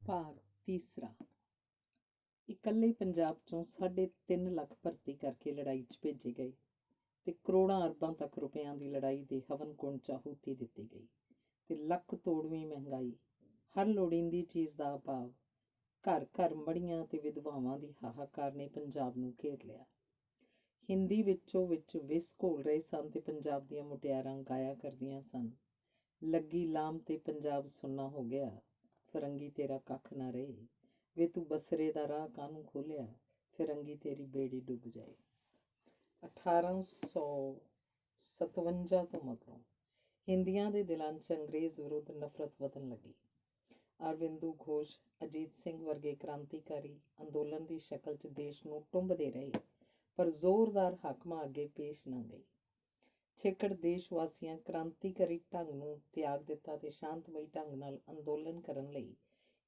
ਭਾਗ ਤੀਸਰਾ। ਇਕੱਲੇ ਪੰਜਾਬ ਚੋਂ 3.5 ਲੱਖ ਭਰਤੀ ਕਰਕੇ ਲੜਾਈ 'ਚ ਭੇਜੇ ਗਏ ਤੇ ਕਰੋੜਾਂ ਅਰਬਾਂ ਤੱਕ ਰੁਪਇਆਂ ਦੀ ਲੜਾਈ ਦੇ ਹਵਨ ਕੁੰਡ 'ਚ ਆਹੂਤੀ ਦਿੱਤੀ ਗਈ ਤੇ ਲੱਖ ਤੋੜਵੀਂ ਮਹਿੰਗਾਈ, ਹਰ ਲੋੜੀਂਦੀ ਚੀਜ਼ ਦਾ ਅਭਾਵ, ਘਰ ਘਰ ਮੜੀਆਂ ਤੇ ਵਿਧਵਾਵਾਂ ਦੀ ਹਾਹਾਕਾਰ ਨੇ ਪੰਜਾਬ ਨੂੰ ਘੇਰ ਲਿਆ। ਹਿੰਦੀ ਵਿੱਚੋਂ ਵਿੱਚ ਵਿਸ ਘੋਲ ਰਹੇ ਸਨ ਤੇ ਪੰਜਾਬ ਦੀਆਂ ਮੁਟਿਆਰਾਂ ਗਾਇਆ ਕਰਦੀਆਂ ਸਨ, ਲੱਗੀ ਲਾਮ ਤੇ ਪੰਜਾਬ ਸੁੰਨਾ ਹੋ ਗਿਆ, ਫਰੰਗੀ ਤੇਰਾ ਕੱਖ ਨਾ ਰਹੇ, ਵੇ ਤੂੰ ਬਸਰੇ ਦਾ ਰਾਹ ਕਾਹਨੂੰ ਖੋਲਿਆ, ਫਿਰੰਗੀ ਤੇਰੀ ਬੇੜੀ ਡੁੱਬ ਜਾਏ। 1857 ਤੋਂ ਮਗਰੋਂ ਹਿੰਦੀਆਂ ਦੇ ਦਿਲਾਂ 'ਚ ਅੰਗਰੇਜ਼ ਵਿਰੁੱਧ ਨਫ਼ਰਤ ਵਧਣ ਲੱਗੀ। ਅਰਵਿੰਦੂ ਘੋਸ਼, ਅਜੀਤ ਸਿੰਘ ਵਰਗੇ ਕ੍ਰਾਂਤੀਕਾਰੀ ਅੰਦੋਲਨ ਦੀ ਸ਼ਕਲ 'ਚ ਦੇਸ਼ ਨੂੰ ਟੁੰਬਦੇ ਰਹੇ, ਪਰ ਜ਼ੋਰਦਾਰ ਹਾਕਮਾਂ ਅੱਗੇ ਪੇਸ਼ ਨਾ ਗਈ। ਛੇਕੜ ਦੇਸ਼ ਵਾਸੀਆਂ ਕ੍ਰਾਂਤੀਕਾਰੀ ਢੰਗ ਨੂੰ ਤਿਆਗ ਦਿੱਤਾ ਤੇ ਸ਼ਾਂਤਮਈ ਢੰਗ ਨਾਲ ਅੰਦੋਲਨ ਕਰਨ ਲਈ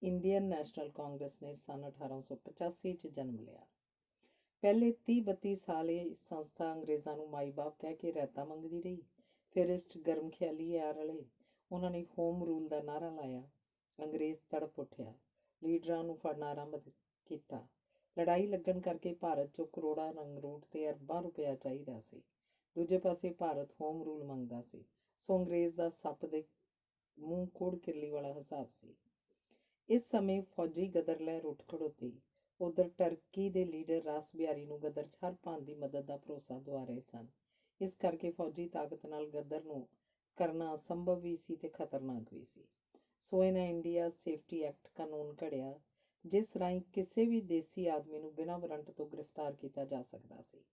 ਇੰਡੀਅਨ ਨੈਸ਼ਨਲ ਕਾਂਗਰਸ ਨੇ ਸੰਨ 1885 'ਚ ਜਨਮ ਲਿਆ। ਪਹਿਲੇ 30-32 ਸਾਲ ਇਹ ਸੰਸਥਾ ਅੰਗਰੇਜ਼ਾਂ ਨੂੰ ਮਾਈ ਬਾਪ ਕਹਿ ਕੇ ਰਹਿਤਾ ਮੰਗਦੀ ਰਹੀ। ਫਿਰ ਇਸ 'ਚ ਗਰਮ ਖਿਆਲੀ ਆ ਰਲੇ। ਉਹਨਾਂ ਨੇ ਹੋਮ ਰੂਲ ਦਾ ਨਾਅਰਾ ਲਾਇਆ। ਅੰਗਰੇਜ਼ ਤੜਪ ਉੱਠਿਆ, ਲੀਡਰਾਂ ਨੂੰ ਫੜਨਾ ਆਰੰਭ ਕੀਤਾ। ਲੜਾਈ ਲੱਗਣ ਕਰਕੇ ਭਾਰਤ 'ਚੋਂ ਕਰੋੜਾਂ ਰੰਗਰੂਟ ਤੇ ਅਰਬਾਂ ਰੁਪਇਆ ਚਾਹੀਦਾ ਸੀ। ਦੂਜੇ ਪਾਸੇ ਭਾਰਤ ਹੋਮ ਰੂਲ ਮੰਗਦਾ ਸੀ, ਸੋ ਅੰਗਰੇਜ਼ ਦਾ ਸੱਪ ਦੇ ਮੂੰਹ ਕੋੜ ਕਿਰਲੀ ਵਾਲਾ ਹਿਸਾਬ ਸੀ। ਇਸ ਸਮੇਂ ਫੌਜੀ ਗਦਰ ਲਹਿਰ ਉੱਠ ਖੜੋਤੀ। ਉਧਰ ਟਰਕੀ ਦੇ ਲੀਡਰ ਰਾਸ ਬਿਹਾਰੀ ਨੂੰ ਗਦਰ 'ਚ ਹਰ ਭਾਂਤ ਦੀ ਮਦਦ ਦਾ ਭਰੋਸਾ ਦਵਾ ਰਹੇ ਸਨ। ਇਸ ਕਰਕੇ ਫੌਜੀ ਤਾਕਤ ਨਾਲ ਗਦਰ ਨੂੰ ਕਰਨਾ ਅਸੰਭਵ ਵੀ ਸੀ ਤੇ ਖਤਰਨਾਕ ਵੀ ਸੀ। ਸੋ ਇਹਨਾਂ ਇੰਡੀਆ ਸੇਫਟੀ ਐਕਟ ਕਾਨੂੰਨ ਘੜਿਆ, ਜਿਸ ਰਾਹੀਂ ਕਿਸੇ ਵੀ ਦੇਸੀ ਆਦਮੀ ਨੂੰ ਬਿਨਾਂ ਵਾਰੰਟ ਤੋਂ ਗ੍ਰਿਫਤਾਰ ਕੀਤਾ ਜਾ ਸਕਦਾ ਸੀ।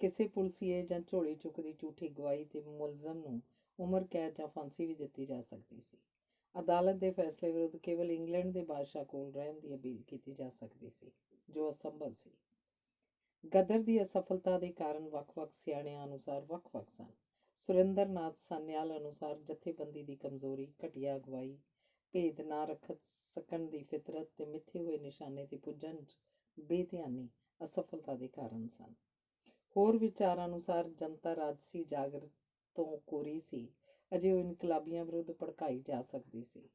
ਕਿਸੇ ਪੁਲਸੀਏ ਜਾਂ ਝੋਲੀ ਚੁੱਕਦੀ ਝੂਠੀ ਗਵਾਹੀ ਤੇ ਮੁਲਜ਼ਮ ਨੂੰ ਉਮਰ ਕੈਦ ਜਾਂ ਫਾਂਸੀ ਵੀ ਦਿੱਤੀ ਜਾ ਸਕਦੀ ਸੀ। ਅਦਾਲਤ ਦੇ ਫੈਸਲੇ ਵਿਰੁੱਧ ਕੇਵਲ ਇੰਗਲੈਂਡ ਦੇ ਬਾਦਸ਼ਾਹ ਕੋਲ ਰਹਿਮ ਦੀ ਅਪੀਲ ਕੀਤੀ ਜਾ ਸਕਦੀ ਸੀ, ਜੋ ਅਸੰਭਵ ਸੀ। ਗਦਰ ਦੀ ਅਸਫਲਤਾ ਦੇ ਕਾਰਨ ਵੱਖ-ਵੱਖ ਸਿਆਣਿਆਂ ਅਨੁਸਾਰ ਵੱਖ-ਵੱਖ ਸਨ। ਸੁਰਿੰਦਰ ਨਾਥ ਸਾਨਿਆਲ ਅਨੁਸਾਰ ਜਥੇਬੰਦੀ ਦੀ ਕਮਜ਼ੋਰੀ, ਘਟੀਆ ਅਗਵਾਈ, ਭੇਦ ਨਾ ਰੱਖ ਸਕਣ ਦੀ ਫਿਤਰਤ ਤੇ ਮਿੱਥੇ ਹੋਏ ਨਿਸ਼ਾਨੇ ਤੇ ਪੁੱਜਣ 'ਚ ਬੇਧਿਆਨੀ ਅਸਫਲਤਾ ਦੇ ਕਾਰਨ ਸਨ। ਹੋਰ ਵਿਚਾਰਾਂ ਅਨੁਸਾਰ ਜਨਤਾ ਰਾਜਸੀ ਜਾਗਰ ਤੋਂ ਕੋਰੀ ਸੀ, ਅਜੇ ਉਹ ਇਨਕਲਾਬੀਆਂ ਵਿਰੁੱਧ ਭੜਕਾਈ ਜਾ ਸਕਦੀ ਸੀ।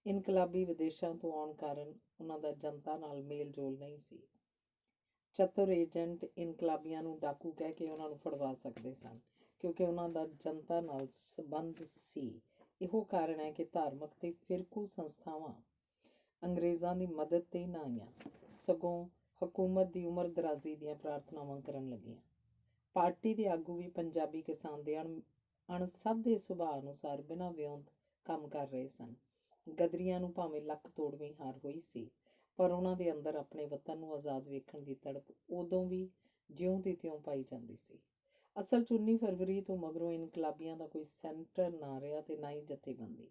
ਇਨਕਲਾਬੀ ਵਿਦੇਸ਼ਾਂ ਤੋਂ ਆਉਣ ਕਾਰਨ ਉਹਨਾਂ ਦਾ ਜਨਤਾ ਨਾਲ ਮੇਲ ਜੋਲ ਨਹੀਂ ਸੀ। ਚਤੁਰ ਏਜੰਟ ਇਨਕਲਾਬੀਆਂ ਨੂੰ ਡਾਕੂ ਕਹਿ ਕੇ ਉਹਨਾਂ ਨੂੰ ਫੜਵਾ ਸਕਦੇ ਸਨ, ਕਿਉਂਕਿ ਉਹਨਾਂ ਦਾ ਜਨਤਾ ਨਾਲ ਸੰਬੰਧ ਸੀ। ਇਹੋ ਕਾਰਨ ਹੈ ਕਿ ਧਾਰਮਿਕ ਤੇ ਫਿਰਕੂ ਸੰਸਥਾਵਾਂ ਅੰਗਰੇਜ਼ਾਂ ਦੀ ਮਦਦ ਤੇ ਹੀ ਨਾ ਆਈਆਂ, ਸਗੋਂ ਹਕੂਮਤ ਦੀ ਉਮਰ ਦਰਾਜ਼ੀ ਦੀਆਂ ਪ੍ਰਾਰਥਨਾਵਾਂ ਕਰਨ ਲੱਗੀਆਂ। ਪਾਰਟੀ ਦੇ ਆਗੂ ਵੀ ਪੰਜਾਬੀ ਕਿਸਾਨ ਦੇ ਅਣਸਾਧੇ ਸੁਭਾਅ ਅਨੁਸਾਰ ਬਿਨਾਂ ਵਿਉਂਤ ਕੰਮ ਕਰ ਰਹੇ ਸਨ। ਗਦਰੀਆਂ ਨੂੰ ਭਾਵੇਂ ਲੱਕ ਤੋੜਵੀਂ ਹਾਰ ਹੋਈ ਸੀ, ਪਰ ਉਹਨਾਂ ਦੇ ਅੰਦਰ ਆਪਣੇ ਵਤਨ ਨੂੰ ਆਜ਼ਾਦ ਵੇਖਣ ਦੀ ਤੜਪ ਉਦੋਂ ਵੀ ਜਿਉਂ ਦੀ ਤਿਉਂ ਪਾਈ ਜਾਂਦੀ ਸੀ। ਅਸਲ 'ਚ 19 ਫਰਵਰੀ ਤੋਂ ਮਗਰੋਂ ਇਨਕਲਾਬੀਆਂ ਦਾ ਕੋਈ ਸੈਂਟਰ ਨਾ ਰਿਹਾ ਤੇ ਨਾ ਹੀ ਜਥੇਬੰਦੀ।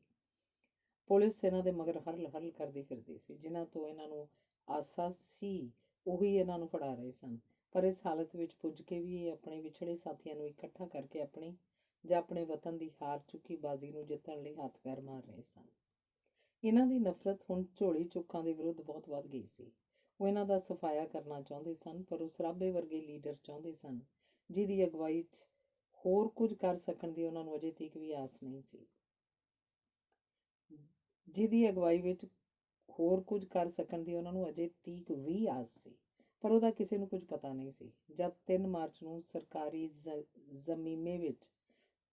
ਪੁਲਿਸ ਇਹਨਾਂ ਦੇ ਮਗਰ ਹਰਲ ਕਰਦੀ ਫਿਰਦੀ ਸੀ। ਜਿਨ੍ਹਾਂ ਤੋਂ ਇਹਨਾਂ ਨੂੰ ਆਸਾ ਸੀ, ਉਹੀ ਇਹਨਾਂ ਨੂੰ ਫੜਾ ਰਹੇ ਸਨ। ਪਰ ਇਸ ਹਾਲਤ ਵਿੱਚ ਪੁੱਜ ਕੇ ਵੀ ਇਹ ਆਪਣੇ ਵਿਛੜੇ ਸਾਥੀਆਂ ਨੂੰ ਇਕੱਠਾ ਕਰਕੇ ਆਪਣੀ ਜਾਂ ਆਪਣੇ ਵਤਨ ਦੀ ਹਾਰ ਚੁੱਕੀ ਬਾਜ਼ੀ ਨੂੰ ਜਿੱਤਣ ਲਈ ਹੱਥ ਪੈਰ ਮਾਰ ਰਹੇ ਸਨ। ਇਹਨਾਂ ਦੀ ਨਫ਼ਰਤ ਹੁਣ ਝੋਲੀ ਚੁੱਕਾਂ ਦੇ ਵਿਰੁੱਧ ਬਹੁਤ ਵੱਧ ਗਈ ਸੀ। ਉਹ ਇਹਨਾਂ ਦਾ ਸਫਾਇਆ ਕਰਨਾ ਚਾਹੁੰਦੇ ਸਨ, ਪਰ ਉਹ ਸਰਾਭੇ ਵਰਗੇ ਲੀਡਰ ਚਾਹੁੰਦੇ ਸਨ, ਜਿਹਦੀ ਅਗਵਾਈ 'ਚ ਹੋਰ ਕੁਝ ਕਰ ਸਕਣ ਦੀ ਉਹਨਾਂ ਨੂੰ ਅਜੇ ਤੀਕ ਵੀ ਆਸ ਨਹੀਂ ਸੀ। ਪਰ ਉਹਦਾ ਕਿਸੇ ਨੂੰ ਕੁਝ ਪਤਾ ਨਹੀਂ ਸੀ। ਜਦ 3 ਮਾਰਚ ਨੂੰ ਸਰਕਾਰੀ ਜ਼ਮੀਮੇ ਵਿੱਚ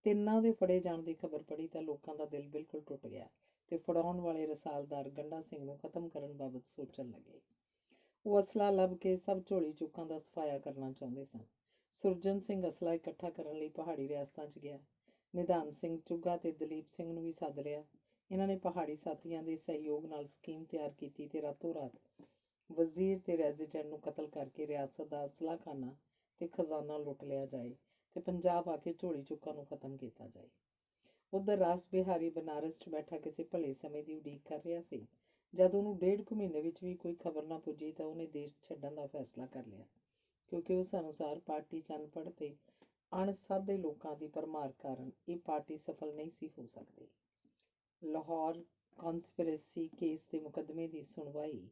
ਤਿੰਨਾਂ ਦੇ ਫੜੇ ਜਾਣ ਦੀ ਖਬਰ ਪੜੀ ਤਾਂ ਲੋਕਾਂ ਦਾ ਦਿਲ ਬਿਲਕੁਲ ਟੁੱਟ ਗਿਆ ਤੇ ਫੜਾਉਣ ਵਾਲੇ ਰਸਾਲਦਾਰ ਗੰਡਾ ਸਿੰਘ ਨੂੰ ਖਤਮ ਕਰਨ ਬਾਬਤ ਸੋਚਣ ਲੱਗੇ। ਉਹ ਅਸਲਾ ਲੱਭ ਕੇ ਸਭ ਝੋਲੀ ਚੁੱਕਾਂ ਦਾ ਸਫਾਇਆ ਕਰਨਾ ਚਾਹੁੰਦੇ ਸਨ। ਸੁਰਜਨ ਸਿੰਘ ਅਸਲਾ ਇਕੱਠਾ ਕਰਨ ਲਈ ਪਹਾੜੀ ਰਿਆਸਤਾਂ 'ਚ ਗਿਆ। ਨਿਧਾਨ ਸਿੰਘ ਚੁੱਗਾ ਤੇ ਦਲੀਪ ਸਿੰਘ ਨੂੰ ਵੀ ਸੱਦ ਲਿਆ। ਇਹਨਾਂ ਨੇ ਪਹਾੜੀ ਸਾਥੀਆਂ ਦੇ ਸਹਿਯੋਗ ਨਾਲ ਸਕੀਮ ਤਿਆਰ ਕੀਤੀ ਤੇ ਰਾਤੋਂ ਰਾਤ ਵਜ਼ੀਰ ਤੇ ਰੈਜ਼ੀਡੈਂਟ ਨੂੰ ਕਤਲ ਕਰਕੇ ਰਿਆਸਤ ਦਾ ਅਸਲਾਖਾਨਾ ਤੇ ਖਜ਼ਾਨਾ ਲੁੱਟ ਲਿਆ ਜਾਏ ਤੇ ਪੰਜਾਬ ਆ ਕੇ ਝੋਲੀ ਚੁੱਕਾਂ ਨੂੰ ਖਤਮ ਕੀਤਾ ਜਾਏ। ਉੱਧਰ ਰਾਸ ਬਿਹਾਰੀ ਬਨਾਰਸ 'ਚ ਬੈਠਾ ਕਿਸੇ ਭਲੇ ਸਮੇਂ ਦੀ ਉਡੀਕ ਕਰ ਰਿਹਾ ਸੀ। ਜਦ ਉਹਨੂੰ 1.5 ਕੁ ਮਹੀਨੇ ਵਿੱਚ ਵੀ ਕੋਈ ਖਬਰ ਨਾ ਪੁੱਜੀ ਤਾਂ ਉਹਨੇ ਦੇਸ਼ ਛੱਡਣ ਦਾ ਫੈਸਲਾ ਕਰ ਲਿਆ, ਕਿਉਂਕਿ ਉਸ ਅਨੁਸਾਰ ਪਾਰਟੀ 'ਚ ਅਨਪੜ੍ਹ ਤੇ ਅਣਸਾਧੇ ਲੋਕਾਂ ਦੀ ਭਰਮਾਰ ਕਾਰਨ ਇਹ ਪਾਰਟੀ ਸਫਲ ਨਹੀਂ ਸੀ ਹੋ ਸਕਦੀ। ਲਾਹੌਰ ਕੌਂਸਪੀਰੇਸੀ ਕੇਸ ਦੇ ਮੁਕੱਦਮੇ ਦੀ ਸੁਣਵਾਈ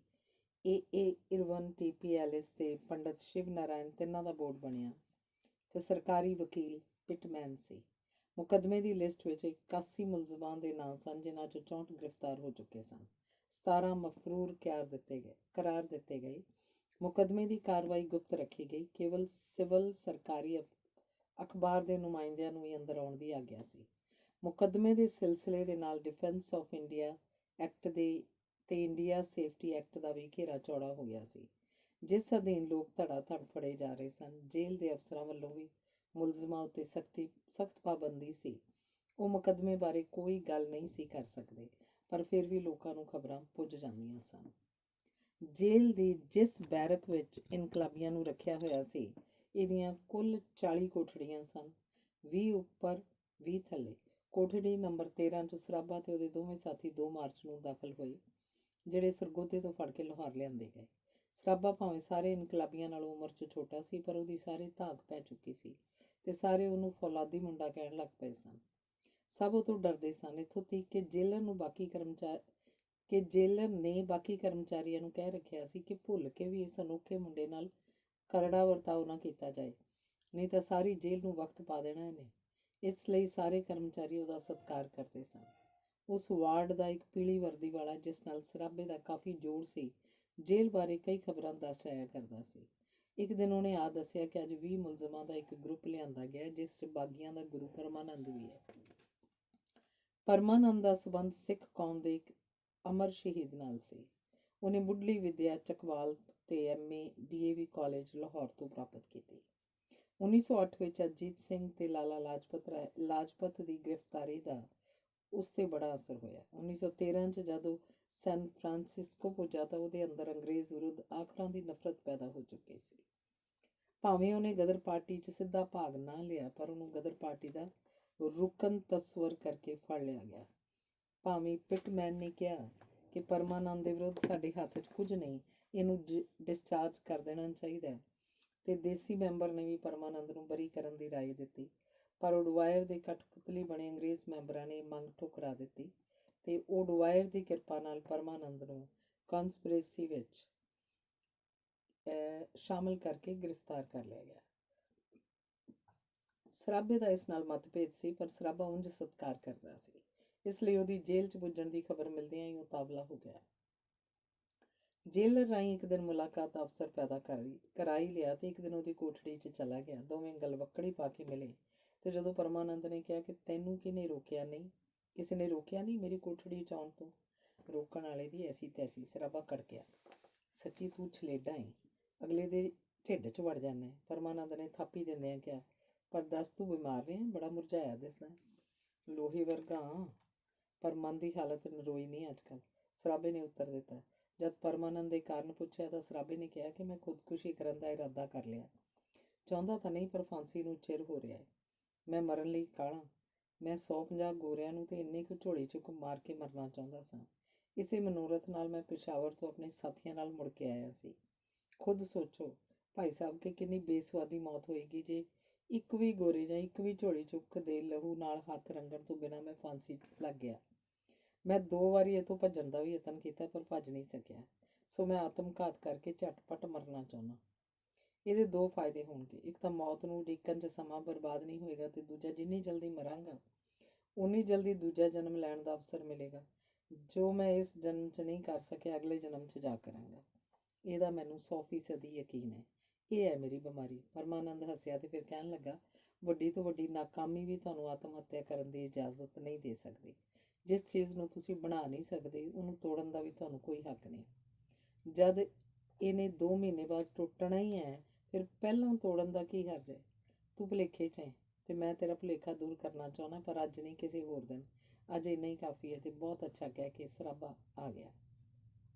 A.A. ਇਰਵਨ, T.P. ਐਲਿਸ ਤੇ ਪੰਡਤ ਸ਼ਿਵ ਨਾਰਾਇਣ ਤਿੰਨਾਂ ਦਾ ਬੋਰਡ ਬਣਿਆ ਤੇ ਸਰਕਾਰੀ ਵਕੀਲ ਪਿਟਮੈਨ ਸੀ। ਮੁਕੱਦਮੇ ਦੀ ਲਿਸਟ ਵਿੱਚ 81 ਮੁਲਜ਼ਮਾਂ ਦੇ ਨਾਂ ਸਨ, ਜਿਨ੍ਹਾਂ 'ਚੋਂ 64 ਗ੍ਰਿਫਤਾਰ ਹੋ ਚੁੱਕੇ ਸਨ। 17 ਮਫਰੂਰ ਕਰਾਰ ਦਿੱਤੇ ਗਏ। ਮੁਕੱਦਮੇ ਦੀ ਕਾਰਵਾਈ ਗੁਪਤ ਰੱਖੀ ਗਈ। ਕੇਵਲ ਸਿਵਲ ਸਰਕਾਰੀ ਅਖਬਾਰ ਦੇ ਨੁਮਾਇੰਦਿਆਂ ਨੂੰ ਹੀ ਅੰਦਰ ਆਉਣ ਦੀ ਆਗਿਆ ਸੀ। ਮੁਕੱਦਮੇ ਦੇ ਸਿਲਸਿਲੇ ਦੇ ਨਾਲ ਡਿਫੈਂਸ ਆਫ ਇੰਡੀਆ ਐਕਟ ਤੇ ਇੰਡੀਆ ਸੇਫਟੀ ਐਕਟ ਦਾ ਵੀ ਘੇਰਾ ਚੌੜਾ ਹੋ ਗਿਆ ਸੀ, ਜਿਸ ਅਧੀਨ ਲੋਕ ਧੜਾ ਧੜ ਫੜੇ ਜਾ ਰਹੇ ਸਨ। ਜੇਲ੍ਹ ਦੇ ਅਫਸਰਾਂ ਵੱਲੋਂ ਵੀ ਮੁਲਜ਼ਮਾਂ ਉੱਤੇ ਸਖਤ ਪਾਬੰਦੀ ਸੀ। ਉਹ ਮੁਕੱਦਮੇ ਬਾਰੇ ਕੋਈ ਗੱਲ ਨਹੀਂ ਸੀ ਕਰ ਸਕਦੇ, ਪਰ ਫਿਰ ਵੀ ਲੋਕਾਂ ਨੂੰ ਖਬਰਾਂ ਪੁੱਜ ਜਾਂਦੀਆਂ ਸਨ। ਜੇਲ੍ਹ ਦੀ ਜਿਸ ਬੈਰਕ ਵਿੱਚ ਇਨਕਲਾਬੀਆਂ ਨੂੰ ਰੱਖਿਆ ਹੋਇਆ ਸੀ, ਇਹਦੀਆਂ ਕੁੱਲ 40 ਕੋਠੜੀਆਂ ਸਨ, 20 ਉੱਪਰ 20 ਥੱਲੇ। ਕੋਠੜੀ ਨੰਬਰ 13 'ਚ ਸਰਾਭਾ ਤੇ ਉਹਦੇ ਦੋਵੇਂ ਸਾਥੀ 2 ਮਾਰਚ ਨੂੰ ਦਾਖਲ ਹੋਏ, ਜਿਹੜੇ ਸਰਗੋਧੇ ਤੋਂ ਫੜ ਕੇ ਲਾਹੌਰ ਲਿਆਂਦੇ ਗਏ। ਸਰਾਭਾ ਭਾਵੇਂ ਸਾਰੇ ਇਨਕਲਾਬੀਆਂ ਨਾਲੋਂ ਉਮਰ 'ਚ ਛੋਟਾ ਸੀ, ਪਰ ਉਹਦੀ ਸਾਰੇ ਧਾਕ ਪੈ ਚੁੱਕੀ ਸੀ ਤੇ ਸਾਰੇ ਉਹਨੂੰ ਫੌਲਾਦੀ ਮੁੰਡਾ ਕਹਿਣ ਲੱਗ ਪਏ ਸਨ। ਸਭ ਉਹ ਤੋਂ ਡਰਦੇ ਸਨ, ਇੱਥੋਂ ਤੀਕ ਕਿ ਜੇਲਰ ਨੇ ਬਾਕੀ ਕਰਮਚਾਰੀਆਂ ਨੂੰ ਕਹਿ ਰੱਖਿਆ ਸੀ ਕਿ ਭੁੱਲ ਕੇ ਵੀ ਇਸ ਅਨੋਖੇ ਮੁੰਡੇ ਨਾਲ ਕਰੜਾ ਵਰਤਾਓ ਨਾ ਕੀਤਾ ਜਾਏ, ਨਹੀਂ ਤਾਂ ਸਾਰੀ ਜੇਲ੍ਹ ਨੂੰ ਵਕਤ ਪਾ ਦੇਣਾ ਇਹਨੇ। ਇਸ ਲਈ ਸਾਰੇ ਕਰਮਚਾਰੀ ਉਹਦਾ ਸਤਿਕਾਰ ਕਰਦੇ ਸਨ। ਉਸ ਵਾਰਡ ਦਾ ਇੱਕ ਪੀਲੀ ਵਰਦੀ ਵਾਲਾ, ਜਿਸ ਨਾਲ ਸਰਾਭੇ ਦਾ ਕਾਫੀ ਜੋੜ ਸੀ, ਜੇਲ੍ਹ ਬਾਰੇ ਕਈ ਖਬਰਾਂ ਦੱਸ ਆਇਆ ਕਰਦਾ ਸੀ। ਇੱਕ ਦਿਨ ਉਹਨੇ ਆ ਦੱਸਿਆ ਕਿ ਅੱਜ 20 ਮੁਲਜ਼ਮਾਂ ਦਾ ਇੱਕ ਗਰੁੱਪ ਲਿਆਂਦਾ ਗਿਆ, ਜਿਸ 'ਚ ਬਾਗੀਆਂ ਦਾ ਗੁਰੂ ਪਰਮਾਨੰਦ ਵੀ ਹੈ। ਪਰਮਾਨੰਦ ਦਾ ਸੰਬੰਧ ਸਿੱਖ ਕੌਮ ਦੇ ਇੱਕ ਅਮਰ ਸ਼ਹੀਦ ਨਾਲ ਸੀ। ਉਹਨੇ ਮੁੱਢਲੀ ਵਿੱਦਿਆ ਚਕਵਾਲ ਤੇ MA DAV ਕਾਲਜ ਲਾਹੌਰ ਤੋਂ ਪ੍ਰਾਪਤ ਕੀਤੀ। 1908 ਵਿੱਚ ਅਜੀਤ ਸਿੰਘ ਤੇ ਲਾਲਾ ਲਾਜਪਤ ਦੀ ਗ੍ਰਿਫਤਾਰੀ ਦਾ ਉਸ 'ਤੇ ਬੜਾ ਅਸਰ ਹੋਇਆ। 1913 'ਚ ਜਦੋਂ ਸੈਨ ਫਰਾਂਸਿਸਕੋ ਪੁੱਜਾ ਤਾਂ ਉਹਦੇ ਅੰਦਰ ਅੰਗਰੇਜ਼ ਵਿਰੁੱਧ ਆਖਰਾਂ ਦੀ ਨਫ਼ਰਤ ਪੈਦਾ ਹੋ ਚੁੱਕੀ ਸੀ। ਭਾਵੇਂ ਉਹਨੇ ਗਦਰ ਪਾਰਟੀ 'ਚ ਸਿੱਧਾ ਭਾਗ ਨਾ ਲਿਆ, ਪਰ ਉਹਨੂੰ ਗਦਰ ਪਾਰਟੀ ਦਾ ਰੁਕਨ ਤਸਵਰ ਕਰਕੇ ਫੜ ਲਿਆ ਗਿਆ। ਭਾਵੇਂ ਪਿਟਮੈਨ ਨੇ ਕਿਹਾ ਕਿ ਪਰਮਾਨੰਦ ਦੇ ਵਿਰੁੱਧ ਸਾਡੇ ਹੱਥ 'ਚ ਕੁਝ ਨਹੀਂ, ਇਹਨੂੰ ਡਿਸਚਾਰਜ ਕਰ ਦੇਣਾ ਚਾਹੀਦਾ, ਤੇ ਦੇਸੀ ਮੈਂਬਰ ਨੇ ਵੀ ਪਰਮਾਨੰਦ ਨੂੰ ਬਰੀ ਕਰਨ ਦੀ ਰਾਏ ਦਿੱਤੀ, ਪਰ ਉਡਵਾਇਰ ਦੇ ਕਠਪੁਤਲੀ ਬਣੇ ਅੰਗਰੇਜ਼ ਮੈਂਬਰਾਂ ਨੇ ਮੰਗ ਠੁਕਰਾ ਦਿੱਤੀ ਤੇ ਉਡਵਾਇਰ ਦੀ ਕਿਰਪਾ ਨਾਲ ਪਰਮਾਨੰਦ ਨੂੰ ਕਨਸਪੀਰੇਸੀ ਵਿੱਚ ਸ਼ਾਮਲ ਕਰਕੇ ਗ੍ਰਿਫਤਾਰ ਕਰ ਲਿਆ ਗਿਆ। ਸਰਾਭੇ ਦਾ ਇਸ ਨਾਲ ਮਤਭੇਦ ਸੀ, ਪਰ ਸਰਾਭਾ ਉਂਝ ਸਤਿਕਾਰ ਕਰਦਾ ਸੀ, ਇਸ ਲਈ ਉਹਦੀ ਜੇਲ੍ਹ 'ਚ ਪੁੱਜਣ ਦੀ ਖਬਰ ਮਿਲਦਿਆਂ ਹੀ ਉਹ ਤਾਵਲਾ ਹੋ ਗਿਆ। ਜੇਲਰ ਰਾਹੀਂ ਇੱਕ ਦਿਨ ਮੁਲਾਕਾਤ ਦਾ ਅਵਸਰ ਪੈਦਾ ਕਰਾ ਹੀ ਲਿਆ ਤੇ ਇੱਕ ਦਿਨ ਉਹਦੀ ਕੋਠੜੀ 'ਚ ਚਲਾ ਗਿਆ। ਦੋਵੇਂ ਗਲਵੱਕੜੀ ਪਾ ਕੇ ਮਿਲੇ ਤੇ ਜਦੋਂ ਪਰਮਾਨੰਦ ਨੇ ਕਿਹਾ ਕਿ ਤੈਨੂੰ ਕਿਹਨੇ ਰੋਕਿਆ? ਨਹੀਂ, ਕਿਸੇ ਨੇ ਰੋਕਿਆ ਨਹੀਂ ਮੇਰੀ ਕੋਠੜੀ 'ਚ ਆਉਣ ਤੋਂ। ਰੋਕਣ ਵਾਲੇ ਦੀ ਐਸੀ ਤੈਸੀ। ਸਰਾਭਾ ਕੜਕਿਆ, ਸੱਚੀ ਤੂੰ ਛਲੇਡਾ ਏਂ, ਅਗਲੇ ਦੇ ਢਿੱਡ 'ਚ ਵੜ ਜਾਂਦਾ ਹੈ। ਪਰਮਾਨੰਦ ਨੇ ਥਾਪੀ ਦਿੰਦਿਆਂ ਕਿਹਾ, ਪਰ ਦੱਸ ਤੂੰ ਬਿਮਾਰ ਰਿਹਾ? ਬੜਾ ਮੁਰਝਾਇਆ ਦਿਸਦਾ। ਲੋਹੇ ਵਰਗਾ, ਪਰ ਮਨ ਦੀ ਹਾਲਤ ਨਰੋਈ ਨਹੀਂ ਅੱਜ ਕੱਲ੍ਹ, ਸਰਾਭੇ ਨੇ ਉੱਤਰ ਦਿੱਤਾ। ਜਦ ਪਰਮਾਨੰਦ ਦੇ ਕਾਰਨ ਪੁੱਛਿਆ ਤਾਂ ਸਰਾਭੇ ਨੇ ਕਿਹਾ ਕਿ ਮੈਂ ਖੁਦਕੁਸ਼ੀ ਕਰਨ ਦਾ ਇਰਾਦਾ ਕਰ ਲਿਆ। ਚਾਹੁੰਦਾ ਤਾਂ ਨਹੀਂ, ਪਰ ਫਾਂਸੀ ਨੂੰ ਚਿਰ ਹੋ ਰਿਹਾ ਹੈ। ਮੈਂ ਮਰਨ ਲਈ ਕਾਹਲਾ। ਮੈਂ 150 ਗੋਰਿਆਂ ਨੂੰ ਤੇ ਇੰਨੇ ਕੁ ਝੋਲੀ 'ਚ ਮਾਰ ਕੇ ਮਰਨਾ ਚਾਹੁੰਦਾ ਸਾਂ। ਇਸੇ ਮਨੋਰਥ ਨਾਲ ਮੈਂ ਪਿਸ਼ਾਵਰ ਤੋਂ ਆਪਣੇ ਸਾਥੀਆਂ ਨਾਲ ਮੁੜ ਕੇ ਆਇਆ ਸੀ। ਖੁਦ ਸੋਚੋ ਭਾਈ ਸਾਹਿਬ ਕਿ ਕਿੰਨੀ ਬੇਸੁਆਦੀ ਮੌਤ ਹੋਏਗੀ ਜੇ ਇੱਕ ਵੀ ਗੋਰੇ ਜਾਂ ਇੱਕ ਵੀ ਝੋਲੀ ਚੁੱਕ ਦੇ ਲਹੂ ਨਾਲ ਹੱਥ ਰੰਗਣ ਤੋਂ ਬਿਨਾਂ ਮੈਂ ਫਾਂਸੀ ਲੱਗ ਗਿਆ। ਮੈਂ 2 ਵਾਰੀ ਇੱਥੋਂ ਭੱਜਣ ਦਾ ਵੀ ਯਤਨ ਕੀਤਾ, ਪਰ ਭੱਜ ਨਹੀਂ ਸਕਿਆ, ਸੋ ਮੈਂ ਆਤਮਘਾਤ ਕਰਕੇ ਝਟਪਟ ਮਰਨਾ ਚਾਹੁੰਦਾ। ਇਹਦੇ 2 ਫਾਇਦੇ ਹੋਣਗੇ, ਇੱਕ ਤਾਂ ਮੌਤ ਨੂੰ ਉਡੀਕਣ 'ਚ ਸਮਾਂ ਬਰਬਾਦ ਨਹੀਂ ਹੋਏਗਾ, ਤੇ ਦੂਜਾ ਜਿੰਨੀ ਜਲਦੀ ਮਰਾਂਗਾ ਉਨੀ ਜਲਦੀ ਦੂਜਾ ਜਨਮ ਲੈਣ ਦਾ ਅਵਸਰ ਮਿਲੇਗਾ, ਜੋ ਮੈਂ ਇਸ ਜਨਮ 'ਚ ਨਹੀਂ ਕਰ ਸਕਿਆ ਅਗਲੇ ਜਨਮ 'ਚ ਜਾ ਕਰਾਂਗਾ। ਇਹਦਾ ਮੈਨੂੰ 100% ਯਕੀਨ ਹੈ। ਇਹ ਹੈ ਮੇਰੀ ਬਿਮਾਰੀ। ਪਰਮਾਨੰਦ ਹੱਸਿਆ ਤੇ ਫਿਰ ਕਹਿਣ ਲੱਗਾ, ਵੱਡੀ ਤੋਂ ਵੱਡੀ ਨਾਕਾਮੀ ਵੀ ਤੁਹਾਨੂੰ ਆਤਮ ਹੱਤਿਆ ਕਰਨ ਦੀ ਇਜਾਜ਼ਤ ਨਹੀਂ ਦੇ ਸਕਦੀ। ਜਿਸ ਚੀਜ਼ ਨੂੰ ਤੁਸੀਂ ਬਣਾ ਨਹੀਂ ਸਕਦੇ, ਉਹਨੂੰ ਤੋੜਨ ਦਾ ਵੀ ਤੁਹਾਨੂੰ ਕੋਈ ਹੱਕ ਨਹੀਂ। ਜਦ ਇਹਨੇ 2 ਮਹੀਨੇ ਬਾਅਦ ਟੁੱਟਣਾ ਹੀ ਹੈ, ਫਿਰ ਪਹਿਲਾਂ ਤੋੜਨ ਦਾ ਕੀ ਹਰਜ ਹੈ? ਤੂੰ ਭੁਲੇਖੇ 'ਚ ਹੈ ਤੇ ਮੈਂ ਤੇਰਾ ਭੁਲੇਖਾ ਦੂਰ ਕਰਨਾ ਚਾਹੁੰਦਾ, ਪਰ ਅੱਜ ਨਹੀਂ, ਕਿਸੇ ਹੋਰ ਦਿਨ। ਅੱਜ ਇੰਨਾ ਹੀ ਕਾਫੀ ਹੈ। ਤੇ ਬਹੁਤ ਅੱਛਾ ਕਹਿ ਕੇ ਸਰਾਭਾ ਆ ਗਿਆ।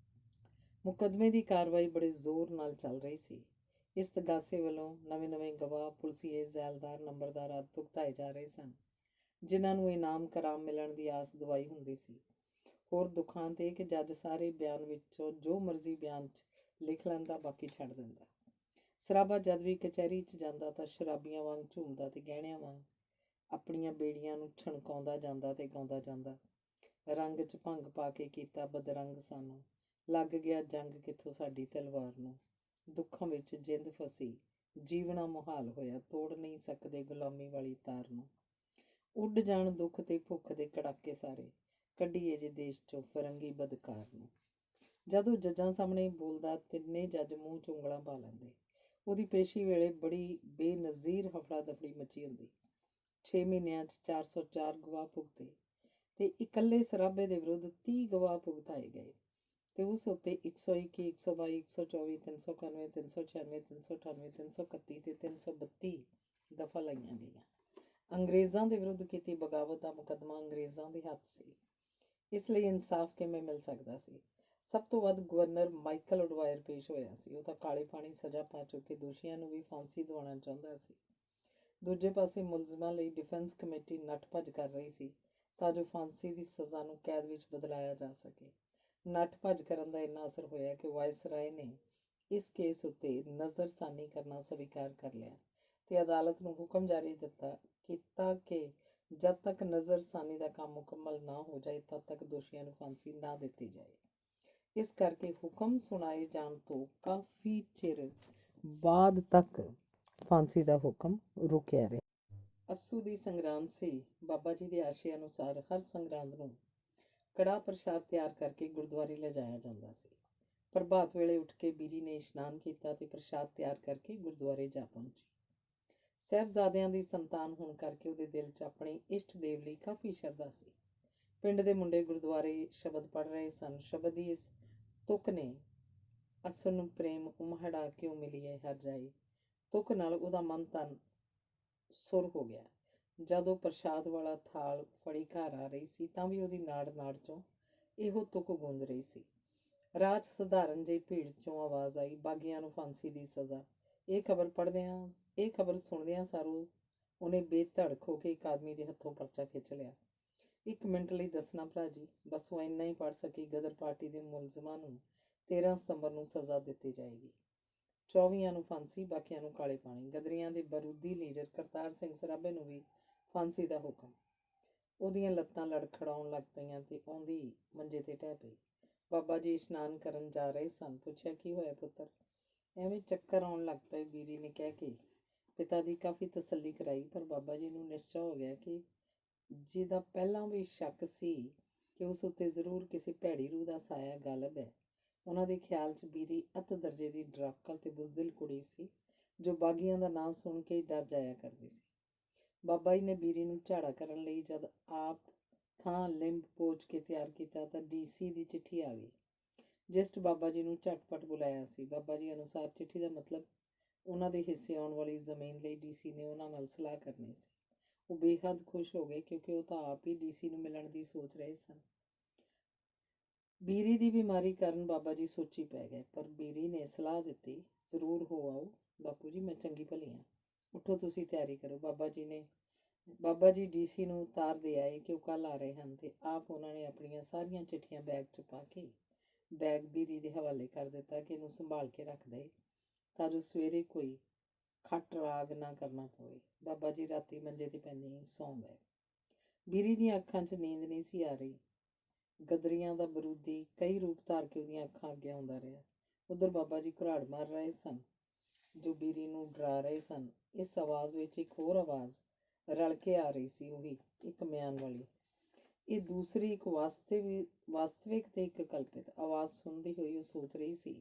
ਮੁਕੱਦਮੇ ਦੀ ਕਾਰਵਾਈ ਬੜੇ ਜ਼ੋਰ ਨਾਲ ਚੱਲ ਰਹੀ ਸੀ। ਇਸ ਤਗਾਸੇ ਵੱਲੋਂ ਨਵੇਂ ਗਵਾਹ, ਪੁਲਸੀਏ, ਜ਼ੈਲਦਾਰ, ਨੰਬਰਦਾਰ ਆਦਿ ਭੁਗਤਾਏ ਜਾ ਰਹੇ ਸਨ, ਜਿਨ੍ਹਾਂ ਨੂੰ ਇਨਾਮ ਕਰਾਮ ਮਿਲਣ ਦੀ ਆਸ ਦਵਾਈ ਹੁੰਦੀ ਸੀ। ਹੋਰ ਦੁਖਾਂਤ ਇਹ ਕਿ ਜੱਜ ਸਾਰੇ ਬਿਆਨ ਵਿੱਚੋਂ ਜੋ ਮਰਜ਼ੀ ਬਿਆਨ 'ਚ ਲਿਖ ਲੈਂਦਾ, ਬਾਕੀ ਛੱਡ ਦਿੰਦਾ। ਸਰਾਭਾ ਜਦ ਵੀ ਕਚਹਿਰੀ 'ਚ ਜਾਂਦਾ ਤਾਂ ਸ਼ਰਾਬੀਆਂ ਵਾਂਗ ਝੂਮਦਾ ਤੇ ਗਹਿਣਿਆਂ ਵਾਂਗ ਆਪਣੀਆਂ ਬੇੜੀਆਂ ਨੂੰ ਛਣਕਾਉਂਦਾ ਜਾਂਦਾ ਤੇ ਗਾਉਂਦਾ ਜਾਂਦਾ। ਰੰਗ 'ਚ ਭੰਗ ਪਾ ਕੇ ਕੀਤਾ ਬਦਰੰਗ ਸਾਨੂੰ, ਲੱਗ ਗਿਆ ਜੰਗ ਕਿੱਥੋਂ ਸਾਡੀ ਤਲਵਾਰ ਨੂੰ। ਦੁੱਖਾਂ ਵਿੱਚ ਜਿੰਦ ਫਸੀ, ਜੀਵਣਾ ਮੁਹਾਲ ਹੋਇਆ, ਤੋੜ ਨਹੀਂ ਸਕਦੇ ਗੁਲਾਮੀ ਵਾਲੀ ਤਾਰ ਨੂੰ। ਉੱਡ ਜਾਣ ਦੁੱਖ ਤੇ ਭੁੱਖ ਦੇ ਕੜਾਕੇ ਸਾਰੇ, ਕੱਢੀਏ ਜੇ ਦੇਸ਼ 'ਚੋਂ ਫਿਰੰਗੀ ਬਦਕਾਰ ਨੂੰ। ਜਦੋਂ ਜੱਜਾਂ ਸਾਹਮਣੇ ਬੋਲਦਾ, ਤਿੰਨੇ ਜੱਜ ਮੂੰਹ 'ਚ ਉਂਗਲਾਂ ਪਾ ਲੈਂਦੇ। ਉਹਦੀ ਪੇਸ਼ੀ ਵੇਲੇ ਬੜੀ ਬੇਨਜ਼ੀਰ ਹਫੜਾ ਦਫੜੀ ਮਚੀ ਹੁੰਦੀ। 6 ਮਹੀਨਿਆਂ 'ਚ 404 ਗਵਾਹ ਭੁਗਤੇ ਤੇ ਇਕੱਲੇ ਸਰਾਭੇ ਦੇ ਵਿਰੁੱਧ 30 ਗਵਾਹ ਭੁਗਤਾਏ ਗਏ ਤੇ ਉਸ ਉੱਤੇ 121, 122, 124, 391, 396, 398, 331 ਤੇ 332 ਦਫਾ ਲਾਈਆਂ ਗਈਆਂ। ਅੰਗਰੇਜ਼ਾਂ ਦੇ ਵਿਰੁੱਧ ਕੀਤੀ ਬਗਾਵਤ ਦਾ ਮੁਕੱਦਮਾ ਅੰਗਰੇਜ਼ਾਂ ਦੇ ਹੱਥ ਸੀ, ਇਸ ਲਈ ਇਨਸਾਫ ਕਿਵੇਂ ਮਿਲ ਸਕਦਾ ਸੀ? ਸਭ ਤੋਂ ਵੱਧ ਗਵਰਨਰ ਮਾਈਕਲ ਉਡਵਾਇਰ ਪੇਸ਼ ਹੋਇਆ ਸੀ। ਉਹ ਤਾਂ ਕਾਲੇ ਪਾਣੀ ਸਜ਼ਾ ਪਾ ਚੁੱਕੇ ਦੋਸ਼ੀਆਂ ਨੂੰ ਵੀ ਫਾਂਸੀ ਦਿਵਾਉਣਾ ਚਾਹੁੰਦਾ ਸੀ। ਦੂਜੇ ਪਾਸੇ ਮੁਲਜ਼ਮਾਂ ਲਈ ਡਿਫੈਂਸ ਕਮੇਟੀ ਨੱਠ ਭੱਜ ਕਰ ਰਹੀ ਸੀ ਤਾਂ ਜੋ ਫਾਂਸੀ ਦੀ ਸਜ਼ਾ ਨੂੰ ਕੈਦ ਵਿੱਚ ਬਦਲਾਇਆ ਜਾ ਸਕੇ। ਨੱਠ ਭੱਜ ਕਰਨ ਦਾ ਇੰਨਾ ਅਸਰ ਹੋਇਆ ਕਿ ਵਾਇਸਰਾਏ ਨੇ ਇਸ ਕੇਸ ਉੱਤੇ ਨਜ਼ਰਸਾਨੀ ਕਰਨਾ ਸਵੀਕਾਰ ਕਰ ਲਿਆ ਤੇ ਅਦਾਲਤ ਨੂੰ ਹੁਕਮ ਜਾਰੀ ਕੀਤਾ ਕਿ ਜਦ ਤੱਕ ਨਜ਼ਰਸਾਨੀ ਦਾ ਕੰਮ ਮੁਕੰਮਲ ਨਾ ਹੋ ਜਾਏ ਤਦ ਤੱਕ ਦੋਸ਼ੀਆਂ ਨੂੰ ਫਾਂਸੀ ਨਾ ਦਿੱਤੀ ਜਾਏ। ਇਸ ਕਰਕੇ ਹੁਕਮ ਸੁਣਾਏ ਜਾਣ ਤੋਂ ਕਾਫੀ ਚਿਰ ਬਾਅਦ ਤੱਕ ਫਾਂਸੀ ਦਾ ਹੁਕਮ ਰੁਕਿਆ ਰਿਹਾ। ਅੱਸੂ ਦੀ ਸੰਗਰਾਂਦ ਸੀ। ਬਾਬਾ ਜੀ ਦੇ ਆਸ਼ੇ ਅਨੁਸਾਰ ਹਰ ਸੰਗਰਾਂਦ ਨੂੰ ਕੜਾਹ ਪ੍ਰਸ਼ਾਦ ਤਿਆਰ ਕਰਕੇ ਗੁਰਦੁਆਰੇ ਲਿਜਾਇਆ ਜਾਂਦਾ ਸੀ। ਪ੍ਰਭਾਤ ਵੇਲੇ ਉੱਠ ਕੇ ਬੀਰੀ ਨੇ ਇਸ਼ਨਾਨ ਕੀਤਾ ਤੇ ਪ੍ਰਸ਼ਾਦ ਤਿਆਰ ਕਰਕੇ ਗੁਰਦੁਆਰੇ ਜਾ ਪਹੁੰਚੀ। ਸਾਹਿਬਜ਼ਾਦਿਆਂ ਦੀ ਸੰਤਾਨ ਹੋਣ ਕਰਕੇ ਉਹਦੇ ਦਿਲ 'ਚ ਆਪਣੇ ਇਸ਼ਟ ਦੇਵ ਲਈ ਕਾਫੀ ਸ਼ਰਧਾ ਸੀ। ਪਿੰਡ ਦੇ ਮੁੰਡੇ ਗੁਰਦੁਆਰੇ ਸ਼ਬਦ ਪੜ੍ਹ ਰਹੇ ਸਨ। ਸ਼ਬਦ ਦੀ ਇਸ ਤੁਕ ਨੇ ਅੱਸੂ ਨੂੰ ਪ੍ਰੇਮ ਉਮਹੜਾ ਕਿਉਂ ਮਿਲੀਏ ਹਰ ਜਾਏ ਤੁਕ ਨਾਲ ਉਹਦਾ ਮਨ ਤਨ ਸੁਰ ਹੋ ਗਿਆ। ਜਦੋਂ ਪ੍ਰਸ਼ਾਦ ਵਾਲਾ ਥਾਲ ਫੜੀ ਘਰ ਆ ਰਹੀ ਸੀ ਤਾਂ ਵੀ ਉਹਦੀ ਨਾੜ ਨਾੜ 'ਚੋਂ ਇਹੋ ਤੁਕ ਗੂੰਜ ਰਹੀ ਸੀ। ਰਾਹ 'ਚ ਸਧਾਰਨ ਜਿਹੀ ਭੀੜ 'ਚੋਂ ਆਵਾਜ਼ ਆਈ, ਬਾਗੀਆਂ ਨੂੰ ਫਾਂਸੀ ਦੀ ਸਜ਼ਾ। ਇਹ ਖਬਰ ਸੁਣਦਿਆਂ ਸਾਰੂ ਉਹਨੇ ਬੇਧੜਕ ਹੋ ਕੇ ਇੱਕ ਆਦਮੀ ਦੇ ਹੱਥੋਂ ਪਰਚਾ ਖਿੱਚ ਲਿਆ। 1 ਮਿੰਟ ਲਈ ਦੱਸਣਾ ਭਰਾ ਜੀ। ਬਸ ਉਹ ਇੰਨਾ ਹੀ ਪੜ੍ਹ ਸਕੀ, ਗਦਰ ਪਾਰਟੀ ਦੇ ਮੁਲਜ਼ਮਾਂ ਨੂੰ 13 ਸਤੰਬਰ ਨੂੰ ਸਜ਼ਾ ਦਿੱਤੀ ਜਾਏਗੀ। 24 ਨੂੰ ਫਾਂਸੀ, ਬਾਕੀਆਂ ਨੂੰ ਕਾਲੇ ਪਾਣੀ। ਗਦਰੀਆਂ ਦੇ ਬਰੂਦੀ ਲੀਡਰ ਕਰਤਾਰ ਸਿੰਘ ਸਰਾਭੇ ਨੂੰ ਵੀ ਫਾਂਸੀ ਦਾ ਹੁਕਮ। ਉਹਦੀਆਂ ਲੱਤਾਂ ਲੜਖੜਾਉਣ ਲੱਗ ਪਈਆਂ ਤੇ ਆਉਂਦੀ ਮੰਜੇ ਤੇ ਢਹਿ ਪਈ। ਬਾਬਾ ਜੀ ਇਸ਼ਨਾਨ ਕਰਨ ਜਾ ਰਹੇ ਸਨ। ਪੁੱਛਿਆ, ਕੀ ਹੋਇਆ ਪੁੱਤਰ? ਐਵੇਂ ਚੱਕਰ ਆਉਣ ਲੱਗ ਪਏ, ਬੀਰੀ ਨੇ ਕਹਿ ਕੇ ਪਿਤਾ ਦੀ ਕਾਫੀ ਤਸੱਲੀ ਕਰਾਈ। ਪਰ ਬਾਬਾ ਜੀ ਨੂੰ ਨਿਸ਼ਚਾ ਹੋ ਗਿਆ ਕਿ ਜਿਹਦਾ ਪਹਿਲਾਂ ਵੀ ਸ਼ੱਕ ਸੀ ਕਿ ਉਸ ਉੱਤੇ ਜ਼ਰੂਰ ਕਿਸੇ ਭੈੜੀ ਰੂਹ ਦਾ ਸਾਇਆ ਗਾਲਬ ਹੈ। ਉਹਨਾਂ ਦੇ ਖਿਆਲ 'ਚ ਬੀਰੀ ਅੱਤ ਦਰਜੇ ਦੀ ਡਰਾਕਲ ਤੇ ਬੁਜ਼ਦਿਲ ਕੁੜੀ ਸੀ ਜੋ ਬਾਗੀਆਂ ਦਾ ਨਾਂ ਸੁਣ ਕੇ ਹੀ ਡਰ ਜਾਇਆ ਕਰਦੀ ਸੀ। ਬਾਬਾ ਜੀ ਨੇ ਬੀਰੀ ਨੂੰ ਝਾੜਾ ਕਰਨ ਲਈ ਜਦ ਆਪ ਥਾਂ ਲਿੰਬ ਪੋਚ ਕੇ ਤਿਆਰ ਕੀਤਾ ਤਾਂ DC ਦੀ ਚਿੱਠੀ ਆ ਗਈ, ਜਿਸ 'ਚ ਬਾਬਾ ਜੀ ਨੂੰ ਝਟਪਟ ਬੁਲਾਇਆ ਸੀ। ਬਾਬਾ ਜੀ ਅਨੁਸਾਰ ਚਿੱਠੀ ਦਾ ਮਤਲਬ ਉਹਨਾਂ ਦੇ ਹਿੱਸੇ ਆਉਣ ਵਾਲੀ ਜ਼ਮੀਨ ਲਈ DC ਨੇ ਉਹਨਾਂ ਨਾਲ ਸਲਾਹ ਕਰਨੀ ਸੀ। ਉਹ ਬੇਹੱਦ ਖੁਸ਼ ਹੋ ਗਏ ਕਿਉਂਕਿ ਉਹ ਤਾਂ ਆਪ ਹੀ DC ਨੂੰ ਮਿਲਣ ਦੀ ਸੋਚ ਰਹੇ ਸਨ। ਬੀਰੀ ਦੀ ਬਿਮਾਰੀ ਕਾਰਨ ਬਾਬਾ ਜੀ ਸੋਚੀ ਪੈ ਗਏ, ਪਰ ਬੀਰੀ ਨੇ ਸਲਾਹ ਦਿੱਤੀ, ਜ਼ਰੂਰ ਹੋ ਆਓ ਬਾਪੂ ਜੀ, ਮੈਂ ਚੰਗੀ ਭਲੀ ਹਾਂ। ਉੱਠੋ, ਤੁਸੀਂ ਤਿਆਰੀ ਕਰੋ। ਬਾਬਾ ਜੀ DC ਨੂੰ ਉਤਾਰ ਦੇ ਆਏ ਕਿ ਉਹ ਕੱਲ੍ਹ ਆ ਰਹੇ ਹਨ ਤੇ ਆਪ ਉਹਨਾਂ ਨੇ ਆਪਣੀਆਂ ਸਾਰੀਆਂ ਚਿੱਠੀਆਂ ਬੈਗ 'ਚ ਪਾ ਕੇ ਬੈਗ ਬੀਰੀ ਦੇ ਹਵਾਲੇ ਕਰ ਦਿੱਤਾ ਕਿ ਇਹਨੂੰ ਸੰਭਾਲ ਕੇ ਰੱਖ ਦੇ ਤਾਂ ਜੋ ਸਵੇਰੇ ਕੋਈ ਖੱਟ ਰਾਗ ਨਾ ਕਰਨਾ ਪਵੇ। ਬਾਬਾ ਜੀ ਰਾਤੀ ਮੰਜੇ ਤੇ ਪੈਂਦੇ ਹੀ ਸੌਂ ਗਏ। ਬੀਰੀ ਦੀਆਂ ਅੱਖਾਂ 'ਚ ਨੀਂਦ ਨਹੀਂ ਸੀ ਆ ਰਹੀ। ਗਦਰੀਆਂ ਦਾ ਬਰੂਦੀ ਕਈ ਰੂਪ ਧਾਰ ਕੇ ਉਹਦੀਆਂ ਅੱਖਾਂ ਅੱਗੇ ਆਉਂਦਾ ਰਿਹਾ। ਉੱਧਰ ਬਾਬਾ ਜੀ ਘੁਰਾੜ ਮਾਰ ਰਹੇ ਸਨ ਜੋ ਬੀਰੀ ਨੂੰ ਡਰਾ ਰਹੇ ਸਨ। ਇਸ ਆਵਾਜ਼ ਵਿੱਚ ਇੱਕ ਹੋਰ ਆਵਾਜ਼ ਰਲ ਕੇ ਆ ਰਹੀ ਸੀ, ਉਹੀ ਇੱਕ ਮਿਆਨ ਵਾਲੀ। ਇਹ ਦੂਸਰੀ ਇੱਕ ਵਾਸਤਵਿਕ ਤੇ ਇੱਕ ਕਲਪਿਤ ਆਵਾਜ਼ ਸੁਣਦੀ ਹੋਈ ਉਹ ਸੋਚ ਰਹੀ ਸੀ,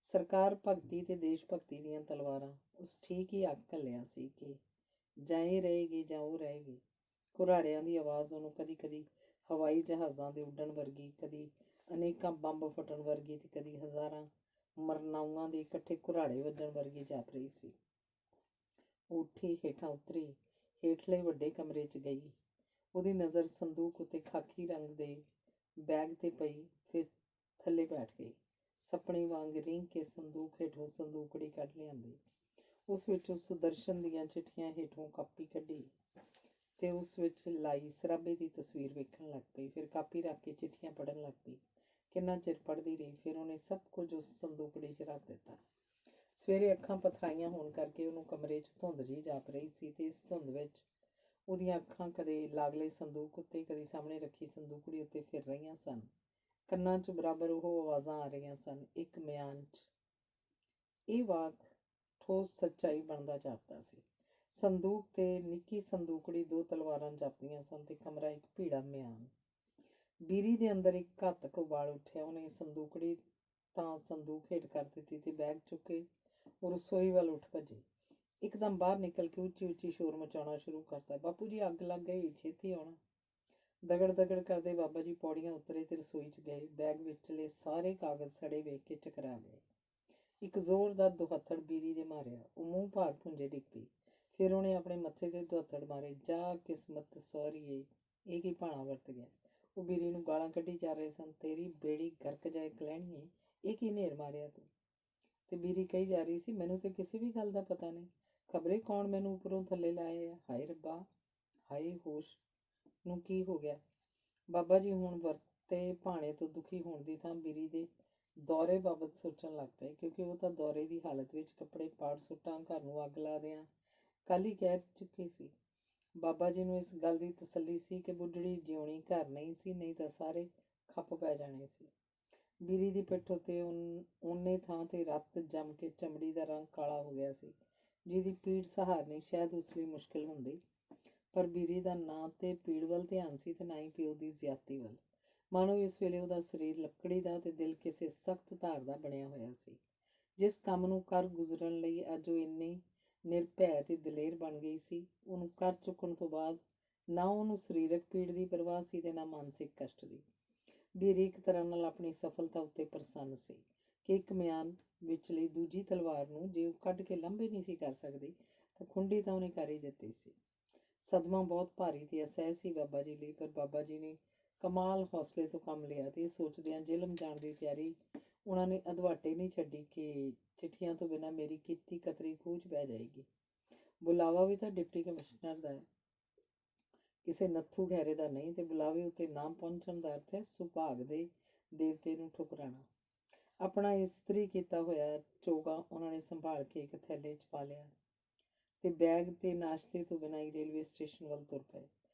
ਸਰਕਾਰ ਭਗਤੀ ਤੇ ਦੇਸ਼ ਭਗਤੀ ਦੀਆਂ ਤਲਵਾਰਾਂ ਉਸ ਠੀਕ ਹੀ ਆਖ ਘੱਲਿਆ ਸੀ ਕਿ ਜਾਂ ਇਹ ਰਹੇਗੀ ਜਾਂ ਉਹ ਰਹੇਗੀ। ਘੁਰਾੜਿਆਂ ਦੀ ਆਵਾਜ਼ ਉਹਨੂੰ ਕਦੀ ਕਦੀ ਹਵਾਈ ਜਹਾਜ਼ਾਂ ਦੇ ਉੱਡਣ ਵਰਗੀ, ਕਦੀ ਅਨੇਕਾਂ ਬੰਬ ਫਟਣ ਵਰਗੀ ਤੇ ਕਦੀ ਹਜ਼ਾਰਾਂ ਮਰਨਾਊਆਂ ਦੇ ਇਕੱਠੇ ਘੁਰਾੜੇ ਵੱਜਣ ਵਰਗੀ ਜਾਪ ਰਹੀ ਸੀ। ਉਹ ਉੱਠੀ, ਹੇਠਾਂ ਉਤਰੀ, ਹੇਠਲੇ ਵੱਡੇ ਕਮਰੇ 'ਚ ਗਈ। ਉਹਦੀ ਨਜ਼ਰ ਸੰਦੂਕ ਉੱਤੇ ਖਾਕੀ ਰੰਗ ਦੇ ਬੈਗ ਤੇ ਪਈ, ਫਿਰ ਥੱਲੇ ਬੈਠ ਗਈ। ਸੱਪਣੀ ਵਾਂਗ ਰੀਂਗ ਕੇ ਸੰਦੂਕ ਹੇਠੋਂ ਸੰਦੂਕੜੀ ਕੱਢ ਲਿਆਂਦੀ। ਉਸ ਵਿੱਚੋਂ ਸੁਦਰਸ਼ਨ ਦੀਆਂ ਚਿੱਠੀਆਂ ਹੇਠੋਂ ਕਾਪੀ ਕੱਢੀ ਤੇ ਉਸ ਵਿੱਚ ਲਾਈ ਸਰਾਭੇ ਦੀ ਤਸਵੀਰ ਵੇਖਣ ਲੱਗ ਪਈ। ਫਿਰ ਕਾਪੀ ਰੱਖ ਕੇ ਚਿੱਠੀਆਂ ਪੜ੍ਹਨ ਲੱਗ ਪਈ। ਕਿੰਨਾ ਚਿਰ ਪੜ੍ਹਦੀ ਰਹੀ, ਫਿਰ ਉਹਨੇ ਸਭ ਕੁਝ ਉਸ ਸੰਦੂਕੜੀ 'ਚ ਰੱਖ ਦਿੱਤਾ। ਸਵੇਰੇ ਅੱਖਾਂ ਪਥਰਾਈਆਂ ਹੋਣ ਕਰਕੇ ਉਹਨੂੰ ਕਮਰੇ 'ਚ ਧੁੰਦ ਜਿਹੀ ਜਾਪ ਰਹੀ ਸੀ ਤੇ ਇਸ ਧੁੰਦ ਵਿੱਚ ਉਹਦੀਆਂ ਅੱਖਾਂ ਕਦੇ ਲਾਗਲੇ ਸੰਦੂਕ ਉੱਤੇ, ਕਦੇ ਸਾਹਮਣੇ ਰੱਖੀ ਸੰਦੂਕੜੀ ਉੱਤੇ ਫਿਰ ਰਹੀਆਂ ਸਨ। ਕੰਨਾਂ 'ਚ ਬਰਾਬਰ ਉਹ ਆਵਾਜ਼ਾਂ ਆ ਰਹੀਆਂ ਸਨ, ਇੱਕ ਮਿਆਨ 'ਚ। ਇਹ ਵਾਕ ਠੋਸ ਸੱਚਾਈ ਬਣਦਾ ਜਾਪਦਾ ਸੀ। ਸੰਦੂਕ ਤੇ ਨਿੱਕੀ ਸੰਦੂਕੜੀ 2 ਤਲਵਾਰਾਂ ਜਾਪਦੀਆਂ ਸਨ ਤੇ ਕਮਰਾ ਇੱਕ ਭੀੜਾ ਮਿਆਨ। ਬੀਰੀ ਦੇ ਅੰਦਰ ਇੱਕ ਘਾਤਕ ਉਬਾਲ ਉੱਠਿਆ। ਉਹਨੇ ਸੰਦੂਕੜੀ ਤਾਂ ਸੰਦੂਕ ਹੇਠ ਕਰ ਦਿੱਤੀ ਤੇ ਬੈਗ ਚੁੱਕ ਕੇ ਉਹ ਰਸੋਈ ਵੱਲ ਉੱਠ ਭੱਜੀ। ਇੱਕਦਮ ਬਾਹਰ ਨਿਕਲ ਕੇ ਉੱਚੀ ਉੱਚੀ ਸ਼ੋਰ ਮਚਾਉਣਾ ਸ਼ੁਰੂ ਕਰਤਾ। ਬਾਪੂ ਜੀ, ਅੱਗ ਲੱਗ ਗਈ, ਛੇਤੀ ਆਉਣਾ। ਦਗੜ ਦਗੜ ਕਰਦੇ ਬਾਬਾ ਜੀ ਪੌੜੀਆਂ ਉਤਰੇ ਤੇ ਰਸੋਈ 'ਚ ਗਏ। ਬੈਗ ਵਿਚਲੇ ਸਾਰੇ ਕਾਗਜ਼ ਸੜੇ ਵੇਖ ਕੇ ਚਕਰਾ ਗਏ। ਇੱਕ ਜ਼ੋਰਦਾਰ ਦੁਹੱਥੜ ਬੀਰੀ ਦੇ ਮਾਰਿਆ। ਉਹ ਮੂੰਹ ਭਾਰ ਭੁੰਜੇ ਡਿੱਗ ਪਈ। ਫਿਰ ਉਹਨੇ ਆਪਣੇ ਮੱਥੇ ਤੇ ਦੁਹੱਥੜ ਮਾਰੇ। ਜਾ ਕਿਸਮਤ ਸਹੁਰੀਏ, ਇਹ ਕੀ ਭਾਣਾ ਵਰਤ ਗਿਆ। ਉਹ ਬੀਰੀ ਨੂੰ ਗਾਲਾਂ ਕੱਢੀ ਜਾ ਰਹੇ ਸਨ। ਤੇਰੀ ਬੇੜੀ ਗਰਕ ਜਾਏ ਕਲੈਣੀਏ, ਇਹ ਕੀ ਨੇਰ ਮਾਰਿਆ ਤੂੰ। ਤੇ ਬੀਰੀ ਕਹੀ ਜਾ ਰਹੀ ਸੀ, ਮੈਨੂੰ ਤੇ ਕਿਸੇ ਵੀ ਗੱਲ ਦਾ ਪਤਾ ਨਹੀਂ। ਖਬਰੇ ਕੌਣ ਮੈਨੂੰ ਉੱਪਰੋਂ ਥੱਲੇ ਲਾਏ ਆ। ਹਾਏ ਰੱਬਾ, ਹਾਏ ਹੋਸ਼ ਨੂੰ ਕੀ ਹੋ ਗਿਆ। ਬਾਬਾ ਜੀ ਹੁਣ ਵਰਤੇ ਭਾਣੇ ਤੋਂ ਦੁਖੀ ਹੋਣ ਦੀ ਥਾਂ ਬੀਰੀ ਦੇ ਦੌਰੇ ਬਾਬਤ ਸੋਚਣ ਲੱਗ ਪਏ, ਕਿਉਂਕਿ ਉਹ ਤਾਂ ਦੌਰੇ ਦੀ ਹਾਲਤ ਵਿੱਚ ਕੱਪੜੇ ਪਾੜ ਸੁੱਟਾਂ, ਘਰ ਨੂੰ ਅੱਗ ਲਾ ਦਿਆਂ ਕੱਲ੍ਹ ਹੀ ਕਹਿ ਚੁੱਕੀ ਸੀ। ਬਾਬਾ ਜੀ ਨੂੰ ਇਸ ਗੱਲ ਦੀ ਤਸੱਲੀ ਸੀ ਕਿ ਬੁੱਢੜੀ ਜਿਉਣੀ ਘਰ ਨਹੀਂ ਸੀ, ਨਹੀਂ ਤਾਂ ਸਾਰੇ ਖੱਪ ਪੈ ਜਾਣੇ ਸੀ। ਬੀਰੀ ਦੀ ਪਿੱਠ ਉੱਤੇ ਓਨੇ ਥਾਂ ਤੇ ਰੱਤ ਜੰਮ ਕੇ ਚਮੜੀ ਦਾ ਰੰਗ ਕਾਲਾ ਹੋ ਗਿਆ ਸੀ, ਜਿਹਦੀ ਪੀੜ ਸਹਾਰਨੀ ਸ਼ਾਇਦ ਉਸ ਲਈ ਮੁਸ਼ਕਿਲ ਹੁੰਦੀ। ਪਰ ਬੀਰੀ ਦਾ ਨਾ ਤੇ ਪੀੜ ਵੱਲ ਧਿਆਨ ਸੀ ਤੇ ਨਾ ਹੀ ਪਿਓ ਦੀ ਜ਼ਿਆਦਤੀ ਵੱਲ। ਮਾਨੋ ਇਸ ਵੇਲੇ ਉਹਦਾ ਸਰੀਰ ਲੱਕੜੀ ਦਾ ਤੇ ਦਿਲ ਕਿਸੇ ਸਖਤ ਧਾਰ ਦਾ ਬਣਿਆ ਹੋਇਆ ਸੀ। ਜਿਸ ਕੰਮ ਨੂੰ ਕਰ ਗੁਜ਼ਰਨ ਲਈ ਅੱਜ ਉਹ ਇੰਨੀ ਨਿਰਭੈ ਤੇ ਦਲੇਰ ਬਣ ਗਈ ਸੀ, ਉਹਨੂੰ ਕਰ ਚੁੱਕਣ ਤੋਂ ਬਾਅਦ ਨਾ ਉਹਨੂੰ ਸਰੀਰਕ ਪੀੜ ਦੀ ਪਰਵਾਹ ਸੀ ਤੇ ਨਾ ਮਾਨਸਿਕ ਕਸ਼ਟ ਦੀ। ਬੀਰੀ ਇੱਕ ਤਰ੍ਹਾਂ ਨਾਲ ਆਪਣੀ ਸਫਲਤਾ ਉੱਤੇ ਪ੍ਰਸੰਨ ਸੀ ਕਿ ਇੱਕ ਮਿਆਨ ਵਿਚਲੀ ਦੂਜੀ ਤਲਵਾਰ ਨੂੰ ਜੇ ਉਹ ਕੱਢ ਕੇ ਲੰਬੇ ਨਹੀਂ ਸੀ ਕਰ ਸਕਦੀ ਤਾਂ ਖੁੰਡੀ ਤਾਂ ਉਹਨੇ ਕਰ ਹੀ ਦਿੱਤੀ ਸੀ। ਸਦਮਾ ਬਹੁਤ ਭਾਰੀ ਤੇ ਅਸਹਿ ਸੀ ਬਾਬਾ ਜੀ ਲਈ, ਪਰ ਬਾਬਾ ਜੀ ਨੇ ਕਮਾਲ ਹੌਸਲੇ ਤੋਂ ਕੰਮ ਲਿਆ ਤੇ ਸੋਚਦਿਆਂ ਜੇਲਮ ਜਾਣ ਦੀ ਤਿਆਰੀ ਉਹਨਾਂ ਨੇ ਅਧਵਾਟੇ ਨਹੀਂ ਛੱਡੀ ਕਿ ਚਿੱਠੀਆਂ ਤੋਂ ਬਿਨਾਂ ਮੇਰੀ ਕੀਤੀ ਕਤਰੀ ਖੂਹ 'ਚ ਬਹਿ ਜਾਏਗੀ। ਬੁਲਾਵਾ ਵੀ ਤਾਂ ਡਿਪਟੀ ਕਮਿਸ਼ਨਰ ਦਾ ਹੈ, ਕਿਸੇ ਨੱਥੂ ਖੈਰੇ ਦਾ ਨਹੀਂ, ਤੇ ਬੁਲਾਵੇ ਉੱਤੇ ਨਾ ਪਹੁੰਚਣ ਦਾ ਅਰਥ ਹੈ ਸੁਭਾਗ ਦੇ ਦੇਵਤੇ ਨੂੰ ਠੁਕਰਾਣਾ। ਆਪਣਾ ਇਸਤਰੀ ਕੀਤਾ ਹੋਇਆ ਚੋਗਾ ਉਹਨਾਂ ਨੇ ਸੰਭਾਲ ਕੇ ਇੱਕ ਥੈਲੇ 'ਚ ਪਾ ਲਿਆ ਤੇ ਬੈਗ ਤੇ ਨਾਸ਼ਤੇ ਤੋਂ ਬਿਨਾਂ ਹੀ ਰੇਲਵੇ ਸਟੇਸ਼ਨ ਵੱਲ ਤੁਰ ਪਏ।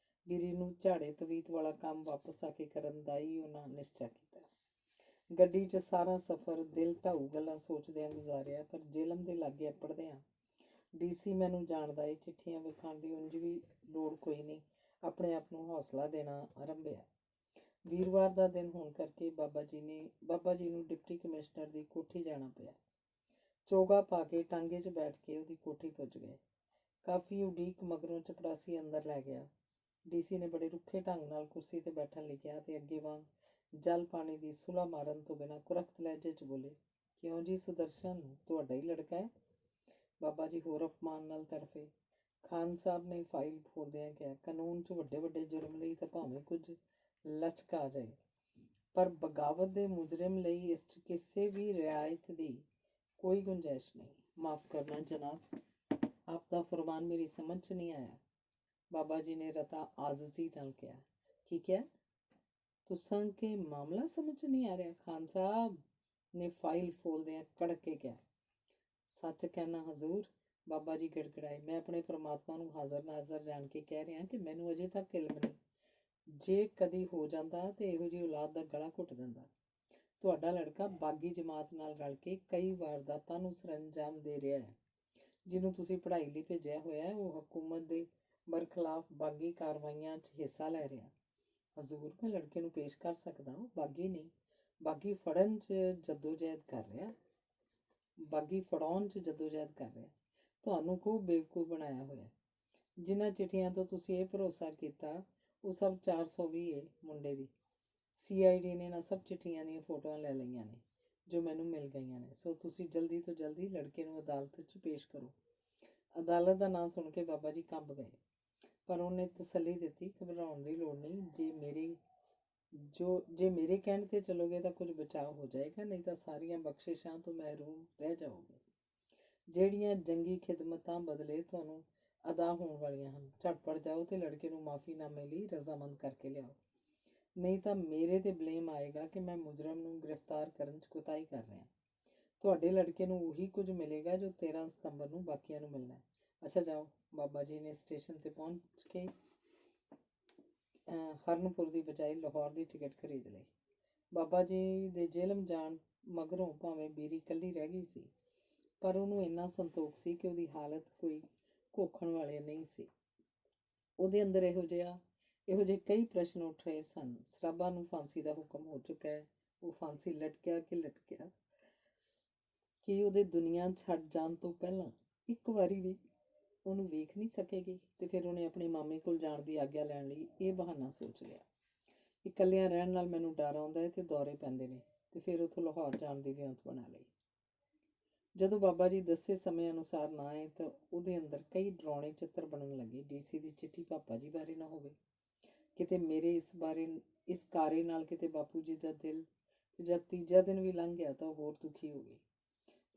ਬੀਰੀ ਨੂੰ ਝਾੜੇ ਤਵੀਤ ਵਾਲਾ ਕੰਮ ਵਾਪਸ ਆ ਕੇ ਕਰਨ ਦਾ ਹੀ ਉਹਨਾਂ ਨਿਸ਼ਚਾ ਕੀਤਾ। ਗੱਡੀ 'ਚ ਸਾਰਾ ਸਫ਼ਰ ਦਿਲ ਢਾਊ ਗੱਲਾਂ ਸੋਚਦਿਆਂ ਗੁਜ਼ਾਰਿਆ, ਪਰ ਜੇਲਮ ਦੇ ਲਾਗੇ ਅੱਪੜਦਿਆਂ DC ਮੈਨੂੰ ਜਾਣਦਾ ਏ, ਚਿੱਠੀਆਂ ਵਿਖਾਉਣ ਦੀ ਉਂਝ ਵੀ ਲੋੜ ਕੋਈ ਨਹੀਂ, ਆਪਣੇ ਆਪ ਨੂੰ ਹੌਸਲਾ ਦੇਣਾ ਆਰੰਭਿਆ। ਵੀਰਵਾਰ ਦਾ ਦਿਨ ਹੋਣ ਕਰਕੇ ਬਾਬਾ ਜੀ ਨੂੰ ਡਿਪਟੀ ਕਮਿਸ਼ਨਰ ਦੀ ਕੋਠੀ ਜਾਣਾ ਪਿਆ। ਚੋਗਾ ਪਾ ਕੇ ਟਾਂਗੇ 'ਚ ਬੈਠ ਕੇ ਉਹਦੀ ਕੋਠੀ ਪੁੱਜ ਗਏ। ਕਾਫੀ ਉਡੀਕ ਮਗਰੋਂ ਚਪੜਾਸੀ ਅੰਦਰ ਲੈ ਗਿਆ। DC ਨੇ ਬੜੇ ਰੁੱਖੇ ਢੰਗ ਨਾਲ ਕੁਰਸੀ ਤੇ ਬੈਠਣ ਲਈ ਕਿਹਾ ਤੇ ਅੱਗੇ ਵਾਂਗ ਜਲ ਪਾਣੀ ਦੀ ਸੁਲਾ ਮਾਰਨ ਤੋਂ ਬਿਨਾਂ ਕੁਰਖਤ ਲਹਿਜੇ 'ਚ ਬੋਲੇ, ਕਿਉਂ ਜੀ ਸੁਦਰਸ਼ਨ, ਤੁਹਾਡਾ ਹੀ ਲੜਕਾ ਹੈ। ਬਾਬਾ ਜੀ ਹੋਰ ਅਪਮਾਨ ਨਾਲ ਤੜਫੇ। ਖਾਨ ਸਾਹਿਬ ਨੇ ਫਾਈਲ ਖੋਲ੍ਹਦਿਆਂ ਕਿਹਾ, ਕਾਨੂੰਨ 'ਚ ਵੱਡੇ ਵੱਡੇ ਜੁਰਮ ਲਈ ਤਾਂ ਭਾਵੇਂ ਕੁਝ ਲਚਕ ਆ ਜਾਏ, ਪਰ ਬਗਾਵਤ ਦੇ ਮੁਜਰਿਮ ਲਈ ਇਸ 'ਚ ਕਿਸੇ ਵੀ ਰਿਆਇਤ ਦੀ ਕੋਈ ਗੁੰਜਾਇਸ਼ ਨਹੀਂ। ਮਾਫ਼ ਕਰਨਾ ਜਨਾਬ, ਆਪ ਦਾ ਫਰਮਾਨ ਮੇਰੀ ਸਮਝ 'ਚ ਨਹੀਂ ਆਇਆ। ਬਾਬਾ ਜੀ ਨੇ ਰਤਾ ਆਜ਼ਜ਼ੀ ਨਾਲ ਕਿਹਾ। ਕੀ ਕਿਹਾ? ਤੁਸਾਂ ਕਿ ਮਾਮਲਾ ਸਮਝ 'ਚ ਨਹੀਂ ਆ ਰਿਹਾ? ਖਾਨ ਸਾਹਿਬ ਨੇ ਫਾਈਲ ਫੋਲਦਿਆਂ ਕੜਕ ਕੇ ਕਿਹਾ। ਸੱਚ ਕਹਿਣਾ ਹਜ਼ੂਰ, ਬਾਬਾ ਜੀ ਗਿੜਗੜਾਏ, ਮੈਂ ਆਪਣੇ ਪਰਮਾਤਮਾ ਨੂੰ ਹਾਜ਼ਰ ਨਾਜ਼ਰ ਜਾਣ ਕੇ ਕਹਿ ਰਿਹਾ ਕਿ ਮੈਨੂੰ ਅਜੇ ਤੱਕ ਇਲਮ ਨਹੀਂ। ਜੇ ਕਦੀ ਹੋ ਜਾਂਦਾ ਤੇ ਇਹੋ ਜਿਹੀ ਔਲਾਦ ਦਾ ਗਲਾ ਘੁੱਟ ਦਿੰਦਾ। ਤੁਹਾਡਾ ਲੜਕਾ ਬਾਗੀ ਜਮਾਤ ਨਾਲ ਰਲ ਕੇ ਕਈ ਵਾਰਦਾਤਾਂ ਨੂੰ ਸਰੰਜਾਮ ਦੇ ਰਿਹਾ ਹੈ। ਜਿਹਨੂੰ ਤੁਸੀਂ ਪੜ੍ਹਾਈ ਲਈ ਭੇਜਿਆ ਹੋਇਆ ਹੈ, ਉਹ ਹਕੂਮਤ ਦੇ ਬਰਖਲਾਫ ਬਾਗੀ ਕਾਰਵਾਈਆਂ 'ਚ ਹਿੱਸਾ ਲੈ ਰਿਹਾ। ਹਜ਼ੂਰ, ਮੈਂ ਲੜਕੇ ਨੂੰ ਪੇਸ਼ ਕਰ ਸਕਦਾ, ਉਹ ਬਾਗੀ ਨਹੀਂ, ਬਾਗੀ ਫੜਨ 'ਚ ਜਦੋਜਹਿਦ ਕਰ ਰਿਹਾ। ਬਾਗੀ ਫੜਾਉਣ 'ਚ ਜਦੋਜਹਿਦ ਕਰ ਰਿਹਾ। ਤੁਹਾਨੂੰ ਖੂਬ ਬੇਵਕੂਫ ਬਣਾਇਆ ਹੋਇਆ। ਜਿਨ੍ਹਾਂ ਚਿੱਠੀਆਂ ਤੋਂ ਤੁਸੀਂ ਇਹ ਭਰੋਸਾ ਕੀਤਾ, ਉਹ ਸਭ 420 ਏ ਮੁੰਡੇ ਦੀ। CID ਨੇ ਨਾ ਸਭ ਚਿੱਠੀਆਂ ਦੀਆਂ ਫੋਟੋਆਂ ਲੈ ਲਈਆਂ ਨੇ ਜੋ ਮੈਨੂੰ ਮਿਲ ਗਈਆਂ ਨੇ, ਸੋ ਤੁਸੀਂ ਜਲਦੀ ਤੋਂ ਜਲਦੀ ਲੜਕੇ ਨੂੰ ਅਦਾਲਤ 'ਚ ਪੇਸ਼ ਕਰੋ। ਅਦਾਲਤ ਦਾ ਨਾਂ ਸੁਣ ਕੇ ਬਾਬਾ ਜੀ ਕੰਬ ਗਏ, ਪਰ ਉਹਨੇ ਤਸੱਲੀ ਦਿੱਤੀ, ਘਬਰਾਉਣ ਦੀ ਲੋੜ ਨਹੀਂ। ਜੇ ਮੇਰੇ ਕਹਿਣ ਤੇ ਚਲੋਗੇ ਤਾਂ ਕੁਝ ਬਚਾਅ ਹੋ ਜਾਏਗਾ, ਨਹੀਂ ਤਾਂ ਸਾਰੀਆਂ ਬਖਸ਼ਿਸ਼ਾਂ ਤੋਂ ਮਹਿਰੂਮ ਰਹਿ ਜਾਓਗੇ, ਜਿਹੜੀਆਂ ਜੰਗੀ ਖਿਦਮਤਾਂ ਬਦਲੇ ਤੁਹਾਨੂੰ ਅਦਾ ਹੋਣ ਵਾਲੀਆਂ ਹਨ। ਝਟਪਟ ਜਾਓ ਤੇ ਲੜਕੇ ਨੂੰ ਮਾਫੀਨਾਮੇ ਲਈ ਰਜ਼ਾਮੰਦ ਕਰਕੇ ਲਿਆਓ, ਨਹੀਂ ਤਾਂ ਮੇਰੇ ਤੇ ਬਲੇਮ ਆਏਗਾ ਕਿ ਮੈਂ ਮੁਜਰਮ ਨੂੰ ਗ੍ਰਿਫਤਾਰ ਕਰਨ 'ਚ ਕੁਤਾਹੀ ਕਰ ਰਿਹਾ। ਤੁਹਾਡੇ ਲੜਕੇ ਨੂੰ ਉਹੀ ਕੁਝ ਮਿਲੇਗਾ ਜੋ 13 ਸਤੰਬਰ ਨੂੰ ਬਾਕੀਆਂ ਨੂੰ ਮਿਲਣਾ ਹੈ। ਅੱਛਾ ਜਾਓ। ਬਾਬਾ ਜੀ ਨੇ ਸਟੇਸ਼ਨ ਤੇ ਪਹੁੰਚ ਕੇ ਹਰਨਪੁਰ ਦੀ ਬਜਾਏ ਲਾਹੌਰ ਦੀ ਟਿਕਟ ਖਰੀਦ ਲਈ। ਬਾਬਾ ਜੀ ਦੇ ਜੇਲਮ ਜਾਣ ਮਗਰੋਂ ਭਾਵੇਂ ਬੀਰੀ ਇਕੱਲੀ ਰਹਿ ਗਈ ਸੀ, ਪਰ ਉਹਨੂੰ ਇੰਨਾ ਸੰਤੋਖ ਸੀ ਕਿ ਉਹਦੀ ਹਾਲਤ ਕੋਈ ਘੋਖਣ ਵਾਲੀ ਨਹੀਂ ਸੀ। ਉਹਦੇ ਅੰਦਰ ਇਹੋ ਜਿਹਾ ਇਹੋ ਜਿਹੇ ਕਈ ਪ੍ਰਸ਼ਨ ਉੱਠ ਰਹੇ ਸਨ। ਸਰਾਭਾ ਨੂੰ ਫਾਂਸੀ ਦਾ ਹੁਕਮ ਹੋ ਚੁੱਕਾ ਹੈ। ਉਹ ਫਾਂਸੀ ਲਟਕਿਆ ਕਿ ਲਟਕਿਆ, ਕੀ ਉਹਦੇ ਦੁਨੀਆ ਛੱਡ ਜਾਣ ਤੋਂ ਪਹਿਲਾਂ ਇੱਕ ਵਾਰੀ ਵੀ ਉਹਨੂੰ ਵੇਖ ਨਹੀਂ ਸਕੇਗੀ? ਤੇ ਫਿਰ ਉਹਨੇ ਆਪਣੀ ਮਾਮੀ ਕੋਲ ਜਾਣ ਦੀ ਆਗਿਆ ਲੈਣ ਲਈ ਇਹ ਬਹਾਨਾ ਸੋਚ ਲਿਆ। ਇਕੱਲਿਆਂ ਰਹਿਣ ਨਾਲ ਮੈਨੂੰ ਡਰ ਆਉਂਦਾ ਹੈ ਤੇ ਦੌਰੇ ਪੈਂਦੇ ਨੇ। ਤੇ ਫਿਰ ਉੱਥੋਂ ਲਾਹੌਰ ਜਾਣ ਦੀ ਵਿਉਂਤ ਬਣਾ ਲਈ। ਜਦੋਂ ਬਾਬਾ ਜੀ ਦੱਸੇ ਸਮੇਂ ਅਨੁਸਾਰ ਨਾ ਆਏ ਤਾਂ ਉਹਦੇ ਅੰਦਰ ਕਈ ਡਰਾਉਣੇ ਚਿੱਤਰ ਬਣਨ ਲੱਗੇ। ਡੀਸੀ ਦੀ ਚਿੱਠੀ ਪਾਪਾ ਜੀ ਬਾਰੇ ਨਾ ਹੋਵੇ, ਕਿਤੇ ਮੇਰੇ ਇਸ ਕਾਰੇ ਨਾਲ ਕਿਤੇ ਬਾਪੂ ਜੀ ਦਾ ਦਿਲ। ਤੇ ਜਦ ਤੀਜਾ ਦਿਨ ਵੀ ਲੰਘ ਗਿਆ ਤਾਂ ਉਹ ਹੋਰ ਦੁਖੀ ਹੋ ਗਈ।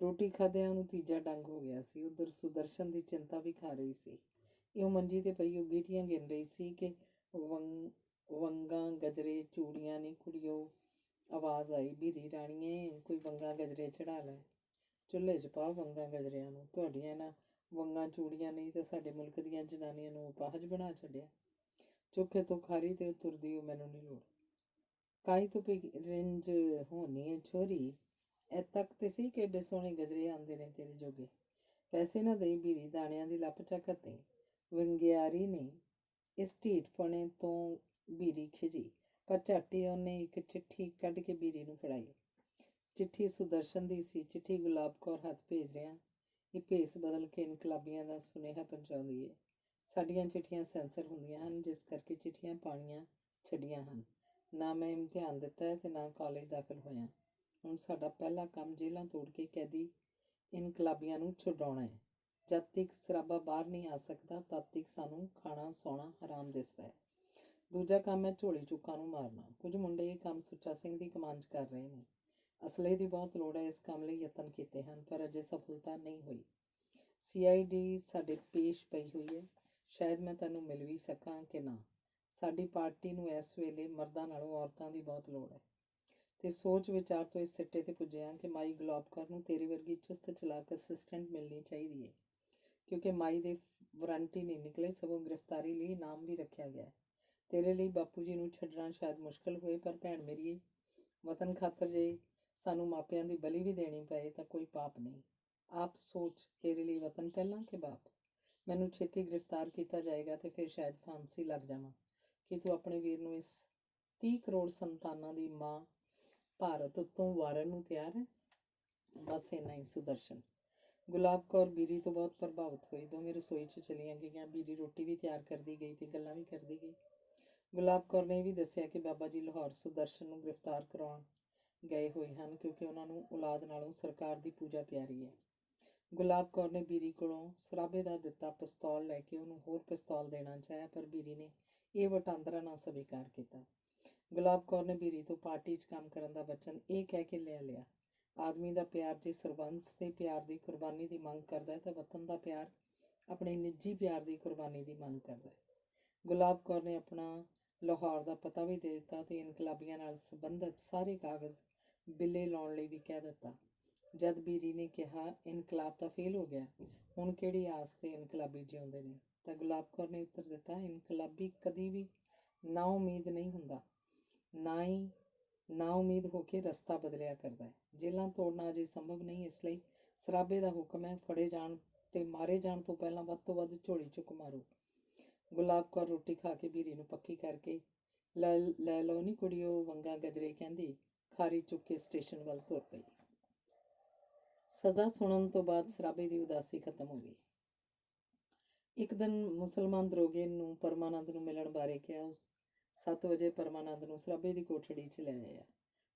ਰੋਟੀ ਖਾਦਿਆਂ ਉਹਨੂੰ ਤੀਜਾ ਡੰਗ ਹੋ ਗਿਆ ਸੀ। ਉਧਰ ਸੁਦਰਸ਼ਨ ਦੀ ਚਿੰਤਾ ਵੀ ਖਾ ਰਹੀ ਸੀ। ਇਉਂ ਮੰਜੀ ਤੇ ਪਈ ਉਹ ਗੀਟੀਆਂ ਗਿਣ ਰਹੀ ਸੀ ਕਿ ਵੰਗਾਂ ਗਜਰੇ ਚੂੜੀਆਂ ਨੀ ਕੁੜੀਓ। ਆਵਾਜ਼ ਆਈ, ਬੀਰੀ ਰਾਣੀਏ, ਕੋਈ ਵੰਗਾਂ ਗਜਰੇ ਚੜਾ ਲੈ। ਚੁੱਲ੍ਹੇ 'ਚ ਪਾ ਵੰਗਾਂ ਗਜਰਿਆਂ ਨੂੰ। ਤੁਹਾਡੀਆਂ ਇਹਨਾਂ ਵੰਗਾਂ ਚੂੜੀਆਂ ਨਹੀਂ ਤਾਂ ਸਾਡੇ ਮੁਲਕ ਦੀਆਂ ਜਨਾਨੀਆਂ ਨੂੰ ਅਪਾਹਜ ਬਣਾ ਛੱਡਿਆ। ਚੁੱਕੇ ਤੋਂ ਖਾਰੀ ਤੇ ਤੁਰਦੀ ਉਹ ਮੈਨੂੰ ਨਹੀਂ ਲੋੜ। ਕਾਈ ਤੋਂ ਰਿੰਜ ਹੋਣੀ ਹੈ ਛੋਰੀ। ਐ ਤੱਕ ਤੇ ਸੀ ਕਿ ਏਡੇ ਸੋਹਣੇ ਗਜਰੇ ਆਉਂਦੇ ਨੇ ਤੇਰੇ ਜੋਗੇ। ਪੈਸੇ ਨਾ ਦਈ ਬੀਰੀ, ਦਾਣਿਆਂ ਦੀ ਲੱਪ ਚੱਕ ਤੇ। ਵੰਗਿਆਰੀ ਨੇ ਇਸ ਢੀਠਪਣੇ ਤੋਂ ਬੀਰੀ ਖਿਜੀ, ਪਰ ਝੱਟ ਹੀ ਉਹਨੇ ਇੱਕ ਚਿੱਠੀ ਕੱਢ ਕੇ ਬੀਰੀ ਨੂੰ ਫੜਾਈ। ਚਿੱਠੀ ਸੁਦਰਸ਼ਨ ਦੀ ਸੀ। ਚਿੱਠੀ ਗੁਲਾਬ ਕੌਰ ਹੱਥ ਭੇਜ ਰਿਹਾ। ਇਹ ਭੇਸ ਬਦਲ ਕੇ ਇਨਕਲਾਬੀਆਂ ਦਾ ਸੁਨੇਹਾ ਪਹੁੰਚਾਉਂਦੀ ਏ। ਸਾਡੀਆਂ ਚਿੱਠੀਆਂ ਸੈਂਸਰ ਹੁੰਦੀਆਂ ਹਨ, ਜਿਸ ਕਰਕੇ ਚਿੱਠੀਆਂ ਪਾਣੀਆਂ ਛੱਡੀਆਂ ਹਨ। ਨਾ ਮੈਂ ਇਮਤਿਹਾਨ ਦਿੱਤਾ ਹੈ ਤੇ ਨਾ ਕਾਲਜ ਦਾਖਲ ਹੋਇਆ। ਹੁਣ ਸਾਡਾ ਪਹਿਲਾ ਕੰਮ ਜੇਲ੍ਹਾਂ ਤੋੜ ਕੇ ਕੈਦੀ ਇਨਕਲਾਬੀਆਂ ਨੂੰ ਛੁਡਾਉਣਾ ਹੈ। ਜਦ ਤੱਕ ਸਰਾਬਾ ਬਾਹਰ ਨਹੀਂ ਆ ਸਕਦਾ ਤਦ ਤੱਕ ਸਾਨੂੰ ਖਾਣਾ ਸੌਣਾ ਹਰਾਮ ਦਿਸਦਾ ਹੈ। ਦੂਜਾ ਕੰਮ ਹੈ ਝੋਲੀ ਚੁੱਕਾਂ ਨੂੰ ਮਾਰਨਾ। ਕੁਝ ਮੁੰਡੇ ਇਹ ਕੰਮ ਸੁੱਚਾ ਸਿੰਘ ਦੀ ਕਮਾਨ 'ਚ ਕਰ ਰਹੇ ਨੇ। ਅਸਲੇ ਦੀ ਬਹੁਤ ਲੋੜ ਹੈ। ਇਸ ਕੰਮ ਲਈ ਯਤਨ ਕੀਤੇ ਹਨ, ਪਰ ਅਜੇ ਸਫਲਤਾ ਨਹੀਂ ਹੋਈ। CID ਸਾਡੇ ਪੇਸ਼ ਪਈ ਹੋਈ ਹੈ। ਸ਼ਾਇਦ ਮੈਂ ਤੈਨੂੰ ਮਿਲ ਵੀ ਸਕਾਂ ਕਿ ਨਾ। ਸਾਡੀ ਪਾਰਟੀ ਨੂੰ ਇਸ ਵੇਲੇ ਮਰਦਾਂ ਨਾਲੋਂ ਔਰਤਾਂ ਦੀ ਬਹੁਤ ਲੋੜ ਹੈ। ਤੇ ਸੋਚ ਵਿਚਾਰ ਤੋਂ ਇਸ ਸਿੱਟੇ ਤੇ ਪੁੱਜਿਆ ਕਿ ਮਾਈ ਗੁਲਾਬ ਕੌਰ ਨੂੰ ਤੇਰੀ ਵਰਗੀ ਚੁਸਤ ਚਲਾਕ ਅਸਿਸਟੈਂਟ ਮਿਲਣੀ ਚਾਹੀਦੀ ਹੈ, ਕਿਉਂਕਿ ਮਾਈ ਦੇ ਵਾਰੰਟੀ ਨਹੀਂ ਨਿਕਲੇ, ਸਗੋਂ ਗ੍ਰਿਫਤਾਰੀ ਲਈ ਇਨਾਮ ਵੀ ਰੱਖਿਆ ਗਿਆ। ਤੇਰੇ ਲਈ ਬਾਪੂ ਜੀ ਨੂੰ ਛੱਡਣਾ ਸ਼ਾਇਦ ਮੁਸ਼ਕਲ ਹੋਏ, ਪਰ ਭੈਣ ਮੇਰੀਏ, ਵਤਨ ਖਾਤਰ ਜੇ ਸਾਨੂੰ ਮਾਪਿਆਂ ਦੀ ਬਲੀ ਵੀ ਦੇਣੀ ਪਏ ਤਾਂ ਕੋਈ ਪਾਪ ਨਹੀਂ। ਆਪ ਸੋਚ, ਤੇਰੇ ਲਈ ਵਤਨ ਪਹਿਲਾਂ ਕਿ ਬਾਪ? ਮੈਨੂੰ ਛੇਤੀ ਗ੍ਰਿਫਤਾਰ ਕੀਤਾ ਜਾਏਗਾ ਤੇ ਫਿਰ ਸ਼ਾਇਦ ਫਾਂਸੀ ਲੱਗ ਜਾਵਾਂ। ਕੀ ਤੂੰ ਆਪਣੇ ਵੀਰ ਨੂੰ ਇਸ 30 ਕਰੋੜ ਸੰਤਾਨਾਂ ਦੀ ਮਾਂ ਭਾਰਤ ਉੱਤੋਂ ਵਾਰਨ ਨੂੰ ਤਿਆਰ ਹੈ? ਬਸ ਇੰਨਾ ਹੀ ਸੁਦਰਸ਼ਨ। ਗੁਲਾਬ ਕੌਰ ਬੀਰੀ ਤੋਂ ਬਹੁਤ ਪ੍ਰਭਾਵਿਤ ਹੋਈ। ਦੋਵੇਂ ਰਸੋਈ 'ਚ ਚਲੀਆਂ ਗਈਆਂ। ਬੀਰੀ ਰੋਟੀ ਵੀ ਤਿਆਰ ਕਰਦੀ ਗਈ ਤੇ ਗੱਲਾਂ ਵੀ ਕਰਦੀ ਗਈ। ਗੁਲਾਬ ਕੌਰ ਨੇ ਇਹ ਵੀ ਦੱਸਿਆ ਕਿ ਬਾਬਾ ਜੀ ਲਾਹੌਰ ਸੁਦਰਸ਼ਨ ਨੂੰ ਗ੍ਰਿਫਤਾਰ ਕਰਾਉਣ ਗਏ ਹੋਏ ਹਨ, ਕਿਉਂਕਿ ਉਹਨਾਂ ਨੂੰ ਔਲਾਦ ਨਾਲੋਂ ਸਰਕਾਰ ਦੀ ਪੂਜਾ ਪਿਆਰੀ ਹੈ। ਗੁਲਾਬ ਕੌਰ ਨੇ ਬੀਰੀ ਕੋਲੋਂ ਸਰਾਭੇ ਦਾ ਦਿੱਤਾ ਪਿਸਤੌਲ ਲੈ ਕੇ ਉਹਨੂੰ ਹੋਰ ਪਿਸਤੌਲ ਦੇਣਾ ਚਾਹਿਆ, ਪਰ ਬੀਰੀ ਨੇ ਇਹ ਵਟਾਂਦਰਾ ਨਾ ਸਵੀਕਾਰ ਕੀਤਾ। ਗੁਲਾਬ ਕੌਰ ਨੇ ਬੀਰੀ ਤੋਂ ਪਾਰਟੀ 'ਚ ਕੰਮ ਕਰਨ ਦਾ ਵਚਨ ਇਹ ਕਹਿ ਕੇ ਲੈ ਲਿਆ, ਆਦਮੀ ਦਾ ਪਿਆਰ ਜੇ ਸਰਬੰਸ ਦੇ ਪਿਆਰ ਦੀ ਕੁਰਬਾਨੀ ਦੀ ਮੰਗ ਕਰਦਾ ਹੈ ਤਾਂ ਵਤਨ ਦਾ ਪਿਆਰ ਆਪਣੇ ਨਿੱਜੀ ਪਿਆਰ ਦੀ ਕੁਰਬਾਨੀ ਦੀ ਮੰਗ ਕਰਦਾ ਹੈ। ਗੁਲਾਬ ਕੌਰ ਨੇ ਆਪਣਾ ਲਾਹੌਰ ਦਾ ਪਤਾ ਵੀ ਦੇ ਦਿੱਤਾ ਤੇ ਇਨਕਲਾਬੀਆਂ ਨਾਲ ਸੰਬੰਧਿਤ ਸਾਰੇ ਕਾਗਜ਼ ਬਿੱਲੇ ਲਾਉਣ ਲਈ ਵੀ ਕਹਿ ਦਿੱਤਾ। ਜਦ ਬੀਰੀ ਨੇ ਕਿਹਾ ਇਨਕਲਾਬ ਤਾਂ ਫੇਲ ਹੋ ਗਿਆ, ਹੁਣ ਕਿਹੜੀ ਆਸ ਤੇ ਇਨਕਲਾਬੀ ਜਿਉਂਦੇ ਨੇ, ਤਾਂ ਗੁਲਾਬ ਕੌਰ ਨੇ ਉੱਤਰ ਦਿੱਤਾ, ਇਨਕਲਾਬੀ ਕਦੀ ਵੀ ਨਾ ਉਮੀਦ ਨਹੀਂ ਹੁੰਦਾ, ਨਾ ਹੀ ਨਾ ਉਮੀਦ ਹੋ ਕੇ ਰਸਤਾ ਬਦਲਿਆ ਕਰਦਾ ਹੈ। ਜੇਲ੍ਹਾਂ ਤੋੜਨਾ ਅਜੇ ਸੰਭਵ ਨਹੀਂ, ਇਸ ਲਈ ਸਰਾਭੇ ਦਾ ਹੁਕਮ ਹੈ, ਫੜੇ ਜਾਣ ਤੇ ਮਾਰੇ ਜਾਣ ਤੋਂ ਪਹਿਲਾਂ ਵੱਧ ਤੋਂ ਵੱਧ ਝੋਲੀ ਚੁੱਕ ਮਾਰੋ। ਗੁਲਾਬ ਕੌਰ ਰੋਟੀ ਖਾ ਕੇ ਬੀਰੀ ਨੂੰ ਪੱਕੀ ਕਰਕੇ ਲੈ ਲਓ ਨੀ ਕੁੜੀਓ ਵੰਗਾਂ ਗਜਰੇ ਕਹਿੰਦੀ ਖਾਰੀ ਚੁੱਕ ਕੇ ਸਟੇਸ਼ਨ ਵੱਲ ਤੁਰ ਪਈ। ਸਜ਼ਾ ਸੁਣਨ ਤੋਂ ਬਾਅਦ ਸਰਾਭੇ ਦੀ ਉਦਾਸੀ ਖਤਮ ਹੋ ਗਈ। ਇੱਕ ਦਿਨ ਮੁਸਲਮਾਨ ਦਰੋਗੇ ਨੂੰ ਪਰਮਾਨੰਦ ਨੂੰ ਮਿਲਣ ਬਾਰੇ ਕਿਹਾ। ਉਸ 7 ਵਜੇ ਪਰਮਾਨੰਦ ਨੂੰ ਸਰਾਭੇ ਦੀ ਕੋਠੜੀ 'ਚ ਲੈ ਆਇਆ।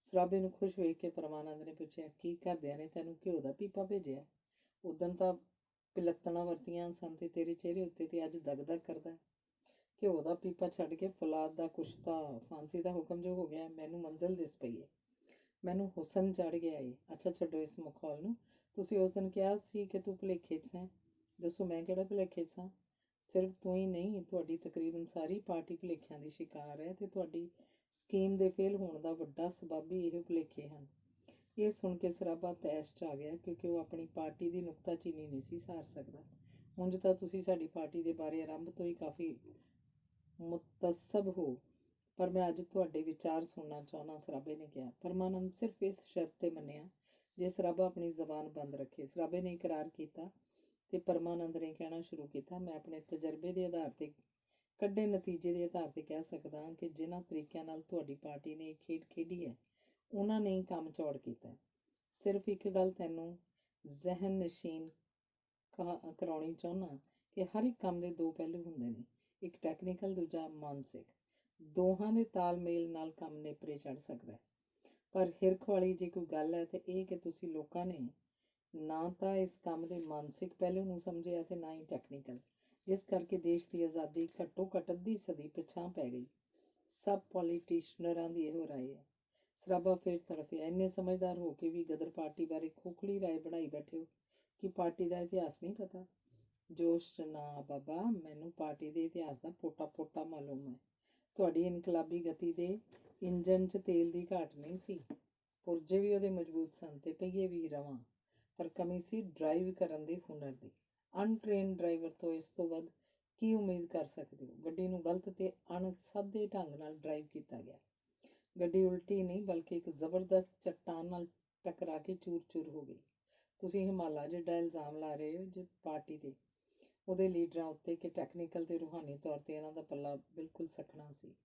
ਸਰਾਭੇ ਨੂੰ ਖੁਸ਼ ਵੇਖ ਕੇ ਪਰਮਾਨੰਦ ਨੇ ਪੁੱਛਿਆ, ਕੀ ਘਰਦਿਆਂ ਨੇ ਤੈਨੂੰ ਘਿਓ ਦਾ ਪੀਪਾ ਭੇਜਿਆ? ਉਦਣ ਤਾਂ ਪਿਲੱਤਣਾ ਵਰਤੀਆਂ ਸਨ ਤੇ ਤੇਰੇ ਚਿਹਰੇ ਉੱਤੇ ਤੇ ਅੱਜ ਦਗਦਗ ਕਰਦਾ। ਘਿਓ ਦਾ ਪੀਪਾ ਛੱਡ ਕੇ ਫੌਲਾਦ ਦਾ ਕੁਸ਼ਤਾ, ਫਾਂਸੀ ਦਾ ਹੁਕਮ ਜੋ ਹੋ ਗਿਆ, ਮੈਨੂੰ ਮੰਜ਼ਿਲ ਦਿਸ ਪਈ ਹੈ, ਮੈਨੂੰ ਹੁਸਨ ਚੜ੍ਹ ਗਿਆ ਏ। ਅੱਛਾ ਛੱਡੋ ਇਸ ਮਖੌਲ ਨੂੰ। ਤੁਸੀਂ ਉਸ ਦਿਨ ਕਿਹਾ ਸੀ ਕਿ ਤੂੰ ਭੁਲੇਖੇ 'ਚ ਹੈ। ਦੱਸੋ ਮੈਂ ਕਿਹੜਾ ਭੁਲੇਖੇ 'ਚ ਸਾਂ? ਸਿਰਫ ਤੂੰ ਹੀ ਨਹੀਂ, ਤੁਹਾਡੀ ਤਕਰੀਬਨ ਸਾਰੀ ਪਾਰਟੀ ਭੁਲੇਖਿਆਂ ਦੀ ਸ਼ਿਕਾਰ ਹੈ ਤੇ ਤੁਹਾਡੀ ਸਕੀਮ ਦੇ ਫੇਲ ਹੋਣ ਦਾ ਵੱਡਾ ਸਬੱਬ ਹੀ ਇਹ ਭੁਲੇਖੇ ਹਨ। ਇਹ ਸੁਣ ਕੇ ਸਰਾਭਾ ਤੈਸ਼ 'ਚ ਆ ਗਿਆ, ਕਿਉਂਕਿ ਉਹ ਆਪਣੀ ਪਾਰਟੀ ਦੀ ਨੁਕਤਾਚੀਨੀ ਨਹੀਂ ਸੀ ਸਹਾਰ ਸਕਦਾ। ਉਂਝ ਤਾਂ ਤੁਸੀਂ ਸਾਡੀ ਪਾਰਟੀ ਦੇ ਬਾਰੇ ਆਰੰਭ ਤੋਂ ਹੀ ਕਾਫੀ ਮੁਤੱਸਬ ਹੋ, ਪਰ ਮੈਂ ਅੱਜ ਤੁਹਾਡੇ ਵਿਚਾਰ ਸੁਣਨਾ ਚਾਹੁੰਦਾ, ਸਰਾਭੇ ਨੇ ਕਿਹਾ। ਪਰਮਾਨੰਦ ਸਿਰਫ ਇਸ ਸ਼ਰਤ ਤੇ ਮੰਨਿਆ ਜੇ ਸਰਾਭਾ ਆਪਣੀ ਜ਼ਬਾਨ ਬੰਦ ਰੱਖੇ। ਸਰਾਭੇ ਨੇ ਇਕਰਾਰ ਕੀਤਾ ਤੇ ਪਰਮਾਨੰਦ ਨੇ ਕਹਿਣਾ ਸ਼ੁਰੂ ਕੀਤਾ, ਮੈਂ ਆਪਣੇ ਤਜਰਬੇ ਦੇ ਆਧਾਰ ਤੇ ਕੱਢੇ ਨਤੀਜੇ ਦੇ ਆਧਾਰ ਤੇ ਕਹਿ ਸਕਦਾ ਹਾਂ ਕਿ ਜਿਨ੍ਹਾਂ ਤਰੀਕਿਆਂ ਨਾਲ ਤੁਹਾਡੀ ਪਾਰਟੀ ਨੇ ਇਹ ਖੇਡ ਖੇਡੀ ਹੈ ਉਹਨਾਂ ਨੇ ਹੀ ਕੰਮ ਚੌੜ ਕੀਤਾ। ਸਿਰਫ ਇੱਕ ਗੱਲ ਤੈਨੂੰ ਜ਼ਹਿਨ ਨਸ਼ੀਨ ਕਰਾਉਣੀ ਚਾਹੁੰਦਾ ਕਿ ਹਰ ਇੱਕ ਕੰਮ ਦੇ ਦੋ ਪਹਿਲੂ ਹੁੰਦੇ ਨੇ, ਇੱਕ ਟੈਕਨੀਕਲ, ਦੂਜਾ ਮਾਨਸਿਕ। ਦੋਹਾਂ ਦੇ ਤਾਲਮੇਲ ਨਾਲ ਕੰਮ ਨੇਪਰੇ ਚੜ ਸਕਦਾ ਹੈ। ਪਰ ਹਿਰਖ ਵਾਲੀ ਜੇ ਕੋਈ ਗੱਲ ਹੈ ਤੇ ਇਹ ਕਿ ਤੁਸੀਂ ਲੋਕਾਂ ਨੇ ਨਾ ਤਾਂ ਇਸ ਕੰਮ ਦੇ ਮਾਨਸਿਕ ਪਹਿਲੂ ਨੂੰ ਸਮਝਿਆ ਤੇ ਨਾ ਹੀ ਟੈਕਨੀਕਲ, ਜਿਸ ਕਰਕੇ ਦੇਸ਼ ਦੀ ਆਜ਼ਾਦੀ ਘੱਟੋ ਘੱਟ ਅੱਧੀ ਸਦੀ ਪਿਛਾਂਹ ਪੈ ਗਈ। ਸਭ ਪੋਲੀਟੀਸ਼ਨਰਾਂ ਦੀ ਇਹੋ ਰਾਏ ਹੈ। ਸਰਾਬਾ ਫਿਰ ਤੜਫਿਆ। ਇੰਨੇ ਸਮਝਦਾਰ ਹੋ ਕੇ ਵੀ ਗਦਰ ਪਾਰਟੀ ਬਾਰੇ ਖੋਖਲੀ ਰਾਏ ਬਣਾਈ ਬੈਠੇ ਹੋ ਕਿ ਪਾਰਟੀ ਦਾ ਇਤਿਹਾਸ ਨਹੀਂ ਪਤਾ। ਜੋਸ਼ ਚ ਨਾ ਬਾਬਾ, ਮੈਨੂੰ ਪਾਰਟੀ ਦੇ ਇਤਿਹਾਸ ਦਾ ਪੋਟਾ ਪੋਟਾ ਮਾਲੂਮ ਹੈ। ਤੁਹਾਡੀ ਇਨਕਲਾਬੀ ਗਤੀ ਦੇ ਇੰਜਣ 'ਚ ਤੇਲ ਦੀ ਘਾਟ ਨਹੀਂ ਸੀ, ਪੁਰਜੇ ਵੀ ਉਹਦੇ ਮਜ਼ਬੂਤ ਸਨ ਤੇ ਪਹੀਏ ਵੀ ਰਵਾਂ, ਪਰ ਕਮੀ ਸੀ ਡਰਾਈਵ ਕਰਨ ਦੇ ਹੁਨਰ ਦੀ। ਅਨਟ੍ਰੇਨਡ ਡਰਾਈਵਰ ਤੋਂ ਇਸ ਤੋਂ ਵੱਧ ਕੀ ਉਮੀਦ ਕਰ ਸਕਦੇ ਹੋ? ਗੱਡੀ ਨੂੰ ਗਲਤ ਤੇ ਅਣਸਾਧੇ ਢੰਗ ਨਾਲ ਡਰਾਈਵ ਕੀਤਾ ਗਿਆ। ਗੱਡੀ ਉਲਟੀ ਨਹੀਂ ਬਲਕਿ ਇੱਕ ਜ਼ਬਰਦਸਤ ਚੱਟਾਨ ਨਾਲ ਟਕਰਾ ਕੇ ਚੂਰ ਚੂਰ ਹੋ ਗਈ। ਤੁਸੀਂ ਹਿਮਾਲਾ ਜਿੱਡਾ ਇਲਜ਼ਾਮ ਲਾ ਰਹੇ ਹੋ ਜੇ ਪਾਰਟੀ ਦੇ ਉਹਦੇ ਲੀਡਰਾਂ ਉੱਤੇ ਕਿ ਟੈਕਨੀਕਲ ਤੇ ਰੂਹਾਨੀ ਤੌਰ ਤੇ ਇਹਨਾਂ ਦਾ ਪੱਲਾ ਬਿਲਕੁਲ ਸਖਣਾ ਸੀ,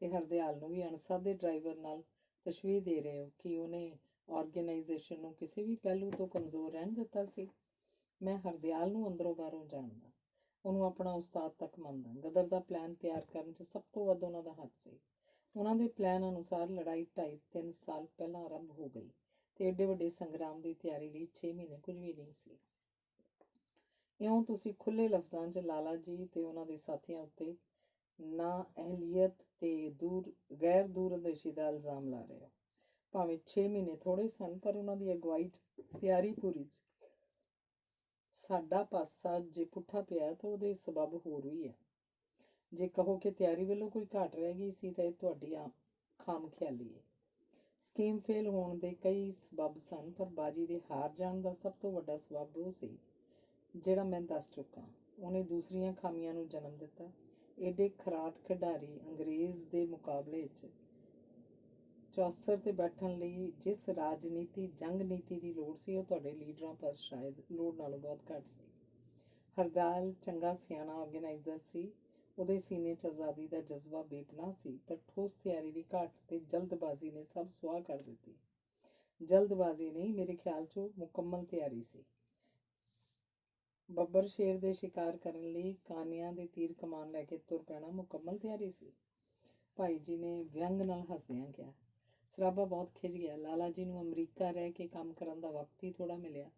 ਤੇ ਹਰਦਿਆਲ ਨੂੰ ਵੀ ਅਣਸਾਧੇ ਡਰਾਈਵਰ ਨਾਲ ਤਸ਼ਵੀਹ ਦੇ ਰਹੇ ਹੋ ਕਿ ਉਹਨੇ ਆਰਗੇਨਾਈਜੇਸ਼ਨ ਨੂੰ ਕਿਸੇ ਵੀ ਪਹਿਲੂ ਤੋਂ ਕਮਜ਼ੋਰ ਰਹਿਣ ਦਿੱਤਾ ਸੀ। ਮੈਂ ਹਰਦਿਆਲ ਨੂੰ ਅੰਦਰੋਂ ਬਾਹਰੋਂ ਜਾਣਦਾ, ਉਹਨੂੰ ਆਪਣਾ ਉਸਤਾਦ ਤੱਕ ਮੰਨਦਾ। ਗਦਰ ਦਾ ਪਲਾਨ ਤਿਆਰ ਕਰਨ 'ਚ ਸਭ ਤੋਂ ਵੱਧ ਉਹਨਾਂ ਦਾ ਹੱਥ ਸੀ। ਉਹਨਾਂ ਦੇ ਪਲਾਨ ਅਨੁਸਾਰ ਲੜਾਈ 2.5-3 ਸਾਲ ਪਹਿਲਾਂ ਆਰੰਭ ਹੋ ਗਈ ਤੇ ਏਡੇ ਵੱਡੇ ਸੰਗਰਾਮ ਦੀ ਤਿਆਰੀ ਲਈ 6 ਮਹੀਨੇ ਕੁਝ ਵੀ ਨਹੀਂ ਸੀ। ਇਉਂ ਤੁਸੀਂ ਖੁੱਲ੍ਹੇ ਲਫ਼ਜ਼ਾਂ 'ਚ ਲਾਲਾ ਜੀ ਤੇ ਉਹਨਾਂ ਦੇ ਸਾਥੀਆਂ ਉੱਤੇ ਨਾਅਹਿਲੀਅਤ ਤੇ ਗੈਰ ਦੂਰਅੰਦੇਸ਼ੀ ਦਾ ਇਲਜ਼ਾਮ ਲਾ ਰਹੇ ਹੋ। ਭਾਵੇਂ 6 ਮਹੀਨੇ ਥੋੜ੍ਹੇ ਸਨ, ਪਰ ਉਹਨਾਂ ਦੀ ਅਗਵਾਈ 'ਚ ਤਿਆਰੀ ਪੂਰੀ ਸੀ। ਸਾਡਾ ਪਾਸਾ ਜੇ ਪੁੱਠਾ ਪਿਆ ਤਾਂ ਉਹਦੇ ਸਬੱਬ ਹੋਰ ਵੀ ਹੈ। ਜੇ ਕਹੋ ਕਿ ਤਿਆਰੀ ਵੱਲੋਂ ਕੋਈ ਘਾਟ ਰਹਿ ਗਈ ਸੀ ਤਾਂ ਇਹ ਤੁਹਾਡੀ ਖਾਮਖਿਆਲੀ ਹੈ। ਸਕੀਮ ਫੇਲ ਹੋਣ ਦੇ ਕਈ ਸਬੱਬ ਸਨ, ਪਰ ਬਾਜੀ ਦੇ ਹਾਰ ਜਾਣ ਦਾ ਸਭ ਤੋਂ ਵੱਡਾ ਸਬੱਬ ਉਹ ਸੀ ਜਿਹੜਾ ਮੈਂ ਦੱਸ ਚੁੱਕਾ। ਉਹਨੇ ਦੂਸਰੀਆਂ ਖਾਮੀਆਂ ਨੂੰ ਜਨਮ ਦਿੱਤਾ। ਏਡੇ ਖਰਾਟ ਖਿਡਾਰੀ ਅੰਗਰੇਜ਼ ਦੇ ਮੁਕਾਬਲੇ 'ਚ ਚੌਸਰ ਤੇ ਬੈਠਣ ਲਈ ਜਿਸ ਜੰਗ ਨੀਤੀ ਦੀ ਲੋੜ ਸੀ, ਉਹ ਤੁਹਾਡੇ ਲੀਡਰਾਂ ਪਾਸ ਸ਼ਾਇਦ ਲੋੜ ਨਾਲੋਂ ਬਹੁਤ ਘੱਟ ਸੀ। ਹਰਦਿਆਲ ਚੰਗਾ ਸਿਆਣਾ ਆਰਗੇਨਾਈਜ਼ਰ ਸੀ। ਉਹਦੇ ਸੀਨੇ 'ਚ ਆਜ਼ਾਦੀ ਦਾ ਜਜ਼ਬਾ ਬੇਪਨਾਹ ਸੀ, ਪਰ ਠੋਸ ਤਿਆਰੀ ਦੀ ਘਾਟ ਤੇ ਜਲਦਬਾਜ਼ੀ ਨੇ ਸਭ ਸੁਆਹ ਕਰ ਦਿੱਤੀ। ਜਲਦਬਾਜ਼ੀ ਨਹੀਂ, ਮੇਰੇ ਖਿਆਲ 'ਚ ਉਹ ਮੁਕੰਮਲ ਤਿਆਰੀ ਸੀ। ਬੱਬਰ ਸ਼ੇਰ ਦੇ ਸ਼ਿਕਾਰ ਕਰਨ ਲਈ ਕਾਨਿਆਂ ਦੇ ਤੀਰ ਕਮਾਨ ਲੈ ਕੇ ਤੁਰ ਪੈਣਾ ਮੁਕੰਮਲ ਤਿਆਰੀ ਸੀ। ਭਾਈ ਜੀ ਨੇ ਵਿਅੰਗ ਨਾਲ ਹੱਸਦਿਆਂ ਕਿਹਾ। ਸਰਾਬਾ ਬਹੁਤ ਖਿਝ ਗਿਆ। ਲਾਲਾ ਜੀ ਨੂੰ ਅਮਰੀਕਾ ਰਹਿ ਕੇ ਕੰਮ ਕਰਨ ਦਾ ਵਕਤ ਹੀ ਥੋੜ੍ਹਾ ਮਿਲਿਆ,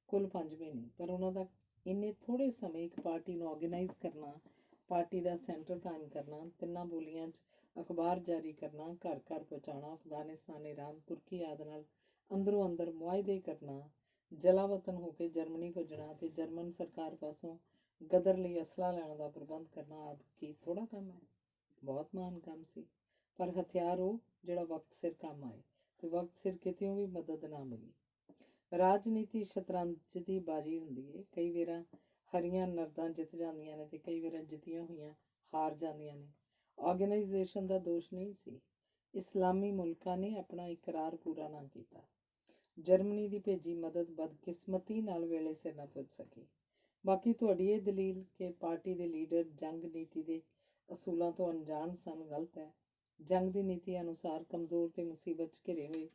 ਕੁੱਲ 5 ਮਹੀਨੇ, ਪਰ ਉਹਨਾਂ ਦਾ ਇੰਨੇ ਥੋੜ੍ਹੇ ਸਮੇਂ ਇੱਕ ਪਾਰਟੀ ਨੂੰ ਆਰਗੇਨਾਈਜ਼ ਕਰਨਾ, ਪਾਰਟੀ ਦਾ ਸੈਂਟਰ ਕਾਇਮ ਕਰਨਾ, 3 ਬੋਲੀਆਂ 'ਚ ਅਖਬਾਰ ਜਾਰੀ ਕਰਨਾ, ਘਰ ਘਰ ਪਹੁੰਚਾਉਣਾ, ਅਫਗਾਨਿਸਤਾਨ, ਈਰਾਨ, ਤੁਰਕੀ ਆਦਿ ਨਾਲ ਅੰਦਰੋਂ ਅੰਦਰ ਮੁਆਹਦੇ ਕਰਨਾ, ਜਲਾਵਤਨ ਹੋ ਕੇ ਜਰਮਨੀ ਪੁੱਜਣਾ ਤੇ ਜਰਮਨ ਸਰਕਾਰ ਪਾਸੋਂ ਗਦਰ ਲਈ ਅਸਲਾ ਲੈਣ ਦਾ ਪ੍ਰਬੰਧ ਕਰਨਾ ਆਦਿ ਕੀ ਥੋੜ੍ਹਾ ਕੰਮ ਹੈ? ਬਹੁਤ ਮਹਾਨ ਕੰਮ ਸੀ, ਪਰ ਹਥਿਆਰ ਉਹ ਜਿਹੜਾ ਵਕਤ ਸਿਰ ਕੰਮ ਆਏ ਤੇ ਵਕਤ ਸਿਰ ਕਿਤਿਓਂ ਵੀ ਮਦਦ ਨਾ ਮਿਲੀ। ਰਾਜਨੀਤੀ ਸ਼ਤਰੰਜ ਦੀ ਬਾਜੀ ਹੁੰਦੀ ਹੈ। ਕਈ ਵਾਰਾਂ ਹਰੀਆਂ ਨਰਦਾਂ ਜਿੱਤ ਜਾਂਦੀਆਂ ਨੇ ਤੇ ਕਈ ਵਾਰਾਂ ਜਿੱਤੀਆਂ ਹੋਈਆਂ ਹਾਰ ਜਾਂਦੀਆਂ ਨੇ। ਆਰਗੇਨਾਈਜੇਸ਼ਨ ਦਾ ਦੋਸ਼ ਨਹੀਂ ਸੀ। ਇਸਲਾਮੀ ਮੁਲਕਾਂ ਨੇ ਆਪਣਾ ਇਕਰਾਰ ਪੂਰਾ ਨਾ ਕੀਤਾ। ਜਰਮਨੀ ਦੀ ਭੇਜੀ ਮਦਦ ਬਦਕਿਸਮਤੀ ਨਾਲ ਵੇਲੇ ਸਿਰ ਨਾ ਪੁੱਜ ਸਕੀ। ਬਾਕੀ ਤੁਹਾਡੀ ਇਹ ਦਲੀਲ ਕਿ ਪਾਰਟੀ ਦੇ ਲੀਡਰ ਜੰਗ ਨੀਤੀ ਦੇ ਅਸੂਲਾਂ ਤੋਂ ਅਣਜਾਣ ਸਨ, ਗਲਤ ਹੈ। ਜੰਗ ਦੀ ਨੀਤੀ ਅਨੁਸਾਰ ਕਮਜ਼ੋਰ ਤੇ ਮੁਸੀਬਤ 'ਚ ਘਿਰੇ ਹੋਏ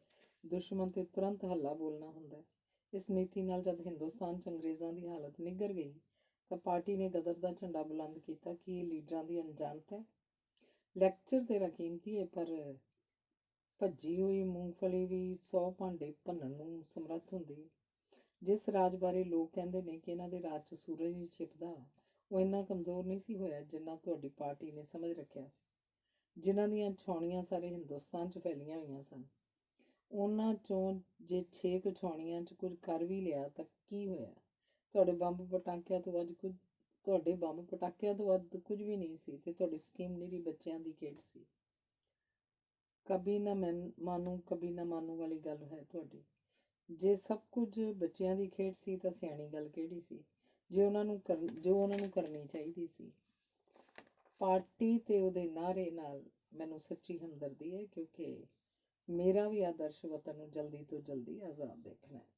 ਦੁਸ਼ਮਣ ਤੇ ਤੁਰੰਤ ਹੱਲਾ ਬੋਲਣਾ ਹੁੰਦਾ ਹੈ। ਇਸ ਨੀਤੀ ਨਾਲ ਜਦ ਹਿੰਦੁਸਤਾਨ 'ਚ ਅੰਗਰੇਜ਼ਾਂ ਦੀ ਹਾਲਤ ਨਿੱਘਰ ਗਈ ਤਾਂ ਪਾਰਟੀ ਨੇ ਗਦਰ ਦਾ ਝੰਡਾ ਬੁਲੰਦ ਕੀਤਾ ਕਿ ਇਹ ਲੀਡਰਾਂ ਦੀ ਅਣਜਾਣਤ ਹੈ। ਲੈਕਚਰ ਤੇਰਾ ਕੀਮਤੀ ਹੈ, ਪਰ ਭੱਜੀ ਹੋਈ ਮੂੰਗਫਲੀ ਵੀ 100 ਭਾਂਡੇ ਭੰਨਣ ਨੂੰ ਸਮਰੱਥ ਹੁੰਦੀ ਹੈ। ਜਿਸ ਰਾਜ ਬਾਰੇ ਲੋਕ ਕਹਿੰਦੇ ਨੇ ਕਿ ਇਹਨਾਂ ਦੇ ਰਾਜ 'ਚ ਸੂਰਜ ਨਹੀਂ ਛਿਪਦਾ, ਉਹ ਇੰਨਾ ਕਮਜ਼ੋਰ ਨਹੀਂ ਸੀ ਹੋਇਆ ਜਿੰਨਾ ਤੁਹਾਡੀ ਪਾਰਟੀ ਨੇ ਸਮਝ ਰੱਖਿਆ ਸੀ। ਜਿਨ੍ਹਾਂ ਦੀਆਂ ਛਾਉਣੀਆਂ ਸਾਰੇ ਹਿੰਦੁਸਤਾਨ 'ਚ ਫੈਲੀਆਂ ਹੋਈਆਂ ਸਨ, ਉਹਨਾਂ 'ਚੋਂ ਜੇ 6 ਛਾਉਣੀਆਂ 'ਚ ਕੁਝ ਕਰ ਵੀ ਲਿਆ ਤਾਂ ਕੀ ਹੋਇਆ? ਤੁਹਾਡੇ ਬੰਬ ਪਟਾਕਿਆਂ ਤੋਂ ਵੱਧ ਕੁਝ ਵੀ ਨਹੀਂ ਸੀ ਤੇ ਤੁਹਾਡੀ ਸਕੀਮ ਨਿਰੀ ਬੱਚਿਆਂ ਦੀ ਖੇਡ ਸੀ। ਕਭੀ ਨਾ ਮਾਨੂ ਕਭੀ ਨਾ ਮਾਨੂ ਵਾਲੀ ਗੱਲ ਹੈ ਤੁਹਾਡੀ। ਜੇ ਸਭ ਕੁਝ ਬੱਚਿਆਂ ਦੀ ਖੇਡ ਸੀ ਤਾਂ ਸਿਆਣੀ ਗੱਲ ਕਿਹੜੀ ਸੀ ਜੋ ਉਹਨਾਂ ਨੂੰ ਕਰਨੀ ਚਾਹੀਦੀ ਸੀ? ਪਾਰਟੀ ਤੇ ਉਹਦੇ ਨਾਅਰੇ ਨਾਲ ਮੈਨੂੰ ਸੱਚੀ ਹਮਦਰਦੀ ਹੈ, ਕਿਉਂਕਿ ਮੇਰਾ ਵੀ ਆਦਰਸ਼ ਵਤਨ ਨੂੰ ਜਲਦੀ ਤੋਂ ਜਲਦੀ ਆਜ਼ਾਦ ਦੇਖਣਾ ਹੈ।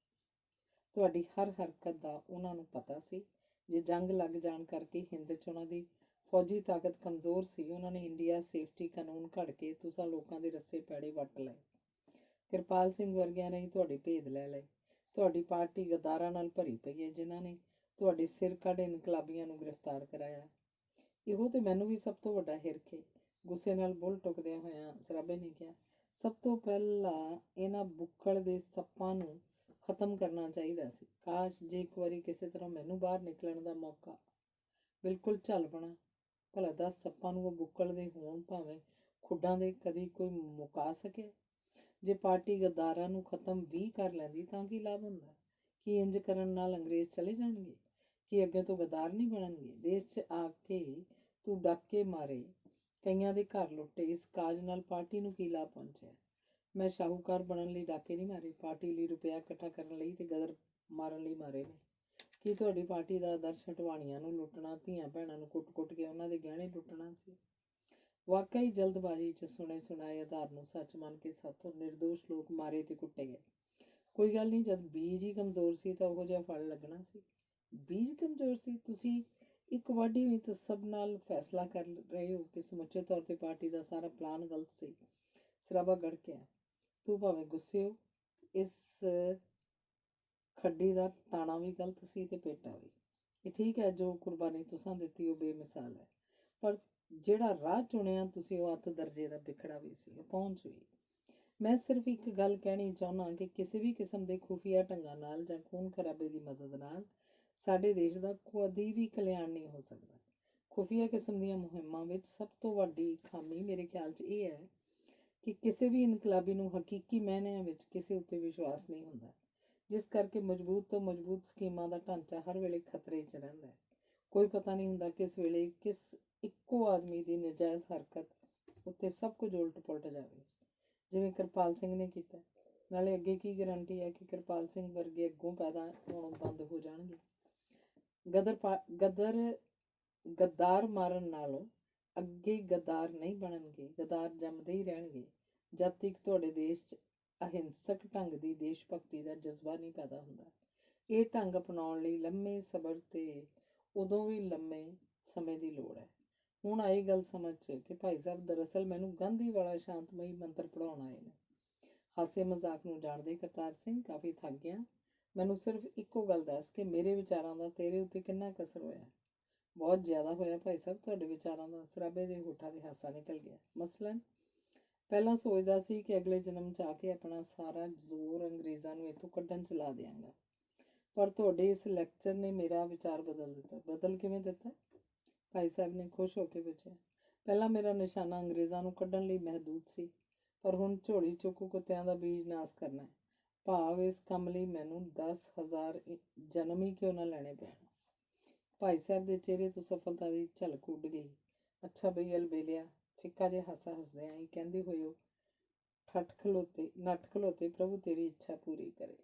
ਤੁਹਾਡੀ ਹਰ ਹਰਕਤ ਦਾ ਉਹਨਾਂ ਨੂੰ ਪਤਾ ਸੀ। ਜੇ ਜੰਗ ਲੱਗ ਜਾਣ ਕਰਕੇ ਹਿੰਦ 'ਚ ਉਹਨਾਂ ਦੀ ਫੌਜੀ ਤਾਕਤ ਕਮਜ਼ੋਰ ਸੀ। ਉਹਨਾਂ ਨੇ ਇੰਡੀਆ ਸੇਫਟੀ ਕਾਨੂੰਨ ਘੜ ਕੇ ਤੁਸਾਂ ਲੋਕਾਂ ਦੇ ਰੱਸੇ ਪੈੜੇ ਵੱਟ ਲਏ। ਕਿਰਪਾਲ ਸਿੰਘ ਵਰਗਿਆਂ ਨੇ ਹੀ ਤੁਹਾਡੇ ਭੇਦ ਲੈ ਲਏ। ਤੁਹਾਡੀ ਪਾਰਟੀ ਗਦਾਰਾਂ ਨਾਲ ਭਰੀ ਪਈ ਹੈ, ਜਿਨ੍ਹਾਂ ਨੇ ਤੁਹਾਡੇ ਸਿਰ ਕੱਢ ਇਨਕਲਾਬੀਆਂ ਨੂੰ ਗ੍ਰਿਫਤਾਰ ਕਰਾਇਆ। ਇਹੋ ਤੇ ਮੈਨੂੰ ਵੀ ਸਭ ਤੋਂ ਵੱਡਾ ਹਿਰਖ ਏ। ਗੁੱਸੇ ਨਾਲ ਬੁੱਲ ਟੁਕਦਿਆਂ ਹੋਇਆਂ ਸਰਾਬੇ ਨੇ ਕਿਹਾ, ਸਭ ਤੋਂ ਪਹਿਲਾਂ ਇਹਨਾਂ ਬੁੱਕਲ ਦੇ ਸੱਪਾਂ ਨੂੰ ਖਤਮ ਕਰਨਾ ਚਾਹੀਦਾ ਸੀ। ਕਾਸ਼ ਜੇ ਇੱਕ ਵਾਰੀ ਕਿਸੇ ਤਰ੍ਹਾਂ ਮੈਨੂੰ ਬਾਹਰ ਨਿਕਲਣ ਦਾ ਮੌਕਾ ਬਿਲਕੁਲ ਝੱਲ ਬਣਾ। ਭਲਾ 10 ਸੱਪਾਂ ਨੂੰ ਉਹ ਬੁੱਕਲ ਦੇ ਹੋਣ ਭਾਵੇਂ ਖੁੱਡਾਂ ਦੇ, ਕਦੀ ਕੋਈ ਮੁਕਾ ਸਕਿਆ? ਜੇ ਪਾਰਟੀ ਗਦਾਰਾਂ ਨੂੰ ਖਤਮ ਵੀ ਕਰ ਲੈਂਦੀ ਤਾਂ ਕੀ ਲਾਭ ਹੁੰਦਾ? ਕੀ ਇੰਜ ਕਰਨ ਨਾਲ ਅੰਗਰੇਜ਼ ਚਲੇ ਜਾਣਗੇ? ਕੀ ਅੱਗੇ ਤੋਂ ਗਦਾਰ ਨਹੀਂ ਬਣਨਗੇ? ਦੇਸ਼ 'ਚ ਆ ਕੇ ਤੂੰ ਡਾਕੇ ਮਾਰੇ, ਕਈਆਂ ਦੇ ਘਰ ਲੁੱਟੇ, ਇਸ ਕਾਜ ਨਾਲ ਪਾਰਟੀ ਨੂੰ ਕੀ ਲਾਭ ਪਹੁੰਚਿਆ? ਮੈਂ ਸ਼ਾਹੂਕਾਰ ਬਣਨ ਲਈ ਡਾਕੇ ਨਹੀਂ ਮਾਰੇ, ਪਾਰਟੀ ਲਈ ਰੁਪਇਆ ਇਕੱਠਾ ਕਰਨ ਲਈ ਤੇ ਗਦਰ ਮਾਰਨ ਲਈ ਮਾਰੇ ਨੇ। ਕੀ ਤੁਹਾਡੀ ਪਾਰਟੀ ਦਾ ਆਦਰਸ਼ ਹਟਵਾਣੀਆਂ ਨੂੰ ਲੁੱਟਣਾ, ਧੀਆਂ ਭੈਣਾਂ ਨੂੰ ਕੁੱਟ-ਕੁੱਟ ਕੇ ਉਹਨਾਂ ਦੇ ਗਹਿਣੇ ਲੁੱਟਣਾ ਸੀ? ਵਾਕਈ ਜਲਦਬਾਜ਼ੀ 'ਚ ਸੁਣੇ ਸੁਣਾਏ ਆਧਾਰ ਨੂੰ ਸੱਚ ਮੰਨ ਕੇ ਸਾਥੋਂ ਨਿਰਦੋਸ਼ ਲੋਕ ਮਾਰੇ ਤੇ ਕੁੱਟੇ ਗਏ। ਕੋਈ ਗੱਲ ਨਹੀਂ, ਜਦ ਬੀਜ ਹੀ ਕਮਜ਼ੋਰ ਸੀ ਤਾਂ ਉਹੋ ਜਿਹਾ ਫਲ ਲੱਗਣਾ ਸੀ। ਬੀਜ ਕਮਜ਼ੋਰ ਸੀ? ਤੁਸੀਂ ਇੱਕ ਵਾਢੀ ਵਿੱਚ ਸਭ ਨਾਲ ਫੈਸਲਾ ਕਰ ਰਹੇ ਹੋ ਕਿ ਸਮੁੱਚੇ ਤੌਰ ਤੇ ਪਾਰਟੀ ਦਾ ਸਾਰਾ ਪਲਾਨ ਗਲਤ ਸੀ। ਸਰਾਬਾ ਗੜਕਿਆ। ਤੂੰ ਭਾਵੇਂ ਗੁੱਸੇ ਹੋ, ਇਸ ਖੱਡੀ ਦਾ ਤਾਣਾ ਵੀ ਗਲਤ ਸੀ ਤੇ ਪੇਟਾ ਵੀ। ਇਹ ਠੀਕ ਹੈ, ਜੋ ਕੁਰਬਾਨੀ ਤੁਸਾਂ ਦਿੱਤੀ ਉਹ ਬੇਮਿਸਾਲ ਹੈ, ਪਰ ਜਿਹੜਾ ਰਾਹ ਚੁਣਿਆ ਤੁਸੀਂ ਉਹ ਅੱਤ ਦਰਜੇ ਦਾ ਬਿਖੜਾ ਵੀ ਸੀ, ਪਹੁੰਚ ਵੀ। ਮੈਂ ਸਿਰਫ ਇੱਕ ਗੱਲ ਕਹਿਣੀ ਚਾਹੁੰਦਾ ਕਿ ਕਿਸੇ ਵੀ ਕਿਸਮ ਦੇ ਖੁਫੀਆ ਢੰਗਾਂ ਨਾਲ ਜਾਂ ਖੂਨ ਖਰਾਬੇ ਦੀ ਮਦਦ ਨਾਲ ਸਾਡੇ ਦੇਸ਼ ਦਾ ਕਦੀ ਵੀ ਕਲਿਆਣ ਨਹੀਂ ਹੋ ਸਕਦਾ। ਖੁਫੀਆ ਕਿਸਮ ਦੀਆਂ ਮੁਹਿੰਮਾਂ ਵਿੱਚ ਸਭ ਤੋਂ ਵੱਡੀ ਖਾਮੀ ਮੇਰੇ ਖਿਆਲ 'ਚ ਇਹ ਹੈ ਕਿ ਕਿਸੇ ਵੀ ਇਨਕਲਾਬੀ ਨੂੰ ਹਕੀਕੀ ਮਾਇਨਿਆਂ ਵਿੱਚ ਕਿਸੇ ਉੱਤੇ ਵਿਸ਼ਵਾਸ ਨਹੀਂ ਹੁੰਦਾ, ਜਿਸ ਕਰਕੇ ਮਜ਼ਬੂਤ ਤੋਂ ਮਜ਼ਬੂਤ ਸਕੀਮਾਂ ਦਾ ਢਾਂਚਾ ਹਰ ਵੇਲੇ ਖਤਰੇ 'ਚ ਰਹਿੰਦਾ ਹੈ। ਕੋਈ ਪਤਾ ਨਹੀਂ ਹੁੰਦਾ ਕਿਸ ਵੇਲੇ ਕਿਸ ਇੱਕੋ ਆਦਮੀ ਦੀ ਨਜਾਇਜ਼ ਹਰਕਤ ਉੱਤੇ ਸਭ ਕੁਝ ਉਲਟ ਪੁਲਟ ਜਾਵੇ, ਜਿਵੇਂ ਕਿਰਪਾਲ ਸਿੰਘ ਨੇ ਕੀਤਾ। ਨਾਲੇ ਅੱਗੇ ਕੀ ਗਰੰਟੀ ਹੈ ਕਿ ਕਿਰਪਾਲ ਸਿੰਘ ਵਰਗੇ ਅੱਗੋਂ ਪੈਦਾ ਹੋਣੋਂ ਬੰਦ ਹੋ ਜਾਣਗੇ? ਗੱਦਾਰ ਮਾਰਨ ਨਾਲੋਂ ਅੱਗੇ ਗੱਦਾਰ ਨਹੀਂ ਬਣਨਗੇ, ਗੱਦਾਰ ਜੰਮਦੇ ਹੀ ਰਹਿਣਗੇ, ਜਦ ਤੱਕ ਤੁਹਾਡੇ ਦੇਸ਼ 'ਚ ਅਹਿੰਸਕ ਢੰਗ ਦੀ ਦੇਸ਼ ਭਗਤੀ ਦਾ ਜਜ਼ਬਾ ਨਹੀਂ ਪੈਦਾ ਹੁੰਦਾ। ਇਹ ਢੰਗ ਅਪਣਾਉਣ ਲਈ ਲੰਮੇ ਸਬਰ ਤੇ ਉਦੋਂ ਵੀ ਲੰਮੇ ਸਮੇਂ ਦੀ ਲੋੜ ਹੈ। ਹੁਣ ਆਈ ਗੱਲ ਸਮਝ 'ਚ ਕਿ ਭਾਈ ਸਾਹਿਬ ਦਰਅਸਲ ਮੈਨੂੰ ਗਾਂਧੀ ਵਾਲਾ ਸ਼ਾਂਤਮਈ ਮੰਤਰ ਪੜ੍ਹਾਉਣ ਆਏ ਨੇ। ਹਾਸੇ ਮਜ਼ਾਕ ਨੂੰ ਜਾਣਦੇ ਕਰਤਾਰ ਸਿੰਘ, ਕਾਫੀ ਥੱਕ ਗਿਆ। ਮੈਨੂੰ ਸਿਰਫ ਇੱਕੋ ਗੱਲ ਦੱਸ ਕਿ ਮੇਰੇ ਵਿਚਾਰਾਂ ਦਾ ਤੇਰੇ ਉੱਤੇ ਕਿੰਨਾ ਕੁ ਅਸਰ ਹੋਇਆ? ਬਹੁਤ ਜ਼ਿਆਦਾ ਹੋਇਆ ਭਾਈ ਸਾਹਿਬ, ਤੁਹਾਡੇ ਵਿਚਾਰਾਂ ਦਾ। ਸਰਾਬੇ ਦੇ ਹੋਠਾਂ ਤੇ ਹਾਸਾ ਨਿਕਲ ਗਿਆ। ਮਸਲਨ, ਪਹਿਲਾਂ ਸੋਚਦਾ ਸੀ ਕਿ ਅਗਲੇ ਜਨਮ 'ਚ ਆ ਕੇ ਆਪਣਾ ਸਾਰਾ ਜ਼ੋਰ ਅੰਗਰੇਜ਼ਾਂ ਨੂੰ ਇੱਥੋਂ ਕੱਢਣ 'ਚ ਲਾ ਦਿਆਂਗਾ, ਪਰ ਤੁਹਾਡੇ ਇਸ ਲੈਕਚਰ ਨੇ ਮੇਰਾ ਵਿਚਾਰ ਬਦਲ ਦਿੱਤਾ। ਬਦਲ ਕਿਵੇਂ ਦਿੱਤਾ? ਭਾਈ ਸਾਹਿਬ ਨੇ ਖੁਸ਼ ਹੋ ਕੇ ਪੁੱਛਿਆ। ਪਹਿਲਾਂ ਮੇਰਾ ਨਿਸ਼ਾਨਾ ਅੰਗਰੇਜ਼ਾਂ ਨੂੰ ਕੱਢਣ ਲਈ ਮਹਿਦੂਦ ਸੀ, ਪਰ ਹੁਣ ਝੋਲੀ ਚੁੱਕ ਕੁੱਤਿਆਂ ਦਾ ਬੀਜ ਨਾਸ ਕਰਨਾ ਹੈ। ਭਾਵ ਇਸ ਕੰਮ ਲਈ ਮੈਨੂੰ 10,000 ਜਨਮ ਹੀ ਕਿਉਂ ਨਾ ਲੈਣੇ ਪੈਣ। ਭਾਈ ਸਾਹਿਬ ਦੇ ਚਿਹਰੇ ਤੋਂ ਸਫਲਤਾ ਦੀ ਝਲਕ ਉੱਡ ਗਈ। ਅੱਛਾ ਬਈ ਅਲਬੇਲਿਆ, ਫਿੱਕਾ ਜਿਹਾ ਹਾਸਾ ਹੱਸਦਿਆਂ ਹੀ ਕਹਿੰਦੇ ਹੋਏ ਉਹ ਨੱਠ ਖਲੋਤੇ, ਪ੍ਰਭੂ ਤੇਰੀ ਇੱਛਾ ਪੂਰੀ ਕਰੇ।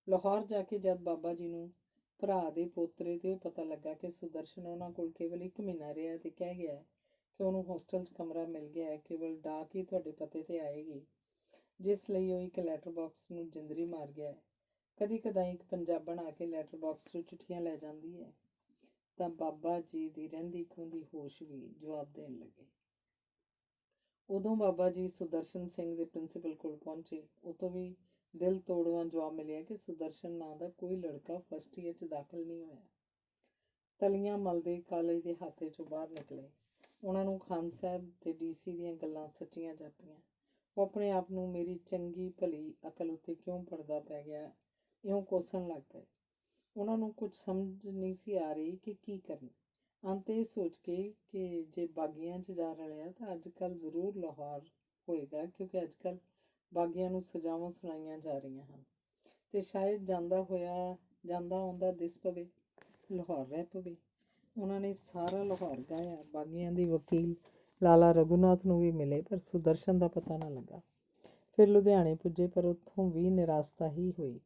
ਲਾਹੌਰ ਜਾ ਕੇ ਜਦ ਬਾਬਾ ਜੀ ਨੂੰ ਭਰਾ ਦੇ ਪੋਤਰੇ ਤੇ ਪਤਾ ਲੱਗਾ ਕਿ ਸੁਦਰਸ਼ਨ ਉਹਨਾਂ ਕੋਲ ਕੇਵਲ 1 ਮਹੀਨਾ ਰਿਹਾ ਤੇ ਕਹਿ ਗਿਆ ਕਿ ਉਹਨੂੰ ਹੋਸਟਲ 'ਚ ਕਮਰਾ ਮਿਲ ਗਿਆ ਹੈ, ਕੇਵਲ ਡਾਕ ਹੀ ਤੁਹਾਡੇ ਪਤੇ ਤੇ ਆਏਗੀ, ਜਿਸ ਲਈ ਉਹ ਇੱਕ ਲੈਟਰ ਬਾਕਸ ਨੂੰ ਜਿੰਦਰੀ ਮਾਰ ਗਿਆ ਹੈ। ਕਦੀ ਕਦਾਈ ਇੱਕ ਪੰਜਾਬਣ ਆ ਕੇ ਲੈਟਰ ਬਾਕਸ 'ਚੋਂ ਚਿੱਠੀਆਂ ਲੈ ਜਾਂਦੀ ਹੈ, ਤਾਂ ਬਾਬਾ ਜੀ ਦੀ ਰਹਿੰਦੀ ਖੂੰਹਦੀ ਹੋਸ਼ ਵੀ ਜਵਾਬ ਦੇਣ ਲੱਗੇ। ਉਦੋਂ ਬਾਬਾ ਜੀ ਸੁਦਰਸ਼ਨ ਸਿੰਘ ਦੇ ਪ੍ਰਿੰਸੀਪਲ ਕੋਲ ਪਹੁੰਚੇ। ਉਤੋਂ ਵੀ ਦਿਲ ਤੋੜਵਾਂ ਜਵਾਬ ਮਿਲਿਆ ਕਿ ਸੁਦਰਸ਼ਨ ਨਾਂ ਦਾ ਕੋਈ ਲੜਕਾ ਫਸਟ ਈਅਰ 'ਚ ਦਾਖਲ ਨਹੀਂ ਹੋਇਆ। ਤਲੀਆਂ ਮਲਦੇ ਕਾਲਜ ਦੇ ਹਾਤੇ 'ਚੋਂ ਬਾਹਰ ਨਿਕਲੇ। ਉਹਨਾਂ ਨੂੰ ਖਾਨ ਸਾਹਿਬ ਤੇ DC ਦੀਆਂ ਗੱਲਾਂ ਸੱਚੀਆਂ ਜਾਪੀਆਂ। ਉਹ ਆਪਣੇ ਆਪ ਨੂੰ ਮੇਰੀ ਚੰਗੀ ਭਲੀ ਅਕਲ ਉੱਤੇ ਕਿਉਂ ਪਰਦਾ ਪੈ ਗਿਆ, ਇਉਂ ਕੋਸਣ ਲੱਗ ਪਏ। ਉਹਨਾਂ ਨੂੰ ਕੁਝ ਸਮਝ ਨਹੀਂ ਸੀ ਆ ਰਹੀ ਕਿ ਕੀ ਕਰਨ। ਅੰਤ ਇਹ ਸੋਚ ਕੇ ਕਿ ਜੇ ਬਾਗੀਆਂ 'ਚ ਜਾ ਰਲਿਆ ਤਾਂ ਅੱਜ ਕੱਲ੍ਹ ਜ਼ਰੂਰ ਲਾਹੌਰ ਹੋਏਗਾ, ਕਿਉਂਕਿ ਅੱਜ ਕੱਲ੍ਹ ਬਾਗੀਆਂ ਨੂੰ ਸਜ਼ਾਵਾਂ ਸੁਣਾਈਆਂ ਜਾ ਰਹੀਆਂ ਹਨ ਤੇ ਸ਼ਾਇਦ ਜਾਂਦਾ ਆਉਂਦਾ ਦਿਸ ਪਵੇ, ਲਾਹੌਰ ਰਹਿ ਪਵੇ। ਉਹਨਾਂ ਨੇ ਸਾਰਾ ਲਾਹੌਰ ਗਾਹਿਆ, ਬਾਗੀਆਂ ਦੇ ਵਕੀਲ ਲਾਲਾ ਰਘੂਨਾਥ ਨੂੰ ਵੀ ਮਿਲੇ, ਪਰ ਸੁਦਰਸ਼ਨ ਦਾ ਪਤਾ ਨਾ ਲੱਗਾ। ਫਿਰ ਲੁਧਿਆਣੇ ਪੁੱਜੇ, ਪਰ ਉੱਥੋਂ ਵੀ ਨਿਰਾਸਤਾ ਹੀ ਹੋਈ।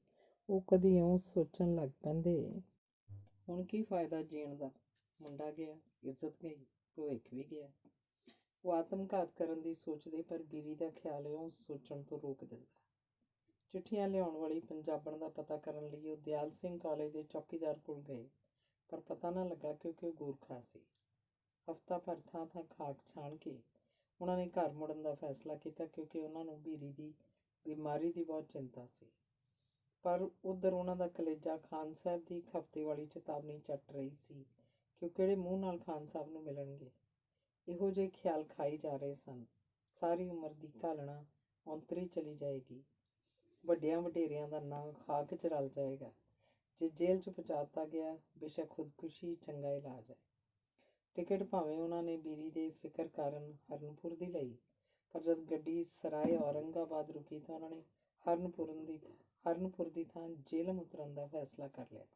ਉਹ ਕਦੀ ਇਉਂ ਸੋਚਣ ਲੱਗ ਪੈਂਦੇ, ਹੁਣ ਕੀ ਫਾਇਦਾ ਜੀਣ ਦਾ? ਮੁੰਡਾ ਗਿਆ, ਇੱਜ਼ਤ ਗਈ, ਭਵਿੱਖ ਵੀ ਗਿਆ। ਉਹ ਆਤਮਘਾਤ ਕਰਨ ਦੀ ਸੋਚਦੇ, ਪਰ ਬੀਰੀ ਦਾ ਖਿਆਲ ਇਉਂ ਸੋਚਣ ਤੋਂ ਰੋਕ ਦਿੰਦਾ। ਚਿੱਠੀਆਂ ਲਿਆਉਣ ਵਾਲੀ ਪੰਜਾਬਣ ਦਾ ਪਤਾ ਕਰਨ ਲਈ ਉਹ ਦਿਆਲ ਸਿੰਘ ਕਾਲਜ ਦੇ ਚੌਕੀਦਾਰ ਕੋਲ ਗਏ, ਪਰ ਪਤਾ ਨਾ ਲੱਗਾ ਕਿਉਂਕਿ ਉਹ ਗੋਰਖਾ ਸੀ। ਹਫ਼ਤਾ ਭਰ ਥਾਂ ਖਾਕ ਛਾਣ ਕੇ ਉਹਨਾਂ ਨੇ ਘਰ ਮੁੜਨ ਦਾ ਫੈਸਲਾ ਕੀਤਾ, ਕਿਉਂਕਿ ਉਹਨਾਂ ਨੂੰ ਬੀਰੀ ਦੀ ਬਿਮਾਰੀ ਦੀ ਬਹੁਤ ਚਿੰਤਾ ਸੀ। ਪਰ ਉੱਧਰ ਉਹਨਾਂ ਦਾ ਕਲੇਜਾ ਖਾਨ ਸਾਹਿਬ ਦੀ ਇੱਕ ਹਫ਼ਤੇ ਵਾਲੀ ਚੇਤਾਵਨੀ ਚੱਟ ਰਹੀ ਸੀ ਕਿ ਉਹ ਕਿਹੜੇ ਮੂੰਹ ਨਾਲ ਖਾਨ ਸਾਹਿਬ ਨੂੰ ਮਿਲਣਗੇ। ਇਹੋ ਜਿਹੇ ਖਿਆਲ ਖਾਈ ਜਾ ਰਹੇ ਸਨ। ਸਾਰੀ ਉਮਰ ਦੀ ਘਾਲਣਾ ਔਂਤਰੀ ਚਲੀ ਜਾਏਗੀ। ਵੱਡਿਆਂ ਵਡੇਰਿਆਂ ਦਾ ਨਾਂ ਖਾਕ 'ਚ ਰਲ ਜਾਏਗਾ। ਜੇ ਜੇਲ੍ਹ 'ਚ ਪਹੁੰਚਾ ਦਿੱਤਾ ਗਿਆ, ਬੇਸ਼ੱਕ ਖੁਦਕੁਸ਼ੀ ਚੰਗਾ ਇਲਾਜ ਹੈ। ਟਿਕਟ ਭਾਵੇਂ ਉਹਨਾਂ ਨੇ ਬੀਰੀ ਦੇ ਫਿਕਰ ਕਾਰਨ ਹਰਨਪੁਰ ਦੀ ਲਈ, ਪਰ ਜਦ ਗੱਡੀ ਸਰਾਏ ਔਰੰਗਾਬਾਦ ਰੁਕੀ ਤਾਂ ਉਹਨਾਂ ਨੇ ਹਰਨਪੁਰ ਦੀ ਥਾਂ ਜੇਹਲਮ ਉਤਰਨ ਦਾ ਫੈਸਲਾ ਕਰ ਲਿਆ।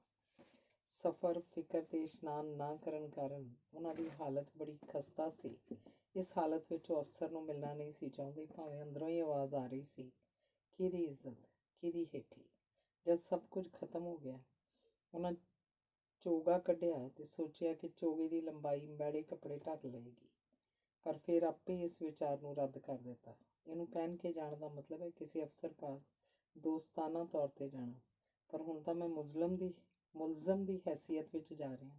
ਸਫ਼ਰ, ਫਿਕਰ ਤੇ ਇਸ਼ਨਾਨ ਨਾ ਕਰਨ ਕਾਰਨ ਉਹਨਾਂ ਦੀ ਹਾਲਤ ਬੜੀ ਖਸਤਾ ਸੀ। ਇਸ ਹਾਲਤ ਵਿੱਚ ਉਹ ਅਫਸਰ ਨੂੰ ਮਿਲਣਾ ਨਹੀਂ ਸੀ ਚਾਹੁੰਦੇ, ਭਾਵੇਂ ਅੰਦਰੋਂ ਹੀ ਆਵਾਜ਼ ਆ ਰਹੀ ਸੀ, ਕਿਹਦੀ ਇੱਜ਼ਤ, ਕਿਹਦੀ ਹੇਠੀ। ਜਦ ਸਭ ਕੁਝ ਖਤਮ ਹੋ ਗਿਆ, ਉਹਨਾਂ ਚੋਗਾ ਕੱਢਿਆ ਤੇ ਸੋਚਿਆ ਕਿ ਚੋਗੇ ਦੀ ਲੰਬਾਈ ਮੈਲੇ ਕੱਪੜੇ ਢੱਕ ਲਏਗੀ, ਪਰ ਫਿਰ ਆਪੇ ਇਸ ਵਿਚਾਰ ਨੂੰ ਰੱਦ ਕਰ ਦਿੱਤਾ। ਇਹਨੂੰ ਪਹਿਨ ਕੇ ਜਾਣ ਦਾ ਮਤਲਬ ਹੈ ਕਿਸੇ ਅਫਸਰ ਪਾਸ ਦੋਸਤਾਨਾ ਤੌਰ ਤੇ ਜਾਣਾ, ਪਰ ਹੁਣ ਤਾਂ ਮੈਂ ਮੁਲਜ਼ਮ ਦੀ ਹੈਸੀਅਤ ਵਿੱਚ ਜਾ ਰਿਹਾ।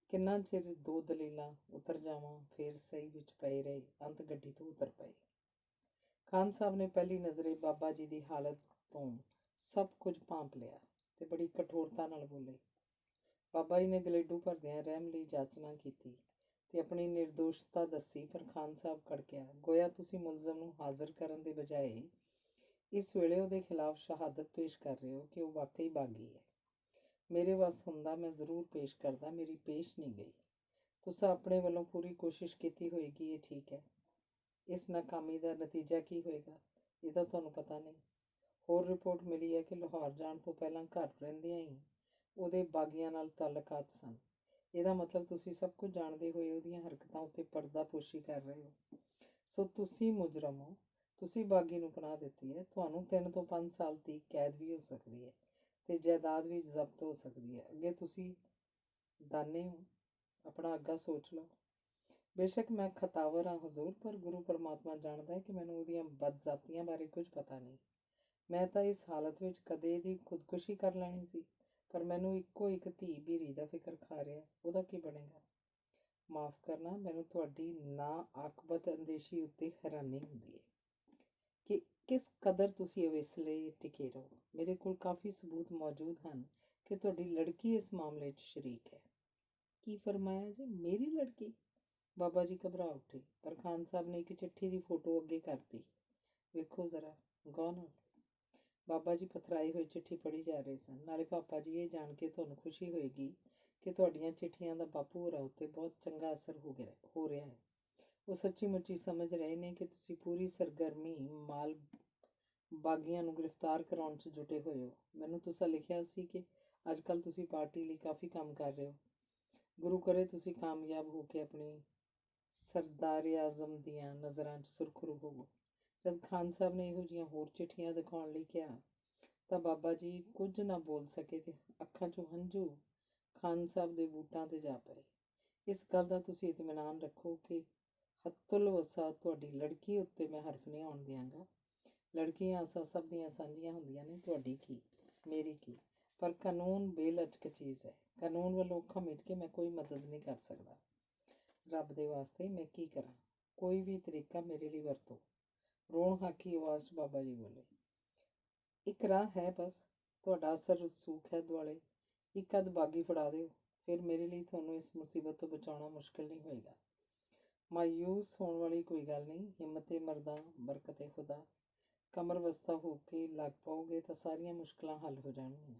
ਕਿੰਨਾ ਚਿਰ ਦੋ ਦਲੀਲਾਂ ਉਤਰ ਜਾਵਾਂ, ਫਿਰ ਸਹੀ ਵਿੱਚ ਪਏ ਰਹੇ। ਅੰਤ ਗੱਡੀ ਤੋਂ ਉਤਰ ਪਏ। ਖਾਨ ਸਾਹਿਬ ਨੇ ਪਹਿਲੀ ਨਜ਼ਰੇ ਬਾਬਾ ਜੀ ਦੀ ਹਾਲਤ ਤੋਂ ਸਭ ਕੁਝ ਭਾਂਪ ਲਿਆ ਤੇ ਬੜੀ ਕਠੋਰਤਾ ਨਾਲ ਬੋਲੇ। ਬਾਬਾ ਜੀ ਨੇ ਗਲੇਡੂ ਭਰਦਿਆਂ ਰਹਿਮ ਲਈ ਜਾਚਨਾ ਕੀਤੀ ਤੇ ਆਪਣੀ ਨਿਰਦੋਸ਼ਤਾ ਦੱਸੀ, ਪਰ ਖਾਨ ਸਾਹਿਬ ਕੜਕਿਆ, ਗੋਇਆ ਤੁਸੀਂ ਮੁਲਜ਼ਮ ਨੂੰ ਹਾਜ਼ਰ ਕਰਨ ਦੇ ਬਜਾਏ ਇਸ ਵੇਲੇ ਉਹਦੇ ਖਿਲਾਫ ਸ਼ਹਾਦਤ ਪੇਸ਼ ਕਰ ਰਹੇ ਹੋ ਕਿ ਉਹ ਵਾਕਈ ਬਾਗੀ ਹੈ। ਮੇਰੇ ਵੱਸ ਹੁੰਦਾ ਮੈਂ ਜ਼ਰੂਰ ਪੇਸ਼ ਕਰਦਾ, ਮੇਰੀ ਪੇਸ਼ ਨਹੀਂ ਗਈ। ਤੁਸੀਂ ਆਪਣੇ ਵੱਲੋਂ ਪੂਰੀ ਕੋਸ਼ਿਸ਼ ਕੀਤੀ ਹੋਏਗੀ, ਇਹ ਠੀਕ ਹੈ। ਇਸ ਨਾਕਾਮੀ ਦਾ ਨਤੀਜਾ ਕੀ ਹੋਏਗਾ, ਇਹਦਾ ਤੁਹਾਨੂੰ ਪਤਾ ਨਹੀਂ। ਹੋਰ ਰਿਪੋਰਟ ਮਿਲੀ ਹੈ ਕਿ ਲਾਹੌਰ ਜਾਣ ਤੋਂ ਪਹਿਲਾਂ ਘਰ ਰਹਿੰਦਿਆਂ ਹੀ ਉਹਦੇ ਬਾਗੀਆਂ ਨਾਲ ਤਾਲੁਕਾਤ ਸਨ। ਇਹਦਾ ਮਤਲਬ ਤੁਸੀਂ ਸਭ ਕੁਝ ਜਾਣਦੇ ਹੋਏ ਉਹਦੀਆਂ ਹਰਕਤਾਂ ਉੱਤੇ ਪਰਦਾਪੋਸ਼ੀ ਕਰ ਰਹੇ ਹੋ। ਸੋ ਤੁਸੀਂ ਮੁਜਰਮ ਹੋ। ਤੁਸੀਂ ਬਾਗੀ ਨੂੰ ਪਨਾਹ ਦਿੱਤੀ ਹੈ। ਤੁਹਾਨੂੰ 3 ਤੋਂ 5 ਸਾਲ ਦੀ ਕੈਦ ਵੀ ਹੋ ਸਕਦੀ ਹੈ ਤੇ ਜਾਇਦਾਦ ਵੀ ਜ਼ਬਤ ਹੋ ਸਕਦੀ ਹੈ। ਅੱਗੇ ਤੁਸੀਂ ਦਾਨੇ ਹੋ, ਆਪਣਾ ਅੱਗਾ ਸੋਚ ਲਓ। ਬੇਸ਼ੱਕ ਮੈਂ ਖਤਾਵਰ ਹਾਂ ਹਜ਼ੂਰ, ਪਰ ਗੁਰੂ ਪਰਮਾਤਮਾ ਜਾਣਦਾ ਹੈ ਕਿ ਮੈਨੂੰ ਉਹਦੀਆਂ ਬਦਜ਼ਾਤੀਆਂ ਬਾਰੇ ਕੁਝ ਪਤਾ ਨਹੀਂ। ਮੈਂ ਤਾਂ ਇਸ ਹਾਲਤ ਵਿੱਚ ਕਦੇ ਦੀ ਖੁਦਕੁਸ਼ੀ ਕਰ ਲੈਣੀ ਸੀ, ਪਰ ਮੈਨੂੰ ਇੱਕੋ ਇੱਕ ਧੀ ਬੀਰੀ ਦਾ ਫਿਕਰ ਖਾ ਰਿਹਾ, ਉਹਦਾ ਕੀ ਬਣੇਗਾ। ਮਾਫ਼ ਕਰਨਾ, ਮੈਨੂੰ ਤੁਹਾਡੀ ਨਾਆਕਬਤ ਅੰਦੇਸ਼ੀ ਉੱਤੇ ਹੈਰਾਨੀ ਹੁੰਦੀ ਹੈ ਕਿ ਕਿਸ ਕਦਰ ਤੁਸੀਂ ਅਵੇਸਲੇ ਟਿਕੇ ਰਹੋ। ਮੇਰੇ ਕੋਲ ਕਾਫੀ ਸਬੂਤ ਮੌਜੂਦ ਹਨ ਕਿ ਤੁਹਾਡੀ ਲੜਕੀ ਇਸ ਮਾਮਲੇ 'ਚ ਸ਼ਰੀਕ ਹੈ। ਕੀ ਫਰਮਾਇਆ ਜੀ? ਮੇਰੀ ਲੜਕੀ? ਬਾਬਾ ਜੀ ਘਬਰਾ ਉੱਠੇ, ਪਰ ਖਾਨ ਸਾਹਿਬ ਨੇ ਇੱਕ ਚਿੱਠੀ ਦੀ ਫੋਟੋ ਅੱਗੇ ਕਰਤੀ। ਵੇਖੋ ਜ਼ਰਾ ਗੌਰ ਨਾਲ। ਬਾਬਾ ਜੀ ਪਥਰਾਏ ਹੋਏ ਚਿੱਠੀ ਪੜ੍ਹੀ ਜਾ ਰਹੇ ਸਨ। ਨਾਲੇ ਪਾਪਾ ਜੀ, ਇਹ ਜਾਣ ਕੇ ਤੁਹਾਨੂੰ ਖੁਸ਼ੀ ਹੋਏਗੀ ਕਿ ਤੁਹਾਡੀਆਂ ਚਿੱਠੀਆਂ ਦਾ ਬਾਪੂ ਹੋਰਾਂ ਉੱਤੇ ਬਹੁਤ ਚੰਗਾ ਅਸਰ ਹੋ ਰਿਹਾ ਹੈ। ਉਹ ਸੱਚੀ ਮੁੱਚੀ ਸਮਝ ਰਹੇ ਨੇ ਕਿ ਤੁਸੀਂ ਪੂਰੀ ਸਰਗਰਮੀ ਮਾਲ ਬਾਗੀਆਂ ਨੂੰ ਗ੍ਰਿਫਤਾਰ ਕਰਾਉਣ 'ਚ ਜੁਟੇ ਹੋਏ ਹੋ। ਮੈਨੂੰ ਤੁਸੀਂ ਲਿਖਿਆ ਸੀ ਕਿ ਅੱਜ ਕੱਲ੍ਹ ਤੁਸੀਂ ਪਾਰਟੀ ਲਈ ਕਾਫੀ ਕੰਮ ਕਰ ਰਹੇ ਹੋ। ਗੁਰੂ ਕਰੇ ਤੁਸੀਂ ਕਾਮਯਾਬ ਹੋ ਕੇ ਆਪਣੀ ਸਰਦਾਰ-ਏ-ਆਜ਼ਮ ਦੀਆਂ ਨਜ਼ਰਾਂ 'ਚ ਸੁਰਖਰੂ ਹੋਵੋ। ਜਦ ਖਾਨ ਸਾਹਿਬ ਨੇ ਇਹੋ ਜਿਹੀਆਂ ਹੋਰ ਚਿੱਠੀਆਂ ਦਿਖਾਉਣ ਲਈ ਕਿਹਾ ਤਾਂ ਬਾਬਾ ਜੀ ਕੁਝ ਨਾ ਬੋਲ ਸਕੇ ਤੇ ਅੱਖਾਂ 'ਚੋਂ ਹੰਝੂ ਖਾਨ ਸਾਹਿਬ ਦੇ ਬੂਟਾਂ ਤੇ ਜਾ ਪਏ। ਇਸ ਗੱਲ ਦਾ ਤੁਸੀਂ ਇਤਮੀਨਾਨ ਰੱਖੋ ਕਿ ਹੱਤੁਲ ਵਸਾ ਤੁਹਾਡੀ ਲੜਕੀ ਉੱਤੇ ਮੈਂ ਹਰਫ ਨਹੀਂ ਆਉਣ ਦਿਆਂਗਾ। ਲੜਕੀਆਂ ਆਸਾਂ ਸਭ ਦੀਆਂ ਸਾਂਝੀਆਂ ਹੁੰਦੀਆਂ ਨੇ, ਤੁਹਾਡੀ ਕੀ, ਮੇਰੀ ਕੀ। ਪਰ ਕਾਨੂੰਨ ਬੇਲਚਕ ਚੀਜ਼ ਹੈ। ਕਾਨੂੰਨ ਵੱਲੋਂ ਅੱਖਾਂ ਮੀਟ ਕੇ ਮੈਂ ਕੋਈ ਮਦਦ ਨਹੀਂ ਕਰ ਸਕਦਾ। ਰੱਬ ਦੇ ਵਾਸਤੇ ਮੈਂ ਕੀ ਕਰਾਂ? ਕੋਈ ਵੀ ਤਰੀਕਾ ਮੇਰੇ ਲਈ ਵਰਤੋ। ਰੋਣ ਹਾਕੀ ਆਵਾਜ਼ 'ਚ ਬਾਬਾ ਜੀ ਬੋਲੇ। ਇੱਕ ਰਾਹ ਹੈ ਬਸ, ਤੁਹਾਡਾ ਅਸਰ ਰਸੂਖ ਹੈ ਦੁਆਲੇ। ਇੱਕ ਅੱਧ ਬਾਗੀ ਫੜਾ ਦਿਓ, ਫਿਰ ਮੇਰੇ ਲਈ ਤੁਹਾਨੂੰ ਇਸ ਮੁਸੀਬਤ ਤੋਂ ਬਚਾਉਣਾ ਮੁਸ਼ਕਿਲ ਨਹੀਂ ਹੋਏਗਾ। ਮਾਯੂਸ ਹੋਣ ਵਾਲੀ ਕੋਈ ਗੱਲ ਨਹੀਂ। ਹਿੰਮਤੇ ਮਰਦਾਂ ਬਰਕਤੇ ਖੁਦਾ। ਕਮਰਬਸਤਾ ਹੋ ਕੇ ਲੱਗ ਪਾਓਗੇ ਤਾਂ ਸਾਰੀਆਂ ਮੁਸ਼ਕਿਲਾਂ ਹੱਲ ਹੋ ਜਾਣਗੀਆਂ।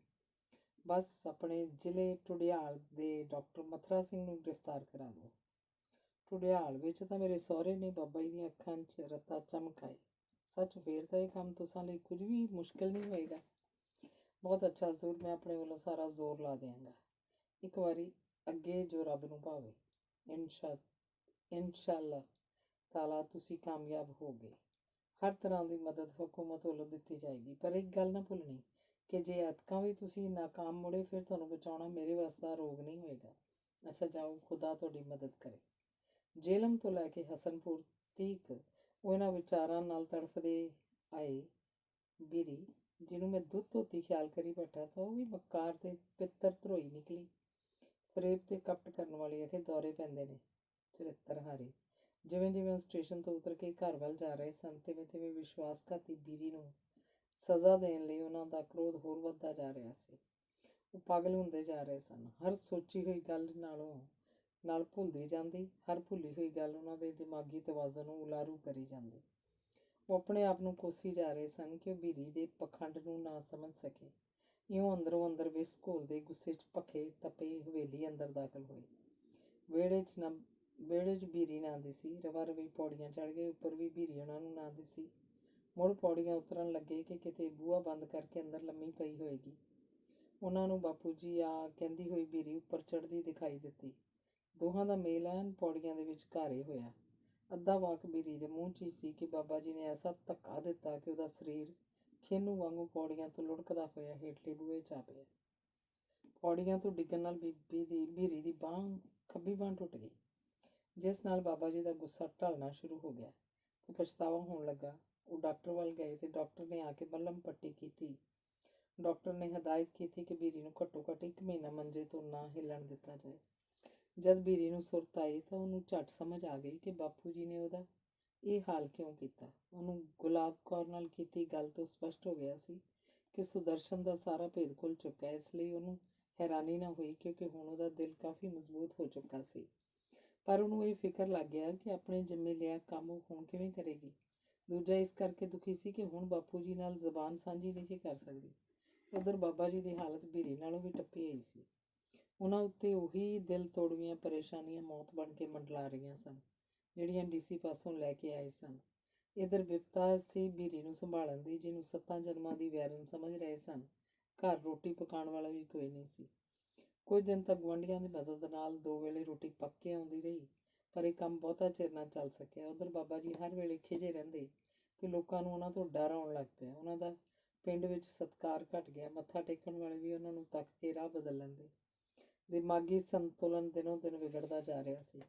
ਬਸ ਆਪਣੇ ਜ਼ਿਲ੍ਹੇ ਢੁਡਿਆਲ ਦੇ ਡਾਕਟਰ ਮਥੁਰਾ ਸਿੰਘ ਨੂੰ ਗ੍ਰਿਫਤਾਰ ਕਰਾ ਦਿਓ। ਢੁਡਿਆਲ ਵਿੱਚ ਤਾਂ ਮੇਰੇ ਸਹੁਰੇ ਨੇ। ਬਾਬਾ ਜੀ ਦੀਆਂ ਅੱਖਾਂ 'ਚ ਰੱਤਾ ਚਮਕ ਆਈ। ਸੱਚ, ਫੇਰ ਤਾਂ ਇਹ ਕੰਮ ਤੁਸਾਂ ਲਈ ਕੁਝ ਵੀ ਮੁਸ਼ਕਿਲ ਨਹੀਂ ਹੋਏਗਾ। ਬਹੁਤ ਅੱਛਾ ਹਜ਼ੂਰ, ਮੈਂ ਆਪਣੇ ਵੱਲੋਂ ਸਾਰਾ ਜ਼ੋਰ ਲਾ ਦਿਆਂਗਾ। ਇੱਕ ਵਾਰੀ ਅੱਗੇ ਜੋ ਰੱਬ ਨੂੰ ਭਾਵੇ। ਇਨਸ਼ਾਅੱਲਾ ਤਾਲਾ ਤੁਸੀਂ ਕਾਮਯਾਬ ਹੋਗੇ। ਹਰ ਤਰ੍ਹਾਂ ਦੀ ਮਦਦ ਹਕੂਮਤ ਵੱਲੋਂ ਦਿੱਤੀ ਜਾਏਗੀ, ਪਰ ਇੱਕ ਗੱਲ ਨਾ ਭੁੱਲਣੀ ਕਿ ਜੇ ਐਤਕਾਂ ਵੀ ਤੁਸੀਂ ਨਾਕਾਮ ਮੁੜੇ, ਫਿਰ ਤੁਹਾਨੂੰ ਬਚਾਉਣਾ ਮੇਰੇ ਵੱਸ ਦਾ ਰੋਗ ਨਹੀਂ ਹੋਏਗਾ। ਅੱਛਾ ਜਾਓ, ਖੁਦਾ ਤੁਹਾਡੀ ਮਦਦ ਕਰੇ। ਜੇਹਲਮ ਤੋਂ ਲੈ ਕੇ ਹਸਨਪੁਰ ਤੀਕ ਉਹ ਇਹਨਾਂ ਵਿਚਾਰਾਂ ਨਾਲ ਤੜਫਦੇ ਆਏ। ਬੀਰੀ, ਜਿਹਨੂੰ ਮੈਂ ਦੁੱਧ ਧੋਤੀ ਖਿਆਲ ਕਰੀ ਬੈਠਾ ਸਾਂ, ਉਹ ਵੀ ਮੱਕਾਰ ਤੇ ਪਿੱਤਰ ਧਰੋਈ ਨਿਕਲੀ। ਫਰੇਬ ਤੇ ਕਪਟ ਕਰਨ ਵਾਲੀ ਅਖੇ ਦੌਰੇ ਪੈਂਦੇ ਨੇ। ਚਰਿੱਤਰ ਹਾਰੇ। ਜਿਵੇਂ ਜਿਵੇਂ ਉਹ ਸਟੇਸ਼ਨ ਤੋਂ ਉਤਰ ਕੇ ਘਰ ਵੱਲ ਜਾ ਰਹੇ ਸਨ, ਤਿਵੇਂ ਤਿਵੇਂ ਵਿਸ਼ਵਾਸਘਾਤੀ ਬੀਰੀ ਨੂੰ ਸਜ਼ਾ ਦੇਣ ਲਈ ਉਹਨਾਂ ਦਾ ਕ੍ਰੋਧ ਹੋਰ ਵੱਧਦਾ ਜਾ ਰਿਹਾ ਸੀ। ਉਹ ਪਾਗਲ ਹੁੰਦੇ ਜਾ ਰਹੇ ਸਨ। ਹਰ ਸੋਚੀ ਹੋਈ ਗੱਲ ਨਾਲ ਭੁੱਲਦੀ ਜਾਂਦੀ, ਹਰ ਭੁੱਲੀ ਹੋਈ ਗੱਲ ਉਹਨਾਂ ਦੇ ਦਿਮਾਗੀ ਤਵਾਜ਼ਨ ਨੂੰ ਉਲਾਰੂ ਕਰੀ ਜਾਂਦੀ। ਉਹ ਆਪਣੇ ਆਪ ਨੂੰ ਕੋਸੀ ਜਾ ਰਹੇ ਸਨ ਕਿ ਉਹ ਬੀਰੀ ਦੇ ਪਖੰਡ ਨੂੰ ਨਾ ਸਮਝ ਸਕੇ। ਇਉਂ ਅੰਦਰੋਂ ਅੰਦਰ ਵਿਸ ਘੋਲਦੇ ਗੁੱਸੇ 'ਚ ਭੱਖੇ ਤਪੇ ਹਵੇਲੀ ਅੰਦਰ ਦਾਖਲ ਹੋਏ। ਵਿਹੜੇ 'ਚ ਬੀਰੀ ਨਾ ਦਿਸੀ। ਰਵਾ ਰਵੀ ਪੌੜੀਆਂ ਚੜ੍ਹ ਗਏ। ਉੱਪਰ ਵੀ ਬੀਰੀ ਉਹਨਾਂ ਨੂੰ ਨਾ ਦਿਸੀ। ਮੁੜ ਪੌੜੀਆਂ ਉਤਰਨ ਲੱਗੇ ਕਿ ਕਿਤੇ ਬੂਹਾ ਬੰਦ ਕਰਕੇ ਅੰਦਰ ਲੰਮੀ ਪਈ ਹੋਏਗੀ। ਉਹਨਾਂ ਨੂੰ ਬਾਪੂ ਜੀ ਆ ਕਹਿੰਦੀ ਹੋਈ ਬੀਰੀ ਉੱਪਰ ਚੜ੍ਹਦੀ ਦਿਖਾਈ ਦਿੱਤੀ। ਦੋਹਾਂ ਦਾ ਮੇਲ ਐਨ ਪੌੜੀਆਂ ਦੇ ਵਿਚਕਾਰੇ ਹੋਇਆ। ਅੱਧਾ ਵਾਕ ਬੀਰੀ ਦੇ ਮੂੰਹ 'ਚ ਹੀ ਸੀ ਕਿ ਬਾਬਾ ਜੀ ਨੇ ਐਸਾ ਧੱਕਾ ਦਿੱਤਾ ਕਿ ਉਹਦਾ ਸਰੀਰ ਖੇਨੂ ਵਾਂਗੂ ਪੌੜੀਆਂ ਤੋਂ ਲੁੜਕਦਾ ਹੋਇਆ ਹੇਠਲੇ ਬੂਹੇ 'ਚ ਆ ਪਿਆ। ਪੌੜੀਆਂ ਤੋਂ ਡਿੱਗਣ ਨਾਲ ਬੀਰੀ ਦੀ ਖੱਬੀ ਬਾਂਹ ਟੁੱਟ ਗਈ, ਜਿਸ ਨਾਲ ਬਾਬਾ ਜੀ ਦਾ ਗੁੱਸਾ ਢਲਣਾ ਸ਼ੁਰੂ ਹੋ ਗਿਆ ਤੇ ਪਛਤਾਵਾ ਹੋਣ ਲੱਗਾ। ਉਹ ਡਾਕਟਰ ਵੱਲ ਗਏ ਤੇ ਡਾਕਟਰ ਨੇ ਆ ਕੇ ਮੱਲਮ ਪੱਟੀ ਕੀਤੀ। ਡਾਕਟਰ ਨੇ ਹਦਾਇਤ ਕੀਤੀ ਕਿ ਬੀਰੀ ਨੂੰ ਘੱਟੋ ਘੱਟ 1 ਮਹੀਨਾ ਮੰਜੇ ਤੋਂ ਨਾ ਹਿੱਲਣ ਦਿੱਤਾ ਜਾਏ। ਜਦ ਬੀਰੀ ਨੂੰ ਸੁਰਤ ਆਈ ਤਾਂ ਉਹਨੂੰ ਝੱਟ ਸਮਝ ਆ ਗਈ ਕਿ ਬਾਪੂ ਜੀ ਨੇ ਉਹਦਾ ਇਹ ਹਾਲ ਕਿਉਂ ਕੀਤਾ। ਉਹਨੂੰ ਗੁਲਾਬ ਕੌਰ ਨਾਲ ਕੀਤੀ ਗੱਲ ਤੋਂ ਸਪਸ਼ਟ ਹੋ ਗਿਆ ਸੀ ਕਿ ਸੁਦਰਸ਼ਨ ਦਾ ਸਾਰਾ ਭੇਦ ਖੁੱਲ੍ਹ ਚੁੱਕਾ। ਇਸ ਲਈ ਉਹਨੂੰ ਹੈਰਾਨੀ ਨਾ ਹੋਈ, ਕਿਉਂਕਿ ਹੁਣ ਉਹਦਾ ਦਿਲ ਕਾਫੀ ਮਜ਼ਬੂਤ ਹੋ ਚੁੱਕਾ ਸੀ। ਪਰ ਉਹਨੂੰ ਇਹ ਫਿਕਰ ਲੱਗ ਗਿਆ ਕਿ ਆਪਣੇ ਜਿੰਮੇ ਲਿਆ ਕੰਮ ਉਹ ਹੁਣ ਕਿਵੇਂ ਕਰੇਗੀ। ਦੂਜਾ ਇਸ ਕਰਕੇ ਦੁਖੀ ਸੀ ਕਿ ਹੁਣ ਬਾਪੂ ਜੀ ਨਾਲ ਜ਼ਬਾਨ ਸਾਂਝੀ ਨਹੀਂ ਸੀ ਕਰ ਸਕਦੀ। ਉੱਧਰ ਬਾਬਾ ਜੀ ਦੀ ਹਾਲਤ ਬੀਰੀ ਨਾਲੋਂ ਵੀ ਟੱਪੀ ਹੋਈ ਸੀ। ਉਹਨਾਂ ਉੱਤੇ ਉਹੀ ਦਿਲ ਤੋੜਵੀਆਂ ਪਰੇਸ਼ਾਨੀਆਂ ਮੌਤ ਬਣ ਕੇ ਮੰਡਲਾ ਰਹੀਆਂ ਸਨ, ਜਿਹੜੀਆਂ ਡੀਸੀ ਪਾਸੋਂ ਲੈ ਕੇ ਆਏ ਸਨ। ਇੱਧਰ ਬਿਪਤਾ ਸੀ ਬੀਰੀ ਨੂੰ ਸੰਭਾਲਣ ਦੀ, ਜਿਹਨੂੰ 7 ਜਨਮਾਂ ਦੀ ਵੈਰਨ ਸਮਝ ਰਹੇ ਸਨ। ਘਰ ਰੋਟੀ ਪਕਾਉਣ ਵਾਲਾ ਵੀ ਕੋਈ ਨਹੀਂ ਸੀ। ਕੁਝ ਦਿਨ ਤੱਕ ਗੁਆਂਢੀਆਂ ਦੀ ਮਦਦ ਨਾਲ 2 ਵੇਲੇ ਰੋਟੀ ਪੱਕ ਕੇ ਆਉਂਦੀ ਰਹੀ, ਪਰ ਇਹ ਕੰਮ ਬਹੁਤਾ ਚਿਰ ਨਾ ਚੱਲ ਸਕਿਆ। ਉੱਧਰ ਬਾਬਾ ਜੀ ਹਰ ਵੇਲੇ ਖਿਝੇ ਰਹਿੰਦੇ ਤੇ ਲੋਕਾਂ ਨੂੰ ਉਹਨਾਂ ਤੋਂ ਡਰ ਆਉਣ ਲੱਗ ਪਿਆ। ਉਹਨਾਂ ਦਾ ਪਿੰਡ ਵਿੱਚ ਸਤਿਕਾਰ ਘਟ ਗਿਆ। ਮੱਥਾ ਟੇਕਣ ਵਾਲੇ ਵੀ ਉਹਨਾਂ ਨੂੰ ਤੱਕ ਕੇ ਰਾਹ ਬਦਲ ਲੈਂਦੇ। ਦਿਮਾਗੀ ਸੰਤੁਲਨ ਦਿਨੋਂ ਦਿਨ ਵਿਗੜਦਾ ਜਾ ਰਿਹਾ ਸੀ।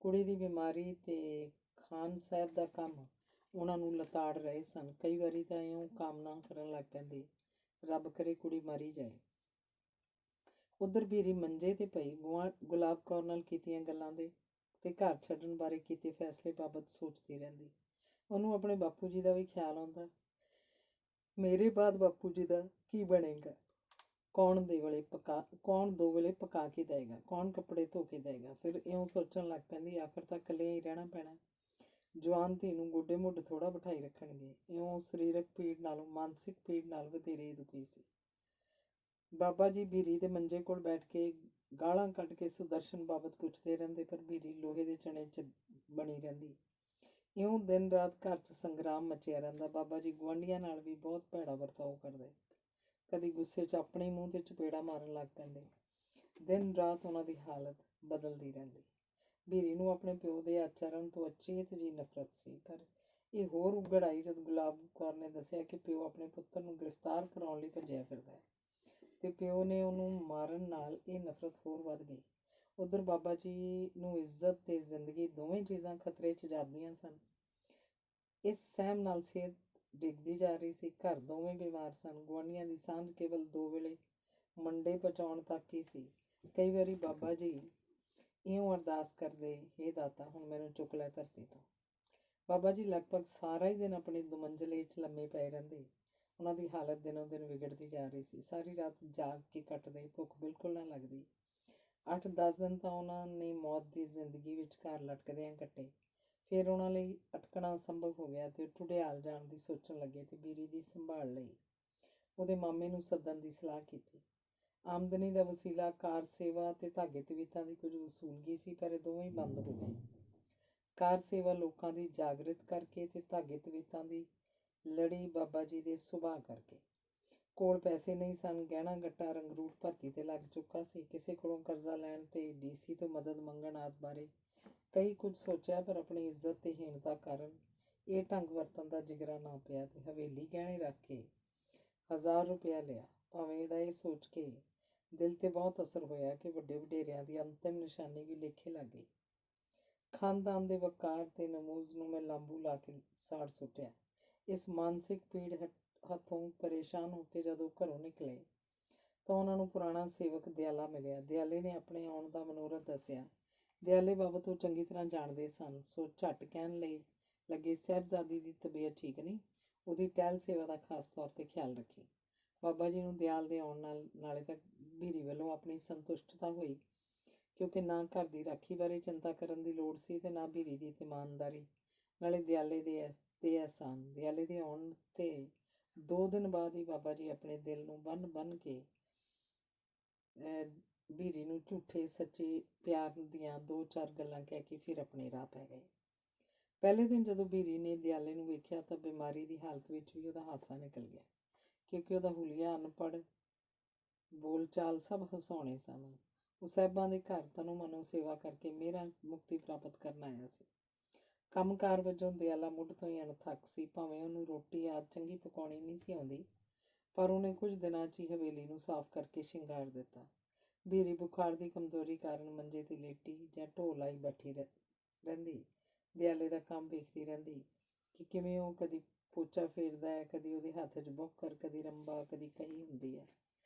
ਕੁੜੀ ਦੀ ਬਿਮਾਰੀ ਤੇ ਖਾਨ ਸਾਹਿਬ ਦਾ ਕੰਮ ਉਹਨਾਂ ਨੂੰ ਲਤਾੜ ਰਹੇ ਸਨ। ਕਈ ਵਾਰੀ ਤਾਂ ਇਉਂ ਕਾਮਨਾ ਕਰਨ ਲੱਗ ਪੈਂਦੇ, ਰੱਬ ਕਰੇ ਕੁੜੀ ਮਰ ਜਾਏ। ਉੱਧਰ ਬੀਰੀ ਮੰਜੇ ਤੇ ਪਈ ਗੁਲਾਬ ਕੌਰ ਨਾਲ ਕੀਤੀਆਂ ਗੱਲਾਂ ਦੇ ਤੇ ਘਰ ਛੱਡਣ ਬਾਰੇ ਕੀਤੇ ਫੈਸਲੇ ਬਾਬਤ ਸੋਚਦੀ ਰਹਿੰਦੀ। ਉਹਨੂੰ ਆਪਣੇ ਬਾਪੂ ਜੀ ਦਾ ਵੀ ਖਿਆਲ ਆਉਂਦਾ। ਮੇਰੇ ਬਾਅਦ ਬਾਪੂ ਜੀ ਦਾ ਕੀ ਬਣੇਗਾ? ਕੌਣ 2 ਵੇਲੇ ਪਕਾ ਕੇ ਦੇਏਗਾ? ਕੌਣ ਕੱਪੜੇ ਧੋ ਕੇ ਦੇਏਗਾ? ਫਿਰ ਇਉਂ ਸੋਚਣ ਲੱਗ ਪੈਂਦੀ, ਆਖਰ ਤਾਂ ਇਕੱਲਿਆਂ ਹੀ ਰਹਿਣਾ ਪੈਣਾ। ਜਵਾਨ ਧੀ ਨੂੰ ਗੋਡੇ ਮੁੱਢ ਥੋੜ੍ਹਾ ਬਿਠਾਈ ਰੱਖਣਗੇ। ਇਉਂ ਸਰੀਰਕ ਪੀੜ ਨਾਲੋਂ ਮਾਨਸਿਕ ਪੀੜ ਨਾਲ ਵਧੇਰੇ ਦੁਖੀ ਸੀ। ਬਾਬਾ ਜੀ ਬੀਰੀ ਦੇ ਮੰਜੇ ਕੋਲ ਬੈਠ ਕੇ ਗਾਲਾਂ ਕੱਢ ਕੇ ਸੁਦਰਸ਼ਨ ਬਾਬਤ ਪੁੱਛਦੇ ਰਹਿੰਦੇ, ਪਰ ਬੀਰੀ ਲੋਹੇ ਦੇ ਚਣੇ 'ਚ ਬਣੀ ਰਹਿੰਦੀ। ਇਉਂ ਦਿਨ ਰਾਤ ਘਰ 'ਚ ਸੰਗਰਾਮ ਮਚਿਆ ਰਹਿੰਦਾ। ਬਾਬਾ ਜੀ ਗੁਆਂਢੀਆਂ ਨਾਲ ਵੀ ਬਹੁਤ ਭੈੜਾ ਵਰਤਾਓ ਕਰਦੇ। ਕਦੀ ਗੁੱਸੇ 'ਚ ਆਪਣੇ ਮੂੰਹ ਤੇ ਚਪੇੜਾ ਮਾਰਨ ਲੱਗ ਪੈਂਦੇ। ਦਿਨ ਰਾਤ ਉਹਨਾਂ ਦੀ ਹਾਲਤ ਬਦਲਦੀ ਰਹਿੰਦੀ। ਬੀਰੀ ਨੂੰ ਆਪਣੇ ਪਿਓ ਦੇ ਆਚਰਣ ਤੋਂ ਅਚੇਤ ਜਿਹੀ ਨਫ਼ਰਤ ਸੀ, ਪਰ ਇਹ ਹੋਰ ਉਘੜ ਆਈ ਜਦ ਗੁਲਾਬ ਕੌਰ ਨੇ ਦੱਸਿਆ ਕਿ ਪਿਓ ਆਪਣੇ ਪੁੱਤਰ ਨੂੰ ਗ੍ਰਿਫਤਾਰ ਕਰਾਉਣ ਲਈ ਭੱਜਿਆ ਫਿਰਦਾ ਹੈ ਤੇ ਪਿਓ ਨੇ ਉਹਨੂੰ ਮਾਰਨ ਨਾਲ ਇਹ ਨਫ਼ਰਤ ਹੋਰ ਵੱਧ ਗਈ। ਉੱਧਰ ਬਾਬਾ ਜੀ ਨੂੰ ਇੱਜ਼ਤ ਤੇ ਜ਼ਿੰਦਗੀ ਦੋਵੇਂ ਚੀਜ਼ਾਂ ਖਤਰੇ 'ਚ ਜਾਪਦੀਆਂ ਸਨ। ਇਸ ਸਹਿਮ ਨਾਲ ਸਿਹਤ ਡਿੱਗਦੀ ਜਾ ਰਹੀ ਸੀ। ਘਰ ਦੋਵੇਂ ਬਿਮਾਰ ਸਨ। ਗੁਆਂਢੀਆਂ ਦੀ ਸਾਂਝ ਕੇਵਲ 2 ਵੇਲੇ ਮੰਡੇ ਪਹੁੰਚਾਉਣ ਤੱਕ ਹੀ ਸੀ। ਕਈ ਵਾਰੀ ਬਾਬਾ ਜੀ ਇਉਂ ਅਰਦਾਸ ਕਰਦੇ, ਹੇ ਦਾਤਾ ਹੁਣ ਮੈਨੂੰ ਚੁੱਕ ਲੈ ਧਰਤੀ ਤੋਂ। ਬਾਬਾ ਜੀ ਲਗਭਗ ਸਾਰਾ ਹੀ ਦਿਨ ਆਪਣੀ ਦੁਮੰਜ਼ਲੇ 'ਚ ਲੰਮੇ ਪਏ ਰਹਿੰਦੇ। ਉਹਨਾਂ ਦੀ ਹਾਲਤ ਦਿਨੋਂ ਦਿਨ ਵਿਗੜਦੀ ਜਾ ਰਹੀ ਸੀ। ਸਾਰੀ ਰਾਤ ਜਾਗ ਕੇ ਕੱਟਦੇ, ਭੁੱਖ ਬਿਲਕੁਲ ਨਾ ਲੱਗਦੀ। 8-10 ਦਿਨ ਤਾਂ ਉਹਨਾਂ ਨੇ ਮੌਤ ਦੀ ਜ਼ਿੰਦਗੀ ਵਿਚਕਾਰ ਲਟਕਦਿਆਂ ਕੱਟੇ। ਫਿਰ ਉਹਨਾਂ ਲਈ ਅਟਕਣਾ ਅਸੰਭਵ ਹੋ ਗਿਆ ਤੇ ਉਹ ਢੁਢਿਆਲ ਜਾਣ ਦੀ ਸੋਚਣ ਲੱਗੇ ਤੇ ਬੀਰੀ ਦੀ ਸੰਭਾਲ ਲਈ ਉਹਦੇ ਮਾਮੇ ਨੂੰ ਸੱਦਣ ਦੀ ਸਲਾਹ ਕੀਤੀ। ਆਮਦਨੀ ਦਾ ਵਸੀਲਾ ਕਾਰ ਸੇਵਾ ਤੇ ਧਾਗੇ ਤਵੀਤਾਂ ਦੀ ਕੁਝ ਵਸੂਲਗੀ ਸੀ, ਪਰ ਇਹ ਦੋਵੇਂ ਹੀ ਬੰਦ ਹੋ ਗਏ। ਕਾਰ ਸੇਵਾ ਲੋਕਾਂ ਦੀ ਜਾਗਰਿਤ ਕਰਕੇ ਤੇ ਧਾਗੇ ਤਵੀਤਾਂ ਦੀ ਲੜੀ ਬਾਬਾ ਜੀ ਦੇ ਸੁਭਾਅ ਕਰਕੇ। ਕੋਲ ਪੈਸੇ ਨਹੀਂ ਸਨ। ਗਹਿਣਾ ਗੱਟਾ ਰੰਗਰੂਟ ਭਰਤੀ ਤੇ ਲੱਗ ਚੁੱਕਾ ਸੀ। ਕਿਸੇ ਕੋਲੋਂ ਕਰਜ਼ਾ ਲੈਣ ਤੇ ਡੀਸੀ ਤੋਂ ਮਦਦ ਮੰਗਣ ਆਦਿ ਬਾਰੇ ਕਈ ਕੁਝ ਸੋਚਿਆ, ਪਰ ਆਪਣੀ ਇੱਜ਼ਤ ਤੇ ਹੀਣਤਾ ਕਾਰਨ ਇਹ ਢੰਗ ਵਰਤਣ ਦਾ ਜਿਗਰਾ ਨਾ ਪਿਆ ਤੇ ਹਵੇਲੀ ਗਹਿਣੇ ਰੱਖ ਕੇ 1000 ਰੁਪਇਆ ਲਿਆ। ਭਾਵੇਂ ਇਹਦਾ ਇਹ ਸੋਚ ਕੇ ਦਿਲ ਤੇ ਬਹੁਤ ਅਸਰ ਹੋਇਆ ਕਿ ਵੱਡੇ ਵਡੇਰਿਆਂ ਦੀ ਅੰਤਿਮ ਨਿਸ਼ਾਨੀ ਵੀ ਲੇਖੇ ਲੱਗ ਗਈ। ਖਾਨਦਾਨ ਦੇ ਵਕਾਰ ਤੇ ਨਮੂਜ਼ ਨੂੰ ਮੈਂ ਲਾਂਬੂ ਲਾ ਕੇ ਸਾੜ ਸੁੱਟਿਆ। ਇਸ ਮਾਨਸਿਕ ਪੀੜ ਹੱਥੋਂ ਪਰੇਸ਼ਾਨ ਹੋ ਕੇ ਜਦੋਂ ਘਰੋਂ ਨਿਕਲੇ ਤਾਂ ਉਹਨਾਂ ਨੂੰ ਪੁਰਾਣਾ ਸੇਵਕ ਦਿਆਲਾ ਮਿਲਿਆ। ਦਿਆਲੇ ਨੇ ਆਪਣੇ ਆਉਣ ਦਾ ਮਨੋਰਥ ਦੱਸਿਆ। ਦਿਆਲੇ ਬਾਬਤ ਉਹ ਚੰਗੀ ਤਰ੍ਹਾਂ ਜਾਣਦੇ ਸਨ, ਸੋ ਝੱਟ ਕਹਿਣ ਲਈ ਲੱਗੇ, ਸਾਹਿਬਜ਼ਾਦੀ ਦੀ ਤਬੀਅਤ ਠੀਕ ਨਹੀਂ, ਉਹਦੀ ਟਹਿਲ ਸੇਵਾ ਦਾ ਖਾਸ ਤੌਰ 'ਤੇ ਖਿਆਲ ਰੱਖੀ। ਬਾਬਾ ਜੀ ਨੂੰ ਦਿਆਲ ਦੇ ਆਉਣ ਨਾਲੇ ਤਾਂ ਬੀਰੀ ਵੱਲੋਂ ਆਪਣੀ ਸੰਤੁਸ਼ਟਤਾ ਹੋਈ, ਕਿਉਂਕਿ ਨਾ ਘਰ ਦੀ ਰਾਖੀ ਬਾਰੇ ਚਿੰਤਾ ਕਰਨ ਦੀ ਲੋੜ ਸੀ ਤੇ ਨਾ ਬੀਰੀ ਦੀ ਇਮਾਨਦਾਰੀ, ਨਾਲੇ ਦਿਆਲੇ ਦੇ ਅਹਿਸਾਨ। ਦਿਆਲੇ ਦੇ ਆਉਣ 'ਤੇ 2 ਦਿਨ ਬਾਅਦ ਹੀ ਬਾਬਾ ਜੀ ਆਪਣੇ ਦਿਲ ਨੂੰ ਬੰਨ੍ਹ ਕੇ ਬੀਰੀ ਨੂੰ ਝੂਠੇ ਸੱਚੇ ਪਿਆਰ ਦੀਆਂ 2-4 ਗੱਲਾਂ ਕਹਿ ਕੇ ਫਿਰ ਆਪਣੇ ਰਾਹ ਪੈ ਗਏ। ਪਹਿਲੇ ਦਿਨ ਜਦੋਂ ਬੀਰੀ ਨੇ ਦਿਆਲੇ ਨੂੰ ਵੇਖਿਆ ਤਾਂ ਬਿਮਾਰੀ ਦੀ ਹਾਲਤ ਵਿੱਚ ਵੀ ਉਹਦਾ ਹਾਸਾ ਨਿਕਲ ਗਿਆ, ਕਿਉਂਕਿ ਉਹਦਾ ਹੁਲੀਆ, ਅਨਪੜ੍ਹ ਬੋਲਚਾਲ ਸਭ ਹਸਾਉਣੇ ਸਨ। ਉਹ ਸਾਹਿਬਾਂ ਦੇ ਘਰ ਤਨੋਂ ਮਨੋਂ ਸੇਵਾ ਕਰਕੇ ਮਿਹਰਾਂ ਮੁਕਤੀ ਪ੍ਰਾਪਤ ਕਰਨ ਆਇਆ ਸੀ। ਕੰਮਕਾਰ ਵਜੋਂ ਦਿਆਲਾ ਮੁੱਢ ਤੋਂ ਹੀ ਅਣਥੱਕ ਸੀ। ਭਾਵੇਂ ਉਹਨੂੰ ਰੋਟੀ ਆਦਿ ਚੰਗੀ ਪਕਾਉਣੀ ਨਹੀਂ ਸੀ ਆਉਂਦੀ, ਪਰ ਉਹਨੇ ਕੁਝ ਦਿਨਾਂ 'ਚ ਹੀ ਹਵੇਲੀ ਨੂੰ ਸਾਫ਼ ਕਰਕੇ ਸ਼ਿੰਗਾਰ ਦਿੱਤਾ। ਬੀਰੀ ਬੁਖਾਰ ਦੀ ਕਮਜ਼ੋਰੀ ਕਾਰਨ ਮੰਜੇ 'ਤੇ ਲੇਟੀ ਜਾਂ ਢੋਅ ਲਾਈ ਬੈਠੀ ਰਹਿੰਦੀ। ਦਿਆਲੇ ਦਾ ਕੰਮ ਵੇਖਦੀ ਰਹਿੰਦੀ ਕਿ ਕਿਵੇਂ ਉਹ ਕਦੀ ਪੋਚਾ ਫੇਰਦਾ ਹੈ, ਕਦੀ ਉਹਦੇ ਹੱਥ 'ਚ ਬੌਕਰ, ਕਦੀ ਰੰਬਾ, ਕਦੀ ਕਹੀ ਹੁੰਦੀ ਹੈ।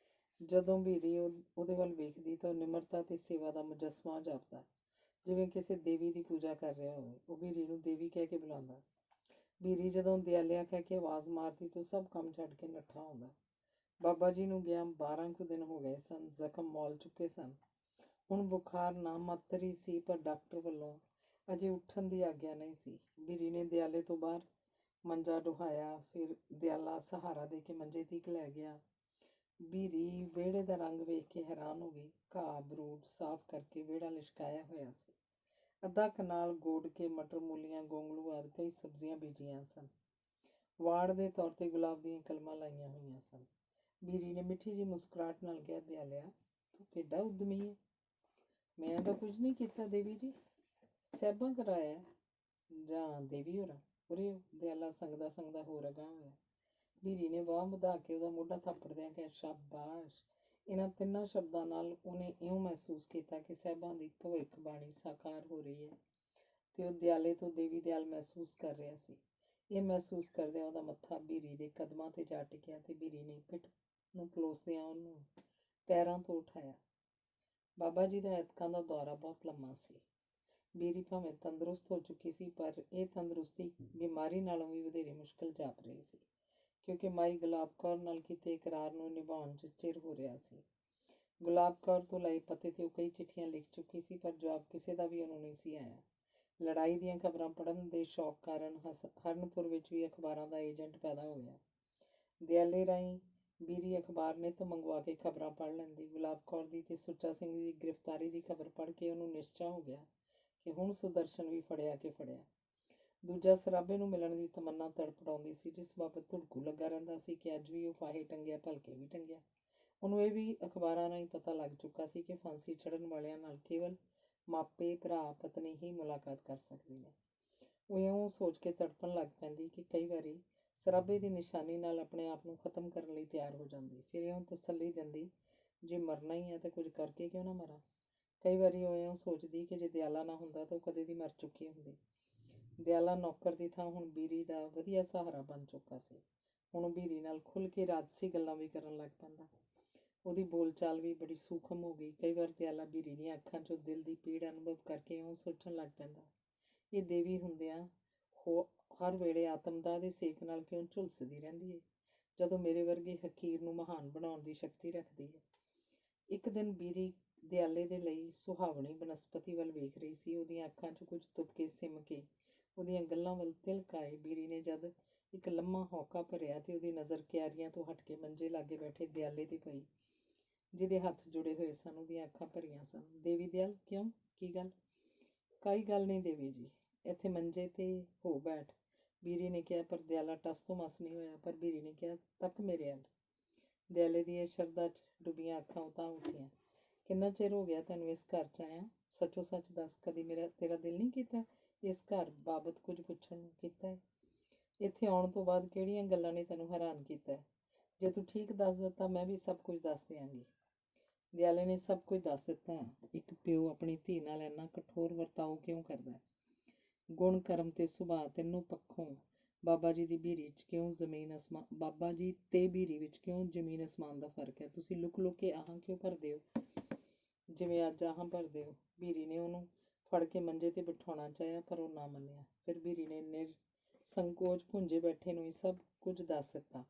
ਜਦੋਂ ਬੀਰੀ ਉਹਦੇ ਵੱਲ ਵੇਖਦੀ ਤਾਂ ਉਹ ਨਿਮਰਤਾ ਤੇ ਸੇਵਾ ਦਾ ਮੁਜੱਸਮਾ ਜਾਪਦਾ, ਜਿਵੇਂ ਕਿਸੇ ਦੇਵੀ ਦੀ ਪੂਜਾ ਕਰ ਰਿਹਾ ਹੋਵੇ। ਉਹ ਬੀਰੀ ਨੂੰ ਦੇਵੀ ਕਹਿ ਕੇ ਬੁਲਾਉਂਦਾ। ਬੀਰੀ ਜਦੋਂ ਦਿਆਲਿਆ ਕਹਿ ਕੇ ਆਵਾਜ਼ ਮਾਰਦੀ ਤਾਂ ਸਭ ਕੰਮ ਛੱਡ ਕੇ ਨੱਠਾ ਆਉਂਦਾ। ਬਾਬਾ ਜੀ ਨੂੰ ਗਿਆ 12 ਕੁ ਦਿਨ ਹੋ ਗਏ ਸਨ। ਜ਼ਖਮ ਮੌਲ ਚੁੱਕੇ ਸਨ। ਹੁਣ ਬੁਖਾਰ ਨਾ ਮਾਤਰ ਹੀ ਸੀ, ਪਰ ਡਾਕਟਰ ਵੱਲੋਂ ਅਜੇ ਉੱਠਣ ਦੀ ਆਗਿਆ ਨਹੀਂ ਸੀ। ਬੀਰੀ ਨੇ ਦਿਆਲੇ ਤੋਂ ਬਾਹਰ ਮੰਜਾ ਢੁਹਾਇਆ, ਫਿਰ ਦਿਆਲਾ ਸਹਾਰਾ ਦੇ ਕੇ ਮੰਜੇ ਤੀਕ ਲੈ ਗਿਆ। ਬੀਰੀ ਵਿਹੜੇ ਦਾ ਰੰਗ ਵੇਖ ਕੇ ਹੈਰਾਨ ਹੋ ਗਈ। ਘਾਹ ਬਰੂਟ ਸਾਫ਼ ਕਰਕੇ ਵਿਹੜਾ ਲਿਸ਼ਕਾਇਆ ਹੋਇਆ ਸੀ। ਅੱਧਾ ਕਨਾਲ ਗੋਡ ਕੇ ਮਟਰ, ਮੂਲੀਆਂ, ਗੋਂਗਲੂ ਆਦਿ ਕਈ ਸਬਜ਼ੀਆਂ ਬੀਜੀਆਂ ਸਨ। ਵਾੜ ਦੇ ਤੌਰ 'ਤੇ ਗੁਲਾਬ ਦੀਆਂ ਕਲਮਾਂ ਲਾਈਆਂ ਹੋਈਆਂ ਸਨ। ਬੀਰੀ ਨੇ ਮਿੱਠੀ ਜਿਹੀ ਮੁਸਕਰਾਹਟ ਨਾਲ ਕਿਹਾ, ਦਿਆਲਿਆ, ਤੂੰ ਕਿੱਡਾ ਉਦਮੀ ਹੈ। ਮੈਂ ਤਾਂ ਕੁਝ ਨਹੀਂ ਕੀਤਾ ਦੇਵੀ ਜੀ, ਸਾਹਿਬਾਂ ਕਰਾਇਆ ਜਾਂ ਦੇਵੀ ਹੋਰਾਂ। ਉਰੇ ਦਿਆਲਾ ਸੰਗਦਾ ਸੰਗਦਾ ਹੋਰ ਅਗਾਂਹ ਹੋਇਆ। ਬੀਰੀ ਨੇ ਵਾਹ ਵਧਾ ਕੇ ਉਹਦਾ ਮੋਢਾ ਥਾਪੜਦਿਆਂ ਕਿਹਾ, ਸ਼ਾਬਾਸ਼। ਇਹਨਾਂ 3 ਸ਼ਬਦਾਂ ਨਾਲ ਉਹਨੇ ਇਉਂ ਮਹਿਸੂਸ ਕੀਤਾ ਕਿ ਸਾਹਿਬਾਂ ਦੀ ਭਵਿੱਖਬਾਣੀ ਸਾਕਾਰ ਹੋ ਰਹੀ ਹੈ ਤੇ ਉਹ ਦਿਆਲੇ ਤੋਂ ਦੇਵੀ ਦਿਆਲ ਮਹਿਸੂਸ ਕਰ ਰਿਹਾ ਸੀ। ਇਹ ਮਹਿਸੂਸ ਕਰਦਿਆਂ ਉਹਦਾ ਮੱਥਾ ਬੀਰੀ ਦੇ ਕਦਮਾਂ 'ਤੇ ਜਾ ਟਿਕਿਆ ਤੇ ਬੀਰੀ ਨੇ ਪਿੱਠ ਨੂੰ ਪਲੋਸਦਿਆਂ ਉਹਨੂੰ ਪੈਰਾਂ ਤੋਂ ਉਠਾਇਆ। ਬਾਬਾ ਜੀ ਦਾ ਐਤਕਾਂ ਦਾ ਦੌਰਾ ਬਹੁਤ ਲੰਮਾ ਸੀ। ਬੀਰੀ ਭਾਵੇਂ ਤੰਦਰੁਸਤ ਹੋ ਚੁੱਕੀ ਸੀ, ਪਰ ਇਹ ਤੰਦਰੁਸਤੀ ਬਿਮਾਰੀ ਨਾਲੋਂ ਵੀ ਵਧੇਰੇ ਮੁਸ਼ਕਿਲ ਜਾਪ ਰਹੀ ਸੀ, ਕਿਉਂਕਿ ਮਾਈ ਗੁਲਾਬ ਕੌਰ ਨਾਲ ਕੀਤੇ ਇਕਰਾਰ ਨੂੰ ਨਿਭਾਉਣ 'ਚ ਚਿਰ ਹੋ ਰਿਹਾ ਸੀ। ਗੁਲਾਬ ਕੌਰ ਤੋਂ ਲਏ ਪਤੇ 'ਤੇ ਉਹ ਕਈ ਚਿੱਠੀਆਂ ਲਿਖ ਚੁੱਕੀ ਸੀ, ਪਰ ਜਵਾਬ ਕਿਸੇ ਦਾ ਵੀ ਉਹਨੂੰ ਨਹੀਂ ਸੀ ਆਇਆ। ਲੜਾਈ ਦੀਆਂ ਖਬਰਾਂ ਪੜ੍ਹਨ ਦੇ ਸ਼ੌਕ ਕਾਰਨ ਹਰਨਪੁਰ ਵਿੱਚ ਵੀ ਅਖਬਾਰਾਂ ਦਾ ਏਜੰਟ ਪੈਦਾ ਹੋ ਗਿਆ। ਦਿਆਲੇ ਰਾਹੀਂ ਬੀਰੀ ਅਖਬਾਰ ਨਿੱਤ ਮੰਗਵਾ ਕੇ ਖਬਰਾਂ ਪੜ੍ਹ ਲੈਂਦੀ। ਗੁਲਾਬ ਕੌਰ ਦੀ ਤੇ ਸੁੱਚਾ ਸਿੰਘ ਦੀ ਗ੍ਰਿਫਤਾਰੀ ਦੀ ਖਬਰ ਪੜ੍ਹ ਕੇ ਉਹਨੂੰ ਨਿਸ਼ਚਾ ਹੋ ਗਿਆ ਕਿ ਹੁਣ ਸੁਦਰਸ਼ਨ ਵੀ ਫੜਿਆ ਕਿ ਫੜਿਆ। ਦੂਜਾ ਸਰਾਬੇ ਨੂੰ ਮਿਲਣ ਦੀ ਤਮੰਨਾ ਤੜਪੜਾਉਂਦੀ ਸੀ, ਜਿਸ ਬਾਬਤ ਧੁੜਕੂ ਲੱਗਾ ਰਹਿੰਦਾ ਸੀ ਕਿ ਅੱਜ ਵੀ ਉਹ ਫਾਹੇ ਟੰਗਿਆ, ਭਲਕੇ ਵੀ ਟੰਗਿਆ। ਉਹਨੂੰ ਇਹ ਵੀ ਅਖਬਾਰਾਂ ਰਾਹੀਂ ਪਤਾ ਲੱਗ ਚੁੱਕਾ ਸੀ ਕਿ ਫਾਂਸੀ ਚੜ੍ਹਨ ਵਾਲਿਆਂ ਨਾਲ ਕੇਵਲ ਮਾਪੇ, ਭਰਾ, ਪਤਨੀ ਹੀ ਮੁਲਾਕਾਤ ਕਰ ਸਕਦੇ ਨੇ। ਉਹ ਇਉਂ ਸੋਚ ਕੇ ਤੜਪਣ ਲੱਗ ਪੈਂਦੀ ਕਿ ਕਈ ਵਾਰੀ ਸਰਾਬੇ ਦੀ ਨਿਸ਼ਾਨੀ ਨਾਲ ਆਪਣੇ ਆਪ ਨੂੰ ਖਤਮ ਕਰਨ ਲਈ ਤਿਆਰ ਹੋ ਜਾਂਦੀ। ਫਿਰ ਇਉਂ ਤਸੱਲੀ ਦਿੰਦੀ, ਜੇ ਮਰਨਾ ਹੀ ਹੈ ਤਾਂ ਕੁਝ ਕਰਕੇ ਕਿਉਂ ਨਾ ਮਰਾਂ। ਕਈ ਵਾਰੀ ਉਹ ਇਉਂ ਸੋਚਦੀ ਕਿ ਜੇ ਦਿਆਲਾ ਨਾ ਹੁੰਦਾ ਤਾਂ ਉਹ ਕਦੇ ਦੀ ਮਰ ਚੁੱਕੀ ਹੁੰਦੀ। ਦਿਆਲਾ ਨੌਕਰ ਦੀ ਥਾਂ ਹੁਣ ਬੀਰੀ ਦਾ ਵਧੀਆ ਸਹਾਰਾ ਬਣ ਚੁੱਕਾ ਸੀ। ਹੁਣ ਉਹ ਬੀਰੀ ਨਾਲ ਖੁੱਲ੍ਹ ਕੇ ਰਾਜਸੀ ਗੱਲਾਂ ਵੀ ਕਰਨ ਲੱਗ ਪੈਂਦਾ। ਉਹਦੀ ਬੋਲਚਾਲ ਵੀ ਬੜੀ ਸੂਖਮ ਹੋ ਗਈ। ਕਈ ਵਾਰ ਦਿਆਲਾ ਬੀਰੀ ਦੀਆਂ ਅੱਖਾਂ 'ਚੋਂ ਦਿਲ ਦੀ ਪੀੜ ਅਨੁਭਵ ਕਰਕੇ ਇਉਂ ਸੋਚਣ ਲੱਗ ਪੈਂਦਾ, ਇਹ ਦੇਵੀ ਹੁੰਦਿਆਂ ਹਰ ਵੇਲੇ ਆਤਮਦਾਹ ਦੇ ਸੇਕ ਨਾਲ ਕਿਉਂ ਝੁਲਸਦੀ ਰਹਿੰਦੀ ਹੈ, ਜਦੋਂ ਮੇਰੇ ਵਰਗੇ ਹਕੀਰ ਨੂੰ ਮਹਾਨ ਬਣਾਉਣ ਦੀ ਸ਼ਕਤੀ ਰੱਖਦੀ ਹੈ। ਇੱਕ ਦਿਨ ਬੀਰੀ ਦਿਆਲੇ ਦੇ ਲਈ ਸੁਹਾਵਣੀ ਬਨਸਪਤੀ ਵੱਲ ਵੇਖ ਰਹੀ ਸੀ। ਉਹਦੀਆਂ ਅੱਖਾਂ 'ਚ ਕੁਝ ਤੁਪਕੇ ਸਿਮ ਕੇ ਉਹਦੀਆਂ ਗੱਲਾਂ ਵੱਲ ਤਿਲਕ ਆਏ। ਬੀਰੀ ਨੇ ਜਦ ਇੱਕ ਲੰਮਾ ਹੌਕਾ ਭਰਿਆ ਤੇ ਉਹਦੀ ਨਜ਼ਰ ਕਿਆਰੀਆਂ ਤੋਂ ਹਟ ਕੇ ਮੰਜੇ ਲਾਗੇ ਬੈਠੇ ਦਿਆਲੇ 'ਤੇ ਪਈ, ਜਿਹਦੇ ਹੱਥ ਜੁੜੇ ਹੋਏ ਸਨ। ਉਹਦੀਆਂ ਅੱਖਾਂ ਭਰੀਆਂ ਸਨ। ਦੇਵੀ ਦਿਆਲ, ਕਿਉਂ, ਕੀ ਗੱਲ? ਕੋਈ ਗੱਲ ਨਹੀਂ ਦੇਵੀ ਜੀ, ਇੱਥੇ ਮੰਜੇ 'ਤੇ ਹੋ ਬੈਠ, ਬੀਰੀ ਨੇ ਕਿਹਾ। ਪਰ ਦਿਆਲਾ ਟਸ ਤੋਂ ਮਸ ਨਹੀਂ ਹੋਇਆ। ਪਰ ਬੀਰੀ ਨੇ ਕਿਹਾ, ਤੱਕ ਮੇਰੇ ਵੱਲ। ਦਿਆਲੇ ਦੀਆਂ ਸ਼ਰਧਾ 'ਚ ਡੁੱਬੀਆਂ ਅੱਖਾਂ ਉਤਾਂਹ ਉੱਠੀਆਂ। ਕਿੰਨਾ ਚਿਰ ਹੋ ਗਿਆ ਤੈਨੂੰ ਇਸ ਘਰ 'ਚ ਆਇਆ? ਸੱਚੋ ਸੱਚ ਦੱਸ, ਕਦੀ ਤੇਰਾ ਦਿਲ ਨਹੀਂ ਕੀਤਾ ਇਸ ਘਰ ਬਾਬਤ ਕੁਝ ਪੁੱਛਣ ਨੂੰ? ਕੀਤਾ ਹੈ। ਇੱਥੇ ਆਉਣ ਤੋਂ ਬਾਅਦ ਕਿਹੜੀਆਂ ਗੱਲਾਂ ਨੇ ਤੈਨੂੰ ਹੈਰਾਨ ਕੀਤਾ? ਜੇ ਤੂੰ ਠੀਕ ਦੱਸ ਦਿੱਤਾ, ਮੈਂ ਵੀ ਸਭ ਕੁਝ ਦੱਸ ਦਿਆਂਗੀ। ਦਿਆਲੇ ਨੇ ਸਭ ਕੁਝ ਦੱਸ ਦਿੱਤਾ। ਇੱਕ ਪਿਓ ਆਪਣੀ ਧੀ ਨਾਲ ਇੰਨਾ ਕਠੋਰ ਵਰਤਾਓ ਕਿਉਂ ਕਰਦਾ? ਗੁਣ, ਕਰਮ ਤੇ ਸੁਭਾਅ ਤਿੰਨੋਂ ਪੱਖੋਂ ਬਾਬਾ ਜੀ ਦੀ ਬੀਰੀ 'ਚ ਕਿਉਂ ਬਾਬਾ ਜੀ ਤੇ ਬੀਰੀ ਵਿੱਚ ਕਿਉਂ ਜ਼ਮੀਨ ਅਸਮਾਨ ਦਾ ਫਰਕ ਹੈ? ਤੁਸੀਂ ਲੁਕ ਲੁਕ ਕੇ ਆਹਾਂ ਕਿਉਂ ਭਰਦੇ ਹੋ, ਜਿਵੇਂ ਅੱਜ ਆਹਾਂ ਭਰਦੇ ਹੋ? ਬੀਰੀ ਨੇ ਉਹਨੂੰ ਫੜ ਕੇ ਮੰਜੇ ਤੇ ਬਿਠਾਉਣਾ ਚਾਹਿਆ, ਪਰ ਉਹ ਨਾ ਮੰਨਿਆ। ਫਿਰ ਬੀਰੀ ਨੇ ਨਿਰਸੰਕੋਚ ਭੁੰਜੇ ਬੈਠੇ ਨੂੰ ਹੀ ਸਭ ਕੁਝ ਦੱਸ ਦਿੱਤਾ,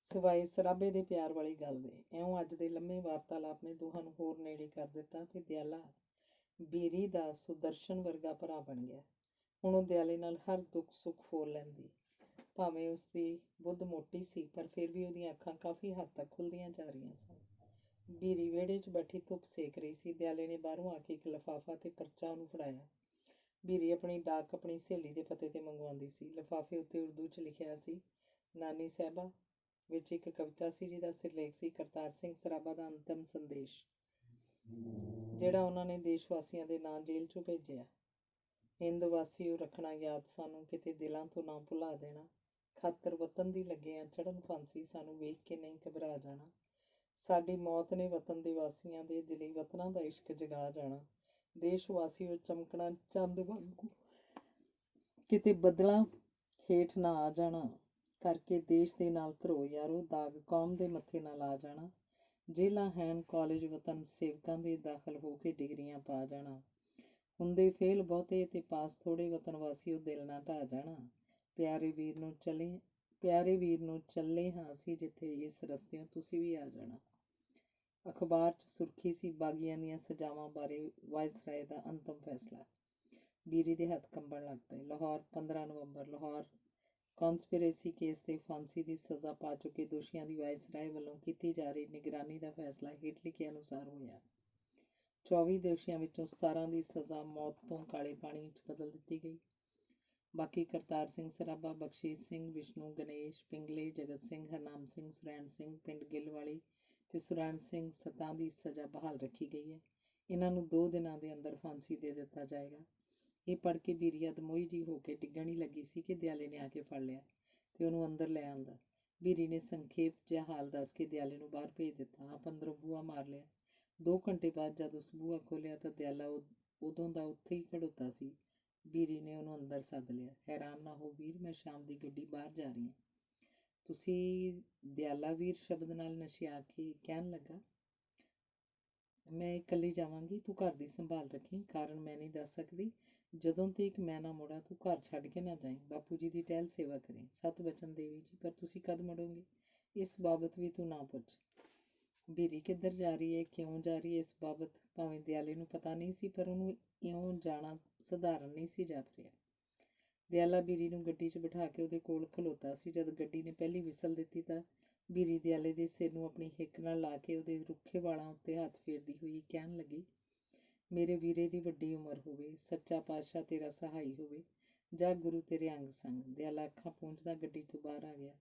ਸਿਵਾਏ ਸਰਾਬੇ ਦੇ ਪਿਆਰ ਵਾਲੀ ਗੱਲ ਦੇ। ਇਉਂ ਅੱਜ ਦੇ ਲੰਮੇ ਵਾਰਤਾਲਾਪ ਨੇ ਦੋਹਾਂ ਨੂੰ ਹੋਰ ਨੇੜੇ ਕਰ ਦਿੱਤਾ ਤੇ ਦਿਆਲਾ ਬੀਰੀ ਦਾ ਸੁਦਰਸ਼ਨ ਵਰਗਾ ਭਰਾ ਬਣ ਗਿਆ। ਹੁਣ ਉਹ ਦਿਆਲੇ ਨਾਲ ਹਰ ਦੁੱਖ ਸੁੱਖ ਫੋਲ ਲੈਂਦੀ। ਭਾਵੇਂ ਉਸਦੀ ਬੁੱਧ ਮੋਟੀ ਸੀ, ਪਰ ਫਿਰ ਵੀ ਉਹਦੀਆਂ ਅੱਖਾਂ ਕਾਫੀ ਹੱਦ ਤੱਕ ਖੁੱਲ੍ਹਦੀਆਂ ਜਾ ਰਹੀਆਂ ਸਨ। ਬੀਰੀ ਵਿਹੜੇ 'ਚ ਬੈਠੀ ਧੁੱਪ ਸੇਕ ਰਹੀ ਸੀ। ਦਿਆਲੇ ਨੇ ਬਾਹਰੋਂ ਆ ਕੇ ਇੱਕ ਲਿਫਾਫਾ ਤੇ ਪਰਚਾ ਉਹਨੂੰ ਫੜਾਇਆ। ਬੀਰੀ ਆਪਣੀ ਡਾਕ ਆਪਣੀ ਸਹੇਲੀ ਦੇ ਪਤੇ ਤੇ ਮੰਗਵਾਉਂਦੀ ਸੀ। ਲਿਫਾਫੇ ਉੱਤੇ ਉਰਦੂ 'ਚ ਲਿਖਿਆ ਸੀ, ਨਾਨੀ ਸਾਹਿਬਾ। ਵਿੱਚ ਇੱਕ ਕਵਿਤਾ ਸੀ ਜਿਹਦਾ ਸਿਰਲੇਖ ਸੀ ਕਰਤਾਰ ਸਿੰਘ ਸਰਾਭਾ ਦਾ ਅੰਤਮ ਸੰਦੇਸ਼, ਜਿਹੜਾ ਉਹਨਾਂ ਨੇ ਦੇਸ਼ ਵਾਸੀਆਂ ਦੇ ਨਾਂ ਜੇਲ੍ਹ 'ਚੋਂ ਭੇਜਿਆ। ਹਿੰਦ ਵਾਸੀਓ ਰੱਖਣਾ ਯਾਦ ਸਾਨੂੰ, ਕਿਤੇ ਦਿਲਾਂ ਤੋਂ ਨਾ ਭੁਲਾ ਦੇਣਾ। ਖਾਤਰ ਵਤਨ ਦੀ ਲੱਗੇ ਆ ਚੜ੍ਹਨ ਫਾਂਸੀ, ਸਾਨੂੰ ਵੇਖ ਕੇ ਨਹੀਂ ਘਬਰਾ ਜਾਣਾ। ਸਾਡੀ ਮੌਤ ਨੇ ਵਤਨ ਦੇ ਵਾਸੀਆਂ ਦੇ ਦਿਲੀ ਵਤਨਾਂ ਦਾ ਇਸ਼ਕ ਜਗਾ ਜਾਣਾ। ਦੇਸ਼ ਵਾਸੀਓ ਚਮਕਣਾ ਚੰਦ ਵਾਂਗੂ, ਕਿਤੇ ਬੱਦਲਾਂ ਹੇਠ ਨਾ ਆ ਜਾਣਾ। ਕਰਕੇ ਦੇਸ਼ ਦੇ ਨਾਲ ਧਰੋ ਯਾਰੋ, ਦਾਗ ਕੌਮ ਦੇ ਮੱਥੇ ਨਾਲ ਆ ਜਾਣਾ। ਜੇਲ੍ਹਾਂ ਹੈਨ ਕਾਲਜ ਵਤਨ ਸੇਵਕਾਂ ਦੇ, ਦਾਖਲ ਹੋ ਕੇ ਡਿਗਰੀਆਂ ਪਾ ਜਾਣਾ। ਹੁੰਦੇ ਫੇਲ ਬਹੁਤੇ ਤੇ ਪਾਸ ਥੋੜ੍ਹੇ, ਵਤਨ ਵਾਸੀਓ ਦਿਲ ਨਾ ਢਾਹ ਜਾਣਾ। ਪਿਆਰੇ ਵੀਰ ਨੂੰ ਚੱਲੇ ਹਾਂ ਅਸੀਂ ਜਿੱਥੇ, ਇਸ ਰਸਤਿਓਂ ਤੁਸੀਂ ਵੀ ਆ ਜਾਣਾ। ਅਖਬਾਰ 'ਚ ਸੁਰਖੀ ਸੀ, ਬਾਗੀਆਂ ਦੀਆਂ ਸਜ਼ਾਵਾਂ ਬਾਰੇ ਵਾਇਸਰਾਏ ਦਾ ਅੰਤਮ ਫੈਸਲਾ। ਬੀਰੀ ਦੇ ਹੱਥ ਕੰਬਣ ਲੱਗ ਪਏ। ਲਾਹੌਰ, 15 ਨਵੰਬਰ। ਲਾਹੌਰ ਕੌਂਸਪੀਰੇਸੀ ਕੇਸ ਤੇ ਫਾਂਸੀ ਦੀ ਸਜ਼ਾ ਪਾ ਚੁੱਕੇ ਦੋਸ਼ੀਆਂ ਦੀ ਵਾਇਸਰਾਏ ਵੱਲੋਂ ਕੀਤੀ ਜਾ ਰਹੀ ਨਿਗਰਾਨੀ ਦਾ ਫੈਸਲਾ ਹੇਠ ਲਿਖੇ ਅਨੁਸਾਰ ਹੋਇਆ। 24 ਦੋਸ਼ੀਆਂ ਵਿੱਚੋਂ 17 ਦੀ ਸਜ਼ਾ ਮੌਤ ਤੋਂ ਕਾਲੇ ਪਾਣੀ 'ਚ ਬਦਲ ਦਿੱਤੀ ਗਈ। ਬਾਕੀ ਕਰਤਾਰ ਸਿੰਘ ਸਰਾਭਾ, ਬਖਸ਼ੀਸ਼ ਸਿੰਘ, ਵਿਸ਼ਨੂੰ ਗਣੇਸ਼, ਪਿੰਗਲੇ, ਜਗਤ ਸਿੰਘ, ਹਰਨਾਮ ਸਿੰਘ, ਸੁਰੈਣ ਸਿੰਘ ਪਿੰਡ ਗਿੱਲਵਾਲੀ ਤੇ ਸੁਰੈਣ ਸਿੰਘ ਸੱਤਾਂ ਦੀ ਸਜ਼ਾ ਬਹਾਲ ਰੱਖੀ ਗਈ ਹੈ। ਇਹਨਾਂ ਨੂੰ 2 ਦਿਨਾਂ ਦੇ ਅੰਦਰ ਫਾਂਸੀ ਦੇ ਦਿੱਤਾ ਜਾਏਗਾ। ਇਹ ਪੜ੍ਹ ਕੇ ਬੀਰੀ ਅਧਮੋਈ ਜਿਹੀ ਹੋ ਕੇ ਡਿੱਗਣ ਹੀ ਲੱਗੀ ਸੀ ਕਿ ਦਿਆਲੇ ਨੇ ਆ ਕੇ ਫੜ ਲਿਆ ਤੇ ਉਹਨੂੰ ਅੰਦਰ ਲੈ ਆਂਦਾ। ਬੀਰੀ ਨੇ ਸੰਖੇਪ ਜਿਹਾ ਹਾਲ ਦੱਸ ਕੇ ਦਿਆਲੇ ਨੂੰ ਬਾਹਰ ਭੇਜ ਦਿੱਤਾ। ਆਪ ਅੰਦਰੋਂ ਬੂਹਾ ਮਾਰ ਲਿਆ। 2 ਘੰਟੇ ਬਾਅਦ ਜਦ ਉਸ ਬੂਹਾ ਖੋਲ੍ਹਿਆ ਤਾਂ ਦਿਆਲਾ ਉਦੋਂ ਦਾ ਉੱਥੇ ਹੀ ਖੜੋਤਾ ਸੀ। ਬੀਰੀ ਨੇ ਉਹਨੂੰ ਅੰਦਰ ਸੱਦ ਲਿਆ। ਹੈਰਾਨ ਨਾ ਹੋ ਵੀਰ, ਮੈਂ ਸ਼ਾਮ ਦੀ ਗੱਡੀ ਬਾਹਰ ਜਾ ਰਹੀ ਹਾਂ। ਤੁਸੀਂ? ਦਿਆਲਾ ਵੀਰ ਸ਼ਬਦ ਨਾਲ ਨਸ਼ਿਆ ਕੇ ਕਹਿਣ ਲੱਗਾ। ਮੈਂ ਇਕੱਲੀ ਜਾਵਾਂਗੀ, ਤੂੰ ਘਰ ਦੀ ਸੰਭਾਲ ਰੱਖੀ। ਕਾਰਨ ਮੈਂ ਨਹੀਂ ਦੱਸ ਸਕਦੀ। ਜਦੋਂ ਤੀਕ ਮੈਂ ਨਾ ਮੁੜਾਂ ਤੂੰ ਘਰ ਛੱਡ ਕੇ ਨਾ ਜਾਈਂ। ਬਾਪੂ ਜੀ ਦੀ ਟਹਿਲ ਸੇਵਾ ਕਰੀਂ। 7 ਵਚਨ ਦੇਵੀ ਜੀ। ਪਰ ਤੁਸੀਂ ਕਦ ਮੁੜੋਗੇ? ਇਸ ਬਾਬਤ ਵੀ ਤੂੰ ਨਾ ਪੁੱਛ। ਬੀਰੀ ਕਿੱਧਰ ਜਾ ਰਹੀ ਹੈ, ਕਿਉਂ ਜਾ ਰਹੀ ਹੈ, ਇਸ ਬਾਬਤ ਭਾਵੇਂ ਦਿਆਲੇ ਨੂੰ ਪਤਾ ਨਹੀਂ ਸੀ, ਪਰ ਉਹਨੂੰ ਇਉਂ ਜਾਣਾ ਸਧਾਰਨ ਨਹੀਂ ਸੀ ਜਾਪ ਰਿਹਾ। ਦਿਆਲਾ ਬੀਰੀ ਨੂੰ ਗੱਡੀ 'ਚ ਬਿਠਾ ਕੇ ਉਹਦੇ ਕੋਲ ਖਲੋਤਾ ਸੀ। ਜਦ ਗੱਡੀ ਨੇ ਪਹਿਲੀ ਵਿਸਲ ਦਿੱਤੀ ਤਾਂ ਬੀਰੀ ਦਿਆਲੇ ਦੇ ਸਿਰ ਨੂੰ ਆਪਣੀ ਹਿੱਕ ਨਾਲ ਲਾ ਕੇ ਉਹਦੇ ਰੁੱਖੇ ਵਾਲਾਂ ਉੱਤੇ ਹੱਥ ਫੇਰਦੀ ਹੋਈ ਕਹਿਣ ਲੱਗੀ, ਮੇਰੇ ਵੀਰੇ ਦੀ ਵੱਡੀ ਉਮਰ ਹੋਵੇ, ਸੱਚਾ ਪਾਤਸ਼ਾਹ ਤੇਰਾ ਸਹਾਈ ਹੋਵੇ, ਜਾ ਗੁਰੂ ਤੇਰੇ ਅੰਗ ਸੰਗ। ਦਿਆਲਾ ਅੱਖਾਂ ਪੂੰਝਦਾ ਗੱਡੀ ਤੋਂ ਬਾਹਰ ਆ ਗਿਆ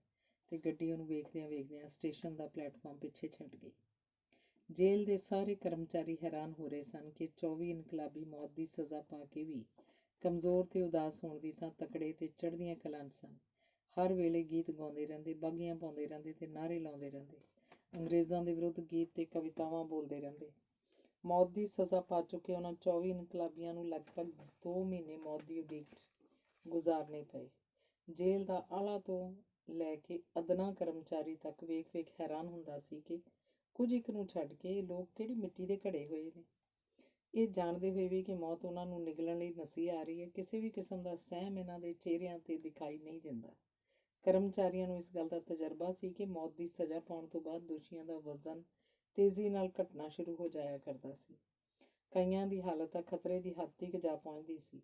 ਤੇ ਗੱਡੀ ਉਹਨੂੰ ਵੇਖਦਿਆਂ ਸਟੇਸ਼ਨ ਦਾ ਪਲੇਟਫਾਰਮ ਪਿੱਛੇ ਛੱਡ ਗਈ। ਜੇਲ੍ਹ ਦੇ ਸਾਰੇ ਕਰਮਚਾਰੀ ਹੈਰਾਨ ਹੋ ਰਹੇ ਸਨ ਕਿ 24 ਇਨਕਲਾਬੀ ਮੌਤ ਦੀ ਸਜ਼ਾ ਪਾ ਕੇ ਵੀ ਕਮਜ਼ੋਰ ਤੇ ਉਦਾਸ ਹੋਣ ਦੀ ਥਾਂ ਤਕੜੇ ਤੇ ਚੜ੍ਹਦੀਆਂ ਕਲਾਂ 'ਚ ਸਨ। ਹਰ ਵੇਲੇ ਗੀਤ ਗਾਉਂਦੇ ਰਹਿੰਦੇ, ਬਾਗੀਆਂ ਪਾਉਂਦੇ ਰਹਿੰਦੇ ਤੇ ਨਾਅਰੇ ਲਾਉਂਦੇ ਰਹਿੰਦੇ। ਅੰਗਰੇਜ਼ਾਂ ਦੇ ਵਿਰੁੱਧ ਗੀਤ ਤੇ ਕਵਿਤਾਵਾਂ ਬੋਲਦੇ ਰਹਿੰਦੇ। ਮੌਤ ਦੀ ਸਜ਼ਾ ਪਾ ਚੁੱਕੇ ਉਹਨਾਂ 24 ਇਨਕਲਾਬੀਆਂ ਨੂੰ ਲਗਭਗ 2 ਮਹੀਨੇ ਮੌਤ ਦੀ ਉਡੀਕ 'ਚ ਗੁਜ਼ਾਰਨੇ ਪਏ। ਜੇਲ੍ਹ ਦਾ ਆਲਾ ਤੋਂ ਲੈ ਕੇ ਅਦਨਾ ਕਰਮਚਾਰੀ ਤੱਕ ਵੇਖ ਹੈਰਾਨ ਹੁੰਦਾ ਸੀ ਕਿ ਕੁਝ ਇੱਕ ਨੂੰ ਛੱਡ ਕੇ ਇਹ ਲੋਕ ਕਿਹੜੀ ਮਿੱਟੀ ਦੇ ਘੜੇ ਹੋਏ ਨੇ। ਇਹ ਜਾਣਦੇ ਹੋਏ ਵੀ ਕਿ ਮੌਤ ਉਹਨਾਂ ਨੂੰ ਨਿਗਲਣ ਲਈ ਨੱਸੀ ਆ ਰਹੀ ਹੈ, ਕਿਸੇ ਵੀ ਕਿਸਮ ਦਾ ਸਹਿਮ ਇਹਨਾਂ ਦੇ ਚਿਹਰਿਆਂ ਤੇ ਦਿਖਾਈ ਨਹੀਂ ਦਿੰਦਾ। ਕਰਮਚਾਰੀਆਂ ਨੂੰ ਇਸ ਗੱਲ ਦਾ ਤਜਰਬਾ ਸੀ ਕਿ ਮੌਤ ਦੀ ਸਜ਼ਾ ਪਾਉਣ ਤੋਂ ਬਾਅਦ ਦੋਸ਼ੀਆਂ ਦਾ ਵਜ਼ਨ ਤੇਜ਼ੀ ਨਾਲ ਘਟਣਾ ਸ਼ੁਰੂ ਹੋ ਜਾਇਆ ਕਰਦਾ ਸੀ। ਕਈਆਂ ਦੀ ਹਾਲਤ ਤਾਂ ਖਤਰੇ ਦੀ ਹੱਦ ਤੀਕ ਜਾ ਪਹੁੰਚਦੀ ਸੀ।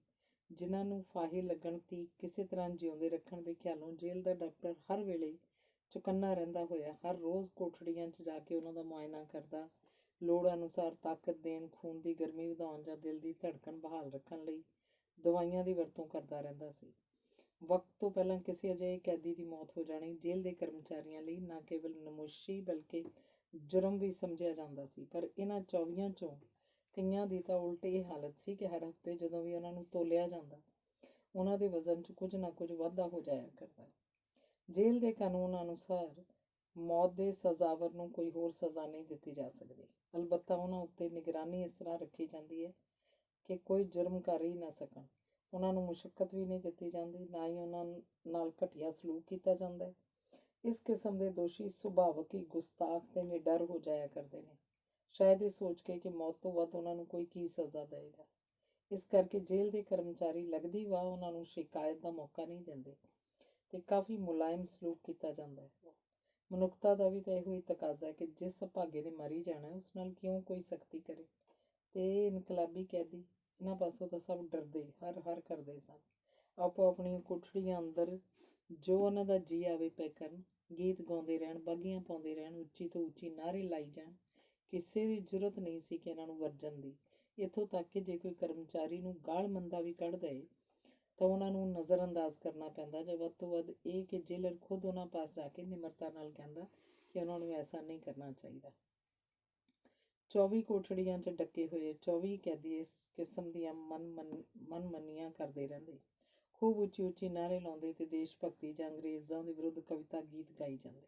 ਜਿਨ੍ਹਾਂ ਨੂੰ ਫਾਹੇ ਲੱਗਣ ਤੀਕ ਕਿਸੇ ਤਰ੍ਹਾਂ ਜਿਉਂਦੇ ਰੱਖਣ ਦੇ ਖਿਆਲੋਂ ਜੇਲ੍ਹ ਦਾ ਡਾਕਟਰ ਹਰ ਵੇਲੇ ਚੁਕੰਨਾ ਰਹਿੰਦਾ ਹੋਇਆ ਹਰ ਰੋਜ਼ ਕੋਠੜੀਆਂ 'ਚ ਜਾ ਕੇ ਉਹਨਾਂ ਦਾ ਮੁਆਇਨਾ ਕਰਦਾ, ਲੋੜ ਅਨੁਸਾਰ ਤਾਕਤ ਦੇਣ, ਖੂਨ ਦੀ ਗਰਮੀ ਵਧਾਉਣ ਜਾਂ ਦਿਲ ਦੀ ਧੜਕਣ ਬਹਾਲ ਰੱਖਣ ਲਈ ਦਵਾਈਆਂ ਦੀ ਵਰਤੋਂ ਕਰਦਾ ਰਹਿੰਦਾ ਸੀ। ਵਕਤ ਤੋਂ ਪਹਿਲਾਂ ਕਿਸੇ ਅਜਿਹੇ ਕੈਦੀ ਦੀ ਮੌਤ ਹੋ ਜਾਣੀ ਜੇਲ੍ਹ ਦੇ ਕਰਮਚਾਰੀਆਂ ਲਈ ਨਾ ਕੇਵਲ ਨਮੋਸ਼ੀ ਬਲਕਿ ਜੁਰਮ ਵੀ ਸਮਝਿਆ ਜਾਂਦਾ ਸੀ। ਪਰ ਇਹਨਾਂ 24 'ਚੋਂ ਕਈਆਂ ਦੀ ਤਾਂ ਉਲਟ ਇਹ ਹਾਲਤ ਸੀ ਕਿ ਹਰ ਹਫ਼ਤੇ ਜਦੋਂ ਵੀ ਉਹਨਾਂ ਨੂੰ ਤੋਲਿਆ ਜਾਂਦਾ, ਉਹਨਾਂ ਦੇ ਵਜ਼ਨ 'ਚ ਕੁਝ ਨਾ ਕੁਝ ਵਾਧਾ ਹੋ ਜਾਇਆ ਕਰਦਾ। ਜੇਲ੍ਹ ਦੇ ਕਾਨੂੰਨ ਅਨੁਸਾਰ ਮੌਤ ਦੇ ਸਜ਼ਾਵਰ ਨੂੰ ਕੋਈ ਹੋਰ ਸਜ਼ਾ ਨਹੀਂ ਦਿੱਤੀ ਜਾ ਸਕਦੀ। ਅਲਬੱਤਾ ਉਹਨਾਂ ਉੱਤੇ ਨਿਗਰਾਨੀ ਇਸ ਤਰ੍ਹਾਂ ਰੱਖੀ ਜਾਂਦੀ ਹੈ ਕਿ ਕੋਈ ਜੁਰਮ ਕਰ ਹੀ ਨਾ ਸਕਣ। ਉਹਨਾਂ ਨੂੰ ਮੁਸ਼ੱਕਤ ਵੀ ਨਹੀਂ ਦਿੱਤੀ ਜਾਂਦੀ, ਨਾ ਹੀ ਉਹਨਾਂ ਨਾਲ ਘਟੀਆ ਸਲੂਕ ਕੀਤਾ ਜਾਂਦਾ ਹੈ। ਇਸ ਕਿਸਮ ਦੇ ਦੋਸ਼ੀ ਸੁਭਾਵਕ ਹੀ ਗੁਸਤਾਖ ਤੇ ਨਿਡਰ ਹੋ ਜਾਇਆ ਕਰਦੇ ਨੇ, ਸ਼ਾਇਦ ਇਹ ਸੋਚ ਕੇ ਕਿ ਮੌਤ ਤੋਂ ਵੱਧ ਉਹਨਾਂ ਨੂੰ ਕੋਈ ਕੀ ਸਜ਼ਾ ਦੇਵੇਗਾ। ਇਸ ਕਰਕੇ ਜੇਲ੍ਹ ਦੇ ਕਰਮਚਾਰੀ ਲੱਗਦੀ ਵਾਹ ਉਹਨਾਂ ਨੂੰ ਸ਼ਿਕਾਇਤ ਦਾ ਮੌਕਾ ਨਹੀਂ ਦਿੰਦੇ ਤੇ ਕਾਫੀ ਮੁਲਾਇਮ ਸਲੂਕ ਕੀਤਾ ਜਾਂਦਾ ਹੈ। ਮਨੁੱਖਤਾ ਦਾ ਵੀ ਤਾਂ ਇਹੋ ਹੀ ਤਕਾਜ਼ਾ ਹੈ ਕਿ ਜਿਸ ਅਭਾਗੇ ਨੇ ਮਰੀ ਜਾਣਾ ਉਸ ਨਾਲ ਕਿਉਂ ਕੋਈ ਸਖਤੀ ਕਰੇ। ਤੇ ਇਹ ਇਨਕਲਾਬੀ ਕੈਦੀ ਇਹਨਾਂ ਪਾਸੋਂ ਤਾਂ ਸਭ ਡਰਦੇ ਹਰ ਹਰ ਕਰਦੇ ਸਨ। ਆਪੋ ਆਪਣੀਆਂ ਕੋਠੜੀਆਂ ਅੰਦਰ ਜੋ ਉਹਨਾਂ ਦਾ ਜੀ ਆਵੇ ਪਏ ਕਰਨ, ਗੀਤ ਗਾਉਂਦੇ ਰਹਿਣ, ਬਾਗੀਆਂ ਪਾਉਂਦੇ ਰਹਿਣ, ਉੱਚੀ ਤੋਂ ਉੱਚੀ ਨਾਅਰੇ ਲਾਈ ਜਾਣ। ਕਿਸੇ ਦੀ ਜ਼ਰੂਰਤ ਨਹੀਂ ਸੀ ਕਿ ਇਹਨਾਂ ਨੂੰ ਵਰਜਣ ਦੀ। ਇੱਥੋਂ ਤੱਕ ਕਿ ਜੇ ਕੋਈ ਕਰਮਚਾਰੀ ਨੂੰ ਗਾਲ ਮੰਦਾ ਵੀ ਕੱਢ ਦਏ ਤਾਂ ਉਹਨਾਂ ਨੂੰ ਨਜ਼ਰਅੰਦਾਜ਼ ਕਰਨਾ ਪੈਂਦਾ, ਜਾਂ ਵੱਧ ਤੋਂ ਵੱਧ ਇਹ ਕਿ ਜੇਲਰ ਖੁਦ ਉਹਨਾਂ ਪਾਸ ਜਾ ਕੇ ਨਿਮਰਤਾ ਨਾਲ ਕਹਿੰਦਾ ਕਿ ਉਹਨਾਂ ਨੂੰ ਐਸਾ ਨਹੀਂ ਕਰਨਾ ਚਾਹੀਦਾ। 24 ਕੋਠੜੀਆਂ 'ਚ ਡੱਕੇ ਹੋਏ 24 ਕੈਦੀ ਇਸ ਕਿਸਮ ਦੀਆਂ ਮਨਮਨੀਆਂ ਕਰਦੇ ਰਹਿੰਦੇ, ਖੂਬ ਉੱਚੀ ਉੱਚੀ ਨਾਅਰੇ ਲਾਉਂਦੇ ਤੇ ਦੇਸ਼ ਭਗਤੀ ਜਾਂ ਅੰਗਰੇਜ਼ਾਂ ਦੇ ਵਿਰੁੱਧ ਕਵਿਤਾ ਗੀਤ ਗਾਈ ਜਾਂਦੇ।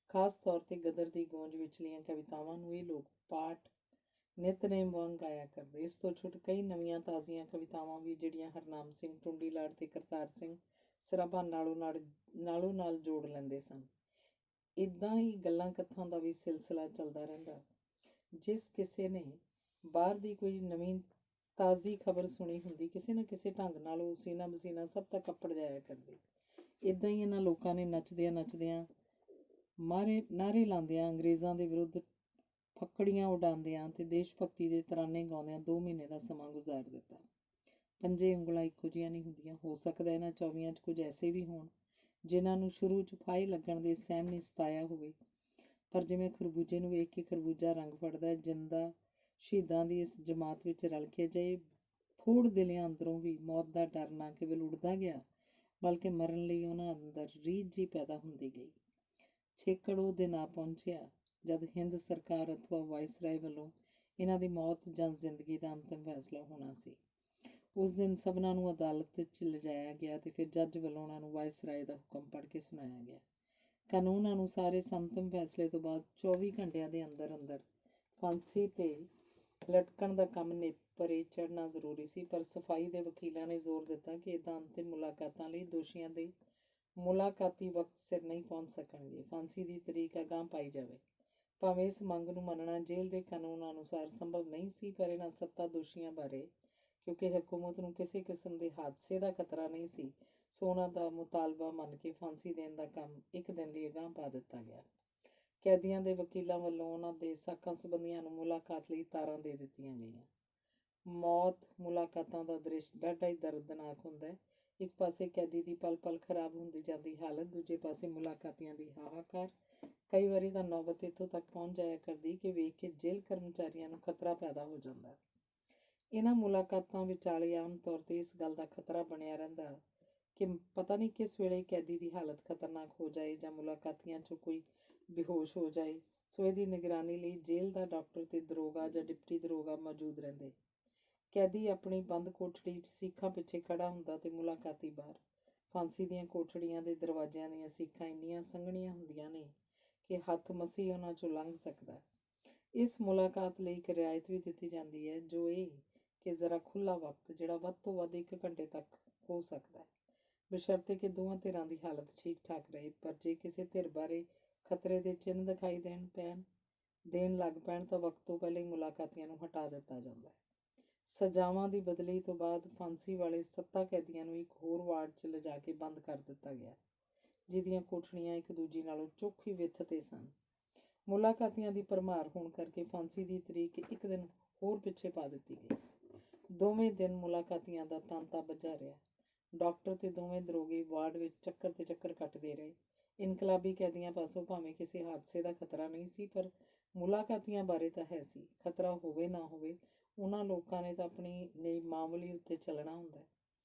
ਖਾਸ ਤੌਰ ਤੇ ਗਦਰ ਦੀ ਗੂੰਜ ਵਿਚਲੀਆਂ ਕਵਿਤਾਵਾਂ ਨੂੰ ਇਹ ਲੋਕ ਪਾਠ ਨਿਤਨੇਮ ਵਾਂਗ ਗਾਇਆ ਕਰਦੇ। ਇਸ ਤੋਂ ਛੁੱਟ ਕਈ ਨਵੀਆਂ ਤਾਜ਼ੀਆਂ ਕਵਿਤਾਵਾਂ ਵੀ ਜਿਹੜੀਆਂ ਹਰਨਾਮ ਸਿੰਘ ਟੁੰਡੀਲਾੜ ਤੇ ਕਰਤਾਰ ਸਿੰਘ ਸਰਾਭਾ ਨਾਲੋਂ ਨਾਲ ਜੋੜ ਲੈਂਦੇ ਸਨ। ਇੱਦਾਂ ਹੀ ਗੱਲਾਂ ਕਥਾਂ ਦਾ ਵੀ ਸਿਲਸਿਲਾ ਚੱਲਦਾ ਰਹਿੰਦਾ। ਜਿਸ ਕਿਸੇ ਨੇ ਬਾਹਰ ਦੀ ਕੋਈ ਨਵੀਂ ਤਾਜ਼ੀ ਖਬਰ ਸੁਣੀ ਹੁੰਦੀ, ਕਿਸੇ ਨਾ ਕਿਸੇ ਢੰਗ ਨਾਲ ਉਹ ਸੀਨਾ ਬਸੀਨਾ ਸਭ ਤੱਕ ਕੱਪੜ ਜਾਇਆ ਕਰਦੀ। ਇੱਦਾਂ ਹੀ ਇਹਨਾਂ ਲੋਕਾਂ ਨੇ ਨੱਚਦਿਆਂ ਨਾਅਰੇ ਲਾਉਂਦਿਆਂ, ਅੰਗਰੇਜ਼ਾਂ ਦੇ ਵਿਰੁੱਧ ਫੱਕੜੀਆਂ ਉਡਾਉਂਦਿਆਂ ਤੇ ਦੇਸ਼ ਭਗਤੀ ਦੇ ਤਰਾਨੇ ਗਾਉਂਦਿਆਂ 2 ਮਹੀਨੇ ਦਾ ਸਮਾਂ ਗੁਜ਼ਾਰ ਦਿੱਤਾ। ਪੰਜੇ ਉਂਗਲਾਂ ਇੱਕੋ ਜਿਹੀਆਂ ਨਹੀਂ ਹੁੰਦੀਆਂ। ਹੋ ਸਕਦਾ ਇਹਨਾਂ 24 'ਚ ਕੁਝ ਐਸੇ ਵੀ ਹੋਣ ਜਿਨ੍ਹਾਂ ਨੂੰ ਸ਼ੁਰੂ 'ਚ ਫਾਹੇ ਲੱਗਣ ਦੇ ਸਹਿਮ ਨੇ ਸਤਾਇਆ ਹੋਵੇ, ਪਰ ਜਿਵੇਂ ਖਰਬੂਜੇ ਨੂੰ ਵੇਖ ਕੇ ਖਰਬੂਜਾ ਰੰਗ ਫੜਦਾ, ਜਿੰਦਾ ਸ਼ਹੀਦਾਂ ਦੀ ਇਸ ਜਮਾਤ ਵਿੱਚ ਰਲ ਕੇ ਅਜਿਹੇ ਥੋੜ ਦਿਲਿਆਂ ਅੰਦਰੋਂ ਵੀ ਮੌਤ ਦਾ ਡਰ ਨਾ ਕੇਵਲ ਉੱਡਦਾ ਗਿਆ, ਬਲਕਿ ਮਰਨ ਲਈ ਉਹਨਾਂ ਅੰਦਰ ਰੀਝ ਜਿਹੀ ਪੈਦਾ ਹੁੰਦੀ ਗਈ। ਛੇਕੜ ਉਹ ਦਿਨ ਆ ਪਹੁੰਚਿਆ ਜਦ ਹਿੰਦ ਸਰਕਾਰ ਅਥਵਾ ਵਾਇਸਰਾਏ ਵੱਲੋਂ ਇਹਨਾਂ ਦੀ ਮੌਤ ਜਾਂ ਜ਼ਿੰਦਗੀ ਦਾ ਅੰਤਿਮ ਫੈਸਲਾ ਹੋਣਾ ਸੀ। ਉਸ ਦਿਨ ਸਭਨਾਂ ਨੂੰ ਅਦਾਲਤ 'ਚ ਲਿਜਾਇਆ ਗਿਆ ਤੇ ਫਿਰ ਜੱਜ ਵੱਲੋਂ ਉਹਨਾਂ ਨੂੰ ਵਾਇਸਰਾਏ ਦਾ ਹੁਕਮ ਪੜ੍ਹ ਕੇ ਸੁਣਾਇਆ ਗਿਆ। ਕਾਨੂੰਨ ਅਨੁਸਾਰ ਇਸ ਅੰਤਿਮ ਫੈਸਲੇ ਤੋਂ ਬਾਅਦ 24 ਘੰਟਿਆਂ ਦੇ ਅੰਦਰ ਅੰਦਰ ਫਾਂਸੀ ਤੇ ਲਟਕਣ ਦਾ ਕੰਮ ਨੇਪਰੇ ਚੜ੍ਹਨਾ ਜ਼ਰੂਰੀ ਸੀ, ਪਰ ਸਫਾਈ ਦੇ ਵਕੀਲਾਂ ਨੇ ਜ਼ੋਰ ਦਿੱਤਾ ਕਿ ਏਦਾਂ ਅੰਤਿਮ ਮੁਲਾਕਾਤਾਂ ਲਈ ਦੋਸ਼ੀਆਂ ਦੇ ਮੁਲਾਕਾਤੀ ਵਕਤ ਸਿਰ ਨਹੀਂ ਪਹੁੰਚ ਸਕਣਗੇ। ਫਾਂਸੀ ਦੀ ਤਰੀਕ ਅਗਾਂਹ ਪਾਈ ਜਾਵੇ। ਭਾਵੇਂ ਇਸ ਮੰਗ ਨੂੰ ਮੰਨਣਾ ਜੇਲ੍ਹ ਦੇ ਕਾਨੂੰਨ ਅਨੁਸਾਰ ਸੰਭਵ ਨਹੀਂ ਸੀ, ਪਰ ਇਹਨਾਂ ਸੱਤਾ ਦੋਸ਼ੀਆਂ ਬਾਰੇ ਕਿਉਂਕਿ ਹਕੂਮਤ ਨੂੰ ਕਿਸੇ ਕਿਸਮ ਦੇ ਹਾਦਸੇ ਦਾ ਖਤਰਾ ਨਹੀਂ ਸੀ, ਸੋ ਉਹਨਾਂ ਦਾ ਮੁਤਾਲਬਾ ਮੰਨ ਕੇ ਫਾਂਸੀ ਦੇਣ ਦਾ ਕੰਮ 1 ਦਿਨ ਲਈ ਅਗਾਂਹ ਪਾ ਦਿੱਤਾ ਗਿਆ। ਕੈਦੀਆਂ ਦੇ ਵਕੀਲਾਂ ਵੱਲੋਂ ਉਹਨਾਂ ਦੇ ਸਾਕਾਂ ਸੰਬੰਧੀਆਂ ਨੂੰ ਮੁਲਾਕਾਤ ਲਈ ਤਾਰਾਂ ਦੇ ਦਿੱਤੀਆਂ ਗਈਆਂ। ਮੌਤ ਮੁਲਾਕਾਤਾਂ ਦਾ ਦ੍ਰਿਸ਼ ਡਾਢਾ ਹੀ ਦਰਦਨਾਕ ਹੁੰਦਾ ਹੈ। ਇੱਕ ਪਾਸੇ ਕੈਦੀ ਦੀ ਪਲ ਪਲ ਖਰਾਬ ਹੁੰਦੀ ਜਾਂਦੀ ਹਾਲਤ, ਦੂਜੇ ਪਾਸੇ ਮੁਲਾਕਾਤੀਆਂ ਦੀ ਹਾਹਾਕਾਰ। ਕਈ ਵਾਰੀ ਤਾਂ ਨੌਬਤ ਇੱਥੋਂ ਤੱਕ ਪਹੁੰਚ ਜਾਇਆ ਕਰਦੀ ਕਿ ਵੇਖ ਕੇ ਜੇਲ੍ਹ ਕਰਮਚਾਰੀਆਂ ਨੂੰ ਖਤਰਾ ਪੈਦਾ ਹੋ ਜਾਂਦਾ। ਇਹਨਾਂ ਮੁਲਾਕਾਤਾਂ ਵਿਚਾਲੇ ਆਮ ਤੌਰ ਤੇ ਇਸ ਗੱਲ ਦਾ ਖਤਰਾ ਬਣਿਆ ਰਹਿੰਦਾ ਕਿ ਪਤਾ ਨਹੀਂ ਕਿਸ ਵੇਲੇ ਕੈਦੀ ਦੀ ਹਾਲਤ ਖਤਰਨਾਕ ਹੋ ਜਾਏ ਜਾਂ ਮੁਲਾਕਾਤੀਆਂ 'ਚੋਂ ਕੋਈ ਬੇਹੋਸ਼ ਹੋ ਜਾਏ, ਸੋ ਇਹਦੀ ਨਿਗਰਾਨੀ ਲਈ ਜੇਲ੍ਹ ਦਾ ਡਾਕਟਰ ਤੇ ਦਰੋਗਾ ਜਾਂ ਡਿਪਟੀ ਦਰੋਗਾ ਮੌਜੂਦ ਰਹਿੰਦੇ। ਕੈਦੀ ਆਪਣੀ ਬੰਦ ਕੋਠੜੀ 'ਚ ਸੀਖਾਂ ਪਿੱਛੇ ਖੜਾ ਹੁੰਦਾ ਤੇ ਮੁਲਾਕਾਤੀ ਬਾਹਰ। ਫਾਂਸੀ ਦੀਆਂ ਕੋਠੜੀਆਂ ਦੇ ਦਰਵਾਜ਼ਿਆਂ ਦੀਆਂ ਸੀਖਾਂ ਇੰਨੀਆਂ ਸੰਘਣੀਆਂ ਹੁੰਦੀਆਂ ਨੇ ਕਿ ਹੱਥ ਮਸੀਂ ਉਹਨਾਂ 'ਚੋਂ ਲੰਘ ਸਕਦਾ। ਇਸ ਮੁਲਾਕਾਤ ਲਈ ਇੱਕ ਰਿਆਇਤ ਵੀ ਦਿੱਤੀ ਜਾਂਦੀ ਹੈ, ਜੋ ਇਹ ਕਿ ਜ਼ਰਾ ਖੁੱਲ੍ਹਾ ਵਕਤ, ਜਿਹੜਾ ਵੱਧ ਤੋਂ ਵੱਧ 1 ਘੰਟੇ ਤੱਕ ਹੋ ਸਕਦਾ ਹੈ, ਬਸ਼ਰਤੇ ਕਿ ਦੋਵਾਂ ਧਿਰਾਂ ਦੀ ਹਾਲਤ ਠੀਕ ਠਾਕ ਰਹੇ। ਪਰ ਜੇ ਕਿਸੇ ਧਿਰ ਬਾਰੇ ਖਤਰੇ ਦੇ ਚਿੰਨ੍ਹ ਦਿਖਾਈ ਦੇਣ ਲੱਗ ਪੈਣ ਤਾਂ ਵਕਤ ਤੋਂ ਪਹਿਲਾਂ ਹੀ ਮੁਲਾਕਾਤੀਆਂ ਨੂੰ ਹਟਾ ਦਿੱਤਾ ਜਾਂਦਾ ਹੈ। ਸਜ਼ਾਵਾਂ ਦੀ ਬਦਲੀ ਤੋਂ ਬਾਅਦ ਫਾਂਸੀ ਵਾਲੇ 7 ਕੈਦੀਆਂ ਨੂੰ ਇੱਕ ਹੋਰ ਵਾਰਡ 'ਚ ਲਿਜਾ ਕੇ ਬੰਦ ਕਰ ਦਿੱਤਾ ਗਿਆ, ਜਿਹਦੀਆਂ ਕੋਠੜੀਆਂ ਇੱਕ ਦੂਜੀ ਨਾਲੋਂ ਚੋਖੀ ਵਿੱਥ 'ਤੇ ਸਨ। ਮੁਲਾਕਾਤੀਆਂ ਦੀ ਭਰਮਾਰ ਹੋਣ ਕਰਕੇ ਫਾਂਸੀ ਦੀ ਤਰੀਕ 1 ਦਿਨ ਹੋਰ ਪਿੱਛੇ ਪਾ ਦਿੱਤੀ ਗਈ ਸੀ। ਦੋਵੇਂ ਦਿਨ ਮੁਲਾਕਾਤੀਆਂ ਦਾ ਤਾਂਤਾ ਬੱਝਾ ਰਿਹਾ। ਡਾਕਟਰ ਤੇ ਦੋਵੇਂ ਦਰੋਗੇ ਵਾਰਡ ਵਿੱਚ ਚੱਕਰ ਤੇ ਚੱਕਰ ਕੱਟਦੇ ਰਹੇ। ਇਨਕਲਾਬੀ ਕੈਦੀਆਂ ਪਾਸੋਂ ਭਾਵੇਂ ਕਿਸੇ ਹਾਦਸੇ ਦਾ ਖਤਰਾ ਨਹੀਂ ਸੀ, ਪਰ ਮੁਲਾਕਾਤੀਆਂ ਬਾਰੇ ਤਾਂ ਹੈ ਸੀ। ਖਤਰਾ ਹੋਵੇ ਨਾ ਹੋਵੇ, ਉਹਨਾਂ ਲੋਕਾਂ ਨੇ ਤਾਂ ਆਪਣੀ ਨਿਯਮਾਵਲੀ ਉੱਤੇ ਚੱਲਣਾ ਹੁੰਦਾ।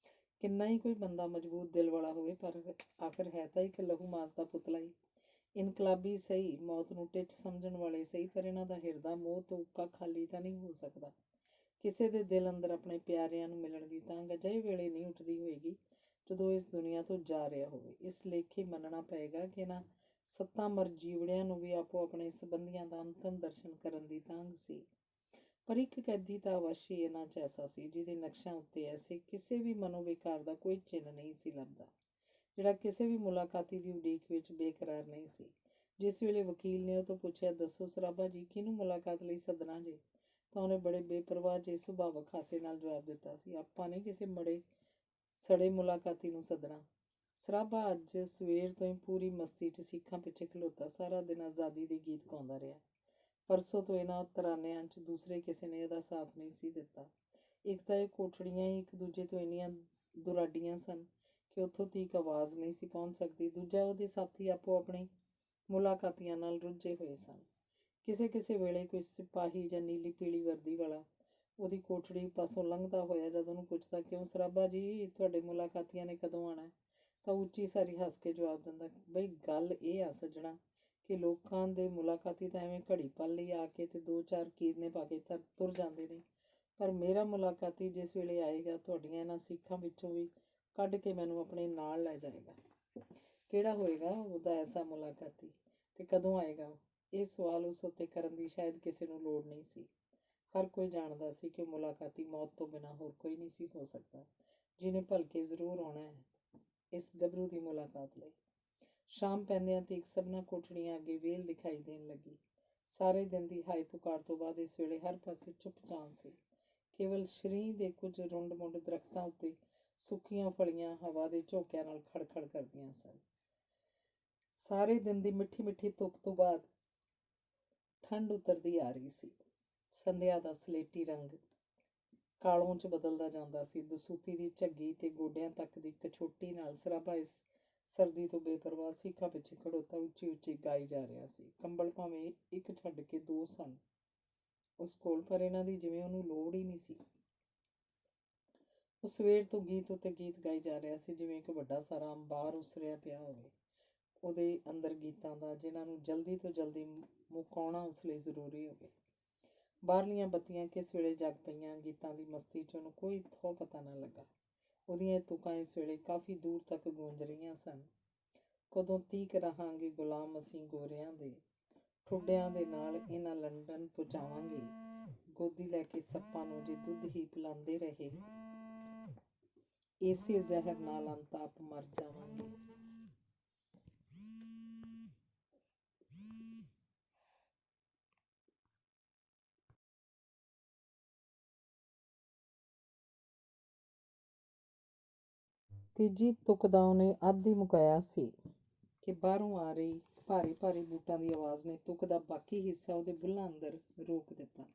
ਕਿੰਨਾ ਹੀ ਕੋਈ ਬੰਦਾ ਮਜ਼ਬੂਤ ਦਿਲ ਵਾਲਾ ਹੋਵੇ, ਪਰ ਆਖਰ ਹੈ ਤਾਂ ਇੱਕ ਲਹੂ ਮਾਸ ਦਾ ਪੁਤਲਾ ਹੀ। ਇਨਕਲਾਬੀ ਸਹੀ, ਮੌਤ ਨੂੰ ਟਿੱਚ ਸਮਝਣ ਵਾਲੇ ਸਹੀ, ਪਰ ਇਹਨਾਂ ਦਾ ਹਿਰਦਾ ਮੋਹ ਤੋਂ ਉੱਕਾ ਖਾਲੀ ਤਾਂ ਨਹੀਂ ਹੋ ਸਕਦਾ। ਕਿਸੇ ਦੇ ਦਿਲ ਅੰਦਰ ਆਪਣੇ ਪਿਆਰਿਆਂ ਨੂੰ ਮਿਲਣ ਦੀ ਤਾਂਘ ਅਜਿਹੇ ਵੇਲੇ ਨਹੀਂ ਉੱਠਦੀ ਹੋਏਗੀ ਜਦੋਂ ਇਸ ਦੁਨੀਆ ਤੋਂ ਜਾ ਰਿਹਾ ਹੋਵੇ। ਇਸ ਲੇਖੇ ਮੰਨਣਾ ਪਏਗਾ ਕਿ ਇਹਨਾਂ 7 ਮਰਜੀਵੜਿਆਂ ਨੂੰ ਵੀ ਆਪੋ ਆਪਣੇ ਸੰਬੰਧੀਆਂ ਦਾ ਅੰਤਮ ਦਰਸ਼ਨ ਕਰਨ ਦੀ ਤਾਂਘ ਸੀ। ਪਰ ਇੱਕ ਕੈਦੀ ਤਾਂ ਅਵੱਸ਼ ਹੀ ਇਹਨਾਂ 'ਚ ਐਸਾ ਸੀ, ਜਿਹਦੇ ਨਕਸ਼ਾਂ ਉੱਤੇ ਐਸੇ ਕਿਸੇ ਵੀ ਮਨੋਵਿਕਾਰ ਦਾ ਕੋਈ ਚਿੰਨ੍ਹ ਨਹੀਂ ਸੀ ਲੱਭਦਾ, ਜਿਹੜਾ ਕਿਸੇ ਵੀ ਮੁਲਾਕਾਤੀ ਦੀ ਉਡੀਕ ਵਿੱਚ ਬੇਕਰਾਰ ਨਹੀਂ ਸੀ। ਜਿਸ ਵੇਲੇ ਵਕੀਲ ਨੇ ਉਹ ਤੋਂ ਪੁੱਛਿਆ, ਦੱਸੋ ਸਰਾਭਾ ਜੀ, ਕਿਹਨੂੰ ਮੁਲਾਕਾਤ ਲਈ ਸੱਦਣਾ ਜੇ? ਤਾਂ ਉਹਨੇ ਬੜੇ ਬੇਪਰਵਾਹ ਜਿਹੇ ਸੁਭਾਵਕ ਹਾਸੇ ਨਾਲ ਜਵਾਬ ਦਿੱਤਾ ਸੀ, ਆਪਾਂ ਨੇ ਕਿਸੇ ਮੜੇ ਸੜੇ ਮੁਲਾਕਾਤੀ ਨੂੰ ਸੱਦਣਾ। ਸਰਾਭਾ ਅੱਜ ਸਵੇਰ ਤੋਂ ਹੀ ਪੂਰੀ ਮਸਤੀ 'ਚ ਸਿੱਖਾਂ ਪਿੱਛੇ ਖਲੋਤਾ ਸਾਰਾ ਦਿਨ ਆਜ਼ਾਦੀ ਦੇ ਗੀਤ ਗਾਉਂਦਾ ਰਿਹਾ। ਪਰਸੋਂ ਤੋਂ ਇਹਨਾਂ ਤਰਾਨਿਆਂ 'ਚ ਦੂਸਰੇ ਕਿਸੇ ਨੇ ਇਹਦਾ ਸਾਥ ਨਹੀਂ ਸੀ ਦਿੱਤਾ। ਇੱਕ ਤਾਂ ਇਹ ਕੋਠੜੀਆਂ ਹੀ ਇੱਕ ਦੂਜੇ ਤੋਂ ਇੰਨੀਆਂ ਦੁਰਾਡੀਆਂ ਸਨ ਕਿ ਉੱਥੋਂ ਤੀਕ ਆਵਾਜ਼ ਨਹੀਂ ਸੀ ਪਹੁੰਚ ਸਕਦੀ। ਦੂਜਾ, ਉਹਦੇ ਸਾਥੀ ਆਪੋ ਆਪਣੀ ਮੁਲਾਕਾਤੀਆਂ ਨਾਲ ਰੁੱਝੇ ਹੋਏ ਸਨ। ਕਿਸੇ ਕਿਸੇ ਵੇਲੇ ਕੋਈ ਸਿਪਾਹੀ ਜਾਂ ਨੀਲੀ ਪੀਲੀ ਵਰਦੀ ਵਾਲਾ ਉਹਦੀ ਕੋਠੜੀ ਪਾਸੋਂ ਲੰਘਦਾ ਹੋਇਆ ਜਦ ਉਹਨੂੰ ਪੁੱਛਦਾ, ਕਿਉਂ ਸਰਾਭਾ ਜੀ, ਤੁਹਾਡੇ ਮੁਲਾਕਾਤੀਆਂ ਨੇ ਕਦੋਂ ਆਉਣਾ? ਤਾਂ ਉੱਚੀ ਸਾਰੀ ਹੱਸ ਕੇ ਜਵਾਬ ਦਿੰਦਾ, ਬਈ ਗੱਲ ਇਹ ਆ ਸੱਜਣਾ ਕਿ ਲੋਕਾਂ ਦੇ ਮੁਲਾਕਾਤੀ ਤਾਂ ਐਵੇਂ ਘੜੀ ਪਲ ਲਈ ਆ ਕੇ ਤੇ 2-4 ਕੀਰਨੇ ਪਾ ਕੇ ਤੁਰ ਜਾਂਦੇ ਨੇ, ਪਰ ਮੇਰਾ ਮੁਲਾਕਾਤੀ ਜਿਸ ਵੇਲੇ ਆਏਗਾ ਤੁਹਾਡੀਆਂ ਇਹਨਾਂ ਸਿੱਖਾਂ ਵਿੱਚੋਂ ਵੀ ਕੱਢ ਕੇ ਮੈਨੂੰ ਆਪਣੇ ਨਾਲ ਲੈ ਜਾਏਗਾ। ਕਿਹੜਾ ਹੋਏਗਾ ਉਹਦਾ ਐਸਾ ਮੁਲਾਕਾਤੀ ਤੇ ਕਦੋਂ ਆਏਗਾ? ਇਹ ਸਵਾਲ ਉਸ ਉੱਤੇ ਕਰਨ ਦੀ ਸ਼ਾਇਦ ਕਿਸੇ ਨੂੰ ਲੋੜ ਨਹੀਂ ਸੀ। ਹਰ ਕੋਈ ਜਾਣਦਾ ਸੀ ਕਿ ਮੁਲਾਕਾਤੀ ਮੌਤ ਤੋਂ ਬਿਨਾਂ ਹੋਰ ਕੋਈ ਨਹੀਂ ਸੀ ਹੋ ਸਕਦਾ, ਜਿਹਨੇ ਭਲਕੇ ਜ਼ਰੂਰ ਆਉਣਾ ਹੈ ਇਸ ਗੱਭਰੂ ਦੀ ਮੁਲਾਕਾਤ ਲਈ। ਸ਼ਾਮ ਪੈਂਦਿਆਂ ਤੀਕ ਸਭਨਾਂ ਕੋਠੜੀਆਂ ਅੱਗੇ ਵੇਲ ਦਿਖਾਈ ਦੇਣ ਲੱਗੀ। ਸਾਰੇ ਦਿਨ ਦੀ ਹਾਈ ਪੁਕਾਰ ਤੋਂ ਬਾਅਦ ਇਸ ਵੇਲੇ ਹਰ ਪਾਸੇ ਚੁੱਪ-ਚਾਂ ਸੀ। ਕੇਵਲ ਸ਼ਰੀਂ ਦੇ ਕੁਝ ਰੁੰਡ-ਮੁੰਡ ਦਰਖਤਾਂ ਉੱਤੇ ਸੁੱਕੀਆਂ ਫਲੀਆਂ ਹਵਾ ਦੇ ਝੋਕਿਆਂ ਨਾਲ ਖੜ-ਖੜ ਕਰਦੀਆਂ ਸਨ। ਸਾਰੇ ਦਿਨ ਦੀ ਮਿੱਠੀ-ਮਿੱਠੀ ਧੁੱਪ ਤੋਂ ਬਾਅਦ ਠੰਡ ਉਤਰਦੀ ਆ ਰਹੀ ਸੀ। ਸੰਧਿਆ ਦਾ ਸਲੇਟੀ ਰੰਗ ਕਾਲੋਂ 'ਚ ਬਦਲਦਾ ਜਾਂਦਾ ਸੀ। ਦਸੂਤੀ ਦੀ ਝੱਗੀ ਤੇ ਗੋਡਿਆਂ ਤੱਕ ਦੀ ਕਛੋਟੀ ਨਾਲ ਸਰਾਭਾ ਇਸ ਸਰਦੀ ਤੋਂ ਬੇਪਰਵਾਹ ਸਿੱਖਾਂ ਪਿੱਛੇ ਖੜੋਤਾ ਉੱਚੀ-ਉੱਚੀ ਗਾਈ ਜਾ ਰਿਹਾ ਸੀ। ਕੰਬਲ ਭਾਵੇਂ ਇੱਕ ਛੱਡ ਕੇ 2 ਸਨ ਉਸ ਕੋਲ, ਪਰ ਇਹਨਾਂ ਦੀ ਜਿਵੇਂ ਉਹਨੂੰ ਲੋੜ ਹੀ ਨਹੀਂ ਸੀ। ਉਹ ਸਵੇਰ ਤੋਂ ਗੀਤ ਉੱਤੇ ਗੀਤ ਗਾਈ ਜਾ ਰਿਹਾ ਸੀ, ਜਿਵੇਂ ਇੱਕ ਵੱਡਾ ਸਾਰਾ ਅੰਬਾਰ ਉਸਰਿਆ ਪਿਆ ਹੋਵੇ ਉਹਦੇ ਅੰਦਰ ਗੀਤਾਂ ਦਾ, ਜਿਨ੍ਹਾਂ ਨੂੰ ਜਲਦੀ ਤੋਂ ਜਲਦੀ ਮੁਕਾਉਣਾ ਉਸ ਲਈ ਜ਼ਰੂਰੀ ਹੋਵੇ। ਬਾਹਰਲੀਆਂ ਬੱਤੀਆਂ ਕਿਸ ਵੇਲੇ ਜਗ ਪਈਆਂ, ਗੀਤਾਂ ਦੀ ਮਸਤੀ 'ਚ ਉਹਨੂੰ ਕੋਈ ਥਹੁ ਪਤਾ ਨਾ ਲੱਗਾ। ਉਹਦੀਆਂ ਇਹ ਤੁਕਾਂ ਇਸ ਵੇਲੇ ਕਾਫੀ ਦੂਰ ਤੱਕ ਗੂੰਜ ਰਹੀਆਂ ਸਨ। ਕਦੋਂ ਤੀਕ ਰਹਾਂਗੇ ਗੁਲਾਮ ਅਸੀਂ ਗੋਰਿਆਂ ਦੇ, ਠੁੱਡਿਆਂ ਦੇ ਨਾਲ ਇਹਨਾਂ ਲੰਡਨ ਪਹੁੰਚਾਵਾਂਗੇ, ਗੋਦੀ ਲੈ ਕੇ ਸੱਪਾਂ ਨੂੰ ਜੇ ਦੁੱਧ ਹੀ ਪਿਲਾਉਂਦੇ ਰਹੇ, ਇਸੇ ਜ਼ਹਿਰ ਨਾਲ ਅੰਤ ਆਪ ਮਰ ਜਾਵਾਂਗੇ। ਤੀਜੀ ਤੁਕ ਦਾ ਉਹਨੇ ਅੱਧ ਹੀ ਮੁਕਾਇਆ ਸੀ ਕਿ ਬਾਹਰੋਂ ਆ ਰਹੀ ਭਾਰੀ ਭਾਰੀ ਬੂਟਾਂ ਦੀ ਆਵਾਜ਼ ਨੇ ਤੁਕ ਦਾ ਬਾਕੀ ਹਿੱਸਾ ਉਹਦੇ ਬੁੱਲ੍ਹਾਂ ਅੰਦਰ ਰੋਕ ਦਿੱਤਾ।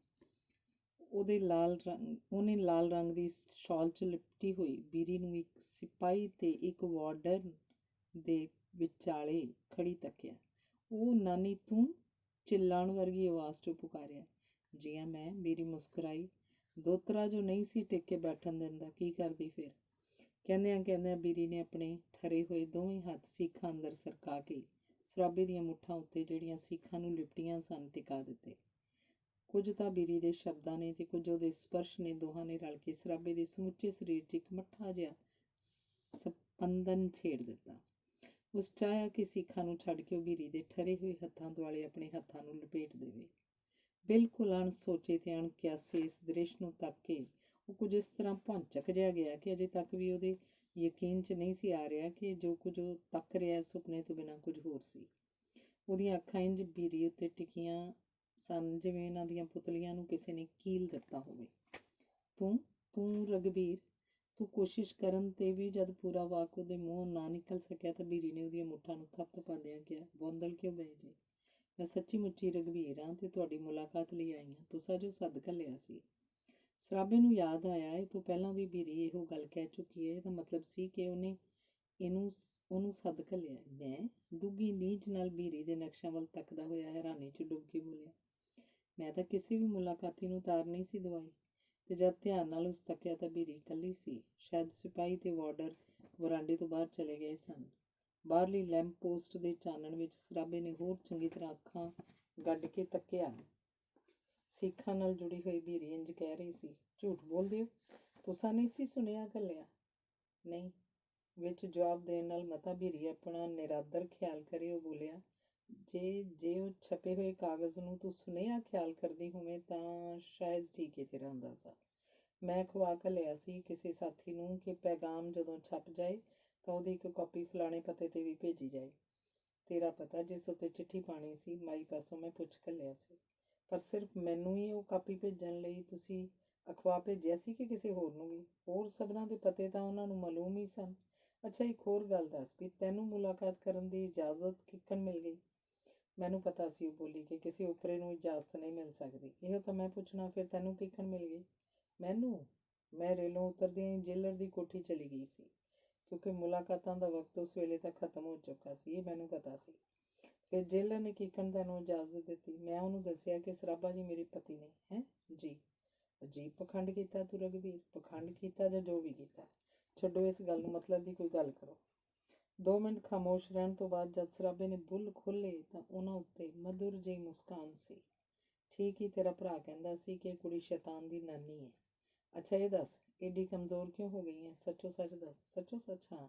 ਉਹਨੇ ਲਾਲ ਰੰਗ ਦੀ ਸ਼ਾਲ 'ਚ ਲਿਪਟੀ ਹੋਈ ਬੀਰੀ ਨੂੰ ਇੱਕ ਸਿਪਾਹੀ ਤੇ ਇੱਕ ਵਾਰਡਨ ਦੇ ਵਿਚਾਲੇ ਖੜੀ ਤੱਕਿਆ। ਉਹ ਨਾਨੀ ਤੂੰ? ਚਿੱਲਾਉਣ ਵਰਗੀ ਆਵਾਜ਼ 'ਚੋਂ ਪੁਕਾਰਿਆ। ਜੀ ਹਾਂ ਮੈਂ, ਬੀਰੀ ਮੁਸਕਰਾਈ। ਦੋਤਰਾ ਜੋ ਨਹੀਂ ਸੀ ਟਿਕ ਕੇ ਬੈਠਣ ਦਿੰਦਾ, ਕੀ ਕਰਦੀ ਫਿਰ? ਕਹਿੰਦਿਆਂ ਬੀਰੀ ਨੇ ਆਪਣੇ ਠਰੇ ਹੋਏ ਦੋਵੇਂ ਹੱਥ ਸੀਖਾਂ ਅੰਦਰ ਸਰਕਾ ਕੇ ਸਰਾਬੇ ਦੀਆਂ ਮੁੱਠਾਂ ਉੱਤੇ ਜਿਹੜੀਆਂ ਸੀਖਾਂ ਨੂੰ ਲਿਪਟੀਆਂ ਸਨ ਟਿਕਾ ਦਿੱਤੇ। ਕੁਝ ਤਾਂ ਬੀਰੀ ਦੇ ਸ਼ਬਦਾਂ ਨੇ ਤੇ ਕੁਝ ਉਹਦੇ ਸਪਰਸ਼ ਨੇ, ਦੋਹਾਂ ਨੇ ਰਲ ਕੇ ਸਰਾਬੇ ਦੇ ਸਮੁੱਚੇ ਸਰੀਰ 'ਚ ਇੱਕ ਮੱਠਾ ਜਿਹਾ ਸਪੰਦਨ ਛੇੜ ਦਿੱਤਾ। ਉਸ ਚਾਹਿਆ ਕਿ ਸੀਖਾਂ ਨੂੰ ਛੱਡ ਕੇ ਉਹ ਬੀਰੀ ਦੇ ਠਰੇ ਹੋਏ ਹੱਥਾਂ ਦੁਆਲੇ ਆਪਣੇ ਹੱਥਾਂ ਨੂੰ ਲਪੇਟ ਦੇਵੇ। ਬਿਲਕੁਲ ਅਣਸੋਚੇ ਤੇ ਅਣਕਿਆਸੇ ਇਸ ਦ੍ਰਿਸ਼ ਨੂੰ ਤੱਕ ਕੇ ਉਹ ਕੁਝ ਇਸ ਤਰ੍ਹਾਂ ਭੌਂਚਕ ਜਿਹਾ ਗਿਆ ਕਿ ਅਜੇ ਤੱਕ ਵੀ ਉਹਦੇ ਯਕੀਨ 'ਚ ਨਹੀਂ ਸੀ ਆ ਰਿਹਾ ਕਿ ਜੋ ਕੁਝ ਉਹ ਤੱਕ ਰਿਹਾ ਸੁਪਨੇ ਤੋਂ ਬਿਨਾਂ ਕੁਝ ਹੋਰ ਸੀ। ਉਹਦੀਆਂ ਅੱਖਾਂ ਇੰਝ ਬੀਰੀ ਉੱਤੇ ਟਿਕੀਆਂ ਸਨ ਜਿਵੇਂ ਇਹਨਾਂ ਦੀਆਂ ਪੁਤਲੀਆਂ ਨੂੰ ਕਿਸੇ ਨੇ ਕੀਲ ਦਿੱਤਾ ਹੋਵੇ। ਤੂੰ ਰਘਬੀਰ? ਤੂੰ ਕੋਸ਼ਿਸ਼ ਕਰਨ ਤੇ ਵੀ ਜਦ ਪੂਰਾ ਵਾਕ ਉਹਦੇ ਮੂੰਹੋਂ ਨਾ ਨਿਕਲ ਸਕਿਆ ਤਾਂ ਬੀਰੀ ਨੇ ਉਹਦੀਆਂ ਮੁੱਠਾਂ ਨੂੰ ਥੱਪ ਪਾਉਂਦਿਆਂ ਕਿਹਾ, ਬੌਂਦਲ ਕਿਉਂ ਗਏ ਜੀ? ਮੈਂ ਸੱਚੀ ਮੁੱਚੀ ਰਘਬੀਰ ਹਾਂ ਤੇ ਤੁਹਾਡੀ ਮੁਲਾਕਾਤ ਲਈ ਆਈ ਹਾਂ। ਤੁਸਾਂ ਜੋ ਸੱਦ ਘੱਲਿਆ ਸੀ। ਸਰਾਬੇ ਨੂੰ ਯਾਦ ਆਇਆ ਇਹ ਤੋਂ ਪਹਿਲਾਂ ਵੀ ਬੀਰੀ ਇਹੋ ਗੱਲ ਕਹਿ ਚੁੱਕੀ ਹੈ। ਇਹਦਾ ਮਤਲਬ ਸੀ ਕਿ ਉਹਨੇ ਉਹਨੂੰ ਸੱਦ ਘੱਲਿਆ। ਮੈਂ? ਡੂੰਘੀ ਨੀਝ ਨਾਲ ਬੀਰੀ ਦੇ ਨਕਸ਼ਾਂ ਵੱਲ ਤੱਕਦਾ ਹੋਇਆ ਹੈਰਾਨੀ 'ਚ ਡੁੱਬ ਕੇ ਬੋਲਿਆ, ਮੈਂ ਤਾਂ ਕਿਸੇ ਵੀ ਮੁਲਾਕਾਤੀ ਨੂੰ ਤਾਰ ਨਹੀਂ ਸੀ ਦਵਾਈ। ਤੇ ਜਦ ਧਿਆਨ ਨਾਲ ਉਸ ਤੱਕਿਆ ਤਾਂ ਬੀਰੀ ਇਕੱਲੀ ਸੀ। ਸ਼ਾਇਦ ਸਿਪਾਹੀ ਤੇ ਵਾਰਡਰ ਵਰਾਂਡੇ ਤੋਂ ਬਾਹਰ ਚਲੇ ਗਏ ਸਨ। ਬਾਹਰਲੀ ਲੈਂਪ ਪੋਸਟ ਦੇ ਚਾਨਣ ਵਿੱਚ ਸਰਾਬੇ ਨੇ ਹੋਰ ਚੰਗੀ ਤਰ੍ਹਾਂ ਅੱਖਾਂ ਗੱਡ ਕੇ ਤੱਕਿਆ। ਸਿੱਖਾਂ ਨਾਲ ਜੁੜੀ ਹੋਈ ਬੀਰੀ ਇੰਝ ਕਹਿ ਰਹੀ ਸੀ, ਝੂਠ ਬੋਲਦੇ ਹੋ, ਤੁਸਾਂ ਨਹੀਂ ਸੀ ਸੁਨੇਹਾ ਘੱਲਿਆ? ਨਹੀਂ। ਵਿੱਚ ਜਵਾਬ ਦੇਣ ਨਾਲ ਮਤਾ ਬੀਰੀ ਆਪਣਾ ਨਿਰਾਦਰ ਖਿਆਲ ਕਰੇ ਉਹ ਬੋਲਿਆ, ਜੇ ਉਹ ਛਪੇ ਹੋਏ ਕਾਗਜ਼ ਨੂੰ ਤੂੰ ਸੁਨੇਹਾ ਖਿਆਲ ਕਰਦੀ ਹੋਵੇਂ ਤਾਂ ਸ਼ਾਇਦ ਠੀਕ ਹੈ ਤੇਰਾ ਅੰਦਾਜ਼ਾ। ਮੈਂ ਅਖਵਾ ਘੱਲਿਆ ਸੀ ਕਿਸੇ ਸਾਥੀ ਨੂੰ ਕਿ ਪੈਗਾਮ ਜਦੋਂ ਛਪ ਜਾਏ ਤਾਂ ਉਹਦੀ ਇੱਕ ਕਾਪੀ ਫਲਾਣੇ ਪਤੇ 'ਤੇ ਵੀ ਭੇਜੀ ਜਾਏ। ਤੇਰਾ ਪਤਾ ਜਿਸ ਉੱਤੇ ਚਿੱਠੀ ਪਾਣੀ ਸੀ ਮਾਈ ਪਾਸੋਂ ਮੈਂ ਪੁੱਛ ਘੱਲਿਆ ਸੀ। ਪਰ ਸਿਰਫ ਮੈਨੂੰ ਹੀ ਉਹ ਕਾਪੀ ਭੇਜਣ ਲਈ ਤੁਸੀਂ ਅਖਵਾ ਭੇਜਿਆ ਸੀ ਕਿ ਕਿਸੇ ਹੋਰ ਨੂੰ ਵੀ? ਹੋਰ ਸਭਨਾਂ ਦੇ ਪਤੇ ਤਾਂ ਉਹਨਾਂ ਨੂੰ ਮਾਲੂਮ ਹੀ ਸਨ। ਅੱਛਾ, ਇੱਕ ਹੋਰ ਗੱਲ ਦੱਸ ਵੀ ਤੈਨੂੰ ਮੁਲਾਕਾਤ ਕਰਨ ਦੀ ਇਜਾਜ਼ਤ ਕਿੱਕਣ ਮਿਲ ਗਈ? ਮੈਨੂੰ ਪਤਾ ਸੀ, ਉਹ ਬੋਲੀ, ਕਿ ਕਿਸੇ ਓਪਰੇ ਨੂੰ ਇਜਾਜ਼ਤ ਨਹੀਂ ਮਿਲ ਸਕਦੀ। ਇਹੋ ਤਾਂ ਮੈਂ ਪੁੱਛਣਾ, ਫਿਰ ਤੈਨੂੰ ਕਿੱਕਣ ਮਿਲ ਗਈ? ਮੈਨੂੰ? ਮੈਂ ਰੇਲੋਂ ਉਤਰਦਿਆਂ ਹੀ ਜੇਲਰ ਦੀ ਕੋਠੀ ਚਲੀ ਗਈ ਸੀ, ਕਿਉਂਕਿ ਮੁਲਾਕਾਤਾਂ ਦਾ ਵਕਤ ਉਸ ਵੇਲੇ ਤੱਕ ਖਤਮ ਹੋ ਚੁੱਕਾ ਸੀ। ਇਹ ਮੈਨੂੰ ਪਤਾ ਸੀ। ਫਿਰ ਜੇਲਰ ਨੇ ਕਿੱਕਣ ਤੈਨੂੰ ਇਜਾਜ਼ਤ ਦਿੱਤੀ? ਮੈਂ ਉਹਨੂੰ ਦੱਸਿਆ ਕਿ ਸਰਾਭਾ ਜੀ ਮੇਰੇ ਪਤੀ ਨੇ। ਹੈਂ ਜੀ? ਅਜੀਬ ਪਖੰਡ ਕੀਤਾ ਤੂੰ ਰਘਬੀਰ। ਪਖੰਡ ਕੀਤਾ ਜਾਂ ਜੋ ਵੀ ਕੀਤਾ, ਛੱਡੋ ਇਸ ਗੱਲ ਨੂੰ, ਮਤਲਬ ਦੀ ਕੋਈ ਗੱਲ ਕਰੋ। 2 ਮਿੰਟ ਖਾਮੋਸ਼ ਰਹਿਣ ਤੋਂ ਬਾਅਦ ਜਦ ਸਰਾਭੇ ਨੇ ਬੁੱਲ੍ਹ ਖੋਲ੍ਹੇ ਤਾਂ ਉਹਨਾਂ ਉੱਤੇ ਮਧੁਰ ਜਿਹੀ ਮੁਸਕਾਨ ਸੀ। ਠੀਕ ਹੀ ਤੇਰਾ ਭਰਾ ਕਹਿੰਦਾ ਸੀ ਕਿ ਇਹ ਕੁੜੀ ਸ਼ੈਤਾਨ ਦੀ ਨਾਨੀ ਹੈ। ਅੱਛਾ ਇਹ ਦੱਸ, ਏਡੀ ਕਮਜ਼ੋਰ ਕਿਉਂ ਹੋ ਗਈ ਹੈ? ਸੱਚੋ ਸੱਚ ਦੱਸ। ਸੱਚੋ ਸੱਚ? ਹਾਂ।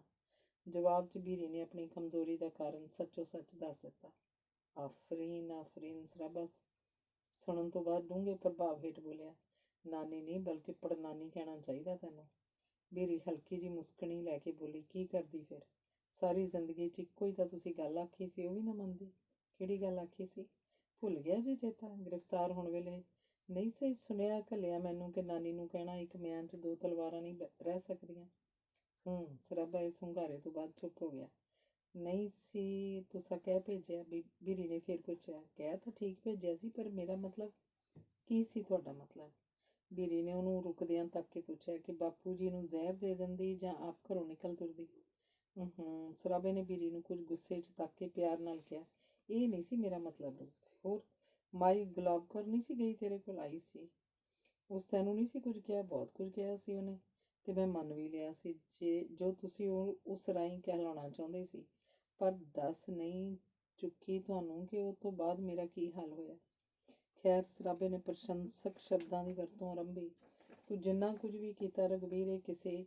ਜਵਾਬ 'ਚ ਬੀਰੀ ਨੇ ਆਪਣੀ ਕਮਜ਼ੋਰੀ ਦਾ ਕਾਰਨ ਸੱਚੋ ਸੱਚ ਦੱਸ ਦਿੱਤਾ। ਆਫਰੀਨ ਆਫਰੀਨ, ਸਰਾਭਾ ਸੁਣਨ ਤੋਂ ਬਾਅਦ ਡੂੰਘੇ ਪ੍ਰਭਾਵ ਹੇਠ ਬੋਲਿਆ। ਨਾਨੀ ਨਹੀਂ, ਬਲਕਿ ਪੜਨਾਨੀ ਕਹਿਣਾ ਚਾਹੀਦਾ ਤੈਨੂੰ। ਬੀਰੀ ਹਲਕੀ ਜਿਹੀ ਮੁਸਕਣੀ ਲੈ ਕੇ ਬੋਲੀ। ਕੀ ਕਰਦੀ ਫਿਰ? ਸਾਰੀ ਜ਼ਿੰਦਗੀ 'ਚ ਇੱਕੋ ਹੀ ਤਾਂ ਤੁਸੀਂ ਗੱਲ ਆਖੀ ਸੀ, ਉਹ ਵੀ ਨਾ ਮੰਨਦੀ। ਕਿਹੜੀ ਗੱਲ ਆਖੀ ਸੀ? ਭੁੱਲ ਗਿਆ ਜੇ ਚੇਤਾ? ਗ੍ਰਿਫਤਾਰ ਹੋਣ ਵੇਲੇ ਨਹੀਂ ਸਹੀ ਸੁਣਿਆ ਘੱਲਿਆ ਮੈਨੂੰ ਕਿ ਨਾਨੀ ਨੂੰ ਕਹਿਣਾ ਇੱਕ ਮਿਆਨ 'ਚ 2 ਤਲਵਾਰਾਂ ਨਹੀਂ ਰਹਿ ਸਕਦੀਆਂ। ਸਰਾਭਾ ਇਸ ਹੁੰਗਾਰੇ ਤੋਂ ਬਾਅਦ ਚੁੱਪ ਹੋ ਗਿਆ। ਨਹੀਂ ਸੀ ਤੁਸਾਂ ਕਹਿ ਭੇਜਿਆ? ਬੀਰੀ ਨੇ ਫਿਰ ਪੁੱਛਿਆ। ਕਹਿ ਤਾਂ ਠੀਕ ਭੇਜਿਆ ਸੀ, ਪਰ ਮੇਰਾ ਮਤਲਬ ਕੀ ਸੀ? ਤੁਹਾਡਾ ਮਤਲਬ? ਬੀਰੀ ਨੇ ਉਹਨੂੰ ਰੁਕਦਿਆਂ ਤੱਕ ਕੇ ਪੁੱਛਿਆ ਕਿ ਬਾਪੂ ਜੀ ਨੂੰ ਜ਼ਹਿਰ ਦੇ ਦਿੰਦੀ ਜਾਂ ਆਪ ਘਰੋਂ ਨਿਕਲ ਤੁਰਦੀ। ਸਰਾਭੇ ਨੇ ਬੀਰੀ ਨੂੰ ਕੁਝ ਗੁੱਸੇ 'ਚ ਤੱਕ ਕੇ ਪਿਆਰ ਨਾਲ ਕਿਹਾ। ਇਹ ਨਹੀਂ ਸੀ ਮੇਰਾ ਮਤਲਬ। ਹੋਰ ਮਾਈ ਗੁਲਾਬ ਕੌਰ ਨਹੀਂ ਸੀ ਗਈ ਤੇਰੇ ਕੋਲ? ਆਈ ਸੀ। ਉਸ ਤੈਨੂੰ ਨਹੀਂ ਸੀ ਕੁਝ ਕਿਹਾ? ਬਹੁਤ ਕੁਝ ਕਿਹਾ ਸੀ ਉਹਨੇ, ਤੇ ਮੈਂ ਮੰਨ ਵੀ ਲਿਆ ਸੀ ਜੋ ਤੁਸੀਂ ਉਸ ਰਾਹੀਂ ਕਹਿਲਾਉਣਾ ਚਾਹੁੰਦੇ ਸੀ। ਪਰ ਦੱਸ ਨਹੀਂ ਚੁੱਕੀ ਤੁਹਾਨੂੰ ਕਿ ਉਹ ਤੋਂ ਬਾਅਦ ਮੇਰਾ ਕੀ ਹਾਲ ਹੋਇਆ। ਖੈਰ, ਸਰਾਭੇ ਨੇ ਪ੍ਰਸ਼ੰਸਕ ਸ਼ਬਦਾਂ ਦੀ ਵਰਤੋਂ ਆਰੰਭੀ। ਤੂੰ ਜਿੰਨਾ ਕੁਝ ਵੀ ਕੀਤਾ ਰਘਬੀਰ, ਇਹ ਕਿਸੇ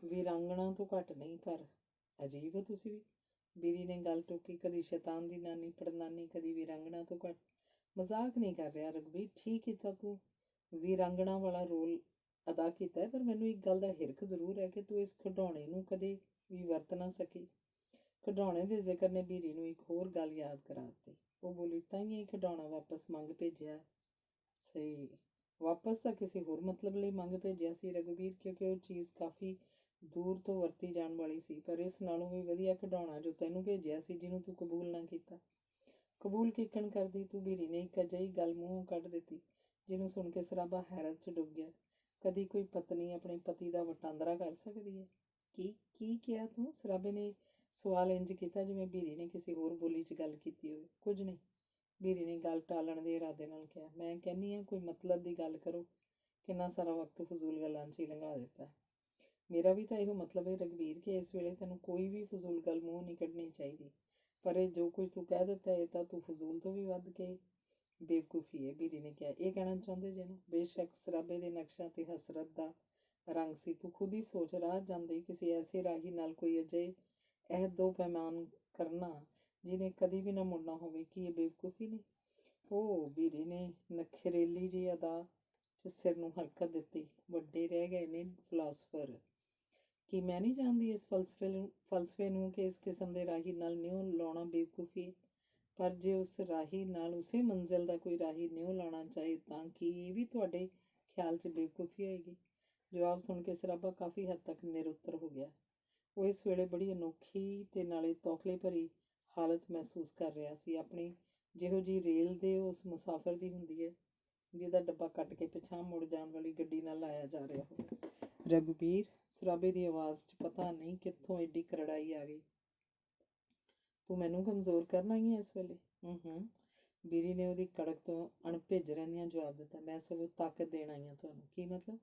ਵੀਰਾਂਗਣਾ ਤੋਂ ਘੱਟ ਨਹੀਂ। ਪਰ ਅਜੀਬ ਹੋ ਤੁਸੀਂ ਵੀ। ਬੀਰੀ ਨੇ ਗੱਲ ਟੋਕੀ। ਕਦੀ ਸ਼ੈਤਾਨ ਦੀ ਨਾਨੀ ਪੜਨਾਨੀ, ਕਦੀ ਵੀਰਾਂਗਣਾ ਤੋਂ ਘੱਟ। ਮਜ਼ਾਕ ਨਹੀਂ ਕਰ ਰਿਹਾ ਰਘਬੀਰ। ਠੀਕ ਕੀਤਾ ਤੂੰ ਵੀਰਾਂਗਣਾ ਵਾਲਾ ਰੋਲ ਅਦਾ ਕੀਤਾ ਹੈ, ਪਰ ਮੈਨੂੰ ਇੱਕ ਗੱਲ ਦਾ ਹਿਰਖ ਜ਼ਰੂਰ ਹੈ ਕਿ ਤੂੰ ਇਸ ਖਿਡੌਣੇ ਨੂੰ ਕਦੇ ਵੀ ਵਰਤ ਨਾ ਸਕੀ। ਖਿਡੌਣੇ ਦੇ ਜ਼ਿਕਰ ਨੇ ਬੀਰੀ ਨੂੰ ਇੱਕ ਹੋਰ ਗੱਲ ਯਾਦ ਕਰਾ ਦਿੱਤੀ। ਉਹ ਬੋਲੀ, ਤਾਂਹੀਓ ਇਹ ਖਿਡੌਣਾ ਵਾਪਸ ਮੰਗ ਭੇਜਿਆ? ਸਹੀ, ਵਾਪਸ ਤਾਂ ਕਿਸੇ ਹੋਰ ਮਤਲਬ ਲਈ ਮੰਗ ਭੇਜਿਆ ਸੀ ਰਘਬੀਰ, ਕਿਉਂਕਿ ਉਹ ਚੀਜ਼ ਕਾਫੀ ਦੂਰ ਤੋਂ ਵਰਤੀ ਜਾਣ ਵਾਲੀ ਸੀ। ਪਰ ਇਸ ਨਾਲੋਂ ਵੀ ਵਧੀਆ ਖਿਡੌਣਾ ਜੋ ਤੈਨੂੰ ਭੇਜਿਆ ਸੀ, ਜਿਹਨੂੰ ਤੂੰ ਕਬੂਲ ਨਾ ਕੀਤਾ। ਕਬੂਲ ਕਿੱਕਣ ਕਰਦੀ ਤੂੰ? ਬੀਰੀ ਨੇ ਇੱਕ ਅਜਿਹੀ ਗੱਲ ਮੂੰਹੋਂ ਕੱਢ ਦਿੱਤੀ ਜਿਹਨੂੰ ਸੁਣ ਕੇ ਸਰਾਭਾ ਹੈਰਤ 'ਚ ਡੁੱਬ ਗਿਆ। ਕਦੀ ਕੋਈ ਪਤਨੀ ਆਪਣੇ ਪਤੀ ਦਾ ਵਟਾਂਦਰਾ ਕਰ ਸਕਦੀ ਹੈ? ਕੀ ਕਿਹਾ ਤੂੰ? ਸਰਾਭੇ ਨੇ ਸਵਾਲ ਇੰਜ ਕੀਤਾ ਜਿਵੇਂ ਬੀਰੀ ਨੇ ਕਿਸੇ ਹੋਰ ਬੋਲੀ 'ਚ ਗੱਲ ਕੀਤੀ ਹੋਵੇ। ਕੁਝ ਨਹੀਂ, ਬੀਰੀ ਨੇ ਗੱਲ ਟਾਲਣ ਦੇ ਇਰਾਦੇ ਨਾਲ ਕਿਹਾ। ਮੈਂ ਕਹਿੰਦੀ ਹਾਂ ਕੋਈ ਮਤਲਬ ਦੀ ਗੱਲ ਕਰੋ। ਕਿੰਨਾ ਸਾਰਾ ਵਕਤ ਫਜ਼ੂਲ ਗੱਲਾਂ 'ਚ ਹੀ ਲੰਘਾ ਦਿੱਤਾ। ਮੇਰਾ ਵੀ ਤਾਂ ਇਹੋ ਮਤਲਬ ਹੈ ਰਘਬੀਰ ਕਿ ਇਸ ਵੇਲੇ ਤੈਨੂੰ ਕੋਈ ਵੀ ਫਜ਼ੂਲ ਗੱਲ ਮੂੰਹੋਂ ਨਹੀਂ ਕੱਢਣੀ ਚਾਹੀਦੀ। ਪਰ ਇਹ ਜੋ ਕੁਝ ਤੂੰ ਕਹਿ ਦਿੱਤਾ, ਇਹ ਤਾਂ ਤੂੰ ਫਜ਼ੂਲ ਤੋਂ ਵੀ ਵੱਧ ਕੇ ਬੇਵਕੂਫੀ ਹੈ, ਬੀਰੀ ਨੇ ਕਿਹਾ। ਇਹ ਕਹਿਣਾ ਚਾਹੁੰਦੇ ਜੇ ਨਾ? ਬੇਸ਼ੱਕ ਸਰਾਭੇ ਦੇ ਨਕਸ਼ਾਂ ਤੇ ਹਸਰਤ ਦਾ ਰੰਗ ਸੀ। ਤੂੰ ਖੁਦ ਹੀ ਸੋਚ, ਰਾਹ ਜਾਂਦੇ ਕਿਸੇ ਐਸੇ ਰਾਹੀ ਨਾਲ ਕੋਈ ਅਜਿਹੇ ਅਹਿਦੋ ਪੈਮਾਨ ਕਰਨਾ ਜਿਹਨੇ ਕਦੀ ਵੀ ਨਾ ਮੁੜਨਾ ਹੋਵੇ, ਕੀ ਇਹ ਬੇਵਕੂਫੀ ਨਹੀਂ? ਉਹ ਬੀਰੀ ਨੇ ਨਖਰੇਲੀ ਜਿਹੀ ਅਦਾ 'ਚ ਸਿਰ ਨੂੰ ਹਰਕਤ ਦਿੱਤੀ। ਵੱਡੇ ਰਹਿ ਗਏ ਨੇ ਫਿਲਾਸਫਰ। ਕੀ ਮੈਂ ਨਹੀਂ ਜਾਣਦੀ ਇਸ ਫਲਸਫੇ ਨੂੰ ਕਿ ਇਸ ਕਿਸਮ ਦੇ ਰਾਹੀ ਨਾਲ ਨਿਉ ਲਾਉਣਾ ਬੇਵਕੂਫੀ ਹੈ? ਪਰ ਜੇ ਉਸ ਰਾਹੀ ਨਾਲ ਉਸੇ ਮੰਜ਼ਿਲ ਦਾ ਕੋਈ ਰਾਹੀ ਨਿਉ ਲਾਉਣਾ ਚਾਹੇ ਤਾਂ ਕੀ ਇਹ ਵੀ ਤੁਹਾਡੇ ਖਿਆਲ 'ਚ ਬੇਵਕੂਫੀ ਹੋਏਗੀ? ਜਵਾਬ ਸੁਣ ਕੇ ਸਰਾਭਾ ਕਾਫੀ ਹੱਦ ਤੱਕ ਨਿਰੁੱਤਰ ਹੋ ਗਿਆ। ਉਹ ਇਸ ਵੇਲੇ ਬੜੀ ਅਨੋਖੀ ਤੇ ਨਾਲੇ ਤੌਖਲੇ ਭਰੀ ਹਾਲਤ ਮਹਿਸੂਸ ਕਰ ਰਿਹਾ ਸੀ, ਆਪਣੀ ਜਿਹੋ ਜਿਹੀ ਰੇਲ ਦੇ ਉਸ ਮੁਸਾਫਰ ਦੀ ਹੁੰਦੀ ਹੈ ਜਿਹਦਾ ਡੱਬਾ ਕੱਟ ਕੇ ਪਿਛਾਂਹ ਮੁੜ ਜਾਣ ਵਾਲੀ ਗੱਡੀ ਨਾਲ ਲਾਇਆ ਜਾ ਰਿਹਾ ਹੋਵੇ। ਰਘਬੀਰ, ਸਰਾਭੇ ਦੀ ਆਵਾਜ਼ 'ਚ ਪਤਾ ਨਹੀਂ ਕਿੱਥੋਂ ਏਡੀ ਕਰੜਾਈ ਆ ਗਈ। ਤੂੰ ਮੈਨੂੰ ਕਮਜ਼ੋਰ ਕਰਨ ਆਈ ਹੈ ਇਸ ਵੇਲੇ? ਬੀਰੀ ਨੇ ਉਹਦੀ ਕੜਕ ਤੋਂ ਅਣਭਿੱਜ ਰਹਿੰਦਿਆਂ ਜਵਾਬ ਦਿੱਤਾ। ਮੈਂ ਸਗੋਂ ਤਾਕਤ ਦੇਣ ਆਈ ਹਾਂ ਤੁਹਾਨੂੰ। ਕੀ ਮਤਲਬ?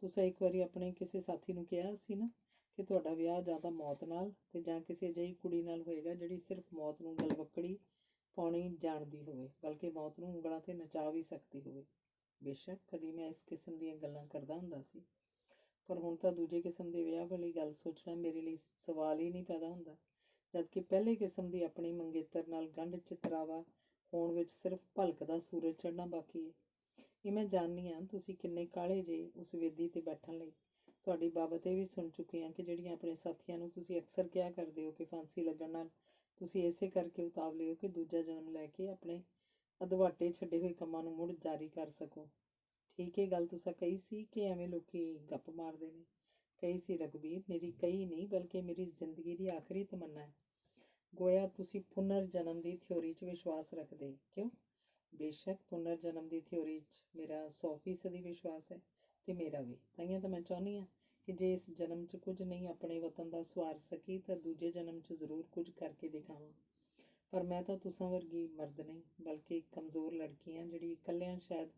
ਤੁਸੀਂ ਇੱਕ ਵਾਰੀ ਆਪਣੇ ਕਿਸੇ ਸਾਥੀ ਨੂੰ ਕਿਹਾ ਸੀ ਨਾ ਕਿ ਤੁਹਾਡਾ ਵਿਆਹ ਜਾਂ ਤਾਂ ਮੌਤ ਨਾਲ ਤੇ ਜਾਂ ਕਿਸੇ ਅਜਿਹੀ ਕੁੜੀ ਨਾਲ ਹੋਏਗਾ ਜਿਹੜੀ ਸਿਰਫ ਮੌਤ ਨੂੰ ਗਲਵੱਕੜੀ ਪਾਉਣੀ ਜਾਣਦੀ ਹੋਵੇ, ਬਲਕਿ ਮੌਤ ਨੂੰ ਉਂਗਲਾਂ ਤੇ ਨਚਾ ਵੀ ਸਕਦੀ ਹੋਵੇ। ਬੇਸ਼ੱਕ ਕਦੀ ਮੈਂ ਇਸ ਕਿਸਮ ਦੀਆਂ ਗੱਲਾਂ ਕਰਦਾ ਹੁੰਦਾ ਸੀ, ਪਰ ਹੁਣ ਤਾਂ ਦੂਜੇ ਕਿਸਮ ਦੇ ਵਿਆਹ ਵਾਲੀ ਗੱਲ ਸੋਚਣਾ ਮੇਰੇ ਲਈ ਸਵਾਲ ਹੀ ਨਹੀਂ ਪੈਦਾ ਹੁੰਦਾ, ਜਦਕਿ ਪਹਿਲੇ ਕਿਸਮ ਦੀ ਆਪਣੀ ਮੰਗੇਤਰ ਨਾਲ ਗੰਢ ਚਿਤਰਾਵਾ ਹੋਣ ਵਿੱਚ ਸਿਰਫ ਭਲਕਦਾ ਸੂਰਜ ਚੜ੍ਹਨਾ ਬਾਕੀ ਹੈ। ਇਹ ਮੈਂ ਜਾਣਦੀ ਹਾਂ ਤੁਸੀਂ ਕਿੰਨੇ ਕਾਹਲੇ ਜੇ ਉਸ ਵੇਦੀ ਤੇ ਬੈਠਣ ਲਈ। ਤੁਹਾਡੀ ਬਾਬਤ ਇਹ ਵੀ ਸੁਣ ਚੁੱਕੀ ਹਾਂ ਕਿ ਜਿਹੜੀਆਂ ਆਪਣੇ ਸਾਥੀਆਂ ਨੂੰ ਤੁਸੀਂ ਅਕਸਰ ਕਿਹਾ ਕਰਦੇ ਹੋ ਕਿ ਫਾਂਸੀ ਲੱਗਣ ਨਾਲ ਤੁਸੀਂ ਇਸੇ ਕਰਕੇ ਉਤਾਵਲੇ ਹੋ ਕਿ ਦੂਜਾ ਜਨਮ ਲੈ ਕੇ ਆਪਣੇ ਅਧਵਾਟੇ ਛੱਡੇ ਹੋਏ ਕੰਮਾਂ ਨੂੰ ਮੁੜ ਜਾਰੀ ਕਰ ਸਕੋ। ਠੀਕ ਇਹ ਗੱਲ ਤੁਸਾਂ ਕਹੀ ਸੀ ਕਿ ਐਵੇਂ ਲੋਕੀ ਗੱਪ ਮਾਰਦੇ ਨੇ? ਕਹੀ ਸੀ ਰਘਬੀਰ, ਮੇਰੀ ਕਹੀ ਨਹੀਂ ਬਲਕਿ ਮੇਰੀ ਜ਼ਿੰਦਗੀ ਦੀ ਆਖਰੀ ਤਮੰਨਾ ਹੈ। ਗੋਇਆ ਤੁਸੀਂ ਪੁਨਰ ਜਨਮ ਦੀ ਥਿਊਰੀ 'ਚ ਵਿਸ਼ਵਾਸ ਰੱਖਦੇ ਕਿਉਂ? ਬੇਸ਼ੱਕ ਪੁਨਰ ਜਨਮ ਦੀ ਥਿਊਰੀ 'ਚ ਮੇਰਾ 100% ਵਿਸ਼ਵਾਸ ਹੈ ਤੇ ਮੇਰਾ ਵੀ। ਤਾਈਆਂ ਤਾਂ ਮੈਂ ਚਾਹੁੰਦੀ ਹਾਂ ਕਿ ਜੇ ਇਸ ਜਨਮ 'ਚ ਕੁਝ ਨਹੀਂ ਆਪਣੇ ਵਤਨ ਦਾ ਸਵਾਰ ਸਕੀ ਤਾਂ ਦੂਜੇ ਜਨਮ 'ਚ ਜ਼ਰੂਰ ਕੁਝ ਕਰਕੇ ਦਿਖਾਵਾਂ। ਪਰ ਮੈਂ ਤਾਂ ਤੁਸਾਂ ਵਰਗੀ ਮਰਦ ਨਹੀਂ ਬਲਕਿ ਇੱਕ ਕਮਜ਼ੋਰ ਲੜਕੀ ਹਾਂ ਜਿਹੜੀ ਇਕੱਲਿਆਂ ਸ਼ਾਇਦ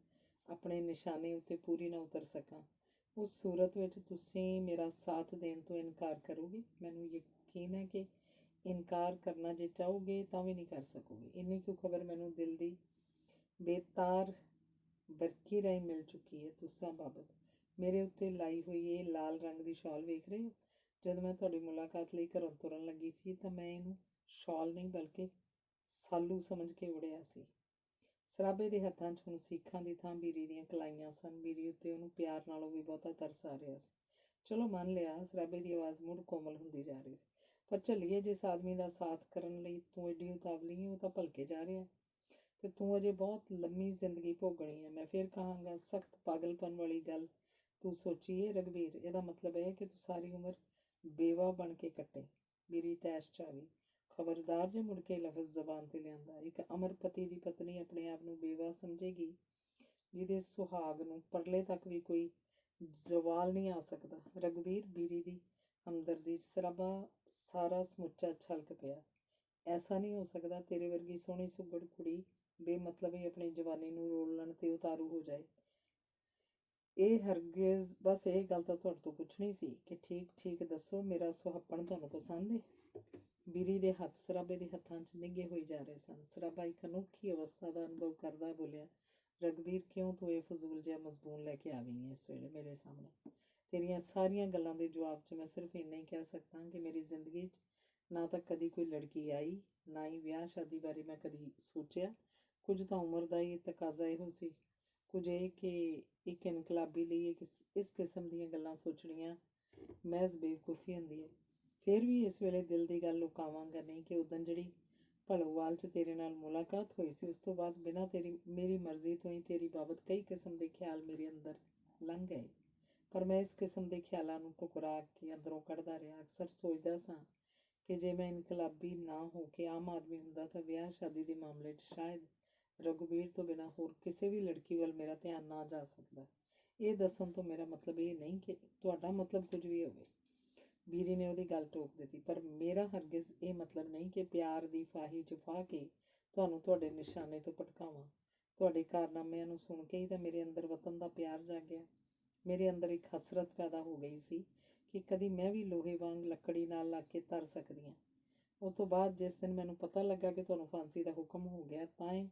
ਆਪਣੇ ਨਿਸ਼ਾਨੇ ਉੱਤੇ ਪੂਰੀ ਨਾ ਉਤਰ ਸਕਾਂ। ਉਸ ਸੂਰਤ ਵਿੱਚ ਤੁਸੀਂ ਮੇਰਾ ਸਾਥ ਦੇਣ ਤੋਂ ਇਨਕਾਰ ਕਰੋਗੇ? ਮੈਨੂੰ ਯਕੀਨ ਹੈ ਕਿ ਇਨਕਾਰ ਕਰਨਾ ਜੇ ਚਾਹੋਗੇ ਤਾਂ ਵੀ ਨਹੀਂ ਕਰ ਸਕੋਗੇ। ਇੰਨੀ ਕੁ ਖਬਰ ਮੈਨੂੰ ਦਿਲ ਦੀ ਬੇਤਾਰ ਬਰਕੀ ਰਾਹੀਂ ਮਿਲ ਚੁੱਕੀ ਹੈ ਤੁਸਾਂ ਬਾਬਤ। ਮੇਰੇ ਉੱਤੇ ਲਾਈ ਹੋਈ ਇਹ ਲਾਲ ਰੰਗ ਦੀ ਸ਼ਾਲ ਵੇਖ ਰਹੇ ਹੋ? ਜਦੋਂ ਮੈਂ ਤੁਹਾਡੀ ਮੁਲਾਕਾਤ ਲਈ ਘਰੋਂ ਤੁਰਨ ਲੱਗੀ ਸੀ ਤਾਂ ਮੈਂ ਇਹਨੂੰ ਸ਼ਾਲ ਨਹੀਂ ਬਲਕਿ ਸਾਲੂ ਸਮਝ ਕੇ ਉੜਿਆ ਸੀ। ਸਰਾਬੇ ਦੇ ਹੱਥਾਂ 'ਚ ਹੁਣ ਸੀਖਾਂ ਦੀ ਥਾਂ ਬੀਰੀ ਦੀਆਂ ਕਲਾਈਆਂ ਸਨ। ਬੀਰੀ ਉੱਤੇ ਉਹਨੂੰ ਪਿਆਰ ਨਾਲੋਂ ਵੀ ਬਹੁਤਾ ਤਰਸ ਆ ਰਿਹਾ ਸੀ। ਚਲੋ ਮੰਨ ਲਿਆ, ਸਰਾਬੇ ਦੀ ਆਵਾਜ਼ ਮੁੜ ਕੋਮਲ ਹੁੰਦੀ ਜਾ ਰਹੀ ਸੀ। ਪਰ ਝੱਲੀਏ, ਜਿਸ ਆਦਮੀ ਦਾ ਸਾਥ ਕਰਨ ਲਈ ਤੂੰ ਏਡੀ ਉਤਾਵਲੀ ਹੈ ਉਹ ਤਾਂ ਭਲਕੇ ਜਾ ਰਿਹਾ ਤੇ ਤੂੰ ਅਜੇ ਬਹੁਤ ਲੰਮੀ ਜ਼ਿੰਦਗੀ ਭੋਗਣੀ ਹੈ। ਮੈਂ ਫਿਰ ਕਹਾਂਗਾ, ਸਖਤ ਪਾਗਲਪਨ ਵਾਲੀ ਗੱਲ ਤੂੰ ਸੋਚੀ ਹੈ ਰਘਬੀਰ। ਇਹਦਾ ਮਤਲਬ ਇਹ ਕਿ ਤੂੰ ਸਾਰੀ ਉਮਰ ਬੇਵਾ ਬਣ ਕੇ ਕੱਟੇ। ਬੀਰੀ ਤੈਸ਼ 'ਚ ਆ ਗਈ। ਖਬਰਦਾਰ ਜੇ ਮੁੜ ਕੇ ਲਫ਼ਜ਼ ਜ਼ਬਾਨ ਤੇ ਲਿਆਂਦਾ। ਇੱਕ ਅਮਰ ਪਤੀ ਦੀ ਪਤਨੀ ਆਪਣੇ ਆਪ ਨੂੰ ਬੇਵਾ ਸਮਝੇਗੀ ਜਿਹਦੇ ਸੁਹਾਗ ਨੂੰ ਪਰਲੇ ਤੱਕ ਵੀ ਕੋਈ ਜ਼ਵਾਲ ਨਹੀਂ ਆ ਸਕਦਾ। ਰਘਬੀਰ, ਬੀਰੀ ਦੀ ਹਮਦਰਦੀ 'ਚ ਸਰਾਬਾ ਸਾਰਾ ਸਮੁੱਚਾ ਛਲਕ ਪਿਆ। ਐਸਾ ਨਹੀਂ ਹੋ ਸਕਦਾ ਤੇਰੇ ਵਰਗੀ ਸੋਹਣੀ ਸੁਘੜ ਕੁੜੀ ਬੇਮਤਲਬ ਹੀ ਆਪਣੀ ਜਵਾਨੀ ਨੂੰ ਰੋਲਣ ਤੇ ਉਤਾਰੂ ਹੋ ਜਾਏ। ਇਹ ਹਰਗਿਜ਼, ਬਸ ਇਹ ਗੱਲ ਤਾਂ ਤੁਹਾਡੇ ਤੋਂ ਪੁੱਛਣੀ ਸੀ ਕਿ ਠੀਕ ਠੀਕ ਦੱਸੋ, ਮੇਰਾ ਸੁਹੱਪਣ ਤੁਹਾਨੂੰ ਪਸੰਦ ਹੈ? ਬੀਰੀ ਦੇ ਹੱਥ ਸਰਾਬੇ ਦੇ ਹੱਥਾਂ 'ਚ ਨਿੱਘੇ ਹੋਈ ਜਾ ਰਹੇ ਸਨ। ਸਰਾਬਾ ਇੱਕ ਅਨੋਖੀ ਅਵਸਥਾ ਦਾ ਅਨੁਭਵ ਕਰਦਾ ਬੋਲਿਆ, ਰਘਬੀਰ, ਕਿਉਂ ਤੂੰ ਇਹ ਫਜ਼ੂਲ ਜਿਹਾ ਮਜ਼ਬੂਨ ਲੈ ਕੇ ਆ ਗਈ ਹੈ ਇਸ ਵੇਲੇ ਮੇਰੇ ਸਾਹਮਣੇ? ਤੇਰੀਆਂ ਸਾਰੀਆਂ ਗੱਲਾਂ ਦੇ ਜਵਾਬ 'ਚ ਮੈਂ ਸਿਰਫ ਇੰਨਾ ਹੀ ਕਹਿ ਸਕਦਾ ਕਿ ਮੇਰੀ ਜ਼ਿੰਦਗੀ 'ਚ ਨਾ ਤਾਂ ਕਦੀ ਕੋਈ ਲੜਕੀ ਆਈ, ਨਾ ਹੀ ਵਿਆਹ ਸ਼ਾਦੀ ਬਾਰੇ ਮੈਂ ਕਦੀ ਸੋਚਿਆ। ਕੁਝ ਤਾਂ ਉਮਰ ਦਾ ਹੀ ਤਕਾਜ਼ਾ ਇਹੋ ਸੀ, ਕੁਝ ਇਹ ਕਿ ਇੱਕ ਇਨਕਲਾਬੀ ਲਈ ਇਸ ਕਿਸਮ ਦੀਆਂ ਗੱਲਾਂ ਸੋਚਣੀਆਂ ਮਹਿਜ਼ ਬੇਵਕੂਫੀ ਹੁੰਦੀ ਹੈ। ਫਿਰ ਵੀ ਇਸ ਵੇਲੇ ਦਿਲ ਦੀ ਗੱਲ ਲੁਕਾਵਾਂਗਾ ਨਹੀਂ ਕਿ ਉਦਣ ਜਿਹੜੀ ਭਲੋਵਾਲ 'ਚ ਤੇਰੇ ਨਾਲ ਮੁਲਾਕਾਤ ਹੋਈ ਸੀ ਉਸ ਤੋਂ ਬਾਅਦ ਬਿਨਾਂ ਮੇਰੀ ਮਰਜ਼ੀ ਤੋਂ ਹੀ ਤੇਰੀ ਬਾਬਤ ਕਈ ਕਿਸਮ ਦੇ ਖਿਆਲ ਮੇਰੇ ਅੰਦਰ ਲੰਘ ਗਏ। ਪਰ ਮੈਂ ਇਸ ਕਿਸਮ ਦੇ ਖਿਆਲਾਂ ਨੂੰ ਠੁਕਰਾ ਕੇ ਅੰਦਰੋਂ ਕੱਢਦਾ ਰਿਹਾ। ਅਕਸਰ ਸੋਚਦਾ ਸਾਂ ਕਿ ਜੇ ਮੈਂ ਇਨਕਲਾਬੀ ਨਾ ਹੋ ਕੇ ਆਮ ਆਦਮੀ ਹੁੰਦਾ ਤਾਂ ਵਿਆਹ ਸ਼ਾਦੀ ਦੇ ਮਾਮਲੇ 'ਚ ਸ਼ਾਇਦ ਰਘਬੀਰ ਤੋਂ ਬਿਨਾਂ ਹੋਰ ਕਿਸੇ ਵੀ ਲੜਕੀ ਵੱਲ ਮੇਰਾ ਧਿਆਨ ਨਾ ਜਾ ਸਕਦਾ। ਇਹ ਦੱਸਣ ਤੋਂ ਮੇਰਾ ਮਤਲਬ ਇਹ ਨਹੀਂ ਕਿ ਤੁਹਾਡਾ ਮਤਲਬ ਕੁਝ ਵੀ ਹੋਵੇ। ਬੀਰੀ ਨੇ ਉਹਦੀ ਗੱਲ ਟੋਕ ਦਿੱਤੀ। ਪਰ ਮੇਰਾ ਹਰਗਿਜ਼ ਇਹ ਮਤਲਬ ਨਹੀਂ ਕਿ ਪਿਆਰ ਦੀ ਫਾਹੀ 'ਚ ਫਾਹ ਕੇ ਤੁਹਾਨੂੰ ਤੁਹਾਡੇ ਨਿਸ਼ਾਨੇ ਤੋਂ ਭਟਕਾਵਾਂ। ਤੁਹਾਡੇ ਕਾਰਨਾਮਿਆਂ ਨੂੰ ਸੁਣ ਕੇ ਹੀ ਤਾਂ ਮੇਰੇ ਅੰਦਰ ਵਤਨ ਦਾ ਪਿਆਰ ਜਾਗਿਆ। ਮੇਰੇ ਅੰਦਰ ਇੱਕ ਹਸਰਤ ਪੈਦਾ ਹੋ ਗਈ ਸੀ ਕਿ ਕਦੀ ਮੈਂ ਵੀ ਲੋਹੇ ਵਾਂਗ ਲੱਕੜੀ ਨਾਲ ਲੱਗ ਕੇ ਤਰ ਸਕਦੀ ਹਾਂ। ਉਸ ਤੋਂ ਬਾਅਦ ਜਿਸ ਦਿਨ ਮੈਨੂੰ ਪਤਾ ਲੱਗਾ ਕਿ ਤੁਹਾਨੂੰ ਫਾਂਸੀ ਦਾ ਹੁਕਮ ਹੋ ਗਿਆ ਤਾਂ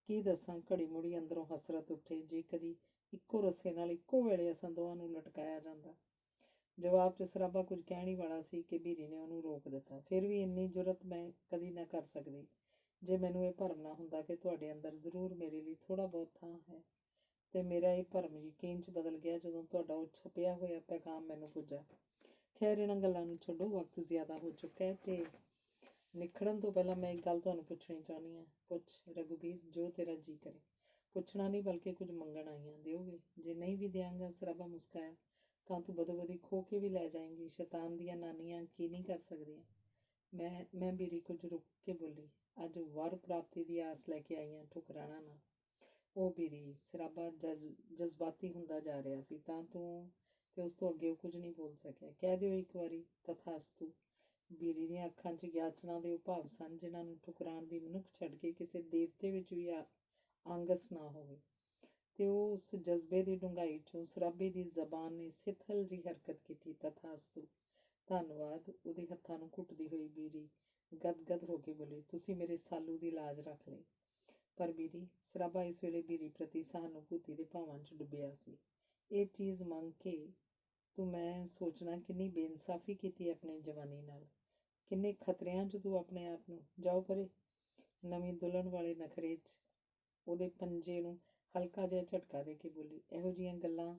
ਕੀ ਦੱਸਾਂ, ਘੜੀ ਮੁੜੀ ਅੰਦਰੋਂ ਹਸਰਤ ਉੱਠੇ ਜੇ ਕਦੀ ਇੱਕੋ ਰੱਸੇ ਨਾਲ ਇੱਕੋ ਵੇਲੇ ਅਸਾਂ ਦੋਵਾਂ ਨੂੰ ਲਟਕਾਇਆ ਜਾਂਦਾ। ਜਵਾਬ 'ਚ ਸਰਾਬਾ ਕੁਝ ਕਹਿਣ ਹੀ ਵਾਲਾ ਸੀ ਕਿ ਬੀਰੀ ਨੇ ਉਹਨੂੰ ਰੋਕ ਦਿੱਤਾ। ਫਿਰ ਵੀ ਇੰਨੀ ਜੁਰਤ ਮੈਂ ਕਦੀ ਨਾ ਕਰ ਸਕਦੀ ਜੇ ਮੈਨੂੰ ਇਹ ਭਰਮ ਨਾ ਹੁੰਦਾ ਕਿ ਤੁਹਾਡੇ ਅੰਦਰ ਜ਼ਰੂਰ ਮੇਰੇ ਲਈ ਥੋੜ੍ਹਾ ਬਹੁਤ ਥਾਂ ਹੈ। ਤੇ ਮੇਰਾ ਇਹ ਭਰਮ ਯਕੀਨ 'ਚ ਬਦਲ ਗਿਆ ਜਦੋਂ ਤੁਹਾਡਾ ਉਹ ਛਪਿਆ ਹੋਇਆ ਪੈਗਾਮ ਮੈਨੂੰ ਪੁੱਜਾ। ਖੈਰ, ਇਹਨਾਂ ਗੱਲਾਂ ਨੂੰ ਛੱਡੋ, ਵਕਤ ਜ਼ਿਆਦਾ ਹੋ ਚੁੱਕਾ ਹੈ ਤੇ ਨਿਖੜਨ ਤੋਂ ਪਹਿਲਾਂ ਮੈਂ ਇੱਕ ਗੱਲ ਤੁਹਾਨੂੰ ਪੁੱਛਣੀ ਚਾਹੁੰਦੀ ਹਾਂ। ਪੁੱਛ ਰਘਬੀਰ, ਜੋ ਤੇਰਾ ਜੀ ਕਰੇ। ਪੁੱਛਣਾ ਨਹੀਂ ਬਲਕਿ ਕੁਝ ਮੰਗਣ ਆਈ ਹਾਂ, ਦਿਓਗੇ? ਜੇ ਨਹੀਂ ਵੀ ਦਿਆਂਗਾ, ਸਰਾਬਾ ਮੁਸਕਾਇਆ, ਤਾਂ ਤੂੰ ਬਦੋ-ਬਦੀ ਖੋ ਕੇ ਵੀ ਲੈ ਜਾਏਂਗੀ। ਸ਼ੈਤਾਨ ਦੀਆਂ ਨਾਨੀਆਂ ਕੀ ਨਹੀਂ ਕਰ ਸਕਦੀਆਂ। ਮੈਂ ਬੀਰੀ ਕੁਝ ਰੁਕ ਕੇ ਬੋਲੀ, ਅੱਜ ਵਰ ਪ੍ਰਾਪਤੀ ਦੀ ਆਸ ਲੈ ਕੇ ਆਈ ਹਾਂ, ਠੁਕਰਾਣਾ ਨਾ। ਉਹ ਬੀਰੀ, ਸਰਾਬਾ ਜਜ਼ਬਾਤੀ ਹੁੰਦਾ ਜਾ ਰਿਹਾ ਸੀ। ਤਾਂ ਤੂੰ ਤੇ ਉਸ ਤੋਂ ਅੱਗੇ ਉਹ ਕੁਝ ਨਹੀਂ ਬੋਲ ਸਕਿਆ। ਕਹਿ ਦਿਓ ਇੱਕ ਵਾਰੀ, ਤਥਾਸਤੂ। ਬੀਰੀ ਦੀਆਂ ਅੱਖਾਂ 'ਚ ਯਾਚਨਾ ਦੇ ਉਹ ਭਾਵ ਸਨ ਜਿਨ੍ਹਾਂ ਨੂੰ ਠੁਕਰਾਉਣ ਦੀ ਮਨੁੱਖ ਛੱਡ ਕੇ ਕਿਸੇ ਦੇਵਤੇ ਵਿੱਚ ਵੀ ਆਂਗਸ ਨਾ ਹੋਵੇ। ਤੇ ਉਸ ਜਜ਼ਬੇ ਦੀ ਡੂੰਘਾਈ 'ਚੋਂ ਸਰਾਬੇ ਦੀ ਜ਼ਬਾਨ ਨੇ ਸਿਥਲ ਜਿਹੀ ਹਰਕਤ ਕੀਤੀ। ਤਥਾਸਤੂ, ਧੰਨਵਾਦ। ਉਹਦੇ ਹੱਥਾਂ ਨੂੰ ਘੁੱਟਦੀ ਹੋਈ ਬੀਰੀ ਗਦਗਦ ਹੋ ਕੇ ਬੋਲੀ, ਤੁਸੀਂ ਮੇਰੇ ਸਾਲੂ ਦੀ ਲਾਜ ਰੱਖ ਲਈ। ਪਰ ਬੀਰੀ, ਸਰਾਬਾ ਇਸ ਵੇਲੇ ਬੀਰੀ ਪ੍ਰਤੀ ਸਹਾਨੁਭੂਤੀ ਦੇ ਭਾਵਾਂ 'ਚ ਡੁੱਬਿਆ ਸੀ। ਇਹ ਚੀਜ਼ ਮੰਗ ਕੇ ਤੂੰ, ਮੈਂ ਸੋਚਣਾ ਕਿੰਨੀ ਬੇਇਨਸਾਫੀ ਕੀਤੀ ਆਪਣੀ ਜਵਾਨੀ ਨਾਲ, ਕਿੰਨੇ ਖਤਰਿਆਂ 'ਚ ਤੂੰ ਆਪਣੇ ਆਪ ਨੂੰ। ਜਾਓ ਪਰੇ। ਨਵੀਂ ਦੁਲਹਨ ਵਾਲੇ ਨਖਰੇ 'ਚ ਉਹਦੇ ਪੰਜੇ ਨੂੰ ਹਲਕਾ ਜਿਹਾ ਝਟਕਾ ਦੇ ਕੇ ਬੋਲੀ, ਇਹੋ ਜਿਹੀਆਂ ਗੱਲਾਂ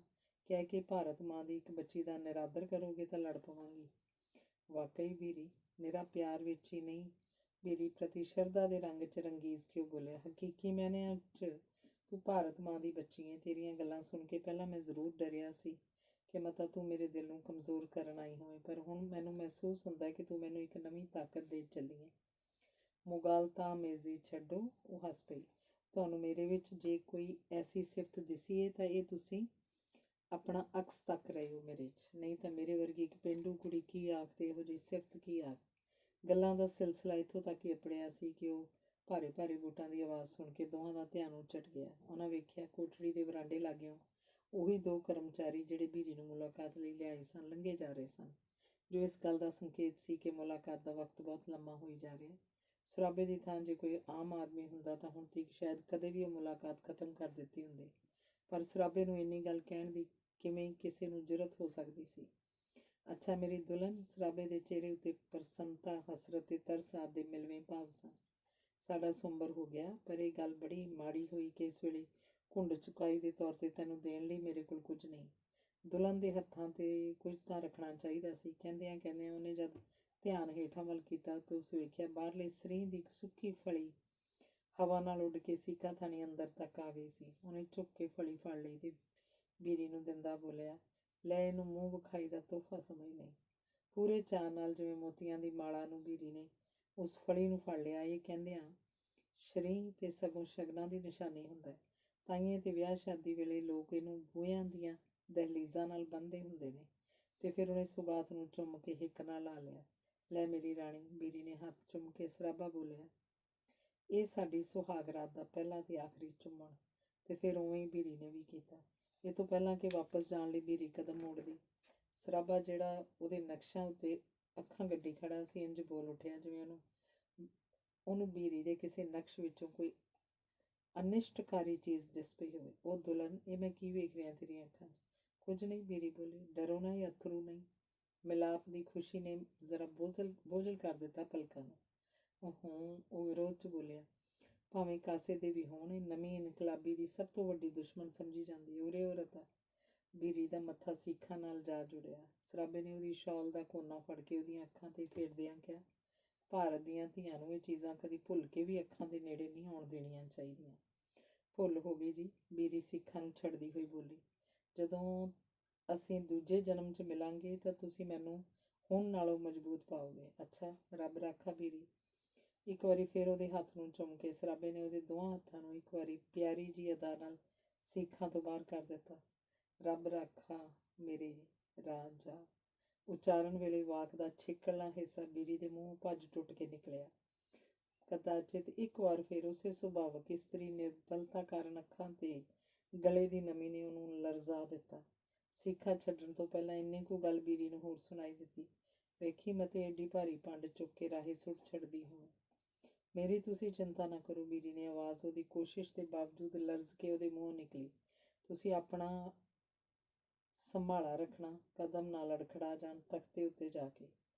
ਕਹਿ ਕੇ ਭਾਰਤ ਮਾਂ ਦੀ ਇੱਕ ਬੱਚੀ ਦਾ ਨਿਰਾਦਰ ਕਰੋਗੇ ਤਾਂ ਲੜ ਪਵਾਂਗੀ। ਵਾਕਈ ਬੀਰੀ, ਨਿਰਾ ਪਿਆਰ ਵਿੱਚ ਹੀ ਨਹੀਂ, ਬੀਰੀ ਪ੍ਰਤੀ ਸ਼ਰਧਾ ਦੇ ਰੰਗ 'ਚ ਰੰਗੀਜ਼ ਕਿਉਂ ਬੋਲਿਆ। ਹਕੀਕੀ ਮੈਨਿਆਂ 'ਚ ਤੂੰ ਭਾਰਤ ਮਾਂ ਦੀ ਬੱਚੀ ਏ। ਤੇਰੀਆਂ ਗੱਲਾਂ ਸੁਣ ਕੇ ਪਹਿਲਾਂ ਮੈਂ ਜ਼ਰੂਰ ਡਰਿਆ ਸੀ ਕਿ ਮਤਾ ਤੂੰ ਮੇਰੇ ਦਿਲ ਨੂੰ ਕਮਜ਼ੋਰ ਕਰਨ ਆਈ ਹੋਵੇਂ, ਪਰ ਹੁਣ ਮੈਨੂੰ ਮਹਿਸੂਸ ਹੁੰਦਾ ਕਿ ਤੂੰ ਮੈਨੂੰ ਇੱਕ ਨਵੀਂ ਤਾਕਤ ਦੇ ਚੱਲੀ ਏ। ਮੁਗਾਲਤਾਮੇਜ਼ੀ ਛੱਡੋ, ਉਹ ਹੱਸ ਪਈ। ਤੁਹਾਨੂੰ ਮੇਰੇ ਵਿੱਚ ਜੇ ਕੋਈ ਐਸੀ ਸਿਫਤ ਦਿਸੀ ਏ ਤਾਂ ਇਹ ਤੁਸੀਂ ਆਪਣਾ ਅਕਸ ਤੱਕ ਰਹੇ ਹੋ ਮੇਰੇ 'ਚ, ਨਹੀਂ ਤਾਂ ਮੇਰੇ ਵਰਗੀ ਇੱਕ ਪੇਂਡੂ ਕੁੜੀ ਕੀ ਆਖ ਤੇ ਇਹੋ ਜਿਹੀ ਸਿਫਤ ਕੀ ਆਖ। ਗੱਲਾਂ ਦਾ ਸਿਲਸਿਲਾ ਇੱਥੋਂ ਤੱਕ ਹੀ ਅਪੜਿਆ ਸੀ ਕਿ ਉਹ ਭਾਰੇ ਭਾਰੇ ਬੂਟਾਂ ਦੀ ਆਵਾਜ਼ ਸੁਣ ਕੇ ਦੋਹਾਂ ਦਾ ਧਿਆਨ ਉੱਚਟ ਗਿਆ। ਉਹਨਾਂ ਵੇਖਿਆ ਕੋਠੜੀ ਦੇ ਵਰਾਂਡੇ ਲਾਗਿਓਂ ਉਹੀ ਦੋ ਕਰਮਚਾਰੀ ਜਿਹੜੇ ਬੀਰੀ ਨੂੰ ਮੁਲਾਕਾਤ ਲਈ ਲਿਆਏ ਸਨ ਲੰਘੇ ਜਾ ਰਹੇ ਸਨ, ਜੋ ਇਸ ਗੱਲ ਦਾ ਸੰਕੇਤ ਸੀ ਕਿ ਮੁਲਾਕਾਤ ਦਾ ਵਕਤ ਬਹੁਤ ਲੰਮਾ ਹੋਈ ਜਾ ਰਿਹਾ। ਸਰਾਬੇ ਦੀ ਥਾਂ ਜੇ ਕੋਈ ਆਮ ਆਦਮੀ ਹੁੰਦਾ ਤਾਂ ਹੁਣ ਤੀਕ ਸ਼ਾਇਦ ਕਦੇ ਵੀ ਉਹ ਮੁਲਾਕਾਤ ਖਤਮ ਕਰ ਦਿੱਤੀ ਹੁੰਦੀ, ਪਰ ਸਰਾਬੇ ਨੂੰ ਇੰਨੀ ਗੱਲ ਕਹਿਣ ਦੀ ਕਿਵੇਂ ਕਿਸੇ ਨੂੰ ਜੁਰਤ ਹੋ ਸਕਦੀ ਸੀ। ਅੱਛਾ ਮੇਰੀ ਦੁਲਹਨ। ਸਰਾਬੇ ਦੇ ਚਿਹਰੇ ਉੱਤੇ ਪ੍ਰਸੰਨਤਾ, ਹਸਰਤ ਤੇ ਤਰਸ ਆਦਿ ਦੇ ਮਿਲਵੇਂ ਭਾਵ ਸਨ। ਸਾਡਾ ਸੁੰਬਰ ਹੋ ਗਿਆ, ਪਰ ਇਹ ਗੱਲ ਬੜੀ ਮਾੜੀ ਹੋਈ ਕਿ ਇਸ ਵੇਲੇ ਘੁੰਡ ਚੁਕਾਈ ਦੇ ਤੌਰ ਤੇ ਤੈਨੂੰ ਦੇਣ ਲਈ ਮੇਰੇ ਕੋਲ ਕੁਝ ਨਹੀਂ। ਦੁਲਹਨ ਦੇ ਹੱਥਾਂ ਤੇ ਕੁਝ ਤਾਂ ਰੱਖਣਾ ਚਾਹੀਦਾ ਸੀ। ਕਹਿੰਦਿਆਂ ਕਹਿੰਦਿਆਂ ਉਹਨੇ ਜਦ ਧਿਆਨ ਹੇਠਾਂ ਵੱਲ ਕੀਤਾ ਤਾਂ ਉਸ ਵੇਖਿਆ ਬਾਹਰਲੇ ਸਰੀਂ ਦੀ ਇੱਕ ਸੁੱਕੀ ਫਲੀ ਹਵਾ ਨਾਲ ਉੱਡ ਕੇ ਸੀਕਾ ਥਾਣੀ ਅੰਦਰ ਤੱਕ ਆ ਗਈ ਸੀ। ਉਹਨੇ ਝੁੱਕ ਕੇ ਫਲੀ ਫੜ ਲਈ ਤੇ ਬੀਰੀ ਨੂੰ ਦਿੰਦਾ ਬੋਲਿਆ, ਲੈ ਇਹਨੂੰ ਮੂੰਹ ਵਿਖਾਈ ਦਾ ਤੋਹਫਾ ਸਮਝ ਲਈ। ਪੂਰੇ ਚਾਅ ਨਾਲ ਜਿਵੇਂ ਮੋਤੀਆਂ ਦੀ ਮਾਲਾ ਨੂੰ ਬੀਰੀ ਨੇ ਉਸ ਫਲੀ ਨੂੰ ਫੜ ਲਿਆ। ਇਹ ਕਹਿੰਦਿਆਂ ਸ਼ਰੀਂ ਤੇ ਸਗੋਂ ਸ਼ਗਨਾਂ ਦੀ ਨਿਸ਼ਾਨੀ ਹੁੰਦਾ, ਤਾਈਏ ਤੇ ਵਿਆਹ ਸ਼ਾਦੀ ਵੇਲੇ ਲੋਕ ਇਹਨੂੰ ਬੂਹਿਆਂ ਦੀਆਂ ਦਹਿਲੀਜ਼ਾਂ ਨਾਲ ਬੰਨ੍ਹਦੇ ਹੁੰਦੇ ਨੇ। ਤੇ ਫਿਰ ਉਹਨੇ ਸੁਗਾਤ ਨੂੰ ਚੁੰਮ ਕੇ ਹਿੱਕ ਨਾਲ ਲਾ ਲਿਆ। ਲੈ ਮੇਰੀ ਰਾਣੀ। ਬੀਰੀ ਨੇ ਹੱਥ ਚੁੰਮ ਕੇ ਸਰਾਬਾ ਬੋਲਿਆ, ਇਹ ਸਾਡੀ ਸੁਹਾਗ ਰਾਤ ਦਾ ਪਹਿਲਾ ਤੇ ਆਖਰੀ ਚੁੰਮਣ। ਤੇ ਫਿਰ ਉਵੇਂ ਹੀ ਬੀਰੀ ਨੇ ਵੀ ਕੀਤਾ। ਇਹ ਤੋਂ ਪਹਿਲਾਂ ਕਿ ਵਾਪਸ ਜਾਣ ਲਈ ਬੀਰੀ ਕਦਮ ਮੋੜਦੀ, ਸਰਾਬਾ ਜਿਹੜਾ ਉਹਦੇ ਨਕਸ਼ਾਂ ਉੱਤੇ ਅੱਖਾਂ ਗੱਡੀ ਖੜਾ ਸੀ ਇੰਝ ਬੋਲ ਉੱਠਿਆ ਜਿਵੇਂ ਉਹਨੂੰ ਬੀਰੀ ਦੇ ਕਿਸੇ ਨਕਸ਼ ਵਿੱਚੋਂ ਕੋਈ ਅਨਿਸ਼ਟਕਾਰੀ ਚੀਜ਼ ਦਿਸ ਪਈ ਹੋਵੇ। ਉਹ ਦੁਲਹਨ, ਇਹ ਮੈਂ ਕੀ ਵੇਖ ਰਿਹਾ ਤੇਰੀਆਂ ਅੱਖਾਂ 'ਚ? ਕੁਝ ਨਹੀਂ, ਬੀਰੀ ਬੋਲੀ। ਡਰੋ ਨਾ, ਇਹ ਅਥਰੂ ਨਹੀਂ। ਮਿਲਾਪ ਦੀ ਖੁਸ਼ੀ ਨੇ ਜ਼ਰਾ ਬੋਝਲ ਕਰ ਦਿੱਤਾ ਪਲਕਾਂ ਨੂੰ। ਉਹ ਵਿਰੋਧ 'ਚ ਬੋਲਿਆ, ਭਾਵੇਂ ਕਾਸੇ ਦੇ ਵੀ ਹੋਣ, ਇਹ ਨਵੀਂ ਇਨਕਲਾਬੀ ਦੀ ਸਭ ਤੋਂ ਵੱਡੀ ਦੁਸ਼ਮਣ ਸਮਝੀ ਜਾਂਦੀ। ਉਰੇ ਉਹ ਰਤਾ। ਬੀਰੀ ਦਾ ਮੱਥਾ ਸੀਖਾਂ ਨਾਲ ਜਾ ਜੁੜਿਆ। ਸਰਾਬੇ ਨੇ ਉਹਦੀ ਸ਼ਾਲ ਦਾ ਕੋਨਾ ਫੜ ਕੇ ਉਹਦੀਆਂ ਅੱਖਾਂ ਤੇ ਫੇਰਦਿਆਂ ਕਿਹਾ, ਭਾਰਤ ਦੀਆਂ ਧੀਆਂ ਨੂੰ ਇਹ ਚੀਜ਼ਾਂ ਕਦੀ ਭੁੱਲ ਕੇ ਵੀ ਅੱਖਾਂ ਦੇ ਨੇੜੇ ਨਹੀਂ ਆਉਣ ਦੇਣੀਆਂ ਚਾਹੀਦੀਆਂ। ਭੁੱਲ ਹੋ ਗਈ ਜੀ, ਬੀਰੀ ਸੀਖਾਂ ਨੂੰ ਛੱਡਦੀ ਹੋਈ ਬੋਲੀ। ਜਦੋਂ ਅਸੀਂ ਦੂਜੇ ਜਨਮ 'ਚ ਮਿਲਾਂਗੇ ਤਾਂ ਤੁਸੀਂ ਮੈਨੂੰ ਹੁਣ ਨਾਲੋਂ ਮਜ਼ਬੂਤ ਪਾਓਗੇ। ਅੱਛਾ, ਰੱਬ ਰਾਖਾ ਬੀਰੀ। ਇੱਕ ਵਾਰੀ ਫਿਰ ਉਹਦੇ ਹੱਥ ਨੂੰ ਚੁੰਮ ਕੇ ਸਰਾਬੇ ਨੇ ਉਹਦੇ ਦੋਹਾਂ ਹੱਥਾਂ ਨੂੰ ਇੱਕ ਵਾਰੀ ਪਿਆਰੀ ਜੀ ਅਦਾ ਨਾਲ ਸੀਖਾਂ ਤੋਂ ਬਾਹਰ ਕਰ ਦਿੱਤਾ। ਰੱਬ ਰਾਖਾ ਮੇਰੇ ਰਾਜਾ। ਉਚਾਰਨ ਵੇਲੇ ਵਾਕ ਦਾ ਛਿੱਕੜਲਾ ਹਿੱਸਾ ਬੀਰੀ ਦੇ ਮੂੰਹੋਂ ਭੱਜ ਟੁੱਟ ਕੇ ਨਿਕਲਿਆ। ਕਦਾਚਿਤ ਇੱਕ ਵਾਰ ਫਿਰ ਉਸੇ ਸੁਭਾਵਕ ਇਸਤਰੀ ਨਿਰਬਲਤਾ ਕਾਰਨ ਅੱਖਾਂ ਤੇ ਗਲੇ ਦੀ ਨਮੀ ਨੇ ਉਹਨੂੰ ਲਰਜ਼ਾ ਦਿੱਤਾ। ਸੀਖਾਂ ਛੱਡਣ ਤੋਂ ਪਹਿਲਾਂ ਇੰਨੀ ਕੁ ਗੱਲ ਬੀਰੀ ਨੂੰ ਹੋਰ ਸੁਣਾਈ ਦਿੱਤੀ, ਵੇਖੀ ਮਤੇ ਏਡੀ ਭਾਰੀ ਪੰਡ ਚੁੱਕ ਕੇ ਰਾਹੇ ਸੁੱਟ ਛੱਡਦੀ ਹੋਂ। ਮੇਰੀ ਤੁਸੀਂ ਚਿੰਤਾ ਨਾ ਕਰੋ, ਬੀਰੀ ਨੇ ਆਵਾਜ਼ ਉਹਦੀ ਕੋਸ਼ਿਸ਼ ਦੇ ਬਾਵਜੂਦ ਲਰਜ਼ ਕੇ ਉਹਦੇ ਮੂੰਹੋਂ ਨਿਕਲੀ। ਤੁਸੀਂ ਆਪਣਾ ਸੰਭਾਲਾ ਰੱਖਣਾ, ਕਦਮ ਨਾ ਲੜਖੜਾ ਜਾਣ ਤਖਤੇ ਉੱਤੇ ਜਾ ਕੇ।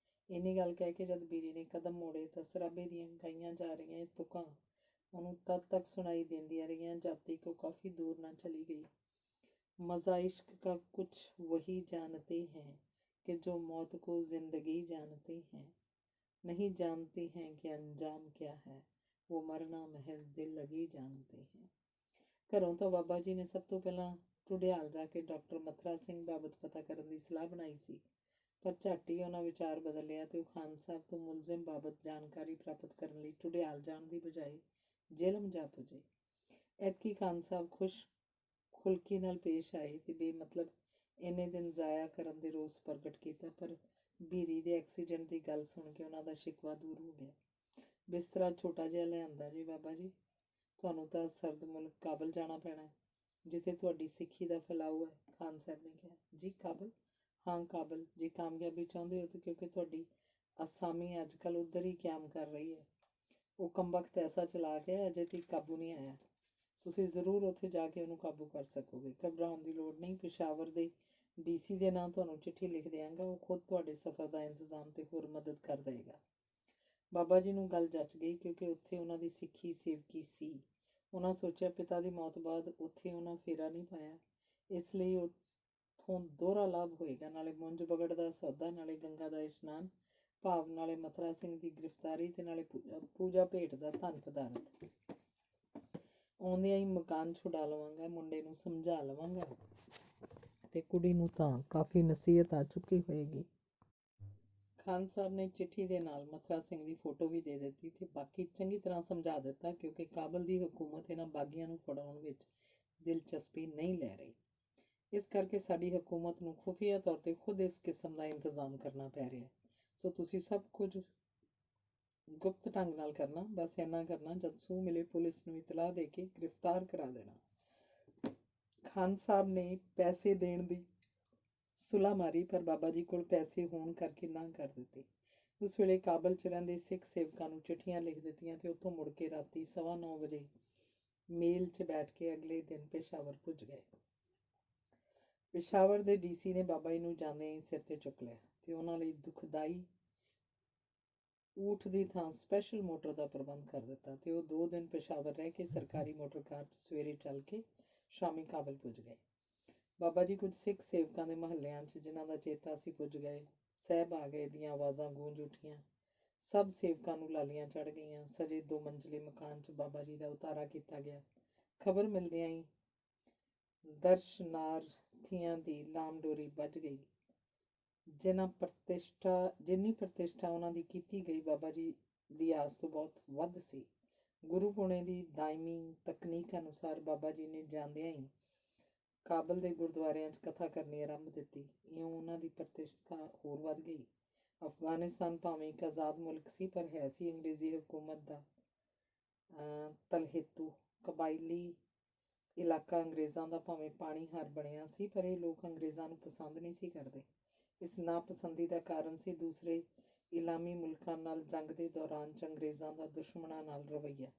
ਇੰਨੀ ਗੱਲ ਕਹਿ ਕੇ ਜਦ ਬੀਰੀ ਨੇ ਕਦਮ ਮੋੜੇ ਤਾਂ ਸਰਾਬੇ ਦੀਆਂ ਗਾਈਆਂ ਜਾ ਰਹੀਆਂ ਇਹ ਤੁਕਾਂ ਉਹਨੂੰ ਤਦ ਤੱਕ ਸੁਣਾਈ ਦਿੰਦੀਆਂ ਰਹੀਆਂ ਜਦ ਤੱਕ ਉਹ ਕਾਫੀ ਦੂਰ ਨਾ ਚਲੀ ਗਈ। मज़ा इश्क का कुछ वही जानते हैं कि जो मौत को जिंदगी जानते हैं, नहीं जानते हैं कि अंजाम क्या है, वो मरना महज दिल लगी जानते हैं। ਘਰੋਂ ਤਾਂ ਬਾਬਾ ਜੀ ਨੇ ਸਭ ਤੋਂ ਪਹਿਲਾਂ ਢੁਡਿਆਲ ਜਾ ਕੇ ਡਾਕਟਰ ਮਥੁਰਾ ਸਿੰਘ ਬਾਬਤ ਪਤਾ ਕਰਨ ਦੀ ਸਲਾਹ ਬਣਾਈ ਸੀ, ਪਰ ਝੱਟ ਹੀ ਉਹਨਾਂ ਵਿਚਾਰ ਬਦਲ ਲਿਆ ਤੇ ਉਹ ਖਾਨ ਸਾਹਿਬ ਤੋਂ ਮੁਲਜ਼ਮ ਬਾਬਤ ਜਾਣਕਾਰੀ ਪ੍ਰਾਪਤ ਕਰਨ ਲਈ ਢੁਡਿਆਲ ਜਾਣ ਦੀ ਬਜਾਏ ਜੇਲਮ ਜਾ ਪੁੱਜੇ। ਐਤਕੀ ਖਾਨ ਸਾਹਿਬ ਖੁਲਕੀ ਨਾਲ ਪੇਸ਼ ਆਏ ਤੇ ਬੇਮਤਲਬ ਇੰਨੇ ਦਿਨ ਜ਼ਾਇਆ ਕਰਨ ਦੇ ਰੋਸ ਪ੍ਰਗਟ ਕੀਤਾ, ਪਰ ਬੀਰੀ ਦੇ ਐਕਸੀਡੈਂਟ ਦੀ ਗੱਲ ਸੁਣ ਕੇ ਉਹਨਾਂ ਦਾ ਸ਼ਿਕਵਾ ਦੂਰ ਹੋ ਗਿਆ। ਬਿਸਤਰਾ ਛੋਟਾ ਜਿਹਾ ਲਿਆਂਦਾ ਜੀ ਬਾਬਾ ਜੀ, ਤੁਹਾਨੂੰ ਤਾਂ ਸਰਦ ਮੁਲਕ ਕਾਬਲ ਜਾਣਾ ਪੈਣਾ, ਜਿੱਥੇ ਤੁਹਾਡੀ ਸਿੱਖੀ ਦਾ ਫੈਲਾਓ ਹੈ, ਖਾਨ ਸਾਹਿਬ ਨੇ ਕਿਹਾ। ਜੀ ਕਾਬਲ? ਹਾਂ ਕਾਬਲ। ਜੇ ਕਾਮਯਾਬੀ ਚਾਹੁੰਦੇ ਹੋ ਤਾਂ, ਕਿਉਂਕਿ ਤੁਹਾਡੀ ਅਸਾਮੀ ਅੱਜ ਕੱਲ੍ਹ ਉੱਧਰ ਹੀ ਕਿਆਮ ਕਰ ਰਹੀ ਹੈ। ਉਹ ਕੰਬਖਤ ਐਸਾ ਚਲਾ ਗਿਆ, ਅਜੇ ਤੱਕ ਕਾਬੂ ਨਹੀਂ ਆਇਆ। ਤੁਸੀਂ ਜ਼ਰੂਰ ਉੱਥੇ ਜਾ ਕੇ ਉਹਨੂੰ ਕਾਬੂ ਕਰ ਸਕੋਗੇ। ਘਬਰਾਉਣ ਦੀ ਲੋੜ ਨਹੀਂ। ਪਿਸ਼ਾਵਰ ਦੇ DC ਦੇ ਨਾਂ ਤੁਹਾਨੂੰ ਚਿੱਠੀ ਲਿਖ ਦਿਆਂਗਾ, ਉਹ ਖੁਦ ਤੁਹਾਡੇ ਸਫ਼ਰ ਦਾ ਇੰਤਜ਼ਾਮ ਤੇ ਹੋਰ ਮਦਦ ਕਰ ਦੇਗਾ। ਬਾਬਾ ਜੀ ਨੂੰ ਗੱਲ ਜੱਚ ਗਈ, ਕਿਉਂਕਿ ਉੱਥੇ ਉਹਨਾਂ ਦੀ ਸਿੱਖੀ ਸੇਵਕੀ ਸੀ। ਉਹਨਾਂ ਸੋਚਿਆ ਪਿਤਾ ਦੀ ਮੌਤ ਬਾਅਦ ਉੱਥੇ ਉਹਨਾਂ ਫੇਰਾ ਨਹੀਂ ਪਾਇਆ, ਇਸ ਲਈ ਉੱਥੋਂ ਦੋਹਰਾ ਲਾਭ ਹੋਏਗਾ, ਨਾਲੇ ਮੁੰਜ ਬਗੜ ਦਾ ਸੌਦਾ, ਨਾਲੇ ਗੰਗਾ ਦਾ ਇਸ਼ਨਾਨ। ਭਾਵ ਨਾਲੇ ਮਥੁਰਾ ਸਿੰਘ ਦੀ ਗ੍ਰਿਫਤਾਰੀ ਤੇ ਨਾਲੇ ਪੂਜਾ ਭੇਟ ਦਾ ਧਨ ਪਦਾਰਥ। ਆਉਂਦਿਆਂ ਹੀ ਮਕਾਨ ਛੁਡਾ ਲਵਾਂਗਾ, ਮੁੰਡੇ ਨੂੰ ਸਮਝਾ ਲਵਾਂਗਾ ਤੇ ਕੁੜੀ ਨੂੰ ਤਾਂ ਕਾਫੀ ਨਸੀਹਤ ਆ ਚੁੱਕੀ ਹੋਏਗੀ। ਖਾਨ ਸਾਹਿਬ ਨੇ ਚਿੱਠੀ ਦੇ ਨਾਲ ਮਥੁਰਾ ਸਿੰਘ ਦੀ ਫੋਟੋ ਵੀ ਦੇ ਦਿੱਤੀ ਤੇ ਬਾਕੀ ਚੰਗੀ ਤਰ੍ਹਾਂ ਸਮਝਾ ਦਿੱਤਾ, ਕਿਉਂਕਿ ਕਾਬਲ ਦੀ ਹਕੂਮਤ ਇਹਨਾਂ ਬਾਗੀਆਂ ਨੂੰ ਫੜਾਉਣ ਵਿੱਚ ਦਿਲਚਸਪੀ ਨਹੀਂ ਲੈ ਰਹੀ। ਇਸ ਕਰਕੇ ਸਾਡੀ ਹਕੂਮਤ ਨੂੰ ਖੁਫੀਆ ਤੌਰ ਤੇ ਖੁਦ ਇਸ ਕਿਸਮ ਦਾ ਇੰਤਜ਼ਾਮ ਕਰਨਾ ਪੈ ਰਿਹਾ। ਸੋ ਤੁਸੀਂ ਸਭ ਕੁਝ ਗੁਪਤ ਢੰਗ ਨਾਲ ਕਰਨਾ। ਬਸ ਇੰਨਾ ਕਰਨਾ, ਜਦ ਸੂਹ ਮਿਲੇ ਪੁਲਿਸ ਨੂੰ ਇਤਲਾਹ ਦੇ ਕੇ ਗ੍ਰਿਫਤਾਰ ਕਰਾ ਦੇਣਾ। ਖਾਨ ਸਾਹਿਬ ਨੇ ਪੈਸੇ ਦੇਣ ਦੀ ਸੁਲਾ ਮਾਰੀ, ਪਰ ਬਾਬਾ ਜੀ ਕੋਲ ਪੈਸੇ ਹੋਣ ਕਰਕੇ ਨਾ ਕਰ ਦਿੱਤੀ। ਉਸ ਵੇਲੇ ਕਾਬਲ 'ਚ ਰਹਿੰਦੇ ਸਿੱਖ ਸੇਵਕਾਂ ਨੂੰ ਚਿੱਠੀਆਂ ਲਿਖ ਦਿੱਤੀਆਂ ਤੇ ਉੱਥੋਂ ਮੁੜ ਕੇ ਰਾਤੀ 9:15 ਵਜੇ ਮੇਲ 'ਚ ਬੈਠ ਕੇ ਅਗਲੇ ਦਿਨ ਪੇਸ਼ਾਵਰ ਪੁੱਜ ਗਏ। ਪੇਸ਼ਾਵਰ ਦੇ DC ਨੇ ਬਾਬਾ ਜੀ ਨੂੰ ਜਾਂਦਿਆਂ ਹੀ ਸਿਰ ਤੇ ਚੁੱਕ ਲਿਆ ਤੇ ਉਹਨਾਂ ਲਈ ਦੁਖਦਾਈ ਊਠ ਦੀ ਥਾਂ ਸਪੈਸ਼ਲ ਮੋਟਰ ਦਾ ਪ੍ਰਬੰਧ ਕਰ ਦਿੱਤਾ ਤੇ ਉਹ 2 ਦਿਨ ਪੇਸ਼ਾਵਰ ਰਹਿ ਕੇ ਸਰਕਾਰੀ ਮੋਟਰ ਕਾਰ 'ਚ ਸਵੇਰੇ ਚੱਲ ਕੇ ਸ਼ਾਮੀ ਕਾਬਲ ਪੁੱਜ ਗਏ। ਬਾਬਾ ਜੀ ਕੁਝ ਸਿੱਖ ਸੇਵਕਾਂ ਦੇ ਮਹੱਲਿਆਂ 'ਚ ਜਿਨ੍ਹਾਂ ਦਾ ਚੇਤਾ ਸੀ ਪੁੱਜ ਗਏ। ਸਾਹਿਬ ਆ ਗਏ ਦੀਆਂ ਆਵਾਜ਼ਾਂ ਗੂੰਜ ਉੱਠੀਆਂ। ਸਭ ਸੇਵਕਾਂ ਨੂੰ ਲਾਲੀਆਂ ਚੜ੍ਹ ਗਈਆਂ। ਸਜੇ 2 ਮੰਜ਼ਲੇ ਮਕਾਨ 'ਚ ਬਾਬਾ ਜੀ ਦਾ ਉਤਾਰਾ ਕੀਤਾ ਗਿਆ। ਖਬਰ ਮਿਲਦਿਆਂ ਹੀ ਦਰਸ਼ਨਾਰਥੀਆਂ ਦੀ ਲਾਮ ਡੋਰੀ ਵੱਜ ਗਈ। ਜਿੰਨੀ ਪ੍ਰਤਿਸ਼ਠਾ ਉਹਨਾਂ ਦੀ ਕੀਤੀ ਗਈ ਬਾਬਾ ਜੀ ਦੀ ਆਸ ਤੋਂ ਬਹੁਤ ਵੱਧ ਸੀ। ਗੁਰੂ ਪੁਣੇ ਦੀ ਦਾਇਮੀ ਤਕਨੀਕ ਅਨੁਸਾਰ ਬਾਬਾ ਜੀ ਨੇ ਜਾਂਦਿਆਂ ਹੀ ਕਾਬਲ ਦੇ ਗੁਰਦੁਆਰਿਆਂ 'ਚ ਕਥਾ ਕਰਨੀ ਆਰੰਭ ਦਿੱਤੀ। ਇਉਂ ਉਹਨਾਂ ਦੀ ਪ੍ਰਤਿਸ਼ਠਾ ਹੋਰ ਵੱਧ ਗਈ। ਅਫਗਾਨਿਸਤਾਨ ਭਾਵੇਂ ਇੱਕ ਆਜ਼ਾਦ ਮੁਲਕ ਸੀ, ਪਰ ਹੈ ਸੀ ਅੰਗਰੇਜ਼ੀ ਹਕੂਮਤ ਦਾ ਤਲਹੇਤੂ। ਕਬਾਇਲੀ ਇਲਾਕਾ ਅੰਗਰੇਜ਼ਾਂ ਦਾ ਭਾਵੇਂ ਪਾਣੀ ਹਾਰ ਬਣਿਆ ਸੀ, ਪਰ ਇਹ ਲੋਕ ਅੰਗਰੇਜ਼ਾਂ ਨੂੰ ਪਸੰਦ ਨਹੀਂ ਸੀ ਕਰਦੇ। ਇਸ ਨਾਪਸੰਦੀ ਦਾ ਕਾਰਨ ਸੀ ਦੂਸਰੇ ਇਲਾਮੀ ਮੁਲਕਾਂ ਨਾਲ ਜੰਗ ਦੇ ਦੌਰਾਨ 'ਚ ਅੰਗਰੇਜ਼ਾਂ ਦਾ ਦੁਸ਼ਮਣਾਂ ਨਾਲ ਰਵੱਈਆ।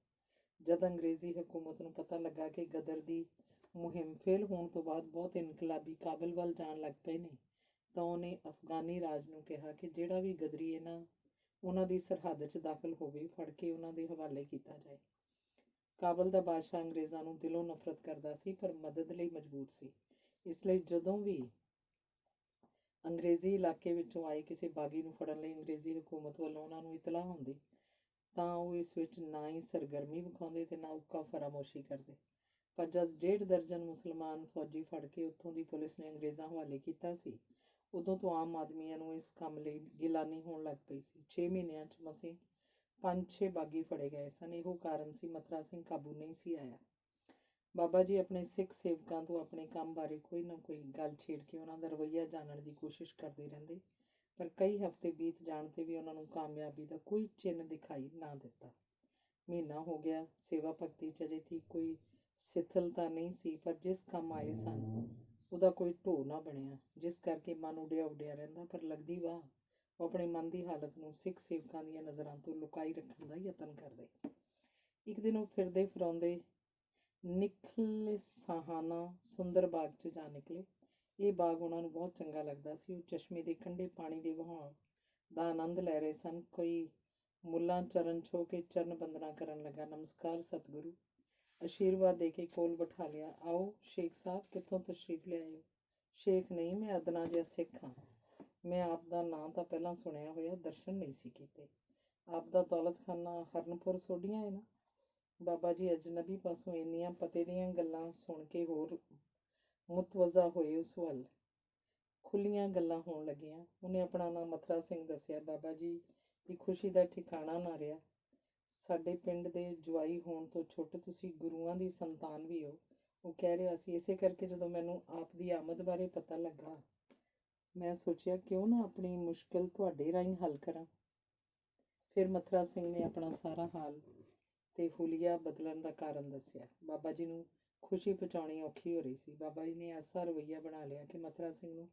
ਜਦ ਅੰਗਰੇਜ਼ੀ ਹਕੂਮਤ ਨੂੰ ਪਤਾ ਲੱਗਾ ਕਿ ਗਦਰ ਦੀ ਮੁਹਿੰਮ ਫੇਲ ਹੋਣ ਤੋਂ ਬਾਅਦ ਬਹੁਤ ਇਨਕਲਾਬੀ ਕਾਬਲ ਵੱਲ ਜਾਣ ਲੱਗ ਪਏ ਨੇ, ਤਾਂ ਉਹਨੇ ਅਫਗਾਨੀ ਰਾਜ ਨੂੰ ਕਿਹਾ ਕਿ ਜਿਹੜਾ ਵੀ ਗਦਰੀ ਉਹਨਾਂ ਦੀ ਸਰਹੱਦ 'ਚ ਦਾਖਲ ਹੋਵੇ, ਫੜ ਕੇ ਉਹਨਾਂ ਦੇ ਹਵਾਲੇ ਕੀਤਾ ਜਾਏ। ਕਾਬਲ ਦਾ ਬਾਦਸ਼ਾਹ ਅੰਗਰੇਜ਼ਾਂ ਨੂੰ ਦਿਲੋਂ ਨਫ਼ਰਤ ਕਰਦਾ ਸੀ, ਪਰ ਮਦਦ ਲਈ ਮਜਬੂਰ ਸੀ। ਇਸ ਲਈ ਜਦੋਂ ਵੀ ਅੰਗਰੇਜ਼ੀ ਇਲਾਕੇ ਵਿੱਚੋਂ ਆਏ ਕਿਸੇ ਬਾਗੀ ਨੂੰ ਫੜਨ ਲਈ ਅੰਗਰੇਜ਼ੀ ਹਕੂਮਤ ਵੱਲੋਂ ਉਹਨਾਂ ਨੂੰ ਇਤਲਾਹ ਹੁੰਦੀ, ਤਾਂ ਉਹ ਇਸ ਵਿੱਚ ਨਾ ਹੀ ਸਰਗਰਮੀ ਵਿਖਾਉਂਦੇ ਤੇ ਨਾ ਉੱਕਾ ਫਰਾਮੋਸ਼ੀ ਕਰਦੇ। ਪਰ ਜਦ 1.5 ਦਰਜਨ ਮੁਸਲਮਾਨ ਫੌਜੀ ਫੜ ਕੇ ਉੱਥੋਂ ਦੀ ਪੁਲਿਸ ਨੇ ਅੰਗਰੇਜ਼ਾਂ ਹਵਾਲੇ ਕੀਤਾ ਸੀ, ਉਦੋਂ ਤੋਂ ਆਮ ਆਦਮੀਆਂ ਨੂੰ ਇਸ ਕੰਮ ਲਈ ਗਿਲਾਨੀ ਹੋਣ ਲੱਗ ਪਈ ਸੀ। 6 ਮਹੀਨਿਆਂ 'ਚ ਮਸੀਂ 5-6 ਬਾਗੀ ਫੜੇ ਗਏ ਸਨ। ਇਹੋ ਕਾਰਨ ਸੀ ਮਥੁਰਾ ਸਿੰਘ ਕਾਬੂ ਨਹੀਂ ਸੀ ਆਇਆ। ਬਾਬਾ ਜੀ ਆਪਣੇ ਸਿੱਖ ਸੇਵਕਾਂ ਤੋਂ ਆਪਣੇ ਕੰਮ ਬਾਰੇ ਕੋਈ ਨਾ ਕੋਈ ਗੱਲ ਛੇੜ ਕੇ ਉਹਨਾਂ ਦਾ ਰਵੱਈਆ ਜਾਣਨ ਦੀ ਕੋਸ਼ਿਸ਼ ਕਰਦੇ ਰਹਿੰਦੇ, ਪਰ ਕਈ ਹਫ਼ਤੇ ਬੀਤ ਜਾਣ ਤੇ ਵੀ ਉਹਨਾਂ ਨੂੰ ਕਾਮਯਾਬੀ ਦਾ ਕੋਈ ਚਿੰਨ੍ਹ ਦਿਖਾਈ ਨਾ ਦਿੱਤਾ। ਮਹੀਨਾ ਹੋ ਗਿਆ। ਸੇਵਾ ਭਗਤੀ 'ਚ ਅਜੇ ਤੀਕ ਕੋਈ ਸਿਥਲਤਾ ਨਹੀਂ ਸੀ, ਪਰ ਜਿਸ ਕੰਮ ਆਏ ਸਨ ਉਹਦਾ ਕੋਈ ਢੋਅ ਨਾ ਬਣਿਆ, ਜਿਸ ਕਰਕੇ ਮਨ ਉੱਡਿਆ ਰਹਿੰਦਾ। ਪਰ ਲੱਗਦੀ ਵਾਹ, ਉਹ ਆਪਣੇ ਮਨ ਦੀ ਹਾਲਤ ਨੂੰ ਸਿੱਖ ਸੇਵਕਾਂ ਦੀਆਂ ਨਜ਼ਰਾਂ ਤੋਂ ਲੁਕਾਈ ਰੱਖਣ ਦਾ ਯਤਨ ਕਰਦੇ। ਇੱਕ ਦਿਨ ਉਹ ਫਿਰਦੇ ਫਿਰਾਉਂਦੇ ਨਿਖਲਸਾਹਾਨਾ ਸੁੰਦਰ ਬਾਗ 'ਚ ਜਾ ਨਿਕਲੇ। ਇਹ ਬਾਗ ਉਹਨਾਂ ਨੂੰ ਬਹੁਤ ਚੰਗਾ ਲੱਗਦਾ ਸੀ। ਉਹ ਚਸ਼ਮੇ ਦੇ ਕੰਢੇ ਪਾਣੀ ਦੇ ਵਹਾਅ ਦਾ ਆਨੰਦ ਲੈ ਰਹੇ ਸਨ। ਕੋਈ ਮੁੱਲਾਂ ਚਰਨ ਛੋਹ ਕੇ ਚਰਨ ਬੰਦਨਾ ਕਰਨ ਲੱਗਾ। ਨਮਸਕਾਰ ਸਤਿਗੁਰੂ, ਆਸ਼ੀਰਵਾਦ ਦੇ ਕੇ ਕੋਲ ਬਿਠਾ ਲਿਆ। ਆਓ ਸ਼ੇਖ ਸਾਹਿਬ, ਕਿੱਥੋਂ ਤਸ਼ਰੀਫ ਲਿਆਏ ਹੋ? ਸ਼ੇਖ ਨਹੀਂ, ਮੈਂ ਅਦਨਾ ਜਿਹਾ ਸਿੱਖ ਹਾਂ। ਮੈਂ ਆਪ ਦਾ ਨਾਂ ਤਾਂ ਪਹਿਲਾਂ ਸੁਣਿਆ ਹੋਇਆ, ਦਰਸ਼ਨ ਨਹੀਂ ਸੀ ਕੀਤੇ। ਆਪ ਦਾ ਦੌਲਤਖਾਨਾ ਹਰਨਪੁਰ ਸੋਢੀਆਂ ਹੈ ਨਾ? ਬਾਬਾ ਜੀ ਅਜਨਬੀ ਪਾਸੋਂ ਇੰਨੀਆਂ ਪਤੇ ਦੀਆਂ ਗੱਲਾਂ ਸੁਣ ਕੇ ਹੋਰ ਮੁਤਵੱਜ਼ਾ ਹੋਏ। ਉਸ ਵੱਲ ਖੁੱਲ੍ਹੀਆਂ ਗੱਲਾਂ ਹੋਣ ਲੱਗੀਆਂ। ਉਹਨੇ ਆਪਣਾ ਨਾਂ ਮਥੁਰਾ ਸਿੰਘ ਦੱਸਿਆ। ਬਾਬਾ ਜੀ ਦੀ ਖੁਸ਼ੀ ਦਾ ਠਿਕਾਣਾ ਨਾ ਰਿਹਾ। ਸਾਡੇ ਪਿੰਡ ਦੇ ਜਵਾਈ ਹੋਣ ਤੋਂ ਛੁੱਟ ਤੁਸੀਂ ਗੁਰੂਆਂ ਦੀ ਸੰਤਾਨ ਵੀ ਹੋ, ਉਹ ਕਹਿ ਰਿਹਾ ਸੀ। ਇਸੇ ਕਰਕੇ ਜਦੋਂ ਮੈਨੂੰ ਆਪ ਦੀ ਆਮਦ ਬਾਰੇ ਪਤਾ ਲੱਗਾ, ਮੈਂ ਸੋਚਿਆ ਕਿਉਂ ਨਾ ਆਪਣੀ ਮੁਸ਼ਕਿਲ ਤੁਹਾਡੇ ਰਾਹੀਂ ਹੱਲ ਕਰਾਂ। ਫਿਰ ਮਥੁਰਾ ਸਿੰਘ ਨੇ ਆਪਣਾ ਸਾਰਾ ਹਾਲ ਤੇ ਹੁਲੀਆ ਬਦਲਣ ਦਾ ਕਾਰਨ ਦੱਸਿਆ। ਬਾਬਾ ਜੀ ਨੂੰ ਖੁਸ਼ੀ ਪਹੁੰਚਾਉਣੀ ਔਖੀ ਹੋ ਰਹੀ ਸੀ। ਬਾਬਾ ਜੀ ਨੇ ਐਸਾ ਰਵੱਈਆ ਬਣਾ ਲਿਆ ਕਿ ਮਥੁਰਾ ਸਿੰਘ ਨੂੰ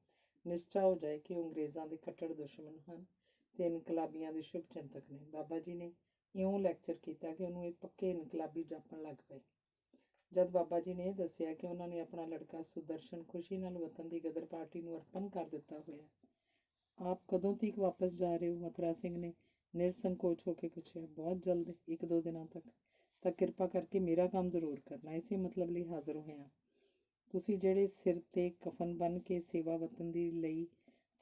ਨਿਸ਼ਚਾ ਹੋ ਜਾਏ ਕਿ ਉਹ ਅੰਗਰੇਜ਼ਾਂ ਦੇ ਕੱਟੜ ਦੁਸ਼ਮਣ ਹਨ ਤੇ ਇਨਕਲਾਬੀਆਂ ਦੇ ਸ਼ੁਭ ਚਿੰਤਕ ਨੇ। ਬਾਬਾ ਜੀ ਨੇ ਇਉਂ ਲੈਕਚਰ ਕੀਤਾ ਕਿ ਉਹਨੂੰ ਇਹ ਪੱਕੇ ਇਨਕਲਾਬੀ ਜਾਪਣ ਲੱਗ ਪਏ। ਜਦ ਬਾਬਾ ਜੀ ਨੇ ਇਹ ਦੱਸਿਆ ਕਿ ਉਹਨਾਂ ਨੇ ਆਪਣਾ ਲੜਕਾ ਸੁਦਰਸ਼ਨ ਖੁਸ਼ੀ ਨਾਲ ਵਤਨ ਦੀ ਗਦਰ ਪਾਰਟੀ ਨੂੰ ਅਰਪਣ ਕਰ ਦਿੱਤਾ ਹੋਇਆ, ਆਪ ਕਦੋਂ ਤੀਕ ਵਾਪਸ ਜਾ ਰਹੇ ਹੋ? ਮਥੁਰਾ ਸਿੰਘ ਨੇ ਨਿਰਸੰਕੋਚ ਹੋ ਕੇ ਪੁੱਛਿਆ। ਬਹੁਤ ਜਲਦ, 1-2 ਦਿਨਾਂ ਤੱਕ। ਤਾਂ ਕਿਰਪਾ ਕਰਕੇ ਮੇਰਾ ਕੰਮ ਜ਼ਰੂਰ ਕਰਨਾ, ਇਸੇ ਮਤਲਬ ਲਈ ਹਾਜ਼ਰ ਹੋਇਆ। ਤੁਸੀਂ ਜਿਹੜੇ ਸਿਰ ਤੇ ਕਫਨ ਬੰਨ੍ਹ ਕੇ ਸੇਵਾ ਵਤਨ ਦੀ ਲਈ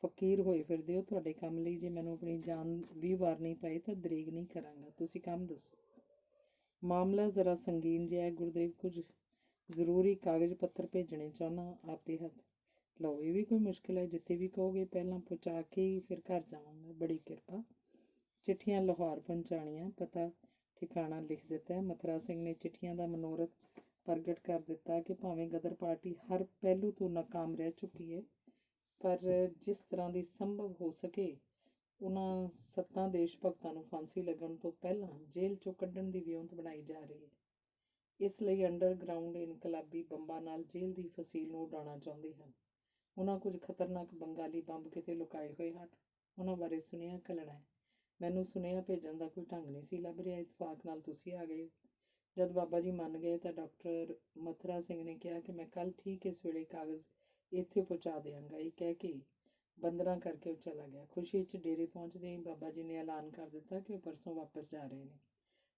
ਫਕੀਰ ਹੋਏ ਫਿਰਦੇ ਹੋ। ਤੁਹਾਡੇ ਕੰਮ ਲਈ ਜੇ ਮੈਨੂੰ ਆਪਣੀ ਜਾਨ ਵੀ ਵਾਰਨੀ ਪਏ ਤਾਂ ਦਰੇਗ ਨਹੀਂ ਕਰਾਂਗਾ। ਤੁਸੀਂ ਕੰਮ ਦੱਸੋ। ਮਾਮਲਾ ਜ਼ਰਾ ਸੰਗੀਨ ਜਿਹਾ ਹੈ ਗੁਰਦੇਵ। ਕੁਝ ਜ਼ਰੂਰੀ ਕਾਗਜ਼ ਪੱਤਰ ਭੇਜਣੇ ਚਾਹੁੰਦਾ ਆਪਦੇ ਹੱਥ। ਲਓ, ਇਹ ਵੀ ਕੋਈ ਮੁਸ਼ਕਿਲ ਹੈ। ਜਿੱਥੇ ਵੀ ਕਹੋਗੇ ਪਹਿਲਾਂ ਪਹੁੰਚਾ ਕੇ ਹੀ ਫਿਰ ਘਰ ਜਾਵਾਂਗਾ। ਬੜੀ ਕਿਰਪਾ। ਚਿੱਠੀਆਂ ਲਾਹੌਰ ਪਹੁੰਚਾਉਣੀਆਂ। ਪਤਾ ਠਿਕਾਣਾ ਲਿਖ ਦਿੱਤਾ ਹੈ। ਮਥੁਰਾ ਸਿੰਘ ਨੇ ਚਿੱਠੀਆਂ ਦਾ ਮਨੋਰਥ ਪ੍ਰਗਟ ਕਰ ਦਿੱਤਾ ਕਿ ਭਾਵੇਂ ਗਦਰ ਪਾਰਟੀ ਹਰ ਪਹਿਲੂ ਤੋਂ ਨਾਕਾਮ ਰਹਿ ਚੁੱਕੀ ਹੈ, ਪਰ ਜਿਸ ਤਰ੍ਹਾਂ ਦੀ ਸੰਭਵ ਹੋ ਸਕੇ ਉਹਨਾਂ 7 ਦੇਸ਼ ਭਗਤਾਂ ਨੂੰ ਫਾਂਸੀ ਲੱਗਣ ਤੋਂ ਪਹਿਲਾਂ ਜੇਲ੍ਹ ਚੋਂ ਕੱਢਣ ਦੀ ਵਿਉਂਤ ਬਣਾਈ ਜਾ ਰਹੀ ਹੈ। ਇਸ ਲਈ ਅੰਡਰਗਰਾਊਂਡ ਇਨਕਲਾਬੀ ਬੰਬਾਂ ਨਾਲ ਜੇਲ੍ਹ ਦੀ ਫਸੀਲ ਨੂੰ ਉਡਾਉਣਾ ਚਾਹੁੰਦੇ ਹਨ। ਉਹਨਾਂ ਕੁਝ ਖਤਰਨਾਕ ਬੰਗਾਲੀ ਬੰਬ ਕਿਤੇ ਲੁਕਾਏ ਹੋਏ ਹਨ। ਉਹਨਾਂ ਬਾਰੇ ਸੁਨੇਹਾ ਘੱਲਣਾ ਹੈ। ਮੈਨੂੰ ਸੁਨੇਹਾ ਭੇਜਣ ਦਾ ਕੋਈ ਢੰਗ ਨਹੀਂ ਸੀ ਲੱਭ ਰਿਹਾ। ਇਤਫਾਕ ਨਾਲ ਤੁਸੀਂ ਆ ਗਏ। ਜਦ ਬਾਬਾ ਜੀ ਮੰਨ ਗਏ ਤਾਂ ਡਾਕਟਰ ਮਥੁਰਾ ਸਿੰਘ ਨੇ ਕਿਹਾ ਕਿ ਮੈਂ ਕੱਲ੍ਹ ਠੀਕ ਇਸ ਵੇਲੇ ਕਾਗਜ਼ ਇੱਥੇ ਪਹੁੰਚਾ ਦਿਆਂਗਾ। ਇਹ ਕਹਿ ਕੇ ਬੰਦਨਾ ਕਰਕੇ ਉਹ ਚਲਾ ਗਿਆ। ਖੁਸ਼ੀ 'ਚ ਡੇਰੇ ਪਹੁੰਚਦੇ ਹੀ ਬਾਬਾ ਜੀ ਨੇ ਐਲਾਨ ਕਰ ਦਿੱਤਾ ਕਿ ਉਹ ਪਰਸੋਂ ਵਾਪਸ ਜਾ ਰਹੇ ਨੇ।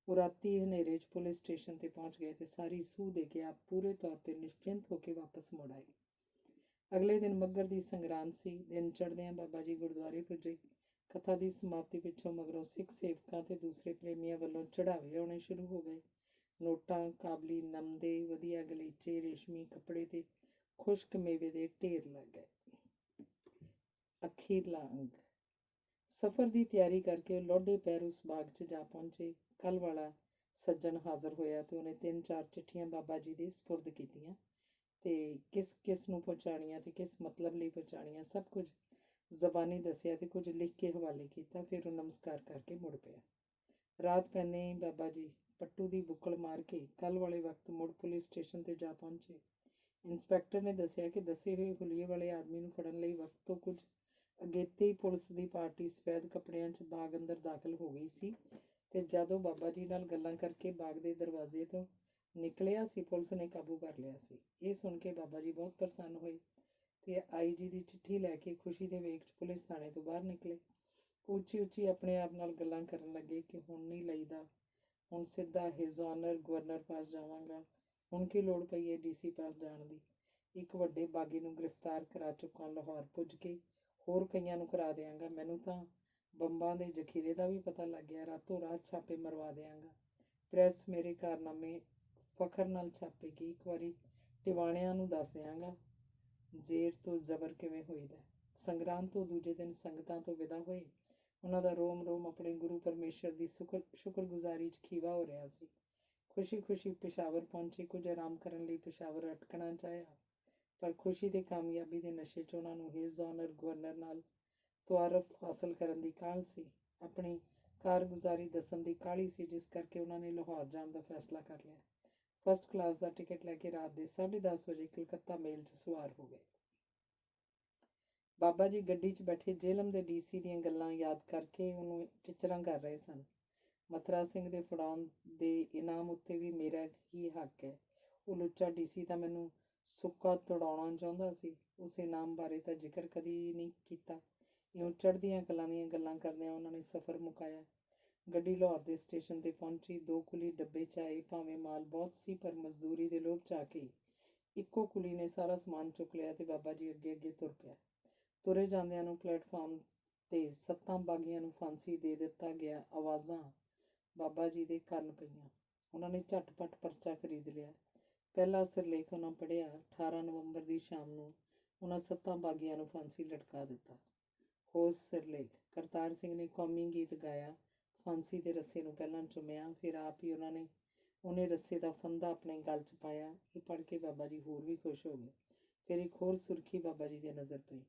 ਉਹ ਰਾਤੀ ਹਨੇਰੇ 'ਚ ਪੁਲਿਸ ਸਟੇਸ਼ਨ ਤੇ ਪਹੁੰਚ ਗਏ ਤੇ ਸਾਰੀ ਸੂਹ ਦੇ ਕੇ ਆਪ ਪੂਰੇ ਤੌਰ ਤੇ ਨਿਸ਼ਚਿੰਤ ਹੋ ਕੇ ਵਾਪਸ ਮੁੜ ਆਏ। ਅਗਲੇ ਦਿਨ ਮੱਘਰ ਦੀ ਸੰਗਰਾਂਦ ਸੀ। ਦਿਨ ਚੜ੍ਹਦਿਆਂ ਬਾਬਾ ਜੀ ਗੁਰਦੁਆਰੇ ਪੁੱਜੇ। ਕਥਾ ਦੀ ਸਮਾਪਤੀ ਪਿੱਛੋਂ ਮਗਰੋਂ ਸਿੱਖ ਸੇਵਕਾਂ ਤੇ ਦੂਸਰੇ ਪ੍ਰੇਮੀਆਂ ਵੱਲੋਂ ਚੜ੍ਹਾਵੇ ਆਉਣੇ ਸ਼ੁਰੂ ਹੋ ਗਏ। ਨੋਟਾਂ, ਕਾਬਲੀ ਨਮਦੇ, ਵਧੀਆ ਗਲੀਚੇ, ਰੇਸ਼ਮੀ ਕੱਪੜੇ ਤੇ ਖੁਸ਼ਕ ਮੇਵੇ ਦੇ ਢੇਰ ਲੱਗ ਗਏ। ਅਖੀਰਲਾ ਅੰਗ। ਸਫ਼ਰ ਦੀ ਤਿਆਰੀ ਕਰਕੇ ਉਹ ਲੋਢੇ ਪੈਰ ਉਸ ਬਾਗ 'ਚ ਜਾ ਪਹੁੰਚੇ। ਕੱਲ੍ਹ ਵਾਲਾ ਸੱਜਣ ਹਾਜ਼ਰ ਹੋਇਆ ਤੇ ਉਹਨੇ 3-4 ਚਿੱਠੀਆਂ ਬਾਬਾ ਜੀ ਦੇ ਸਪੁਰਦ ਕੀਤੀਆਂ ਤੇ ਕਿਸ ਕਿਸ ਨੂੰ ਪਹੁੰਚਾਉਣੀਆਂ ਤੇ ਕਿਸ ਮਤਲਬ ਲਈ ਪਹੁੰਚਾਉਣੀਆਂ ਸਭ ਕੁਝ ਜ਼ਬਾਨੀ ਦੱਸਿਆ ਤੇ ਕੁਝ ਲਿਖ ਕੇ ਹਵਾਲੇ ਕੀਤਾ। ਫਿਰ ਉਹ ਨਮਸਕਾਰ ਕਰਕੇ ਮੁੜ ਪਿਆ। ਰਾਤ ਪੈਂਦੇ ਹੀ ਬਾਬਾ ਜੀ ਪੱਟੂ ਦੀ ਬੁੱਕਲ ਮਾਰ ਕੇ ਕੱਲ੍ਹ ਵਾਲੇ ਵਕਤ ਮੁੜ ਪੁਲਿਸ ਸਟੇਸ਼ਨ ਤੇ ਜਾ ਪਹੁੰਚੇ। ਇੰਸਪੈਕਟਰ ਨੇ ਦੱਸਿਆ ਕਿ ਦੱਸੇ ਹੋਏ ਹੁਲੀਏ ਵਾਲੇ ਆਦਮੀ ਨੂੰ ਫੜਨ ਲਈ ਵਕਤ ਤੋਂ ਕੁਝ ਅਗੇਤੇ ਹੀ ਪੁਲਿਸ ਦੀ ਪਾਰਟੀ ਸਫੈਦ ਕੱਪੜਿਆਂ 'ਚ ਬਾਗ ਅੰਦਰ ਦਾਖਲ ਹੋ ਗਈ ਸੀ ਤੇ ਜਦੋਂ ਬਾਬਾ ਜੀ ਨਾਲ ਗੱਲਾਂ ਕਰਕੇ ਬਾਗ ਦੇ ਦਰਵਾਜ਼ੇ ਤੋਂ ਨਿਕਲਿਆ ਸੀ, ਪੁਲਿਸ ਨੇ ਕਾਬੂ ਕਰ ਲਿਆ ਸੀ। ਇਹ ਸੁਣ ਕੇ ਬਾਬਾ ਜੀ ਬਹੁਤ ਪ੍ਰਸੰਨ ਹੋਏ ਤੇ IG ਦੀ ਚਿੱਠੀ ਲੈ ਕੇ ਖੁਸ਼ੀ ਦੇ ਵੇਗ 'ਚ ਪੁਲਿਸ ਥਾਣੇ ਤੋਂ ਬਾਹਰ ਨਿਕਲੇ। ਉੱਚੀ ਉੱਚੀ ਆਪਣੇ ਆਪ ਨਾਲ ਗੱਲਾਂ ਕਰਨ ਲੱਗੇ ਕਿ ਹੁਣ ਨਹੀਂ ਲਈਦਾ, ਹੁਣ ਸਿੱਧਾ ਹਿਜ਼ ਆਨਰ ਗਵਰਨਰ ਪਾਸ ਜਾਵਾਂਗਾ। ਹੁਣ ਕੀ ਲੋੜ ਪਈ ਹੈ DC ਪਾਸ ਜਾਣ ਦੀ। ਇੱਕ ਵੱਡੇ ਬਾਗੀ ਨੂੰ ਗ੍ਰਿਫਤਾਰ ਕਰਾ ਚੁੱਕਾ ਲਾਹੌਰ ਪੁੱਜ ਕੇ ਹੋਰ ਕਈਆਂ ਨੂੰ ਕਰਾ ਦਿਆਂਗਾ। ਮੈਨੂੰ ਤਾਂ ਬੰਬਾਂ ਦੇ ਜ਼ਖੀਰੇ ਦਾ ਵੀ ਪਤਾ ਲੱਗ ਗਿਆ। ਰਾਤੋਂ ਰਾਤ ਛਾਪੇ ਮਰਵਾ ਦਿਆਂਗਾ। ਪ੍ਰੈਸ ਮੇਰੇ ਕਾਰਨਾਮੇ ਫਖਰ ਨਾਲ ਛਾਪੇਗੀ। ਇੱਕ ਵਾਰੀ ਟਿਵਾਣਿਆਂ ਨੂੰ ਦੱਸ ਦਿਆਂਗਾ ਜ਼ੇਰ ਤੋਂ ਜ਼ਬਰ ਕਿਵੇਂ ਹੋਈਦਾ। ਸੰਗਰਾਂਦ ਤੋਂ ਦੂਜੇ ਦਿਨ ਸੰਗਤਾਂ ਤੋਂ ਵਿਦਾ ਹੋਏ। ਉਹਨਾਂ ਦਾ ਰੋਮ ਰੋਮ ਆਪਣੇ ਗੁਰੂ ਪਰਮੇਸ਼ਰ ਦੀ ਸ਼ੁਕਰਗੁਜ਼ਾਰੀ 'ਚ ਖੀਵਾ ਹੋ ਰਿਹਾ ਸੀ। ਖੁਸ਼ੀ ਖੁਸ਼ੀ ਪਿਸ਼ਾਵਰ ਪਹੁੰਚੇ। ਕੁਝ ਆਰਾਮ ਕਰਨ ਲਈ ਪਿਸ਼ਾਵਰ ਅਟਕਣਾ ਚਾਹਿਆ, ਪਰ ਖੁਸ਼ੀ ਤੇ ਕਾਮਯਾਬੀ ਦੇ ਨਸ਼ੇ 'ਚ ਉਹਨਾਂ ਨੂੰ ਹਿਜ਼ ਆਨਰ ਗਵਰਨਰ ਨਾਲ ਤੁਆਰਫ ਹਾਸਲ ਕਰਨ ਦੀ ਕਾਹਲ ਸੀ। ਆਪਣੀ ਕਾਰਗੁਜ਼ਾਰੀ ਦੱਸਣ ਦੀ ਕਾਹਲੀ ਸੀ, ਜਿਸ ਕਰਕੇ ਉਹਨਾਂ ਨੇ ਲਾਹੌਰ ਜਾਣ ਦਾ ਫੈਸਲਾ ਕਰ ਲਿਆ। ਫਸਟ ਕਲਾਸ ਦਾ ਟਿਕਟ ਲੈ ਕੇ ਰਾਤ ਦੇ 10:30 ਵਜੇ ਕਲਕੱਤਾ ਮੇਲ 'ਚ ਸਵਾਰ ਹੋ ਗਏ। ਬਾਬਾ ਜੀ ਗੱਡੀ 'ਚ ਬੈਠੇ ਜੇਹਲਮ ਦੇ DC ਦੀਆਂ ਗੱਲਾਂ ਯਾਦ ਕਰਕੇ ਉਹਨੂੰ ਟਿਚਰਾਂ ਕਰ ਰਹੇ ਸਨ। ਮਥੁਰਾ ਸਿੰਘ ਦੇ ਫੜਾਉਣ ਦੇ ਇਨਾਮ ਉੱਤੇ ਵੀ ਮੇਰਾ ਹੀ ਹੱਕ ਹੈ। ਉਹ ਲੁੱਚਾ DC ਤਾਂ ਮੈਨੂੰ ਸੁੱਕਾ ਤੁੜਾਉਣਾ ਚਾਹੁੰਦਾ ਸੀ। ਉਸ ਇਨਾਮ ਬਾਰੇ ਤਾਂ ਜ਼ਿਕਰ ਕਦੀ ਨਹੀਂ ਕੀਤਾ। ਇਉਂ ਚੜ੍ਹਦੀਆਂ ਕਲਾਂ ਦੀਆਂ ਗੱਲਾਂ ਕਰਦਿਆਂ ਉਹਨਾਂ ਨੇ ਸਫ਼ਰ ਮੁਕਾਇਆ। ਗੱਡੀ ਲਾਹੌਰ ਦੇ ਸਟੇਸ਼ਨ ਤੇ ਪਹੁੰਚੀ। 2 ਕੁਲੀ ਡੱਬੇ 'ਚ ਆਏ। ਭਾਵੇਂ ਮਾਲ ਬਹੁਤ ਸੀ, ਪਰ ਮਜ਼ਦੂਰੀ ਦੇ ਲੋਭ 'ਚ ਆ ਕੇ ਇੱਕੋ ਕੁਲੀ ਨੇ ਸਾਰਾ ਸਮਾਨ ਚੁੱਕ ਲਿਆ ਤੇ ਬਾਬਾ ਜੀ ਅੱਗੇ ਅੱਗੇ ਤੁਰ ਪਿਆ। ਤੁਰੇ ਜਾਂਦਿਆਂ ਨੂੰ ਪਲੇਟਫਾਰਮ ਤੇ 7 ਬਾਗੀਆਂ ਨੂੰ ਫਾਂਸੀ ਦੇ ਦਿੱਤਾ ਗਿਆ ਆਵਾਜ਼ਾਂ ਬਾਬਾ ਜੀ ਦੇ ਕੰਨ ਪਈਆਂ। ਉਹਨਾਂ ਨੇ ਝਟਪਟ ਪਰਚਾ ਖਰੀਦ ਲਿਆ। ਪਹਿਲਾ ਸਿਰਲੇਖ ਉਹਨਾਂ ਪੜ੍ਹਿਆ। 18 ਨਵੰਬਰ ਦੀ ਸ਼ਾਮ ਨੂੰ ਉਹਨਾਂ 7 ਬਾਗੀਆਂ ਨੂੰ ਫਾਂਸੀ ਲਟਕਾ ਦਿੱਤਾ। ਹੋਰ ਸਿਰਲੇਖ। ਕਰਤਾਰ ਸਿੰਘ ਨੇ ਕੌਮੀ ਗੀਤ ਗਾਇਆ। ਫਾਂਸੀ ਦੇ ਰੱਸੇ ਨੂੰ ਪਹਿਲਾਂ ਚੁੰਮਿਆ, ਫਿਰ ਆਪ ਹੀ ਉਹਨੇ ਰੱਸੇ ਦਾ ਫੰਦਾ ਆਪਣੇ ਗਲ 'ਚ ਪਾਇਆ। ਇਹ ਪੜ੍ਹ ਕੇ ਬਾਬਾ ਜੀ ਹੋਰ ਵੀ ਖੁਸ਼ ਹੋ ਗਏ। ਫਿਰ ਇੱਕ ਹੋਰ ਸੁਰਖੀ ਬਾਬਾ ਜੀ ਦੀ ਨਜ਼ਰ ਪਈ।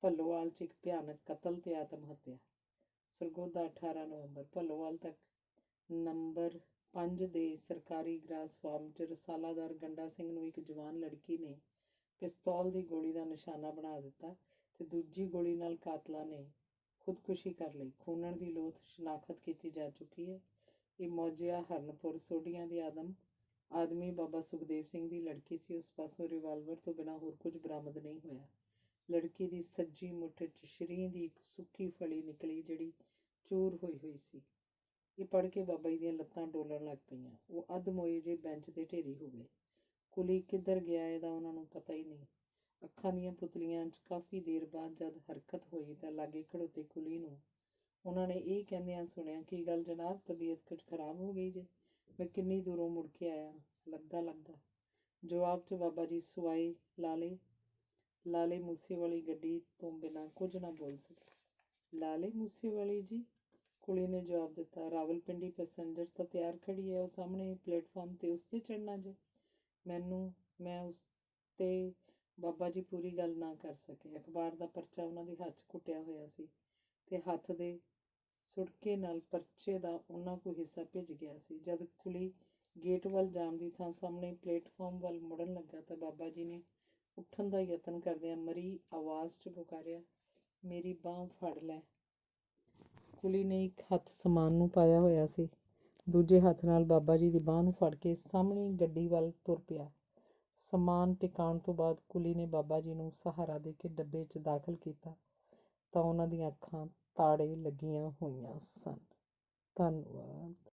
ਭੱਲੋਵਾਲ 'ਚ ਇੱਕ ਭਿਆਨਕ ਕਤਲ ਤੇ ਆਤਮ ਹੱਤਿਆ। ਸਰਗੋਧਾ 18 ਨਵੰਬਰ। ਭੱਲੋਵਾਲ ਤੱਕ ਨੰਬਰ 5 ਦੇ ਸਰਕਾਰੀ ਗਰਾਸ ਫਾਰਮ 'ਚ ਰਸਾਲਾਦਾਰ ਗੰਡਾ ਸਿੰਘ ਨੂੰ ਇੱਕ ਜਵਾਨ ਲੜਕੀ ਨੇ ਪਿਸਤੌਲ ਦੀ ਗੋਲੀ ਦਾ ਨਿਸ਼ਾਨਾ ਬਣਾ ਦਿੱਤਾ ਤੇ ਦੂਜੀ ਗੋਲੀ ਨਾਲ ਕਾਤਲਾਂ ਨੇ ਖੁਦਕੁਸ਼ੀ ਕਰ ਲਈ। ਖੂਨਣ ਦੀ ਲੋਥ ਸ਼ਨਾਖਤ ਕੀਤੀ ਜਾ ਚੁੱਕੀ ਹੈ। ਇਹ ਮੌਜਿਆ ਹਰਨਪੁਰ ਸੋਢੀਆਂ ਦੀ ਆਦਮੀ ਬਾਬਾ ਸੁਖਦੇਵ ਸਿੰਘ ਦੀ ਲੜਕੀ ਸੀ। ਉਸ ਪਾਸੋਂ ਰਿਵਾਲਵਰ ਤੋਂ ਬਿਨਾਂ ਹੋਰ ਕੁਝ ਬਰਾਮਦ ਨਹੀਂ ਹੋਇਆ। ਲੜਕੀ ਦੀ ਸੱਜੀ ਮੁੱਠ 'ਚ ਸ਼ਰੀਂ ਦੀ ਇੱਕ ਸੁੱਕੀ ਫਲੀ ਨਿਕਲੀ, ਜਿਹੜੀ ਚੂਰ ਹੋਈ ਹੋਈ ਸੀ। ਇਹ ਪੜ੍ਹ ਕੇ ਬਾਬਾ ਜੀ ਦੀਆਂ ਲੱਤਾਂ ਡੋਲਣ ਲੱਗ ਪਈਆਂ। ਉਹ ਅੱਧ ਮੋਏ ਜਿਹੇ ਬੈਂਚ 'ਤੇ ਢੇਰੀ ਹੋ ਗਏ। ਕੁਲੀ ਕਿੱਧਰ ਗਿਆ ਇਹਦਾ ਉਹਨਾਂ ਨੂੰ ਪਤਾ ਹੀ ਨਹੀਂ। ਅੱਖਾਂ ਦੀਆਂ ਪੁਤਲੀਆਂ 'ਚ ਕਾਫੀ ਦੇਰ ਬਾਅਦ ਜਦ ਹਰਕਤ ਹੋਈ ਤਾਂ ਲਾਗੇ ਖੜੋਤੇ ਕੁਲੀ ਨੂੰ ਉਹਨਾਂ ਨੇ ਇਹ ਕਹਿੰਦਿਆਂ ਸੁਣਿਆ, ਕੀ ਗੱਲ ਜਨਾਬ, ਤਬੀਅਤ ਕੁਝ ਖਰਾਬ ਹੋ ਗਈ ਜੇ? ਮੈਂ ਕਿੰਨੀ ਦੂਰੋਂ ਮੁੜ ਕੇ ਆਇਆ, ਲੱਗਦਾ। ਜਵਾਬ 'ਚ ਬਾਬਾ ਜੀ ਸੁਆਏ ਲਾਲੇ ਮੂਸੇ ਵਾਲੀ ਗੱਡੀ ਤੋਂ ਬਿਨਾਂ ਕੁਝ ਨਾ ਬੋਲ ਸਕੇ। ਲਾਲੇ ਮੂਸੇ ਵਾਲੀ ਜੀ? ਕੁੜੀ ਨੇ ਜਵਾਬ ਦਿੱਤਾ, ਰਾਵਲਪਿੰਡੀ ਪੈਸੇਂਜਰ ਤਾਂ ਤਿਆਰ ਖੜੀ ਹੈ, ਉਹ ਸਾਹਮਣੇ ਪਲੇਟਫਾਰਮ 'ਤੇ ਉਸ 'ਤੇ ਚੜ੍ਹਨਾ ਜੇ। ਮੈਂ ਉਸ 'ਤੇ ਬਾਬਾ ਜੀ ਪੂਰੀ ਗੱਲ ਨਾ ਕਰ ਸਕੇ। ਅਖਬਾਰ ਦਾ ਪਰਚਾ ਉਹਨਾਂ ਦੇ ਹੱਥ 'ਚ ਘੁੱਟਿਆ ਹੋਇਆ ਸੀ ਤੇ ਹੱਥ ਦੇ ਸੁੜਕੇ ਨਾਲ ਪਰਚੇ ਦਾ ਉਹਨਾਂ ਕੋਲ ਹਿੱਸਾ ਭਿੱਜ ਗਿਆ ਸੀ। ਜਦ ਕੁਲੀ ਗੇਟ ਵੱਲ ਜਾਣ ਦੀ ਥਾਂ ਸਾਹਮਣੇ ਪਲੇਟਫਾਰਮ ਵੱਲ ਮੁੜਨ ਲੱਗਾ ਤਾਂ ਬਾਬਾ ਜੀ ਨੇ ਉੱਠਣ ਦਾ ਯਤਨ ਕਰਦਿਆਂ ਮਰੀ ਆਵਾਜ਼ 'ਚ ਪੁਕਾਰਿਆ, ਮੇਰੀ ਬਾਂਹ ਫੜ ਲੈ। ਕੁਲੀ ਨੇ ਇੱਕ ਹੱਥ ਸਮਾਨ ਨੂੰ ਪਾਇਆ ਹੋਇਆ ਸੀ, ਦੂਜੇ ਹੱਥ ਨਾਲ ਬਾਬਾ ਜੀ ਦੀ ਬਾਂਹ ਨੂੰ ਫੜ ਕੇ ਸਾਹਮਣੀ ਗੱਡੀ ਵੱਲ ਤੁਰ ਪਿਆ। ਸਮਾਨ ਟਿਕਾਣ ਤੋਂ ਬਾਅਦ ਕੁਲੀ ਨੇ ਬਾਬਾ ਜੀ ਨੂੰ ਸਹਾਰਾ ਦੇ ਕੇ ਡੱਬੇ 'ਚ ਦਾਖਲ ਕੀਤਾ ਤਾਂ ਉਹਨਾਂ ਦੀਆਂ ਅੱਖਾਂ ਤਾੜੇ ਲੱਗੀਆਂ ਹੋਈਆਂ ਸਨ। ਧੰਨਵਾਦ।